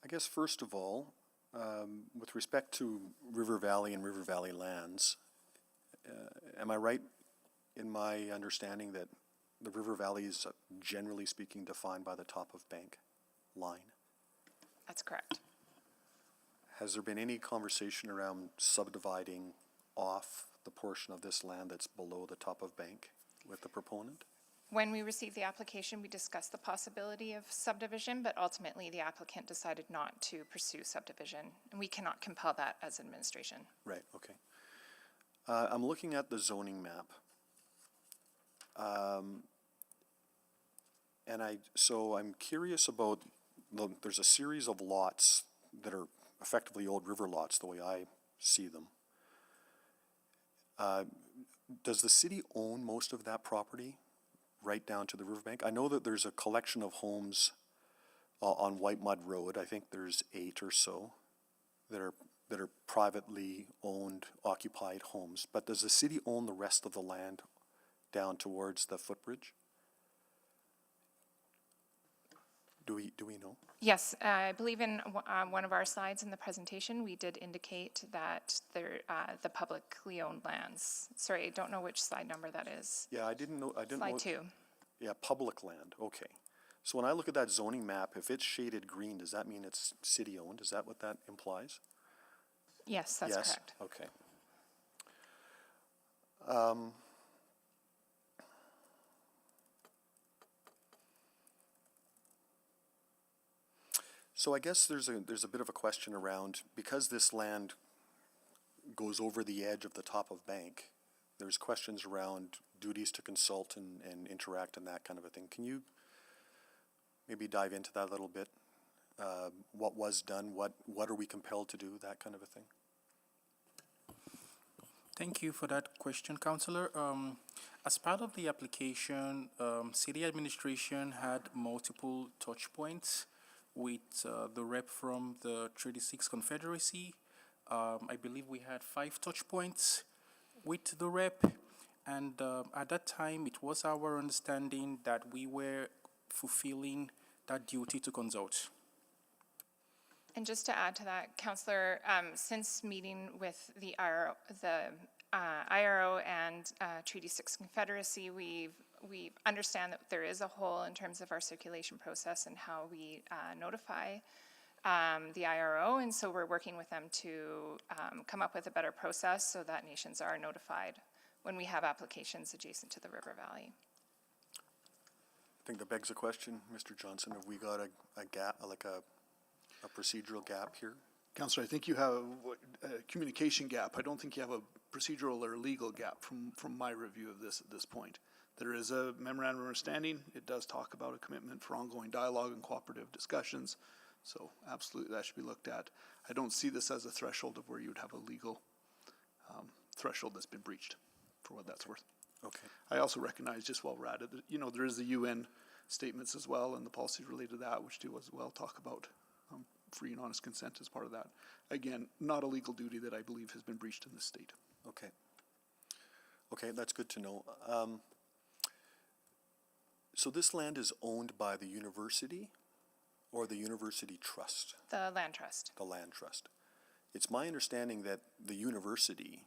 guess first of all, with respect to River Valley and River Valley lands, am I right in my understanding that the River Valley is generally speaking defined by the top of bank line? That's correct. Has there been any conversation around subdividing off the portion of this land that's below the top of bank with the proponent? When we received the application, we discussed the possibility of subdivision, but ultimately the applicant decided not to pursue subdivision, and we cannot compel that as administration. Right, okay. I'm looking at the zoning map. So I'm curious about, there's a series of lots that are effectively old river lots, the way I see them. Does the city own most of that property right down to the riverbank? I know that there's a collection of homes on White Mud Road. I think there's 8 or so that are privately owned, occupied homes. But does the city own the rest of the land down towards the footbridge? Do we know? Yes, I believe in one of our slides in the presentation, we did indicate that the publicly owned lands. Sorry, I don't know which slide number that is. Yeah, I didn't know. Slide 2. Yeah, public land, okay. So when I look at that zoning map, if it's shaded green, does that mean it's city-owned? Is that what that implies? Yes, that's correct. Okay. So I guess there's a bit of a question around, because this land goes over the edge of the top of bank, there's questions around duties to consult and interact and that kind of a thing. Can you maybe dive into that a little bit? What was done, what are we compelled to do, that kind of a thing? Thank you for that question, Councillor. As part of the application, city administration had multiple touch points with the rep from the Treaty 6 Confederacy. I believe we had 5 touch points with the rep, and at that time it was our understanding that we were fulfilling that duty to consult. And just to add to that, Councillor, since meeting with the IRO and Treaty 6 Confederacy, we understand that there is a hole in terms of our circulation process and how we notify the IRO, and so we're working with them to come up with a better process so that nations are notified when we have applications adjacent to the river valley. I think that begs a question, Mr. Johnson. Have we got a gap, like a procedural gap here? Councillor, I think you have a communication gap. I don't think you have a procedural or legal gap from my review of this at this point. There is a memorandum of understanding. It does talk about a commitment for ongoing dialogue and cooperative discussions. So absolutely that should be looked at. I don't see this as a threshold of where you would have a legal threshold that's been breached, for what that's worth. Okay. I also recognize, just while we're at it, that, you know, there is the UN statements as well, and the policies related to that, which do as well talk about free and honest consent as part of that. Again, not a legal duty that I believe has been breached in this state. Okay. Okay, that's good to know. So this land is owned by the university or the university trust? The land trust. The land trust. It's my understanding that the university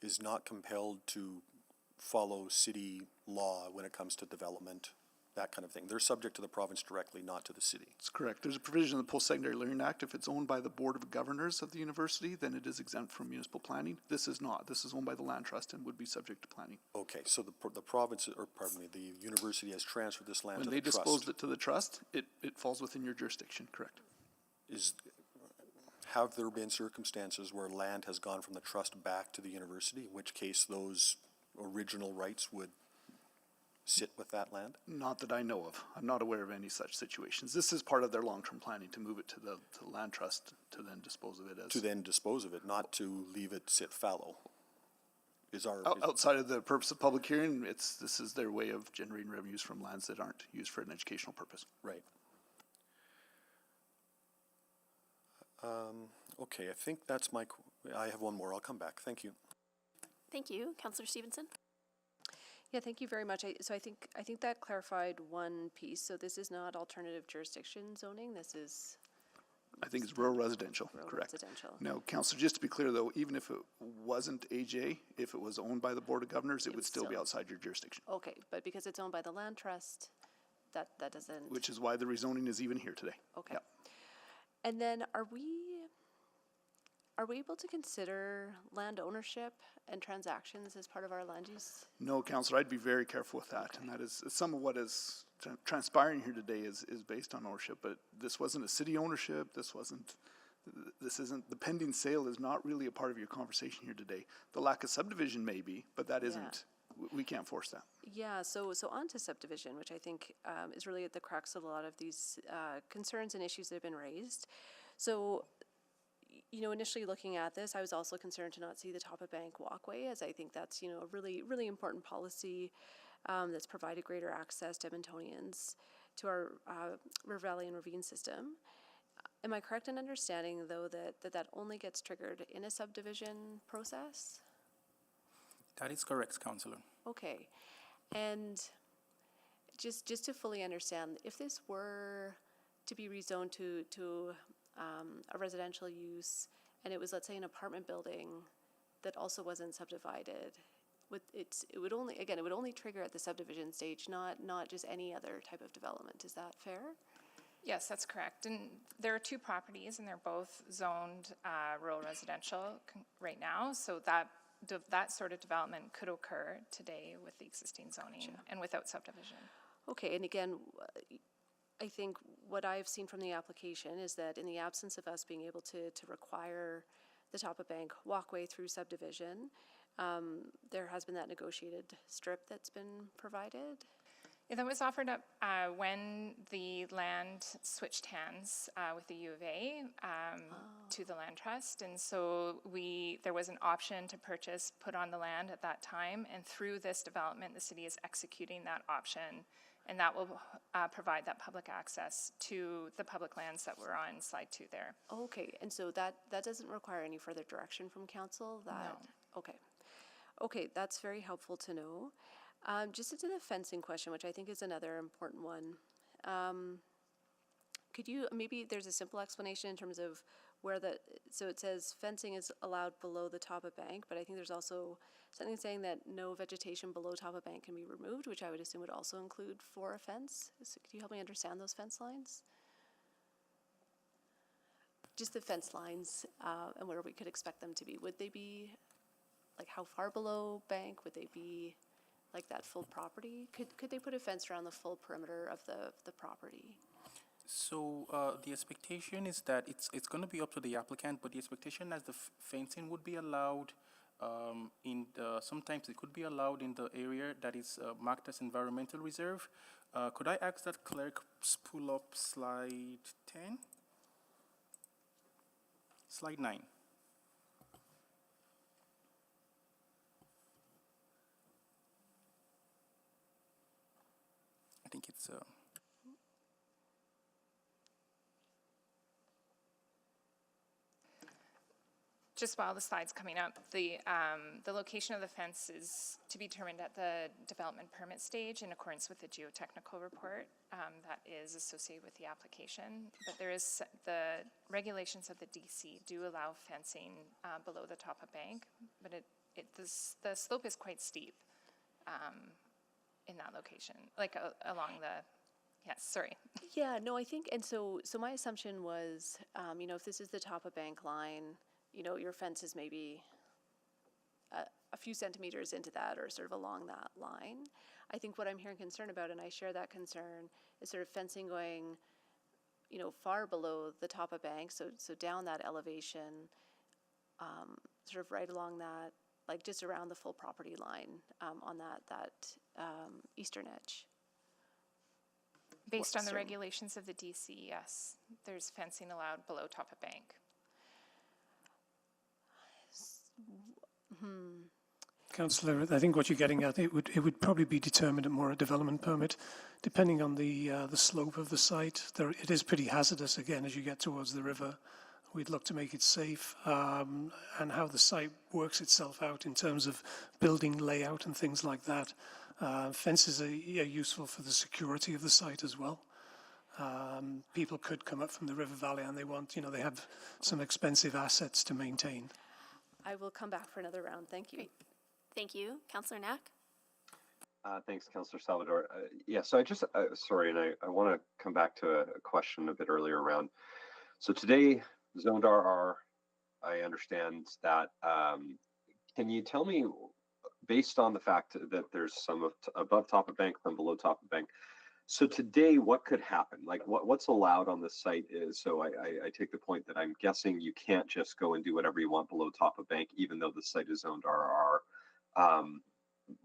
is not compelled to follow city law when it comes to development, that kind of thing. They're subject to the province directly, not to the city. That's correct. There's a provision in the Post-Secondary Learning Act. If it's owned by the Board of Governors of the university, then it is exempt from municipal planning. This is not. This is owned by the land trust and would be subject to planning. Okay, so the province, or pardon me, the university has transferred this land to When the they trust. disposed it to the trust, it falls within your jurisdiction, correct? Have there been circumstances where land has gone from the trust back to the university, in which case those original rights would sit with that land? Not that I know of. I'm not aware of any such situations. This is part of their long-term planning to move it to the land trust to then dispose of it as. To then dispose of it, not to leave it sit fallow. Outside of the purpose of public hearing, this is their way of generating revenues from lands that aren't used for an educational purpose. Right. Okay, I think that's I have one more. I'll come back. Thank you. Thank you. Councillor Stevenson? Yeah, thank you very much. So I think that clarified one piece. So this is not alternative jurisdiction zoning. This is. I think it's rural residential, correct. Residential. Now, Councillor, just to be clear though, even if it wasn't AJ, if it was owned by the Board of Governors, it would still be outside your jurisdiction. Okay, but because it's owned by the land trust, that doesn't. Which is why the rezoning is even here today. Okay. Yep. And then are we able to consider land ownership and transactions as part of our land use? No, Councillor, I'd be very careful with that. Okay. And that is some of what is transpiring here today is based on ownership, but this wasn't a city ownership. This isn't, the pending sale is not really a part of your conversation here today. The lack of subdivision may be, but that isn't we can't force that. Yeah, so on to subdivision, which I think is really at the crux of a lot of these concerns and issues that have been raised. So, initially looking at this, I was also concerned to not see the top of bank walkway, as I think that's, a really, really important policy that's provided greater access to Edmontonians to our river valley and ravine system. Am I correct in understanding, though, that only gets triggered in a subdivision process? That is correct, Councillor. Okay. And just to fully understand, if this were to be rezoned to a residential use, and it was, let's say, an apartment building that also wasn't subdivided, it would only trigger at the subdivision stage, not just any other type of development. Is that fair? Yes, that's correct. And there are two properties, and they're both zoned rural residential right now. So that sort of development could occur today with the existing zoning and without subdivision. Okay, and again, I think what I've seen from the application is that in the absence of us being able to require the top of bank walkway through subdivision, there has been that negotiated strip that's been provided. Yeah, that was offered up when the land switched hands with the U of A to the land trust. And so there was an option to purchase, put on the land at that time. And through this development, the city is executing that option. And that will provide that public access to the public lands that were on slide 2 there. Okay, and so that doesn't require any further direction from council? No. Okay, that's very helpful to know. Just into the fencing question, which I think is another important one. Could you, maybe there's a simple explanation in terms of where so it says fencing is allowed below the top of bank, but I think there's also something saying that no vegetation below top of bank can be removed, which I would assume would also include for a fence. So could you help me understand those fence lines? Just the fence lines and where we could expect them to be. Would they be, like, how far below bank? Would they be like that full property? Could they put a fence around the full perimeter of the property? So the expectation is that it's going to be up to the applicant, but the expectation is the fencing would be allowed sometimes it could be allowed in the area that is marked as environmental reserve. Could I ask that clerk pull up slide 10? Slide 9. I think it's Just while the slide's coming up, the location of the fence is to be determined at the development permit stage in accordance with the geotechnical report that is associated with the application. But the regulations of the DC do allow fencing below the top of bank, but the slope is quite steep in that location, like along the. Yes, sorry. Yeah, no, I think, and so my assumption was, if this is the top of bank line, your fence is maybe a few centimeters into that or sort of along that line. I think what I'm hearing concern about, and I share that concern, is sort of fencing going, far below the top of bank, so down that elevation, sort of right along that, like just around the full property line on that eastern edge. Based on the regulations of the DC, yes, there's fencing allowed below top of bank. Councillor, I think what you're getting at, it would probably be determined at more a development permit, depending on the slope of the site. It is pretty hazardous again as you get towards the river. We'd look to make it safe, and how the site works itself out in terms of building layout and things like that. Fences are useful for the security of the site as well. People could come up from the river valley and they have some expensive assets to maintain. I will come back for another round. Thank you. Great. Thank you. Councillor Knack? Thanks, Councillor Salvador. So I just, sorry, and I want to come back to a question a bit earlier around. So today, zoned RR, I understand that. Can you tell me, based on the fact that there's some above top of bank, some below top of bank, so today, what could happen? Like what's allowed on the site is, so I take the point that I'm guessing you can't just go and do whatever you want below top of bank, even though the site is zoned RR.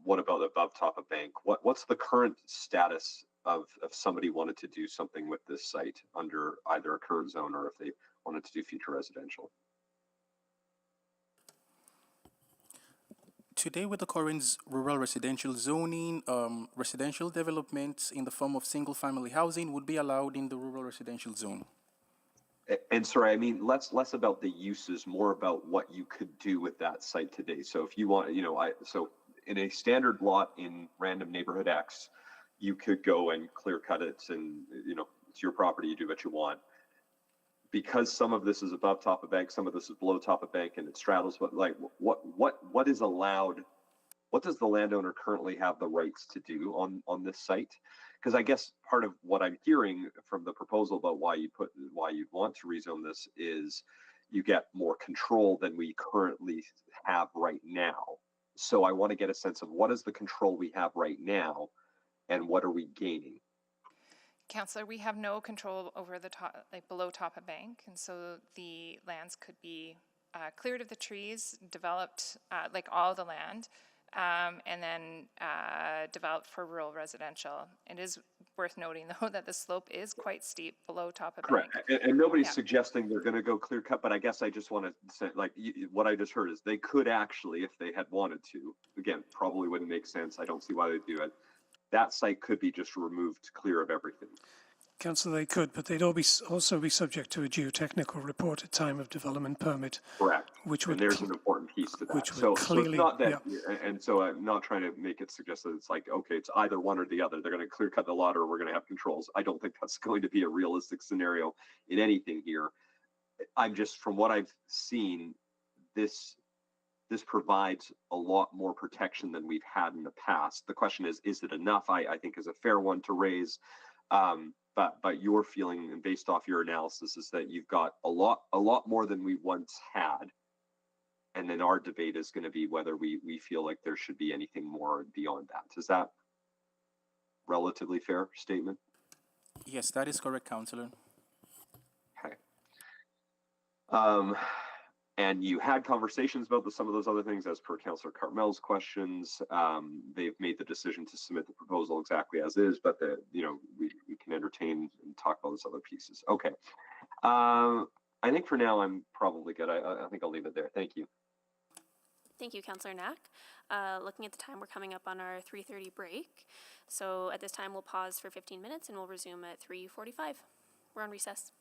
what about above top of bank? What's the current status of if somebody wanted to do something with this site under either a current zone or if they wanted to do future residential? Today, with the current rural residential zoning, residential developments in the form of single-family housing would be allowed in the rural residential zone. And sorry, I mean, less about the uses, more about what you could do with that site today. So if you want, so in a standard lot in random neighborhood X, you could go and clear cut it and, it's your property, you do what you want. Because some of this is above top of bank, some of this is below top of bank, and it straddles. But like, what is allowed? What does the landowner currently have the rights to do on this site? Because I guess part of what I'm hearing from the proposal about why you want to rezone this is you get more control than we currently have right now. So I want to get a sense of what is the control we have right now, and what are we gaining? Councillor, we have no control over the top, like below top of bank, and so the lands could be cleared of the trees, developed, like all the land, and then developed for rural residential. It is worth noting, though, that the slope is quite steep below top of bank. Correct, and nobody's suggesting they're going to go clear cut, but I guess I just want to say, like, what I just heard is they could actually, if they had wanted to, again, probably wouldn't make sense. I don't see why they do it. That site could be just removed clear of everything. Councillor, they could, but they'd also be subject to a geotechnical report at time of development permit. Correct. Which would and there's an important piece to that. Which would So clearly, it's not that, and so I'm not trying to make it suggest that it's like, okay, it's either one or the other. They're going to clear cut the lot or we're going to have controls. I don't think that's going to be a realistic scenario in anything here. I'm just, from what I've seen, this provides a lot more protection than we've had in the past. The question is it enough? I think is a fair one to raise. But your feeling, and based off your analysis, is that you've got a lot more than we once had. And then our debate is going to be whether we feel like there should be anything more beyond that. Is that relatively fair statement? Yes, that is correct, Councillor. Okay. And you had conversations about some of those other things as per Councillor Cartmel's questions. They've made the decision to submit the proposal exactly as is, but we can entertain and talk about those other pieces. Okay. I think for now I'm probably good. I think I'll leave it there. Thank you. Thank you, Councillor Knack. Looking at the time, we're coming up on our 3:30 break. So at this time, we'll pause for 15 minutes and we'll resume at 3:45. We're on recess.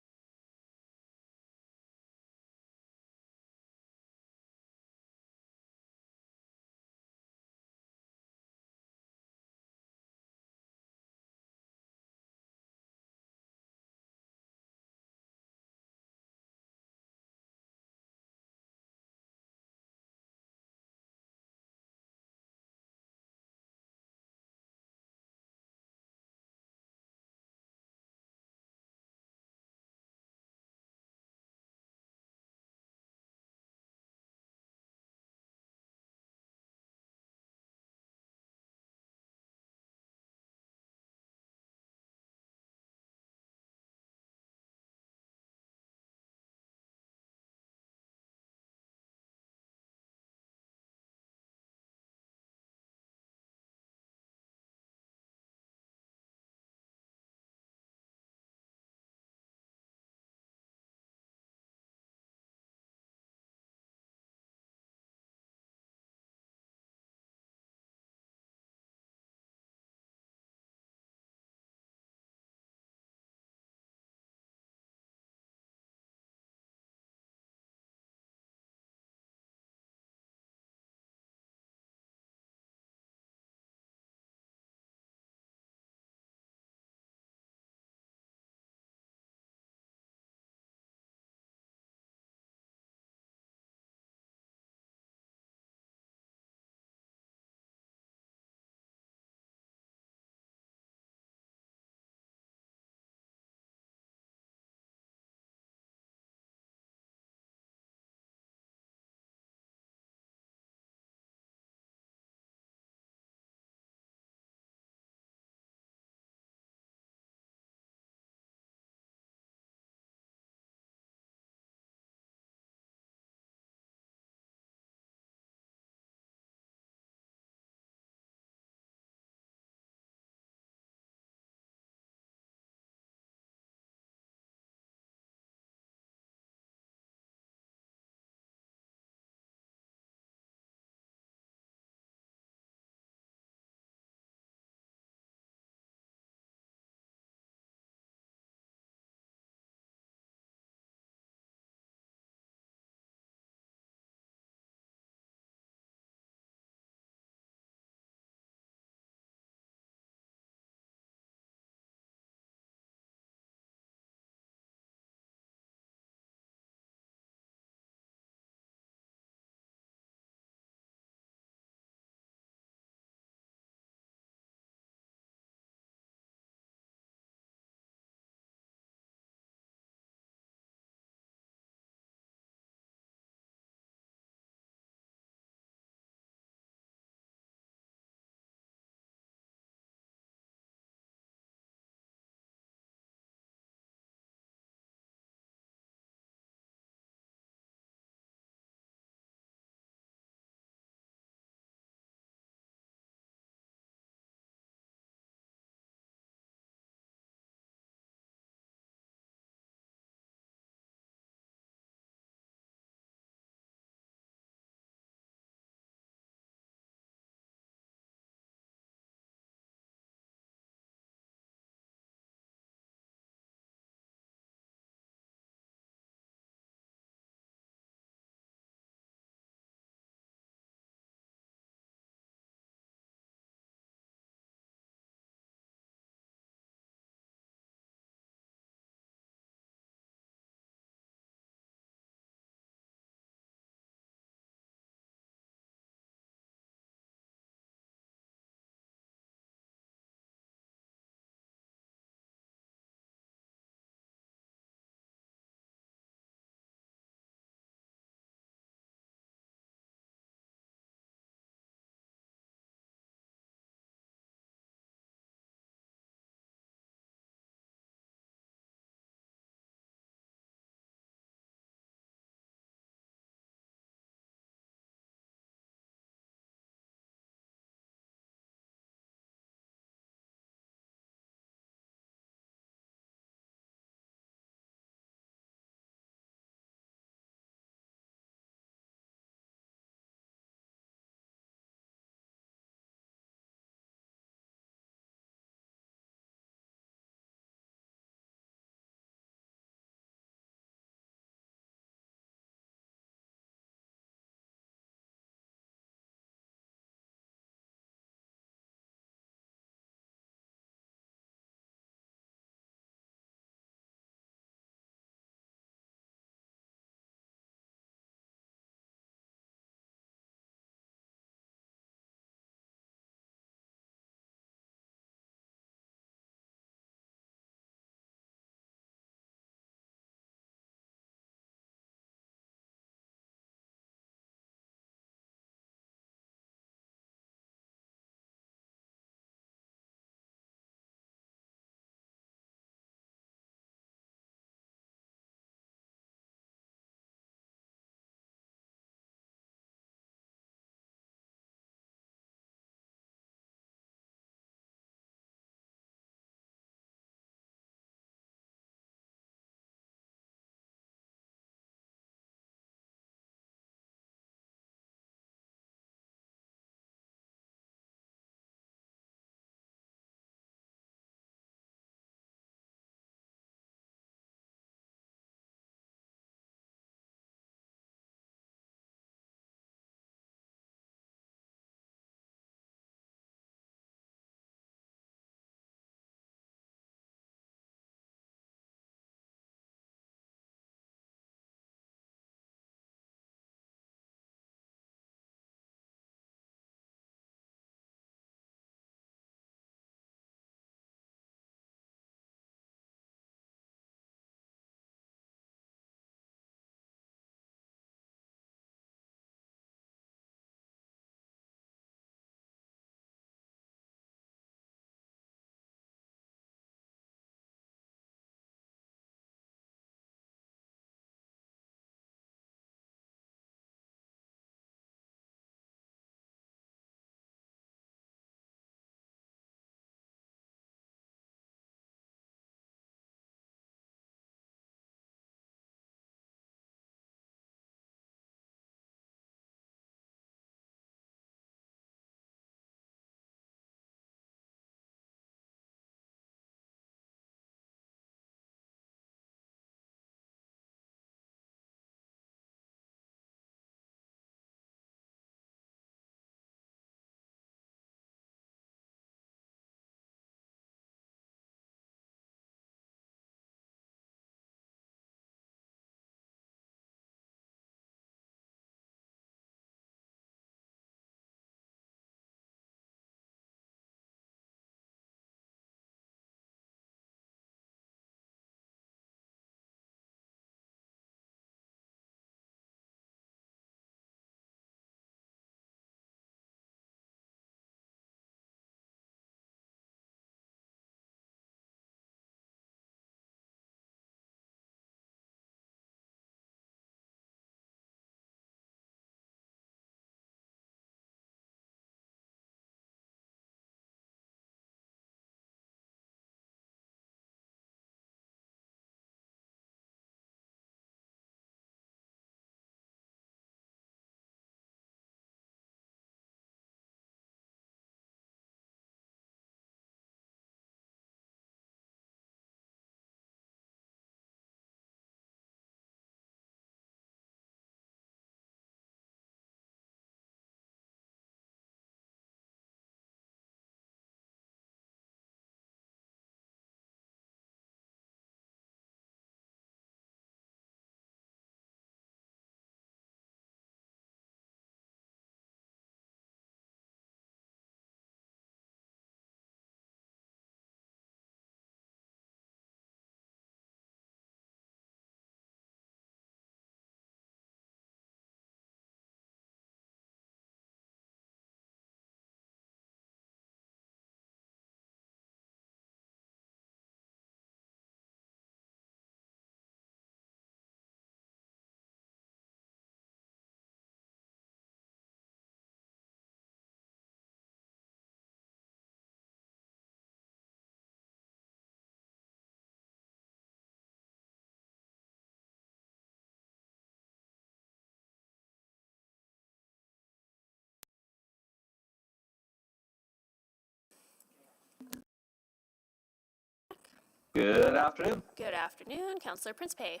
Good afternoon. Good afternoon, Councillor Prince-Pay.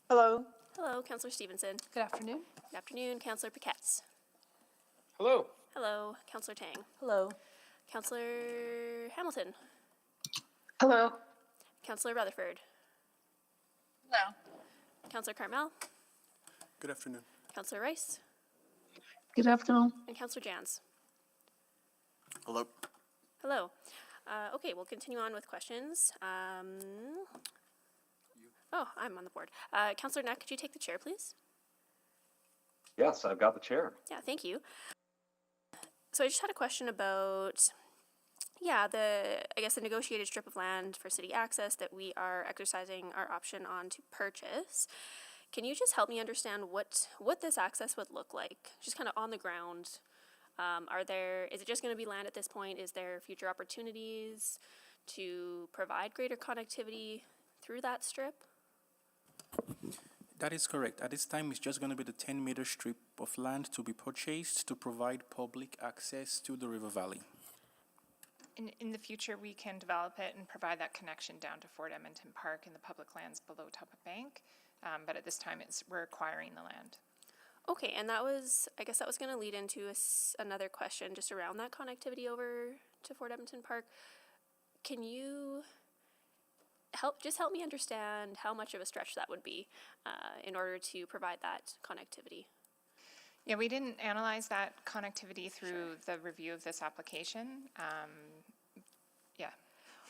Hello. Hello, Councillor Stevenson. Good afternoon. Good afternoon, Councillor Paquette. Hello. Hello, Councillor Tang. Hello. Councillor Hamilton. Hello. Councillor Rutherford. Hello. Councillor Carmel. Good afternoon. Councillor Rice. Good afternoon. And Councillor Jans. Hello. Hello. Okay, we'll continue on with questions. Oh, I'm on the board. Councillor Knack, could you take the chair, please? Yes, I've got the chair. Yeah, thank you. So I just had a question about, I guess the negotiated strip of land for city access that we are exercising our option on to purchase. Can you just help me understand what this access would look like? Just kind of on the ground. Is it just going to be land at this point? Is there future opportunities to provide greater connectivity through that strip? That is correct. At this time, it's just going to be the 10-meter strip of land to be purchased to provide public access to the river valley. In the future, we can develop it and provide that connection down to Fort Edmonton Park and the public lands below Tupper Bank. But at this time, we're acquiring the land. Okay, and I guess that was going to lead into another question just around that connectivity over to Fort Edmonton Park. Can you help me understand how much of a stretch that would be in order to provide that connectivity? Yeah, we didn't analyze that connectivity through the review of this application. Yeah.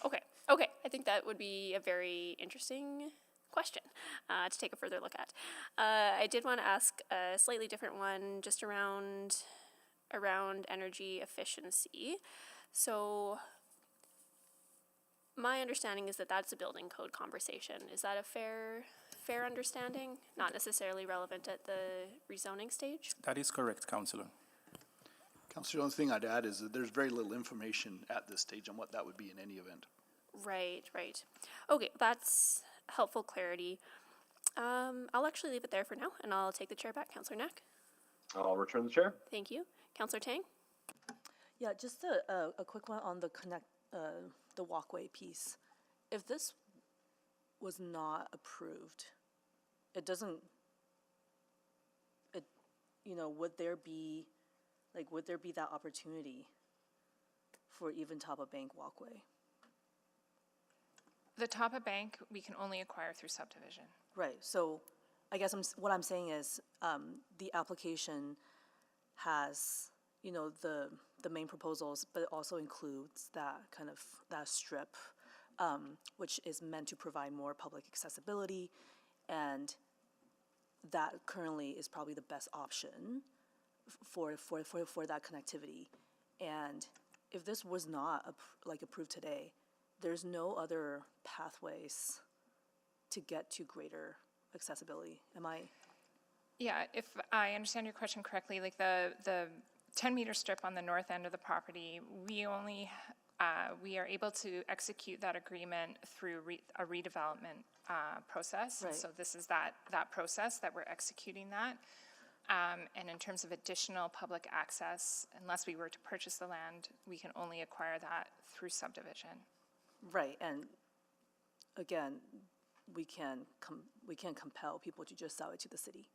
Okay. I think that would be a very interesting question to take a further look at. I did want to ask a slightly different one just around energy efficiency. So my understanding is that that's a building code conversation. Is that a fair understanding? Not necessarily relevant at the rezoning stage? That is correct, Councillor. Councillor, the only thing I'd add is that there's very little information at this stage on what that would be in any event. Right. Okay, that's helpful clarity. I'll actually leave it there for now, and I'll take the chair back. Councillor Knack. I'll return the chair. Thank you. Councillor Tang. Yeah, just a quick one on the walkway piece. If this was not approved, would there be that opportunity for even Tapa Bank walkway? The Tapa Bank, we can only acquire through subdivision. Right, so I guess what I'm saying is the application has, the main proposals, but it also includes that strip, which is meant to provide more public accessibility, and that currently is probably the best option for that connectivity. And if this was not approved today, there's no other pathways to get to greater accessibility. Am I? Yeah, if I understand your question correctly, like the 10-meter strip on the north end of the property, we are able to execute that agreement through a redevelopment process. Right. So this is that process that we're executing that. And in terms of additional public access, unless we were to purchase the land, we can only acquire that through subdivision. Right, and again, we can compel people to just sell it to the city,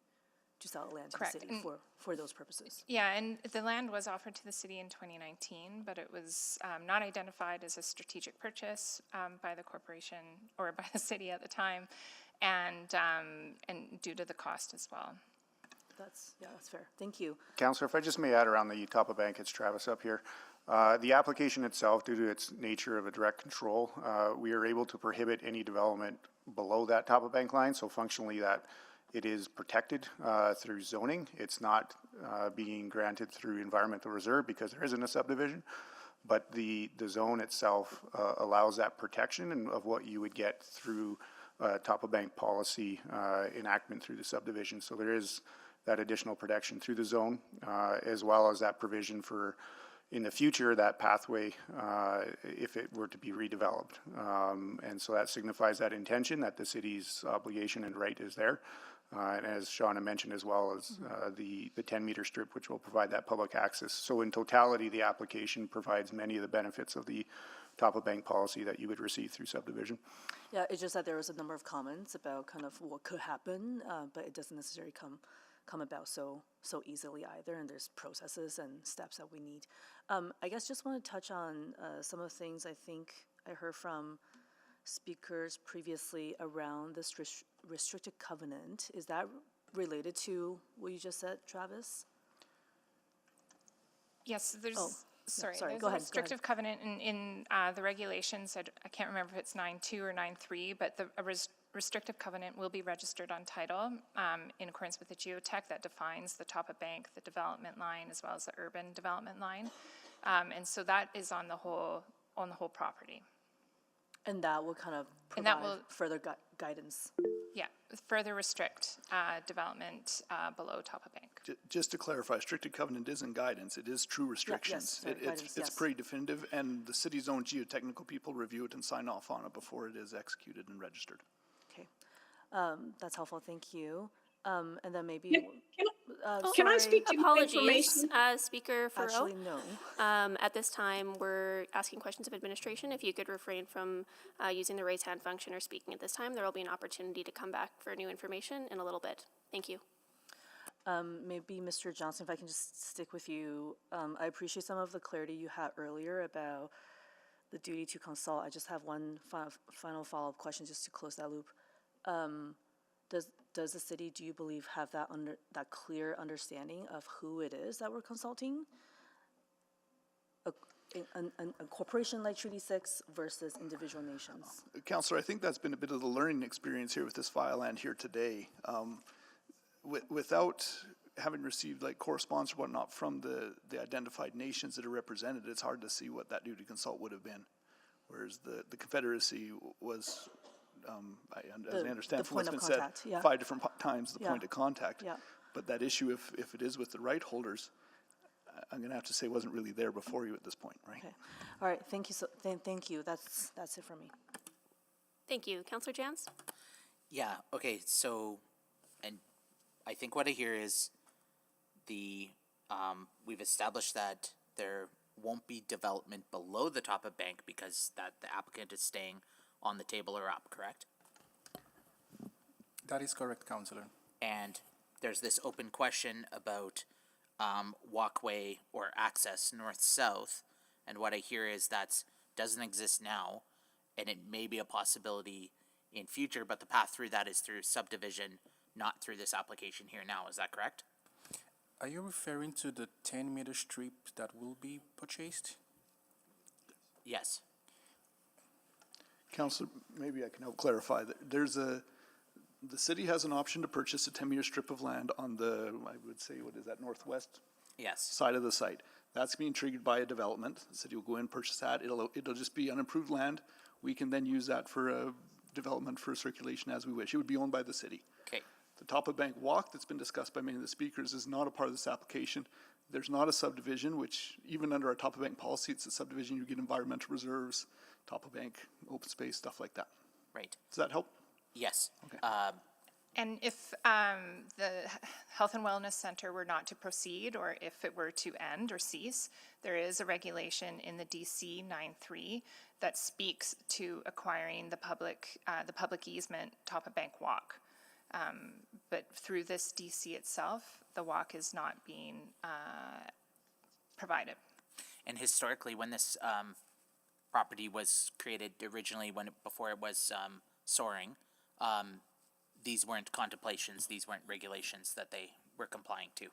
to sell land to Correct. the city for those purposes. Yeah, and the land was offered to the city in 2019, but it was not identified as a strategic purchase by the corporation or by the city at the time, and due to the cost as well. That's fair. Thank you. Councillor, if I just may add around the Tapa Bank, it's Travis up here. The application itself, due to its nature of a direct control, we are able to prohibit any development below that Tapa Bank line, so functionally that it is protected through zoning. It's not being granted through environmental reserve because there isn't a subdivision, but the zone itself allows that protection and of what you would get through Tapa Bank policy enactment through the subdivision. So there is that additional protection through the zone, as well as that provision for, in the future, that pathway if it were to be redeveloped. And so that signifies that intention, that the city's obligation and right is there. And as Shauna mentioned, as well as the 10-meter strip, which will provide that public access. So in totality, the application provides many of the benefits of the top-of-bank policy that you would receive through subdivision. Yeah, it's just that there was a number of comments about kind of what could happen, but it doesn't necessarily come about so easily either, and there's processes and steps that we need. I guess just want to touch on some of the things I think I heard from speakers previously around this restricted covenant. Is that related to what you just said, Travis? Yes, there's, sorry, there's go a ahead. restrictive covenant in the regulations. I can't remember if it's 9.2 or 9.3, but a restrictive covenant will be registered on title in accordance with the geotech that defines the top of bank, the development line, as well as the urban development line. And so that is on the whole property. And that will kind of And that provide will- further guidance. Yeah, further restrict development below top of bank. Just to clarify, restricted covenant isn't guidance, it is true restrictions. sorry, guidance, It's yes. pretty definitive, and the city's own geotechnical people review it and sign off on it before it is executed and registered. Okay, that's helpful, thank you. And then maybe. Can I speak to Apologies, information? Speaker Farrell. Actually, no. At this time, we're asking questions of administration. If you could refrain from using the raise hand function or speaking at this time, there will be an opportunity to come back for new information in a little bit. Thank you. Maybe Mr. Johnson, if I can just stick with you. I appreciate some of the clarity you had earlier about the duty to consult. I just have one final follow-up question just to close that loop. Does the city, do you believe, have that clear understanding of who it is that we're consulting? A corporation like Treaty 6 versus individual nations? Councillor, I think that's been a bit of the learning experience here with this file and here today. Without having received like correspondence or whatnot from the identified nations that are represented, it's hard to see what that duty to consult would have been. Whereas the Confederacy was, as I understand from what's been said, contact, yeah. 5 different times the Yeah. point of contact. Yeah. But that issue, if it is with the right holders, I'm going to have to say wasn't really there before you at this point, right? Okay, all right, thank you. Thank you. That's it for me. Thank you. Councillor Jans? Yeah, okay, so, and I think what I hear is we've established that there won't be development below the top of bank because that the applicant is staying on the table or up, correct? That is correct, Councillor. And there's this open question about walkway or access north-south, and what I hear is that doesn't exist now, and it may be a possibility in future, but the path through that is through subdivision, not through this application here now. Is that correct? Are you referring to the 10-meter strip that will be purchased? Yes. Councillor, maybe I can help clarify that the city has an option to purchase a 10-meter strip of land on the, I would say, what is that, northwest Yes. side of the site. That's being triggered by a development. The city will go in and purchase that. It'll just be unimproved land. We can then use that for a development for circulation as we wish. It would be owned by the city. Okay. The top of bank walk that's been discussed by many of the speakers is not a part of this application. There's not a subdivision, which even under our top of bank policy, it's a subdivision. You get environmental reserves, top of bank, open space, stuff like that. Right. Does that help? Yes. Okay. And if the Health and Wellness Center were not to proceed, or if it were to end or cease, there is a regulation in the DC 9.3 that speaks to acquiring the public easement top of bank walk. But through this DC itself, the walk is not being provided. And historically, when this property was created originally, before it was soaring, these weren't contemplations, these weren't regulations that they were complying to.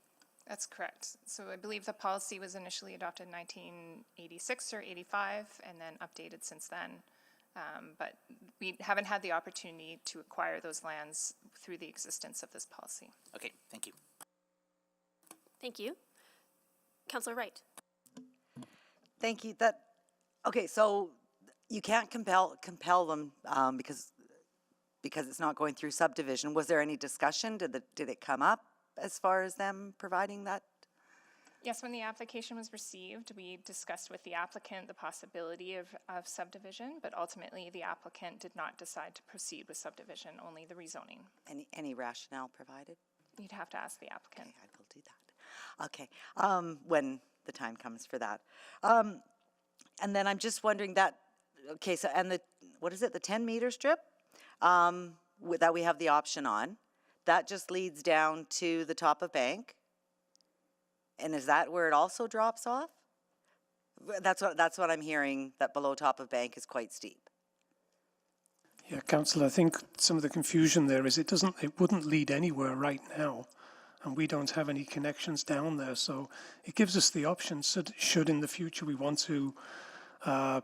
That's correct. So I believe the policy was initially adopted in 1986 or 85 and then updated since then. But we haven't had the opportunity to acquire those lands through the existence of this policy. Okay, thank you. Thank you. Councillor Wright? Thank you. Okay, so you can't compel them because it's not going through subdivision. Was there any discussion? Did it come up as far as them providing that Yes, when the application was received, we discussed with the applicant the possibility of subdivision, but ultimately the applicant did not decide to proceed with subdivision, only the rezoning. Any rationale provided? You'd have to ask the applicant. Okay, I will do that. Okay, when the time comes for that. And then I'm just wondering that, okay, so, and what is it, the 10-meter strip? That we have the option on, that just leads down to the top of bank? And is that where it also drops off? That's what I'm hearing, that below top of bank is quite steep. Yeah, Councillor, I think some of the confusion there is it wouldn't lead anywhere right now, and we don't have any connections down there, so it gives us the option, should in the future we want to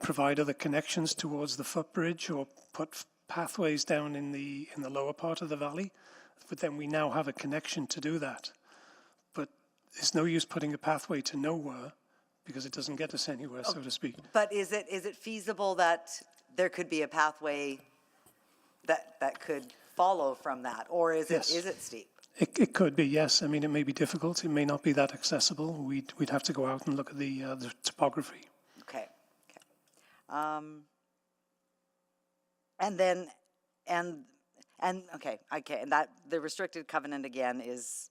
provide other connections towards the footbridge or put pathways down in the lower part of the valley, but then we now have a connection to do that. But it's no use putting a pathway to nowhere because it doesn't get us anywhere, so to speak. But is it feasible that there could be a pathway that could follow from that, or is Yes. it steep? It could be, yes. I mean, it may be difficult. It may not be that accessible. We'd have to go out and look at the topography. Okay. And then, and that the restricted covenant again is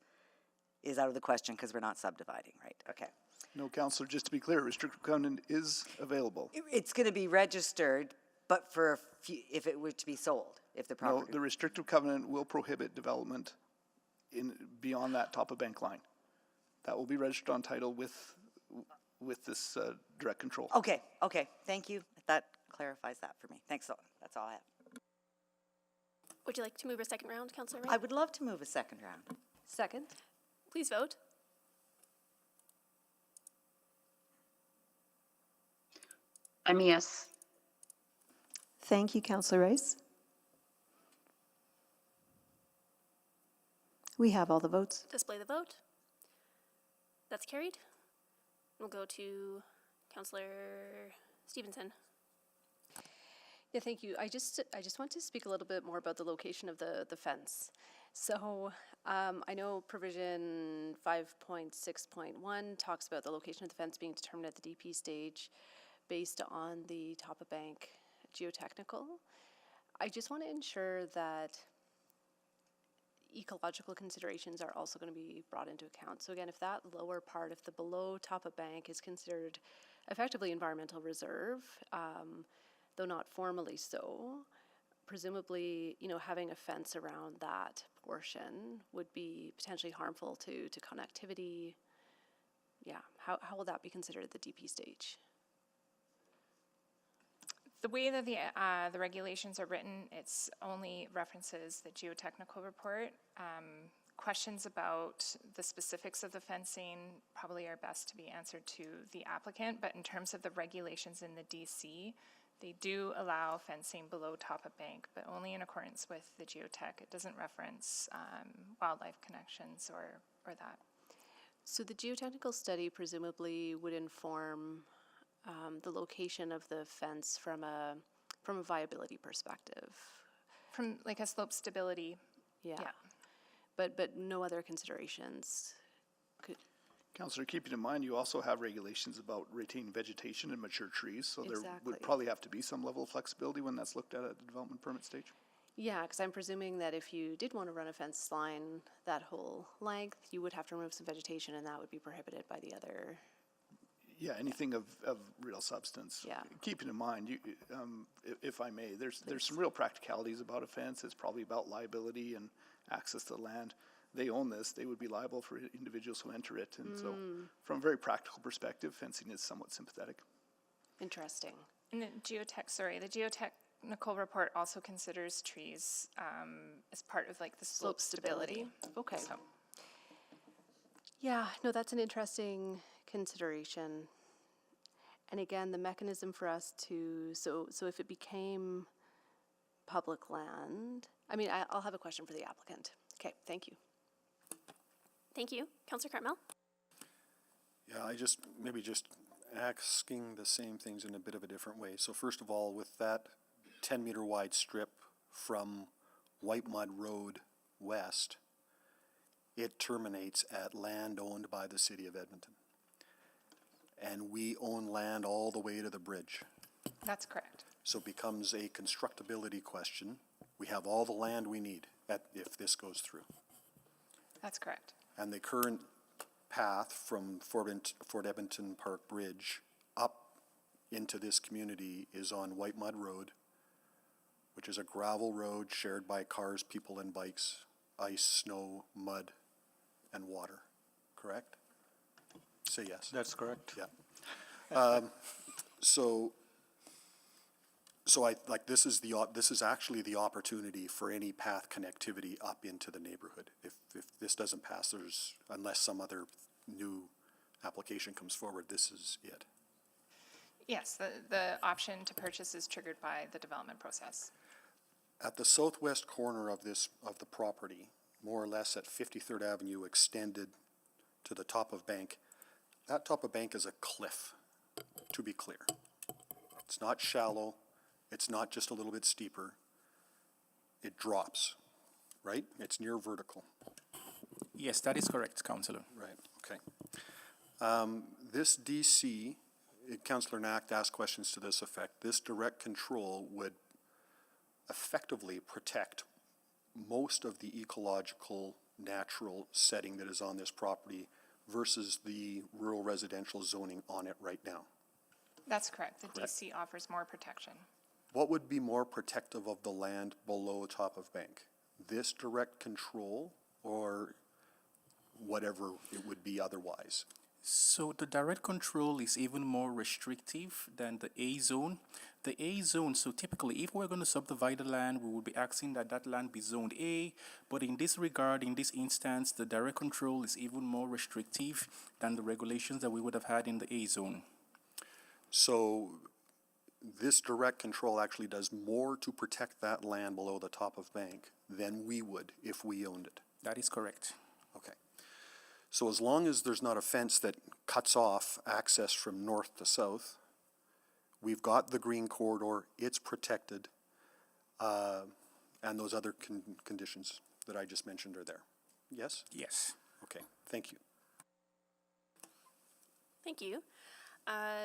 out of the question because we're not subdividing, right? Okay. No, Councillor, just to be clear, restricted covenant is available. It's going to be registered, but if it were to be sold, if the No, property. the restrictive covenant will prohibit development beyond that top of bank line. That will be registered on title with this direct control. Okay, thank you. That clarifies that for me. Thanks a lot. That's all I have. Would you like to move a second round, Councillor Ray? I would love to move a second round. Second. Please vote. I'm a yes. Thank you, Councillor Rice. We have all the votes. Display the vote. That's carried. We'll go to Councillor Stevenson. Yeah, thank you. I just want to speak a little bit more about the location of the fence. So I know provision 5.6.1 talks about the location of the fence being determined at the DP stage based on the top of bank geotechnical. I just want to ensure that ecological considerations are also going to be brought into account. So again, if that lower part, if the below top of bank is considered effectively environmental reserve, though not formally so, presumably, having a fence around that portion would be potentially harmful to connectivity. Yeah, how will that be considered at the DP stage? The way that the regulations are written, it's only references the geotechnical report. Questions about the specifics of the fencing probably are best to be answered to the applicant, but in terms of the regulations in the DC, they do allow fencing below top of bank, but only in accordance with the geotech. It doesn't reference wildlife connections or that. So the geotechnical study presumably would inform the location of the fence from a viability perspective. From like a slope stability. Yeah. But no other considerations. Councillor, keeping in mind, you also have regulations about retaining vegetation and mature trees, so there Exactly. would probably have to be some level of flexibility when that's looked at the development permit stage. Yeah, because I'm presuming that if you did want to run a fence line that whole length, you would have to remove some vegetation, and that would be prohibited by the other. Yeah, anything of real substance. Yeah. Keeping in mind, if I may, there's some real practicalities about a fence. It's probably about liability and access to the land. They own this, they would be liable for individuals who enter it. And so from a very practical perspective, fencing is somewhat sympathetic. Interesting. And the geotechnical report also considers trees as part of like the slope stability. Okay. So. Yeah, no, that's an interesting consideration. And again, the mechanism for us to, so if it became public land, I mean, I'll have a question for the applicant. Okay, thank you. Thank you. Councillor Cartmel? Yeah, maybe just asking the same things in a bit of a different way. So first of all, with that 10-meter wide strip from White Mud Road west, it terminates at land owned by the city of Edmonton. and we own land all the way to the bridge. That's correct. So it becomes a constructability question. We have all the land we need if this goes through. That's correct. And the current path from Fort Edmonton Park Bridge up into this community is on White Mud Road, which is a gravel road shared by cars, people, and bikes, ice, snow, mud, and water. Correct? Say yes. That's correct. Yeah. So I like this is actually the opportunity for any path connectivity up into the neighborhood. If this doesn't pass, unless some other new application comes forward, this is it. Yes, the option to purchase is triggered by the development process. At the southwest corner of the property, more or less at 53rd Avenue extended to the top of Bank, that top of Bank is a cliff, to be clear. It's not shallow. It's not just a little bit steeper. It drops, right? It's near vertical. Yes, that is correct, Councillor. Right, okay. This DC, Councillor Knack asked questions to this effect. This direct control would effectively protect most of the ecological, natural setting that is on this property versus the rural residential zoning on it right now. That's correct. The DC offers more protection. What would be more protective of the land below top of Bank? This direct control or whatever it would be otherwise? So the direct control is even more restrictive than the A zone. The A zone, so typically if we're going to subdivide the land, we would be asking that that land be zoned A, but in this regard, in this instance, the direct control is even more restrictive than the regulations that we would have had in the A zone. So this direct control actually does more to protect that land below the top of Bank than we would if we owned it. That is correct. Okay. So as long as there's not a fence that cuts off access from north to south, we've got the green corridor, it's protected, and those other conditions that I just mentioned are there. Yes? Yes. Okay, thank you. Thank you.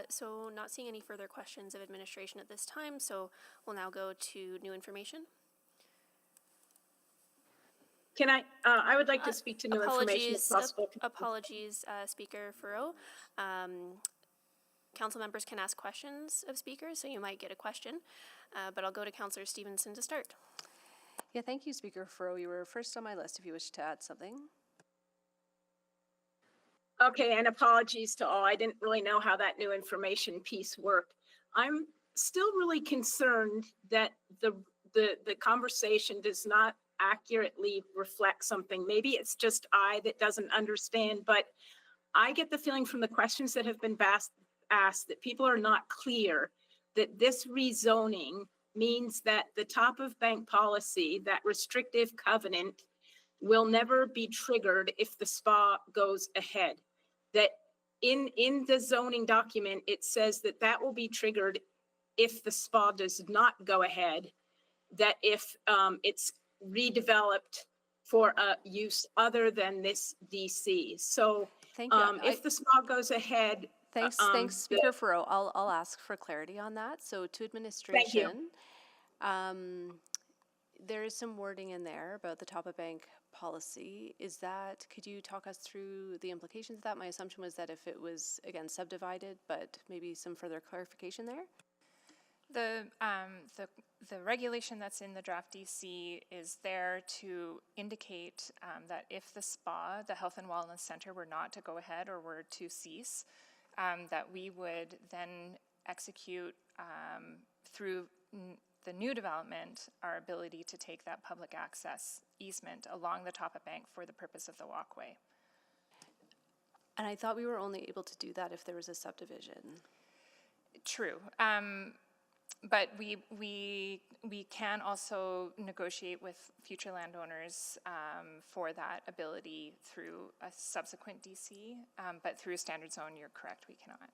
So not seeing any further questions of administration at this time, so we'll now go to new information. Can I would like to speak to new information if possible. Apologies, Speaker Furrow. Council members can ask questions of speakers, so you might get a question, but I'll go to Councillor Stevenson to start. Yeah, thank you, Speaker Furrow. You were first on my list if you wish to add something. Okay, and apologies to all. I didn't really know how that new information piece worked. I'm still really concerned that the conversation does not accurately reflect something. Maybe it's just I that doesn't understand, but I get the feeling from the questions that have been asked that people are not clear that this rezoning means that the top of Bank policy, that restrictive covenant, will never be triggered if the SPA goes ahead. That in the zoning document, it says that that will be triggered if the SPA does not go ahead, that if it's redeveloped for a use other than this DC. So Thank you. if the SPA goes ahead. Thanks, Speaker Furrow. I'll ask for clarity on that. So to administration, there is some wording in there about the top of Bank policy. Could you talk us through the implications of that? My assumption was that if it was, again, subdivided, but maybe some further clarification there? The regulation that's in the draft DC is there to indicate that if the SPA, the Health and Wellness Center, were not to go ahead or were to cease, that we would then execute through the new development our ability to take that public access easement along the top of Bank for the purpose of the walkway. And I thought we were only able to do that if there was a subdivision. True. But we can also negotiate with future landowners for that ability through a subsequent DC, but through a standard zone, you're correct, we cannot.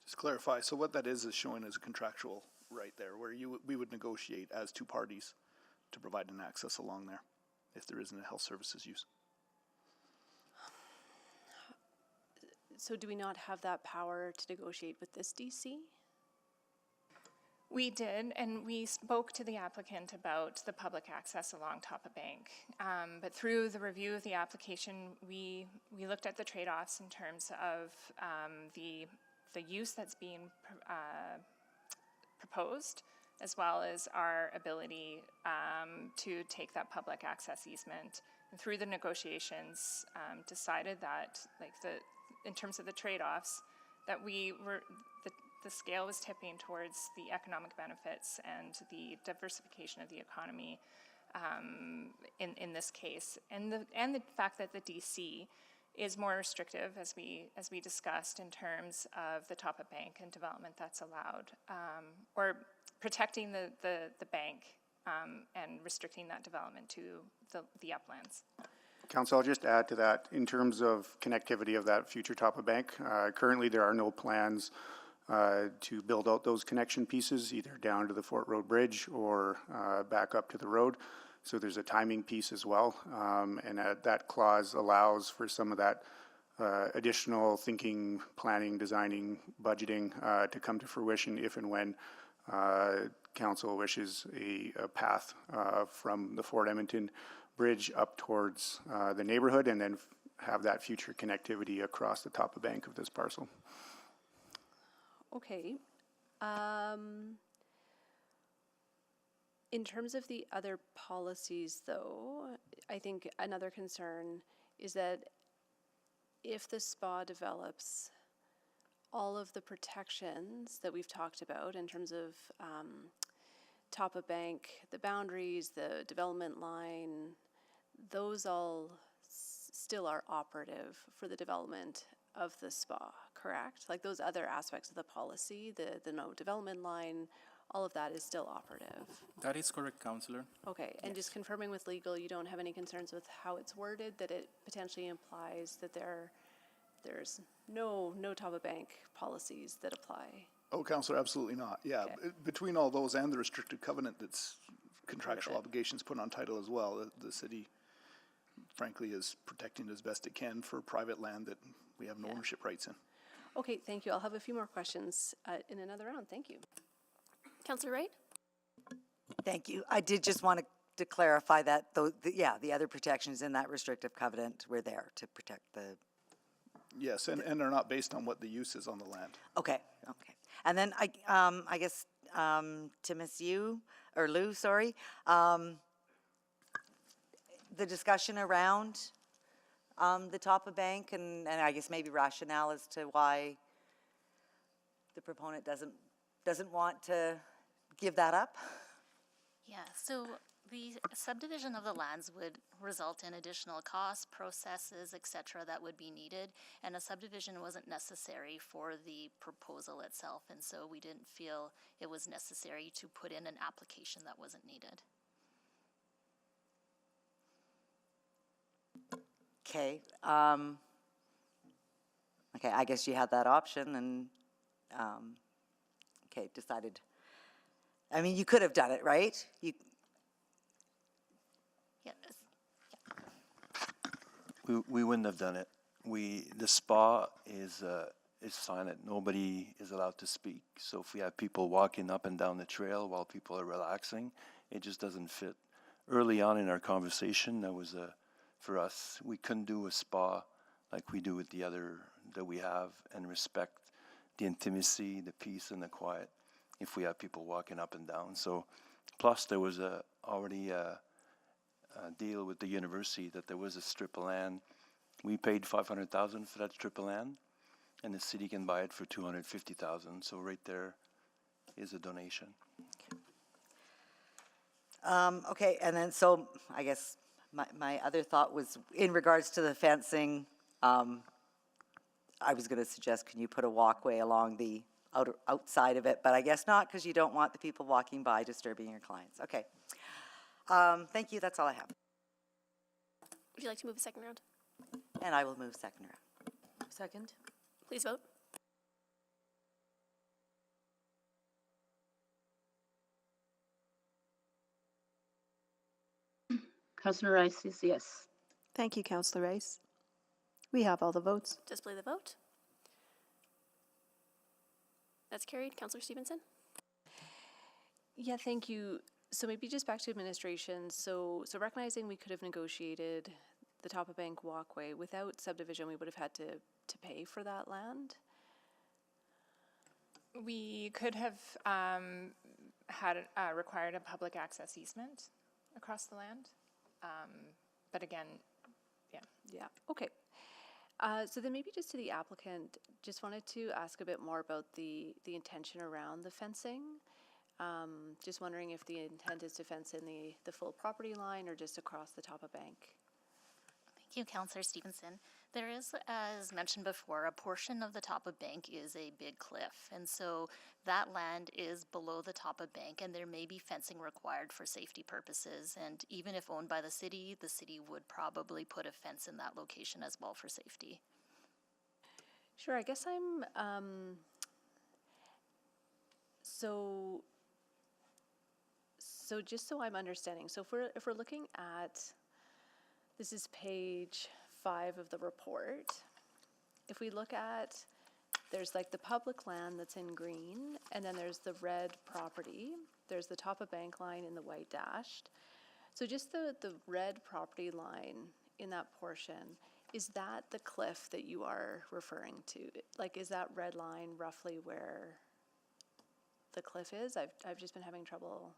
Just clarify, so what that is showing as a contractual right there, where we would negotiate as two parties to provide an access along there if there isn't a health services use. So do we not have that power to negotiate with this DC? We did, and we spoke to the applicant about the public access along Top of Bank. But through the review of the application, we looked at the trade-offs in terms of the use that's being proposed, as well as our ability to take that public access easement. And through the negotiations, decided that, in terms of the trade-offs, that the scale was tipping towards the economic benefits and the diversification of the economy in this case, and the fact that the DC is more restrictive, as we discussed, in terms of the Top of Bank and development that's allowed, or protecting the bank and restricting that development to the uplands. Council, I'll just add to that in terms of connectivity of that future Top of Bank. Currently, there are no plans to build out those connection pieces, either down to the Fort Road Bridge or back up to the road. So there's a timing piece as well, and that clause allows for some of that additional thinking, planning, designing, budgeting to come to fruition if and when council wishes a path from the Fort Edmonton Bridge up towards the neighborhood, and then have that future connectivity across the Top of Bank of this parcel. Okay. In terms of the other policies, though, I think another concern is that if the spa develops, all of the protections that we've talked about in terms of Top of Bank, the boundaries, the development line, those all still are operative for the development of the spa, correct? Like those other aspects of the policy, the no development line, all of that is still operative. That is correct, Councillor. Okay, and just confirming with legal, you don't have any concerns with how it's worded, that it potentially implies that there's no Top of Bank policies that apply? Oh, Councillor, absolutely not. Yeah, Okay. between all those and the restricted covenant that's contractual obligations put on title as well, the city frankly is protecting as best it can for private land that we have no ownership rights in. Okay, thank you. I'll have a few more questions in another round. Thank you. Councillor Wright? Thank you. I did just want to clarify that, the other protections in that restrictive covenant were there to protect the. Yes, and they're not based on what the use is on the land. Okay. And then I guess to Miss Lou, sorry, the discussion around the Top of Bank and I guess maybe rationale as to why the proponent doesn't want to give that up. Yeah, so the subdivision of the lands would result in additional costs, processes, etc. that would be needed, and a subdivision wasn't necessary for the proposal itself, and so we didn't feel it was necessary to put in an application that wasn't needed. Okay. Okay, I guess you had that option and decided. I mean, you could have done it, right? Yes. We wouldn't have done it. The spa is silent. Nobody is allowed to speak. So if we have people walking up and down the trail while people are relaxing, it just doesn't fit. Early on in our conversation, that was for us, we couldn't do a spa like we do with the other that we have and respect the intimacy, the peace, and the quiet if we have people walking up and down. So, plus there was already a deal with the university that there was a strip of land. We paid $500,000 for that strip of land, and the city can buy it for $250,000. So right there is a donation. Okay, and then so I guess my other thought was in regards to the fencing. I was going to suggest, can you put a walkway along the outside of it? But I guess not, because you don't want the people walking by disturbing your clients. Okay. Thank you. That's all I have. Would you like to move a second round? And I will move second round. Second. Please vote. Councillor Rice is yes. Thank you, Councillor Rice. We have all the votes. Display the vote. That's carried. Councillor Stevenson? Yeah, thank you. So maybe just back to administration. So recognizing we could have negotiated the top of bank walkway without subdivision, we would have had to pay for that land. We could have required a public access easement across the land. But again, yeah. Yeah, okay. So then maybe just to the applicant, just wanted to ask a bit more about the intention around the fencing. Just wondering if the intent is to fence in the full property line or just across the top of bank. Thank you, Councillor Stevenson. There is, as mentioned before, a portion of the top of bank is a big cliff, and so that land is below the top of bank, and there may be fencing required for safety purposes, and even if owned by the city would probably put a fence in that location as well for safety. Sure, I guess I'm, so just so I'm understanding, so if we're looking at, this is page 5 of the report. If we look at, there's like the public land that's in green, and then there's the red property. There's the top of bank line in the white dashed. So just the red property line in that portion, is that the cliff that you are referring to? Like, is that red line roughly where the cliff is? I've just been having trouble.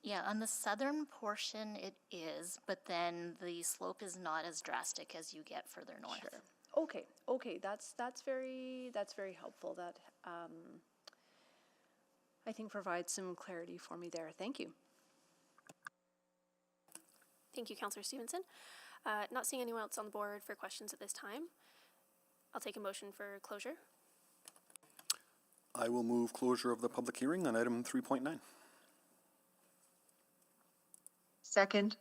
Yeah, on the southern portion it is, but then the slope is not as drastic as you get further north. Sure. Okay, that's very helpful. That I think provides some clarity for me there. Thank you. Thank you, Councillor Stevenson. Not seeing anyone else on the board for questions at this time. I'll take a motion for closure. I will move closure of the public hearing on item 3.9. Second.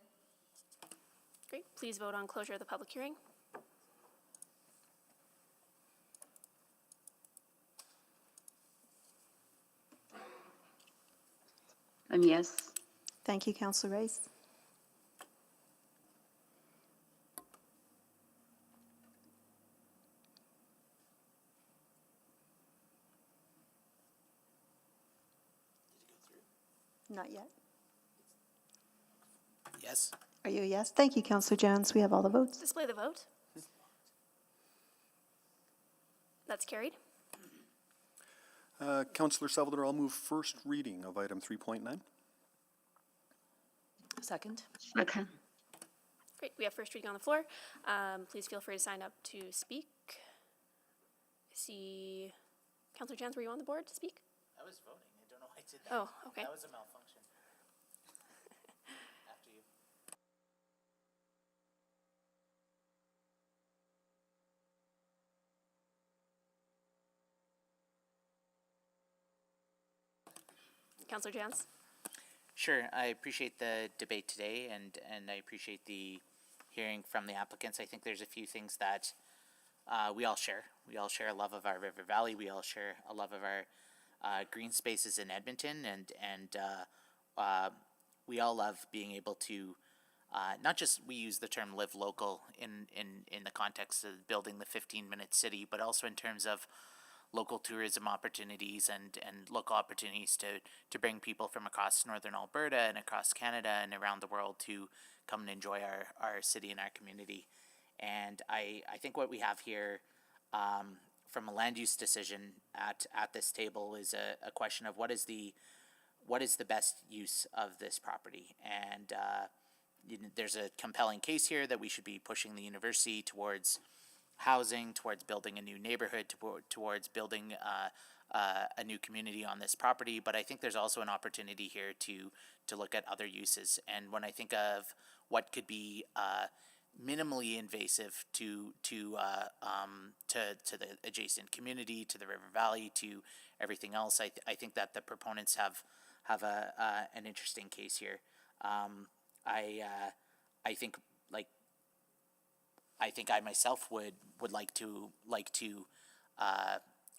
Great. Please vote on closure of the public hearing. I'm yes. Thank you, Councillor Rice. Not yet. Yes. Are you a yes? Thank you, Councillor Jones. We have all the votes. Display the vote. That's carried. Councillor Salvador, I'll move first reading of item 3.9. Second. Okay. Great. We have first reading on the floor. Please feel free to sign up to speak. I see Councillor Jans, were you on the board to speak? I was voting. I don't know why I did that. Oh, okay. That was a malfunction. After you. Councillor Jans? Sure. I appreciate the debate today, and I appreciate the hearing from the applicants. I think there's a few things that we all share. We all share a love of our river valley. We all share a love of our green spaces in Edmonton, and we all love being able to not just, we use the term live local in the context of building the 15-minute city, but also in terms of local tourism opportunities and local opportunities to bring people from across northern Alberta and across Canada and around the world to come and enjoy our city and our community. And I think what we have here from a land use decision at this table is a question of what is the best use of this property. And there's a compelling case here that we should be pushing the university towards housing, towards building a new neighborhood, towards building a new community on this property. But I think there's also an opportunity here to look at other uses. And when I think of what could be minimally invasive to the adjacent community, to the river valley, to everything else, I think that the proponents have an interesting case here. I think I myself would like to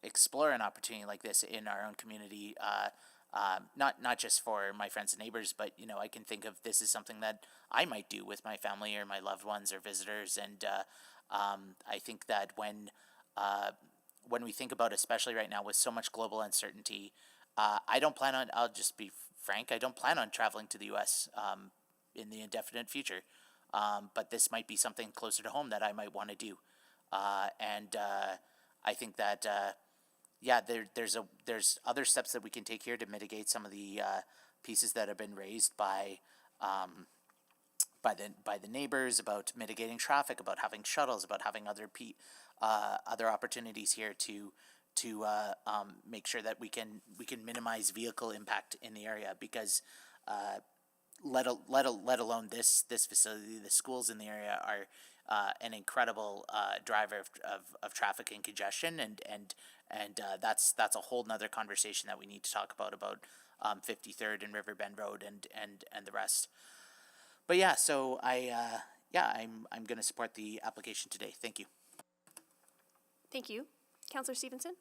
explore an opportunity like this in our own community, not just for my friends and neighbors, but I can think of this as something that I might do with my family or my loved ones or visitors. And I think that when when we think about, especially right now with so much global uncertainty, I'll just be frank, I don't plan on traveling to the U.S. In the indefinite future. But this might be something closer to home that I might want to do. I think that, there's other steps that we can take here to mitigate some of the pieces that have been raised by the neighbors about mitigating traffic, about having shuttles, about having other opportunities here to make sure that we can minimize vehicle impact in the area, because let alone this facility, the schools in the area are an incredible driver of traffic and congestion, and that's a whole nother conversation that we need to talk about 53rd and Riverbend Road and the rest. But yeah, so I'm going to support the application today. Thank you. Thank you. Councillor Stevenson?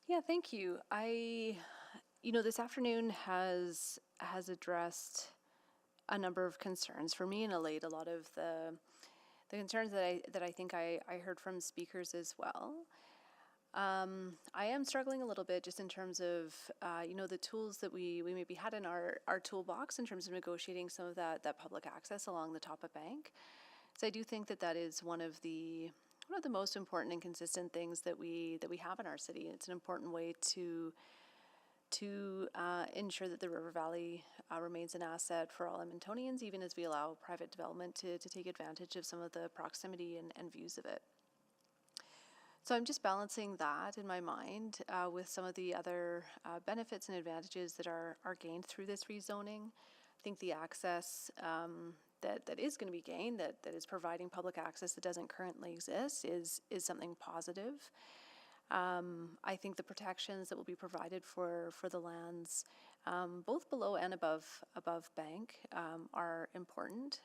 Yeah, thank you. This afternoon has addressed a number of concerns for me and allayed a lot of the concerns that I think I heard from speakers as well. I am struggling a little bit just in terms of, the tools that we maybe had in our toolbox in terms of negotiating some of that public access along the Tapa Bank. So I do think that is one of the most important and consistent things that we have in our city. It's an important way to ensure that the River Valley remains an asset for all Edmontonians, even as we allow private development to take advantage of some of the proximity and views of it. So I'm just balancing that in my mind with some of the other benefits and advantages that are gained through this rezoning. I think the access that is going to be gained, that is providing public access that doesn't currently exist, is something positive. I think the protections that will be provided for the lands, both below and above bank, are important.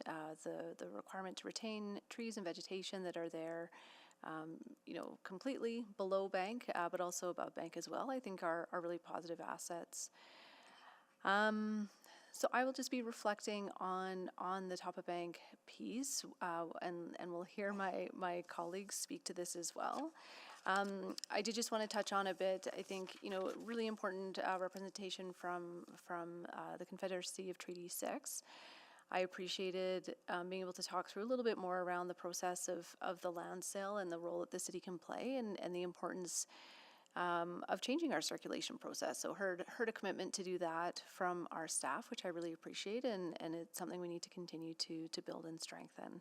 The requirement to retain trees and vegetation that are there, completely below bank, but also above bank as well, I think are really positive assets. So I will just be reflecting on the Tapa Bank piece, and we'll hear my colleagues speak to this as well. I did just want to touch on a bit, I think, really important representation from the Confederacy of Treaty 6. I appreciated being able to talk through a little bit more around the process of the land sale and the role that the city can play, and the importance of changing our circulation process. So heard a commitment to do that from our staff, which I really appreciate, and it's something we need to continue to build and strengthen.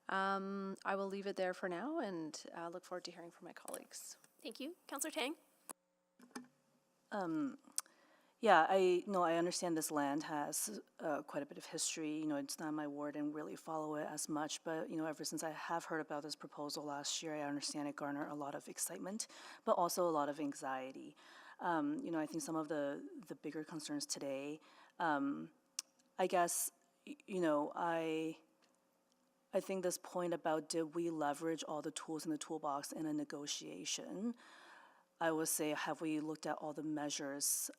I will leave it there for now, and look forward to hearing from my colleagues. Thank you. Councillor Tang? I understand this land has quite a bit of history. It's not my ward and really follow it as much, but ever since I have heard about this proposal last year, I understand it garnered a lot of excitement, but also a lot of anxiety. I think some of the bigger concerns today, I guess, I think this point about did we leverage all the tools in the toolbox in a negotiation, I would say, have we looked at all the measures,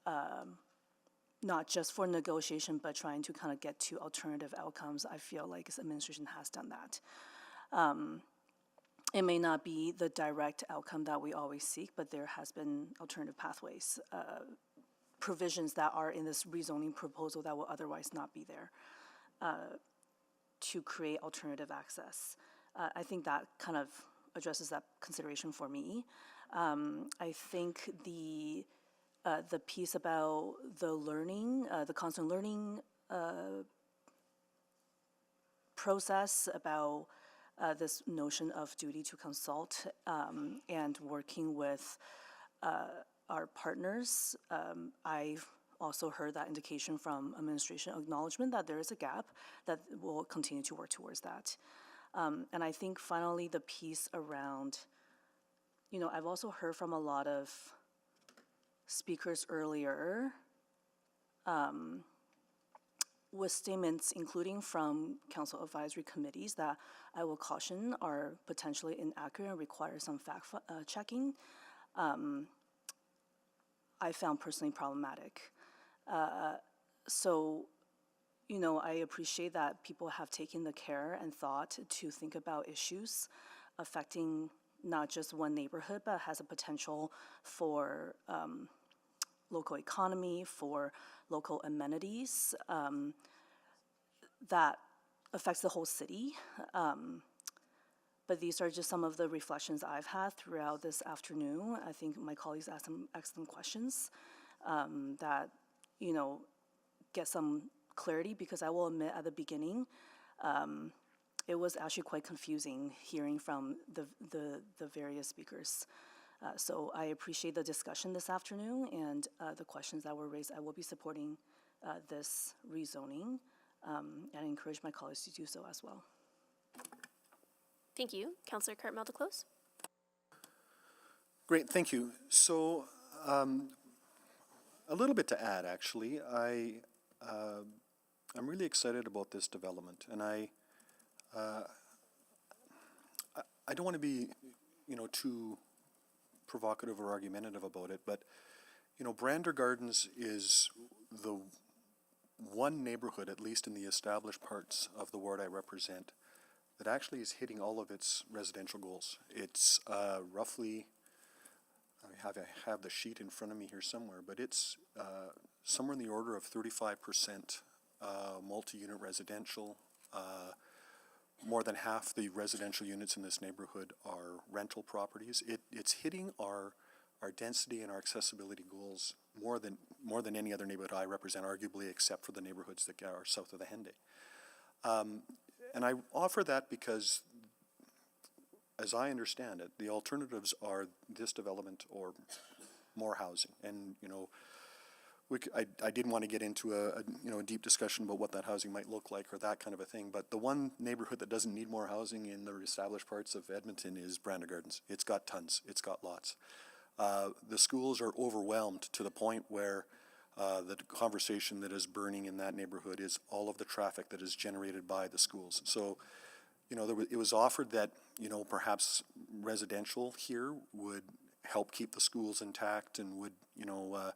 not just for negotiation, but trying to kind of get to alternative outcomes? I feel like this administration has done that. It may not be the direct outcome that we always seek, but there has been alternative pathways, provisions that are in this rezoning proposal that will otherwise not be there, to create alternative access. I think that kind of addresses that consideration for me. I think the piece about the learning, the constant learning process, about this notion of duty to consult, and working with our partners. I've also heard that indication from administration acknowledgement that there is a gap, that we'll continue to work towards that. And I think finally the piece around, I've also heard from a lot of speakers earlier with statements, including from council advisory committees, that I will caution are potentially inaccurate and require some fact checking. I found personally problematic. So, I appreciate that people have taken the care and thought to think about issues affecting not just one neighborhood, but has a potential for local economy, for local amenities that affects the whole city. But these are just some of the reflections I've had throughout this afternoon. I think my colleagues asked some excellent questions that, you know, get some clarity, because I will admit at the beginning, it was actually quite confusing hearing from the various speakers. So I appreciate the discussion this afternoon and the questions that were raised. I will be supporting this rezoning and encourage my colleagues to do so as well. Thank you. Councillor Cartmel to close. Great, thank you. So a little bit to add, actually. I'm really excited about this development, and I don't want to be, you know, too provocative or argumentative about it, but, you know, Brander Gardens is the one neighborhood, at least in the established parts of the ward I represent, that actually is hitting all of its residential goals. It's roughly, I have the sheet in front of me here somewhere, but it's somewhere in the order of 35% multi-unit residential. More than half the residential units in this neighborhood are rental properties. It's hitting our density and our accessibility goals more than any other neighborhood I represent, arguably, except for the neighborhoods that are south of the Henday. And I offer that because, as I understand it, the alternatives are this development or more housing. And, you know, I didn't want to get into a deep discussion about what that housing might look like or that kind of a thing, but the one neighborhood that doesn't need more housing in the established parts of Edmonton is Brander Gardens. It's got tons. It's got lots. The schools are overwhelmed to the point where the conversation that is burning in that neighborhood is all of the traffic that is generated by the schools. So, you know, it was offered that, you know, perhaps residential here would help keep the schools intact and would, you know,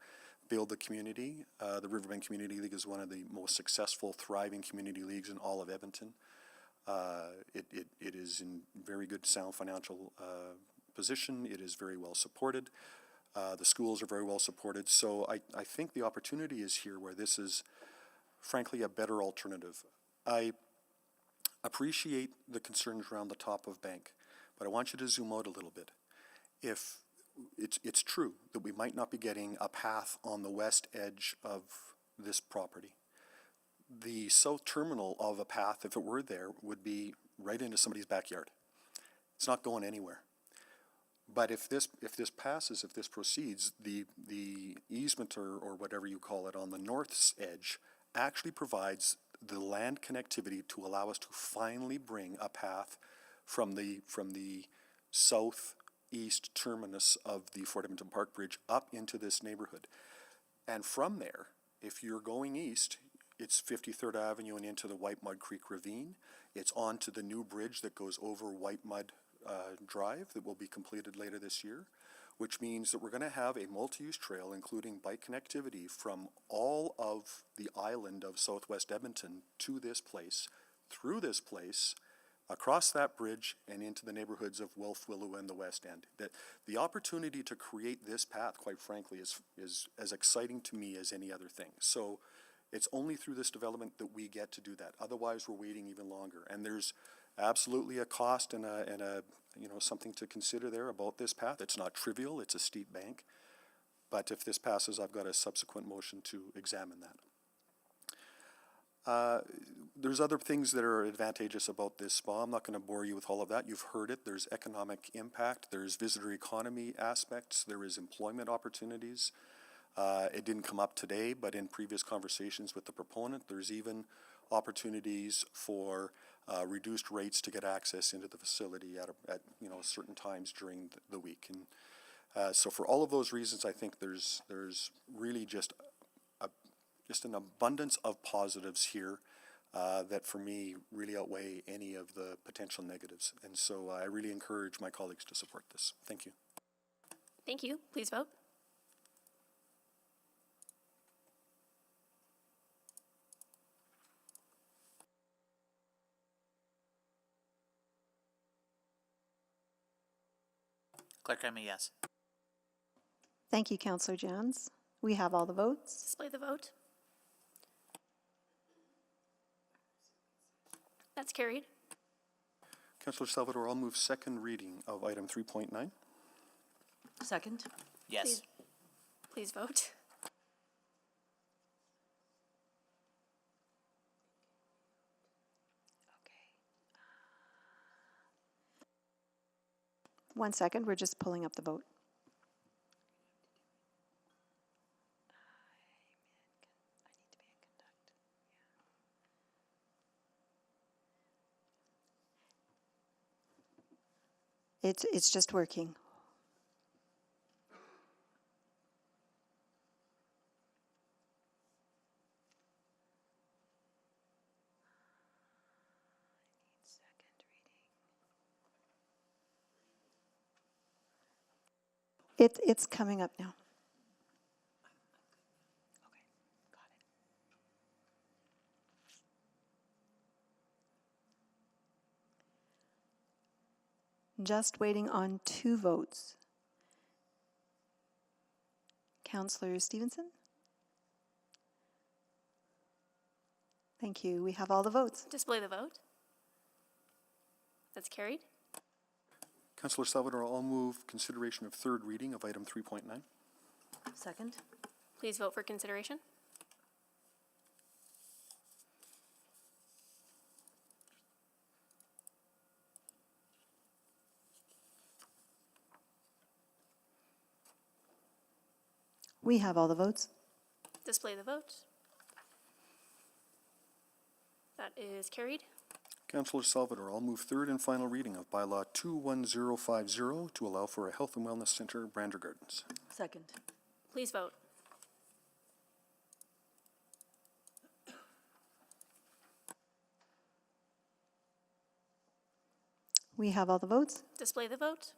build the community. The Riverbend Community League is one of the most successful, thriving community leagues in all of Edmonton. It is in very good, sound financial position. It is very well supported. The schools are very well supported. So I think the opportunity is here where this is, frankly, a better alternative. I appreciate the concerns around the top of bank, but I want you to zoom out a little bit. If it's true that we might not be getting a path on the west edge of this property, the south terminal of a path, if it were there, would be right into somebody's backyard. It's not going anywhere. But if this passes, if this proceeds, the easement or whatever you call it on the north's edge actually provides the land connectivity to allow us to finally bring a path from the southeast terminus of the Fort Edmonton Park Bridge up into this neighborhood. And from there, if you're going east, it's 53rd Avenue and into the White Mud Creek Ravine. It's onto the new bridge that goes over White Mud Drive that will be completed later this year, which means that we're going to have a multi-use trail including bike connectivity from all of the island of southwest Edmonton to this place, through this place, across that bridge and into the neighborhoods of Wolf Willow and the West End. That the opportunity to create this path, quite frankly, is as exciting to me as any other thing. So it's only through this development that we get to do that. Otherwise, we're waiting even longer. And there's absolutely a cost and a something to consider there about this path. It's not trivial. It's a steep bank. But if this passes, I've got a subsequent motion to examine that. There's other things that are advantageous about this spa. I'm not going to bore you with all of that. You've heard it. There's economic impact. There's visitor economy aspects. There is employment opportunities. It didn't come up today, but in previous conversations with the proponent, there's even opportunities for reduced rates to get access into the facility at certain times during the week. And so for all of those reasons, I think there's really just an abundance of positives here that for me really outweigh any of the potential negatives. And so I really encourage my colleagues to support this. Thank you. Thank you. Please vote. Clerk, I'm a yes. Thank you, Councillor Jans. We have all the votes. Display the vote. That's carried. Councillor Salvador, I'll move second reading of item 3.9. Second? Yes. Please vote. One second, we're just pulling up the vote. It's just working. It's coming up now. Just waiting on 2 votes. Councillor Stevenson? Thank you. We have all the votes. Display the vote. That's carried. Councillor Salvador, I'll move consideration of third reading of item 3.9. Second? Please vote for consideration. We have all the votes. Display the vote. That is carried. Councillor Salvador, I'll move third and final reading of Bylaw 21050 to allow for a health and wellness center, Brander Gardens. Second. Please vote. We have all the votes. Display the vote.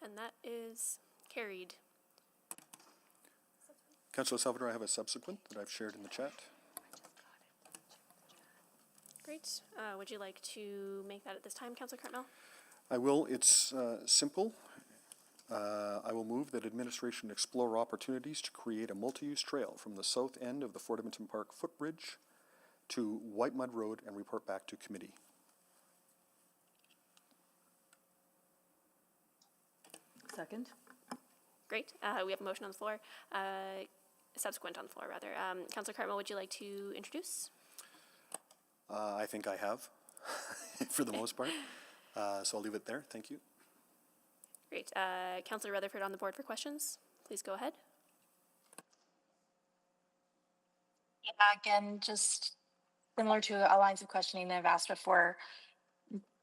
And that is carried. Councillor Salvador, I have a subsequent that I've shared in the chat. Great. Would you like to make that at this time, Councillor Cromdale? I will. It's simple. I will move that administration explore opportunities to create a multi-use trail from the south end of the Fort Edmonton Park footbridge to White Mud Road and report back to committee. Second. Great. We have a motion on the floor. Subsequent on the floor, rather. Councillor Cartmel, would you like to introduce? I think I have, for the most part. So I'll leave it there. Thank you. Great. Councillor Rutherford on the board for questions. Please go ahead. Yeah, again, just similar to lines of questioning that I've asked before,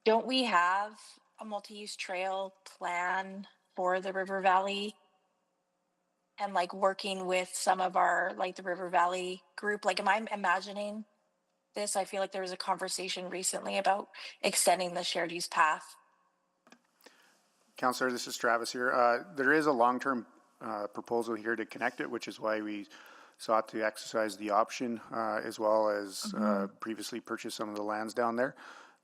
don't we have a multi-use trail plan for the River Valley? And like working with some of our, like the River Valley group, like am I imagining this? I feel like there was a conversation recently about extending the shared use path. Councillor, this is Travis here. There is a long-term proposal here to connect it, which is why we sought to exercise the option as well as previously purchase some of the lands down there.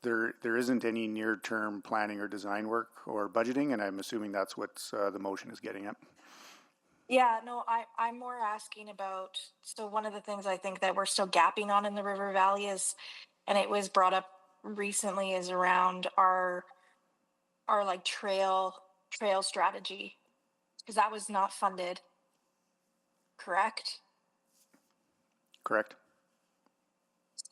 There isn't any near-term planning or design work or budgeting, and I'm assuming that's what the motion is getting at. Yeah, no, I'm more asking about, so one of the things I think that we're still gapping on in the River Valley is, and it was brought up recently, is around our like trail strategy, because that was not funded, correct? Correct.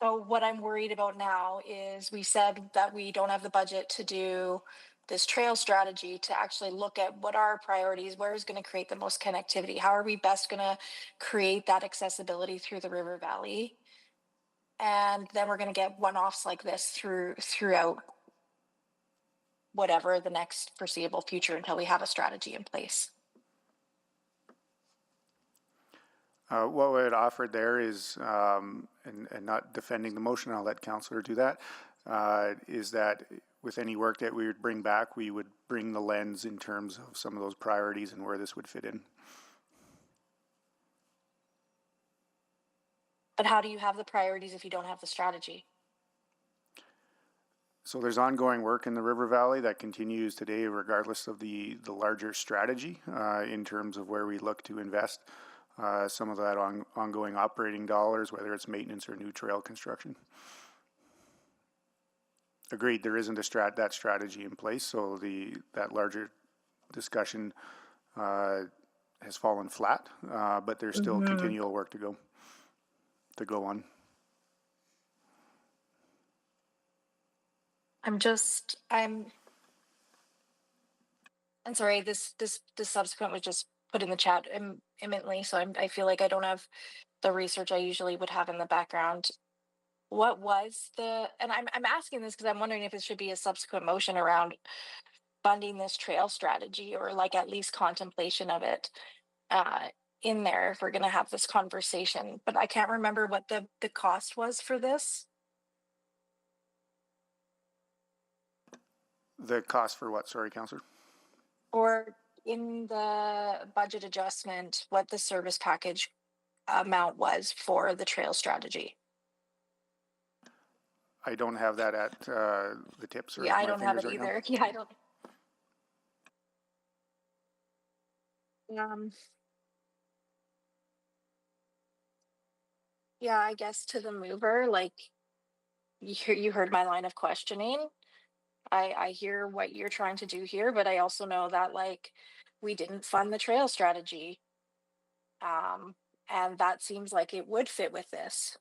So what I'm worried about now is we said that we don't have the budget to do this trail strategy, to actually look at what are our priorities, where is going to create the most connectivity, how are we best going to create that accessibility through the River Valley, and then we're going to get one-offs like this throughout whatever the next foreseeable future until we have a strategy in place. What we had offered there is, and not defending the motion, I'll let Councillor do that, is that with any work that we would bring back, we would bring the lens in terms of some of those priorities and where this would fit in. But how do you have the priorities if you don't have the strategy? So there's ongoing work in the River Valley that continues today regardless of the larger strategy in terms of where we look to invest some of that ongoing operating dollars, whether it's maintenance or new trail construction. Agreed, there isn't that strategy in place, so that larger discussion has fallen flat, but there's still continual work to go on. I'm sorry, this subsequent was just put in the chat imminently, so I feel like I don't have the research I usually would have in the background. What was and I'm asking this because I'm wondering if it should be a subsequent motion around funding this trail strategy, or like at least contemplation of it in there if we're going to have this conversation. But I can't remember what the cost was for this. The cost for what? Sorry, Councillor. Or in the budget adjustment, what the service package amount was for the trail strategy. I don't have that at the tips. Yeah, I don't have it either. Yeah, I don't. Yeah, I guess to the mover, like you heard my line of questioning. I hear what you're trying to do here, but I also know that like we didn't fund the trail strategy. And that seems like it would fit with this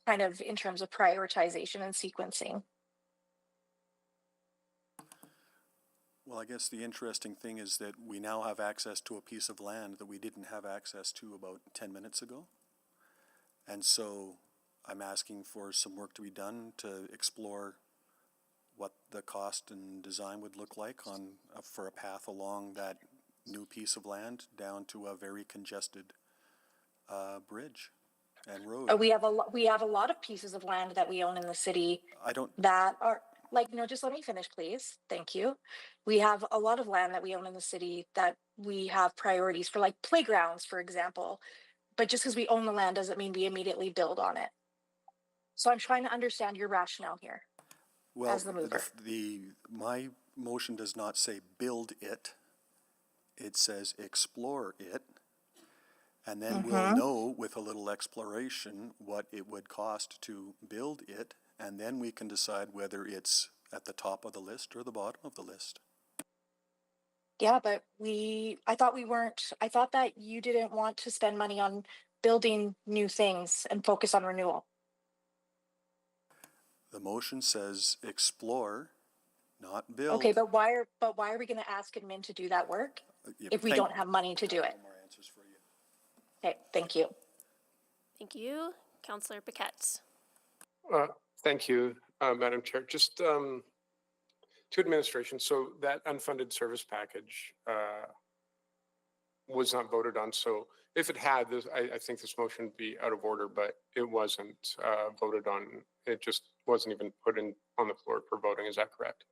kind of in terms of prioritization and sequencing. Well, I guess the interesting thing is that we now have access to a piece of land that we didn't have access to about 10 minutes ago. And so I'm asking for some work to be done to explore what the cost and design would look like for a path along that new piece of land down to a very congested bridge and road. We have a lot of pieces of land that we own in the city. That are like, no, just let me finish, please. Thank you. We have a lot of land that we own in the city that we have priorities for, like playgrounds, for example. But just because we own the land doesn't mean we immediately build on it. So I'm trying to understand your rationale here. Well, as the mover. My motion does not say build it. It says explore it. And then we'll know with a little exploration what it would cost to build it. And then we can decide whether it's at the top of the list or the bottom of the list. Yeah, but I thought that you didn't want to spend money on building new things and focus on renewal. The motion says explore, not build. Okay, but why are we going to ask admin to do that work if we don't have money to do it? More answers for you. Okay, thank you. Thank you. Councillor Paquette. Thank you, Madam Chair. Just to administration, so that unfunded service package was not voted on. So if it had, I think this motion would be out of order, but it wasn't voted on. It just wasn't even put on the floor for voting. Is that correct?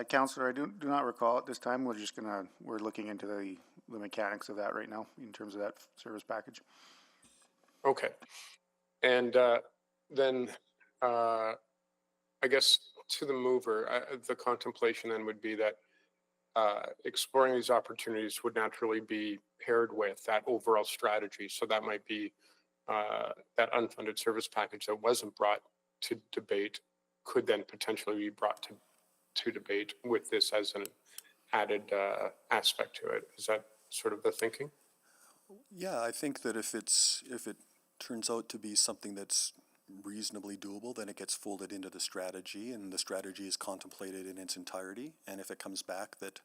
Councillor, I do not recall at this time. We're looking into the mechanics of that right now in terms of that service package. Okay. And then I guess to the mover, the contemplation then would be that exploring these opportunities would naturally be paired with that overall strategy. So that might be that unfunded service package that wasn't brought to debate could then potentially be brought to debate with this as an added aspect to it. Is that sort of the thinking? Yeah, I think that if it turns out to be something that's reasonably doable, then it gets folded into the strategy, and the strategy is contemplated in its entirety. And if it comes back that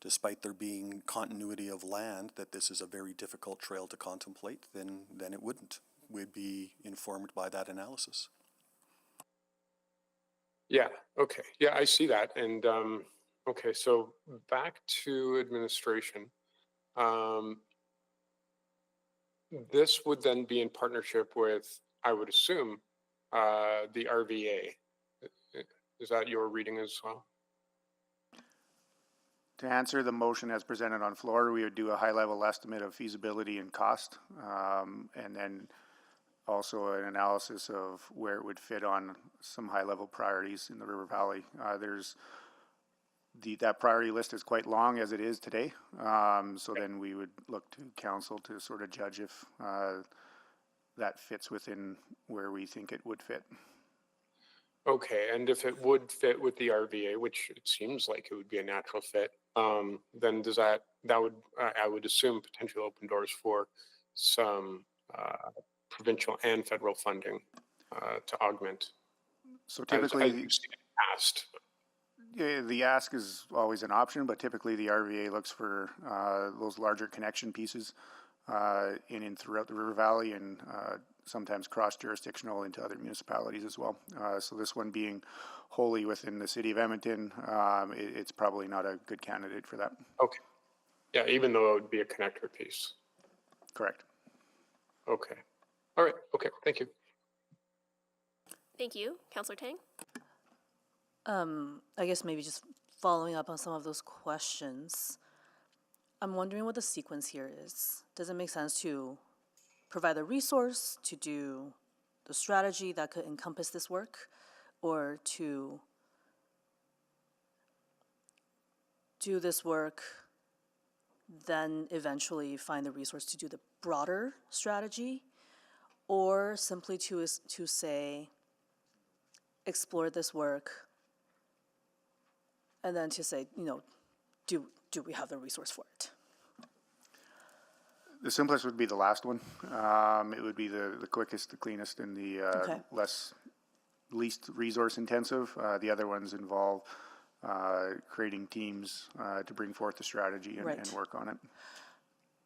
despite there being continuity of land, that this is a very difficult trail to contemplate, then it wouldn't. We'd be informed by that analysis. Yeah, okay. Yeah, I see that. And okay, so back to administration. This would then be in partnership with, I would assume, the RVA. Is that your reading as well? To answer the motion as presented on floor, we would do a high-level estimate of feasibility and cost, and then also an analysis of where it would fit on some high-level priorities in the River Valley. That priority list is quite long as it is today. So then we would look to council to sort of judge if that fits within where we think it would fit. Okay, and if it would fit with the RVA, which it seems like it would be a natural fit, then does that would, I would assume, potentially open doors for some provincial and federal funding to augment. So typically, as you've seen in the past. The ask is always an option, but typically the RVA looks for those larger connection pieces in and throughout the River Valley, and sometimes cross-jurisdictional into other municipalities as well. So this one being wholly within the city of Edmonton, it's probably not a good candidate for that. Okay. Yeah, even though it would be a connector piece. Correct. Okay. All right. Okay. Thank you. Thank you. Councillor Tang? I guess maybe just following up on some of those questions. I'm wondering what the sequence here is. Does it make sense to provide a resource to do the strategy that could encompass this work, or to do this work, then eventually find the resource to do the broader strategy, or simply to say, explore this work, and then to say, do we have the resource for it? The simplest would be the last one. It would be the quickest, the cleanest, and the least resource intensive. The other ones involve creating teams to bring forth the strategy and work on it.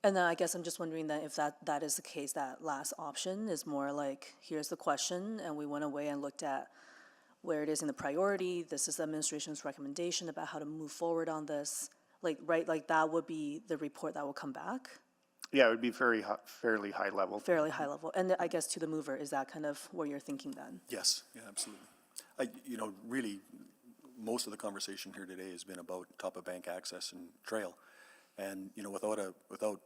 And then I guess I'm just wondering that if that is the case, that last option is more like, here's the question, and we went away and looked at where it is in the priority. This is the administration's recommendation about how to move forward on this. Like that would be the report that will come back? Yeah, it would be fairly high level. Fairly high level. And I guess to the mover, is that kind of where you're thinking then? Yes, yeah, absolutely. Really, most of the conversation here today has been about top of bank access and trail. And, without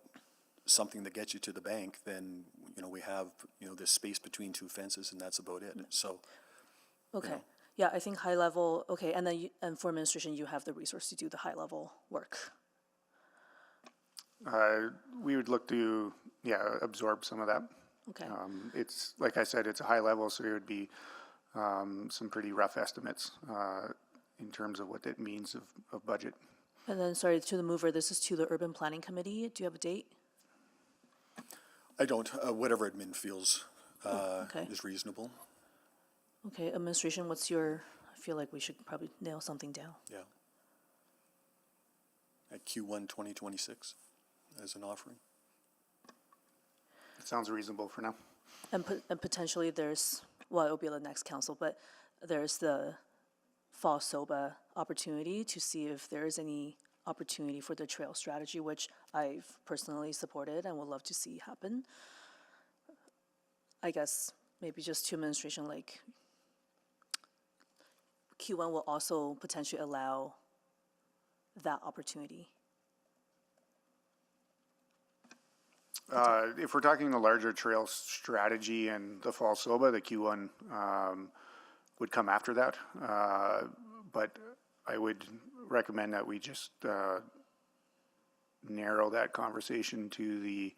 something that gets you to the bank, then, we have, this space between two fences, and that's about it. So. Okay. Yeah, I think high level, okay. And then and for administration, you have the resource to do the high level work. We would look to, absorb some of that. Okay. It's, like I said, it's a high level, so it would be some pretty rough estimates in terms of what that means of budget. And then, sorry, to the mover, this is to the Urban Planning Committee. Do you have a date? I don't. Whatever admin feels is reasonable. Okay, administration, I feel like we should probably nail something down. Yeah. At Q1 2026 as an offering. It sounds reasonable for now. And potentially it'll be the next council, but there's the fall SOBA opportunity to see if there is any opportunity for the trail strategy, which I've personally supported and would love to see happen. I guess maybe just to administration, like Q1 will also potentially allow that opportunity. If we're talking the larger trail strategy and the fall SOBA, the Q1 would come after that. But I would recommend that we just narrow that conversation to the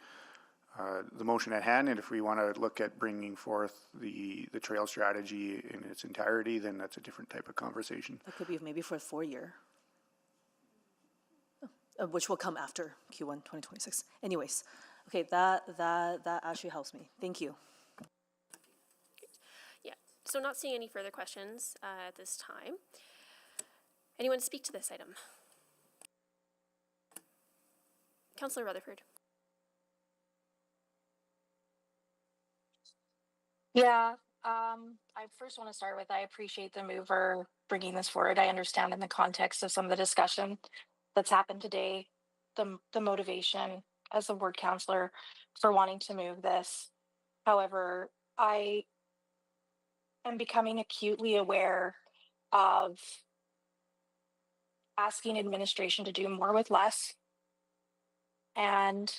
motion at hand. And if we want to look at bringing forth the trail strategy in its entirety, then that's a different type of conversation. That could be maybe for a 4-year, which will come after Q1 2026. Anyways, okay, that actually helps me. Thank you. Yeah, so not seeing any further questions at this time. Anyone to speak to this item? Councillor Rutherford. Yeah, I first want to start with, I appreciate the mover bringing this forward. I understand in the context of some of the discussion that's happened today, the motivation as a ward councillor for wanting to move this. However, I am becoming acutely aware of asking administration to do more with less. And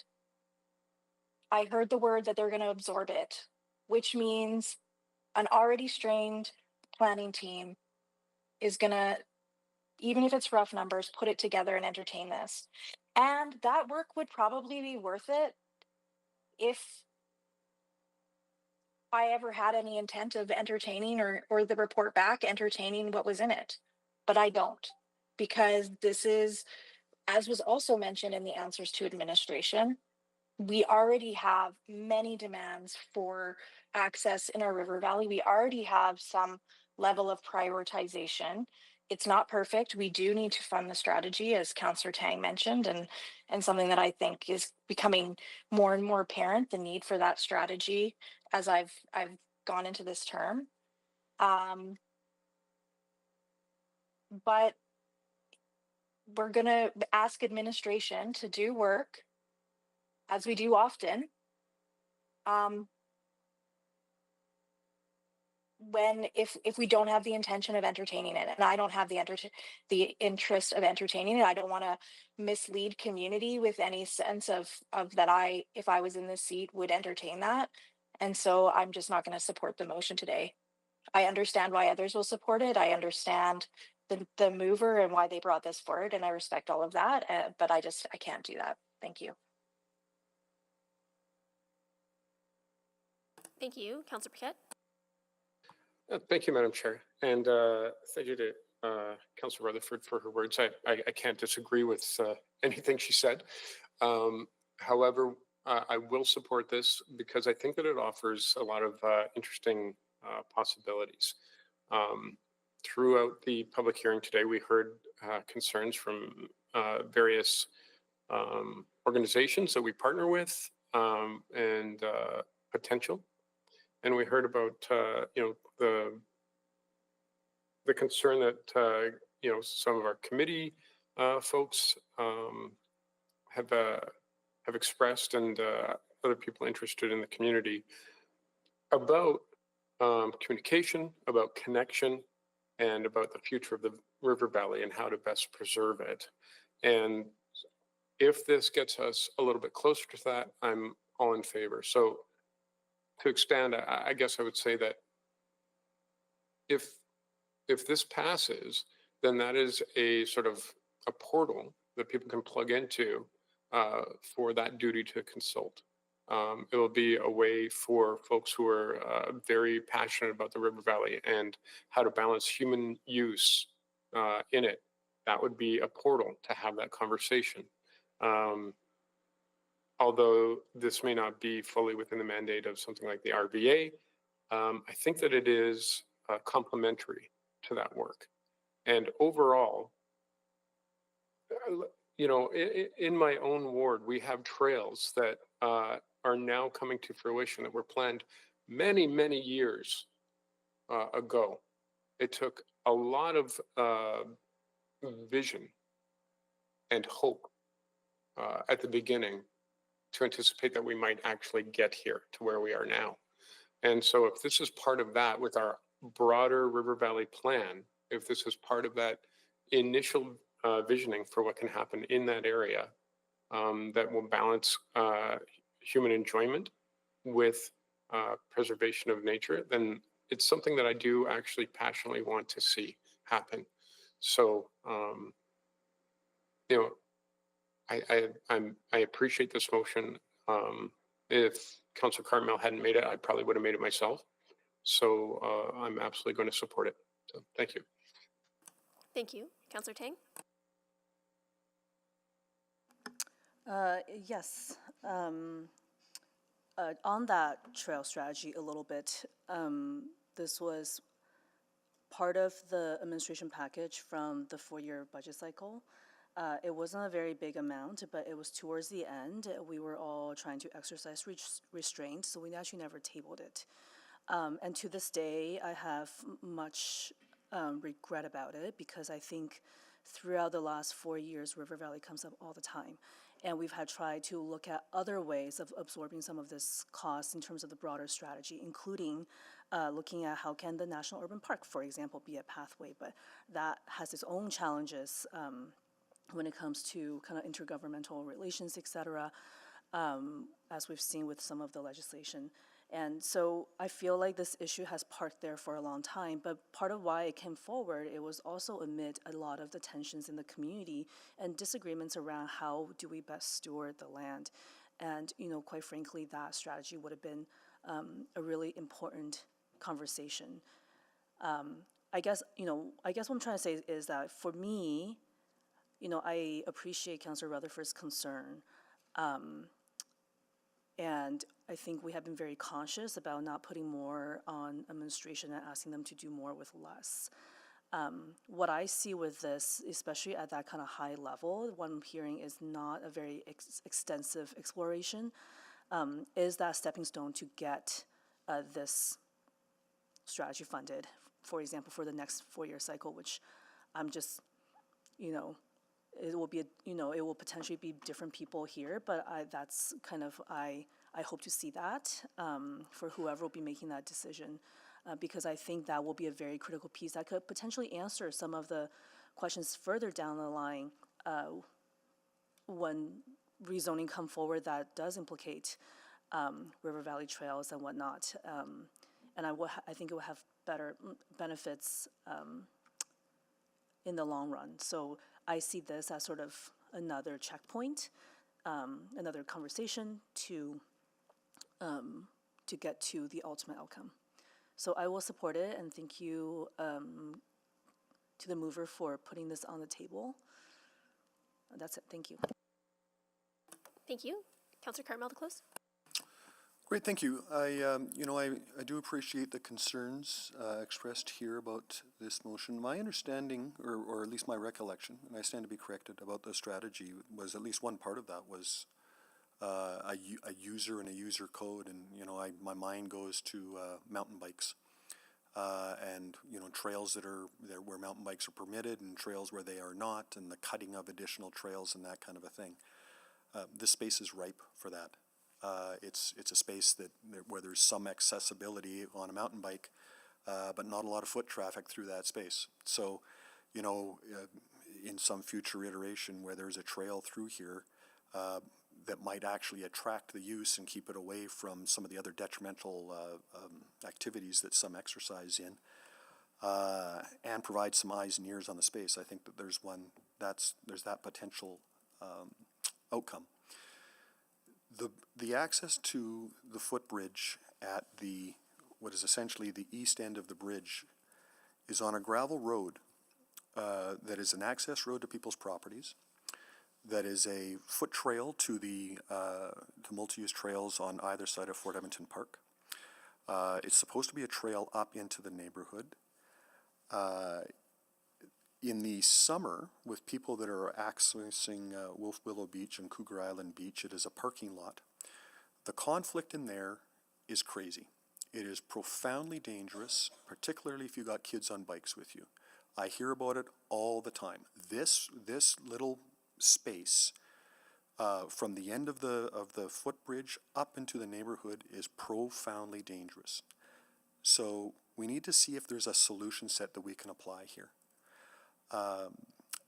I heard the word that they're going to absorb it which means an already strained planning team is gonna, even if it's rough numbers, put it together and entertain this. And that work would probably be worth it if I ever had any intent of entertaining or the report back entertaining what was in it. But I don't, because this is, as was also mentioned in the answers to administration, we already have many demands for access in our river valley. We already have some level of prioritization. It's not perfect. We do need to fund the strategy, as Councillor Tang mentioned, and something that I think is becoming more and more apparent, the need for that strategy as I've gone into this term. But we're gonna ask administration to do work, as we do often, when if we don't have the intention of entertaining it, and I don't have the interest of entertaining it, I don't want to mislead community with any sense of that I, if I was in this seat, would entertain that. And so I'm just not going to support the motion today. I understand why others will support it. I understand the mover and why they brought this forward, and I respect all of that, but I can't do that. Thank you. Thank you. Councillor Paquette. Thank you, Madam Chair. And thank you to Councillor Rutherford for her words. I can't disagree with anything she said. However, I will support this because I think that it offers a lot of interesting possibilities. Throughout the public hearing today, we heard concerns from various organizations that we partner with and potential. And we heard about the concern that some of our committee folks have expressed, and other people interested in the community about communication, about connection, and about the future of the river valley and how to best preserve it. And if this gets us a little bit closer to that, I'm all in favor. So to expand, I guess I would say that if this passes, then that is a sort of a portal that people can plug into for that duty to consult. It will be a way for folks who are very passionate about the river valley and how to balance human use in it. That would be a portal to have that conversation. Although this may not be fully within the mandate of something like the RVA, I think that it is complementary to that work. And overall, in my own ward, we have trails that are now coming to fruition that were planned many, many years ago. It took a lot of vision and hope at the beginning to anticipate that we might actually get here to where we are now. And so if this is part of that with our broader River Valley plan, if this is part of that initial visioning for what can happen in that area, that will balance human enjoyment with preservation of nature, then it's something that I do actually passionately want to see happen. So, I appreciate this motion. If Councillor Cartmel hadn't made it, I probably would have made it myself. So I'm absolutely going to support it. So thank you. Thank you. Councillor Tang. Yes. On that trail strategy a little bit, this was part of the administration package from the 4-year budget cycle. It wasn't a very big amount, but it was towards the end. We were all trying to exercise restraint, so we actually never tabled it. And to this day, I have much regret about it, because I think throughout the last 4 years, River Valley comes up all the time. And we've had tried to look at other ways of absorbing some of this cost in terms of the broader strategy, including looking at how can the National Urban Park, for example, be a pathway. But that has its own challenges when it comes to kind of intergovernmental relations, et cetera, as we've seen with some of the legislation. And so I feel like this issue has parked there for a long time, but part of why it came forward, it was also amid a lot of the tensions in the community and disagreements around how do we best steward the land. And, you know, quite frankly, that strategy would have been a really important conversation. I guess what I'm trying to say is that for me, you know, I appreciate Councillor Rutherford's concern. And I think we have been very conscious about not putting more on administration and asking them to do more with less. What I see with this, especially at that kind of high level, what I'm hearing is not a very extensive exploration, is that stepping stone to get this strategy funded, for example, for the next 4-year cycle, which I'm just, you know, it will be, it will potentially be different people here, but that's kind of, I hope to see that for whoever will be making that decision, because I think that will be a very critical piece that could potentially answer some of the questions further down the line when rezoning come forward that does implicate River Valley trails and whatnot. And I think it will have better benefits in the long run. So I see this as sort of another checkpoint, another conversation to get to the ultimate outcome. So I will support it, and thank you to the mover for putting this on the table. That's it. Thank you. Thank you. Councillor Cartmel to close. Great, thank you. I do appreciate the concerns expressed here about this motion. My understanding, or at least my recollection, and I stand to be corrected about the strategy, was at least one part of that was a user and a user code, and my mind goes to mountain bikes and trails that are there where mountain bikes are permitted, and trails where they are not, and the cutting of additional trails and that kind of a thing. This space is ripe for that. It's a space where there's some accessibility on a mountain bike, but not a lot of foot traffic through that space. So, in some future iteration where there's a trail through here that might actually attract the use and keep it away from some of the other detrimental activities that some exercise in, and provide some eyes and ears on the space, I think that there's that potential outcome. The access to the footbridge at what is essentially the east end of the bridge is on a gravel road that is an access road to people's properties, that is a foot trail to the multi-use trails on either side of Fort Edmonton Park. It's supposed to be a trail up into the neighborhood. In the summer, with people that are accessing Wolf Willow Beach and Cougar Island Beach, it is a parking lot. The conflict in there is crazy. It is profoundly dangerous, particularly if you got kids on bikes with you. I hear about it all the time. This little space from the end of the footbridge up into the neighborhood is profoundly dangerous. So we need to see if there's a solution set that we can apply here.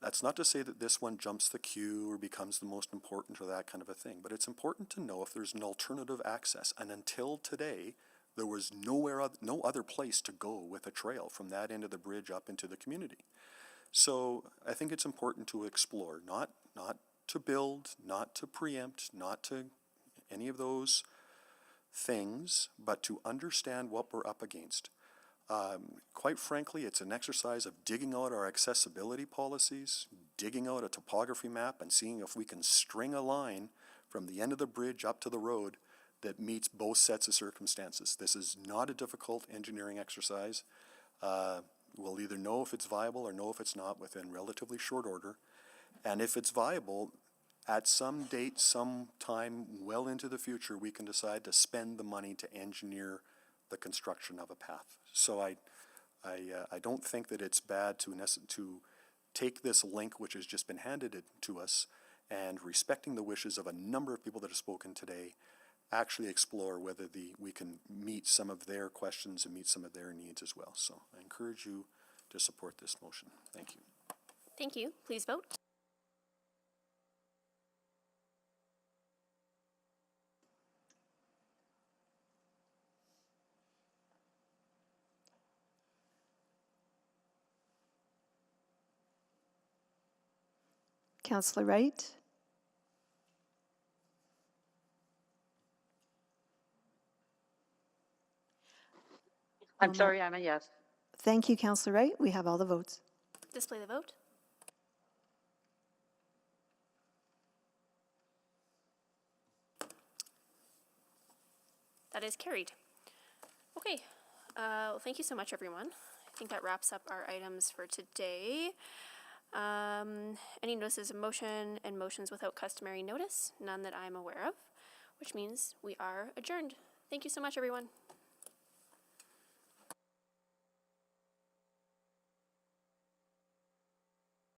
That's not to say that this one jumps the queue or becomes the most important or that kind of a thing, but it's important to know if there's an alternative access. And until today, there was no other place to go with a trail from that end of the bridge up into the community. So I think it's important to explore, not to build, not to preempt, not to any of those things, but to understand what we're up against. Quite frankly, it's an exercise of digging out our accessibility policies, digging out a topography map, and seeing if we can string a line from the end of the bridge up to the road that meets both sets of circumstances. This is not a difficult engineering exercise. We'll either know if it's viable or know if it's not within relatively short order. And if it's viable, at some date, some time well into the future, we can decide to spend the money to engineer the construction of a path. So I don't think that it's bad to take this link which has just been handed to us, and respecting the wishes of a number of people that have spoken today, actually explore whether we can meet some of their questions and meet some of their needs as well. So I encourage you to support this motion. Thank you. Thank you. Please vote. Councillor Wright? I'm sorry, I'm a yes. Thank you, Councillor Wright. We have all the votes. Display the vote. That is carried. Okay, well, thank you so much, everyone. I think that wraps up our items for today. Any notices of motion and motions without customary notice? None that I'm aware of, which means we are adjourned. Thank you so much, everyone.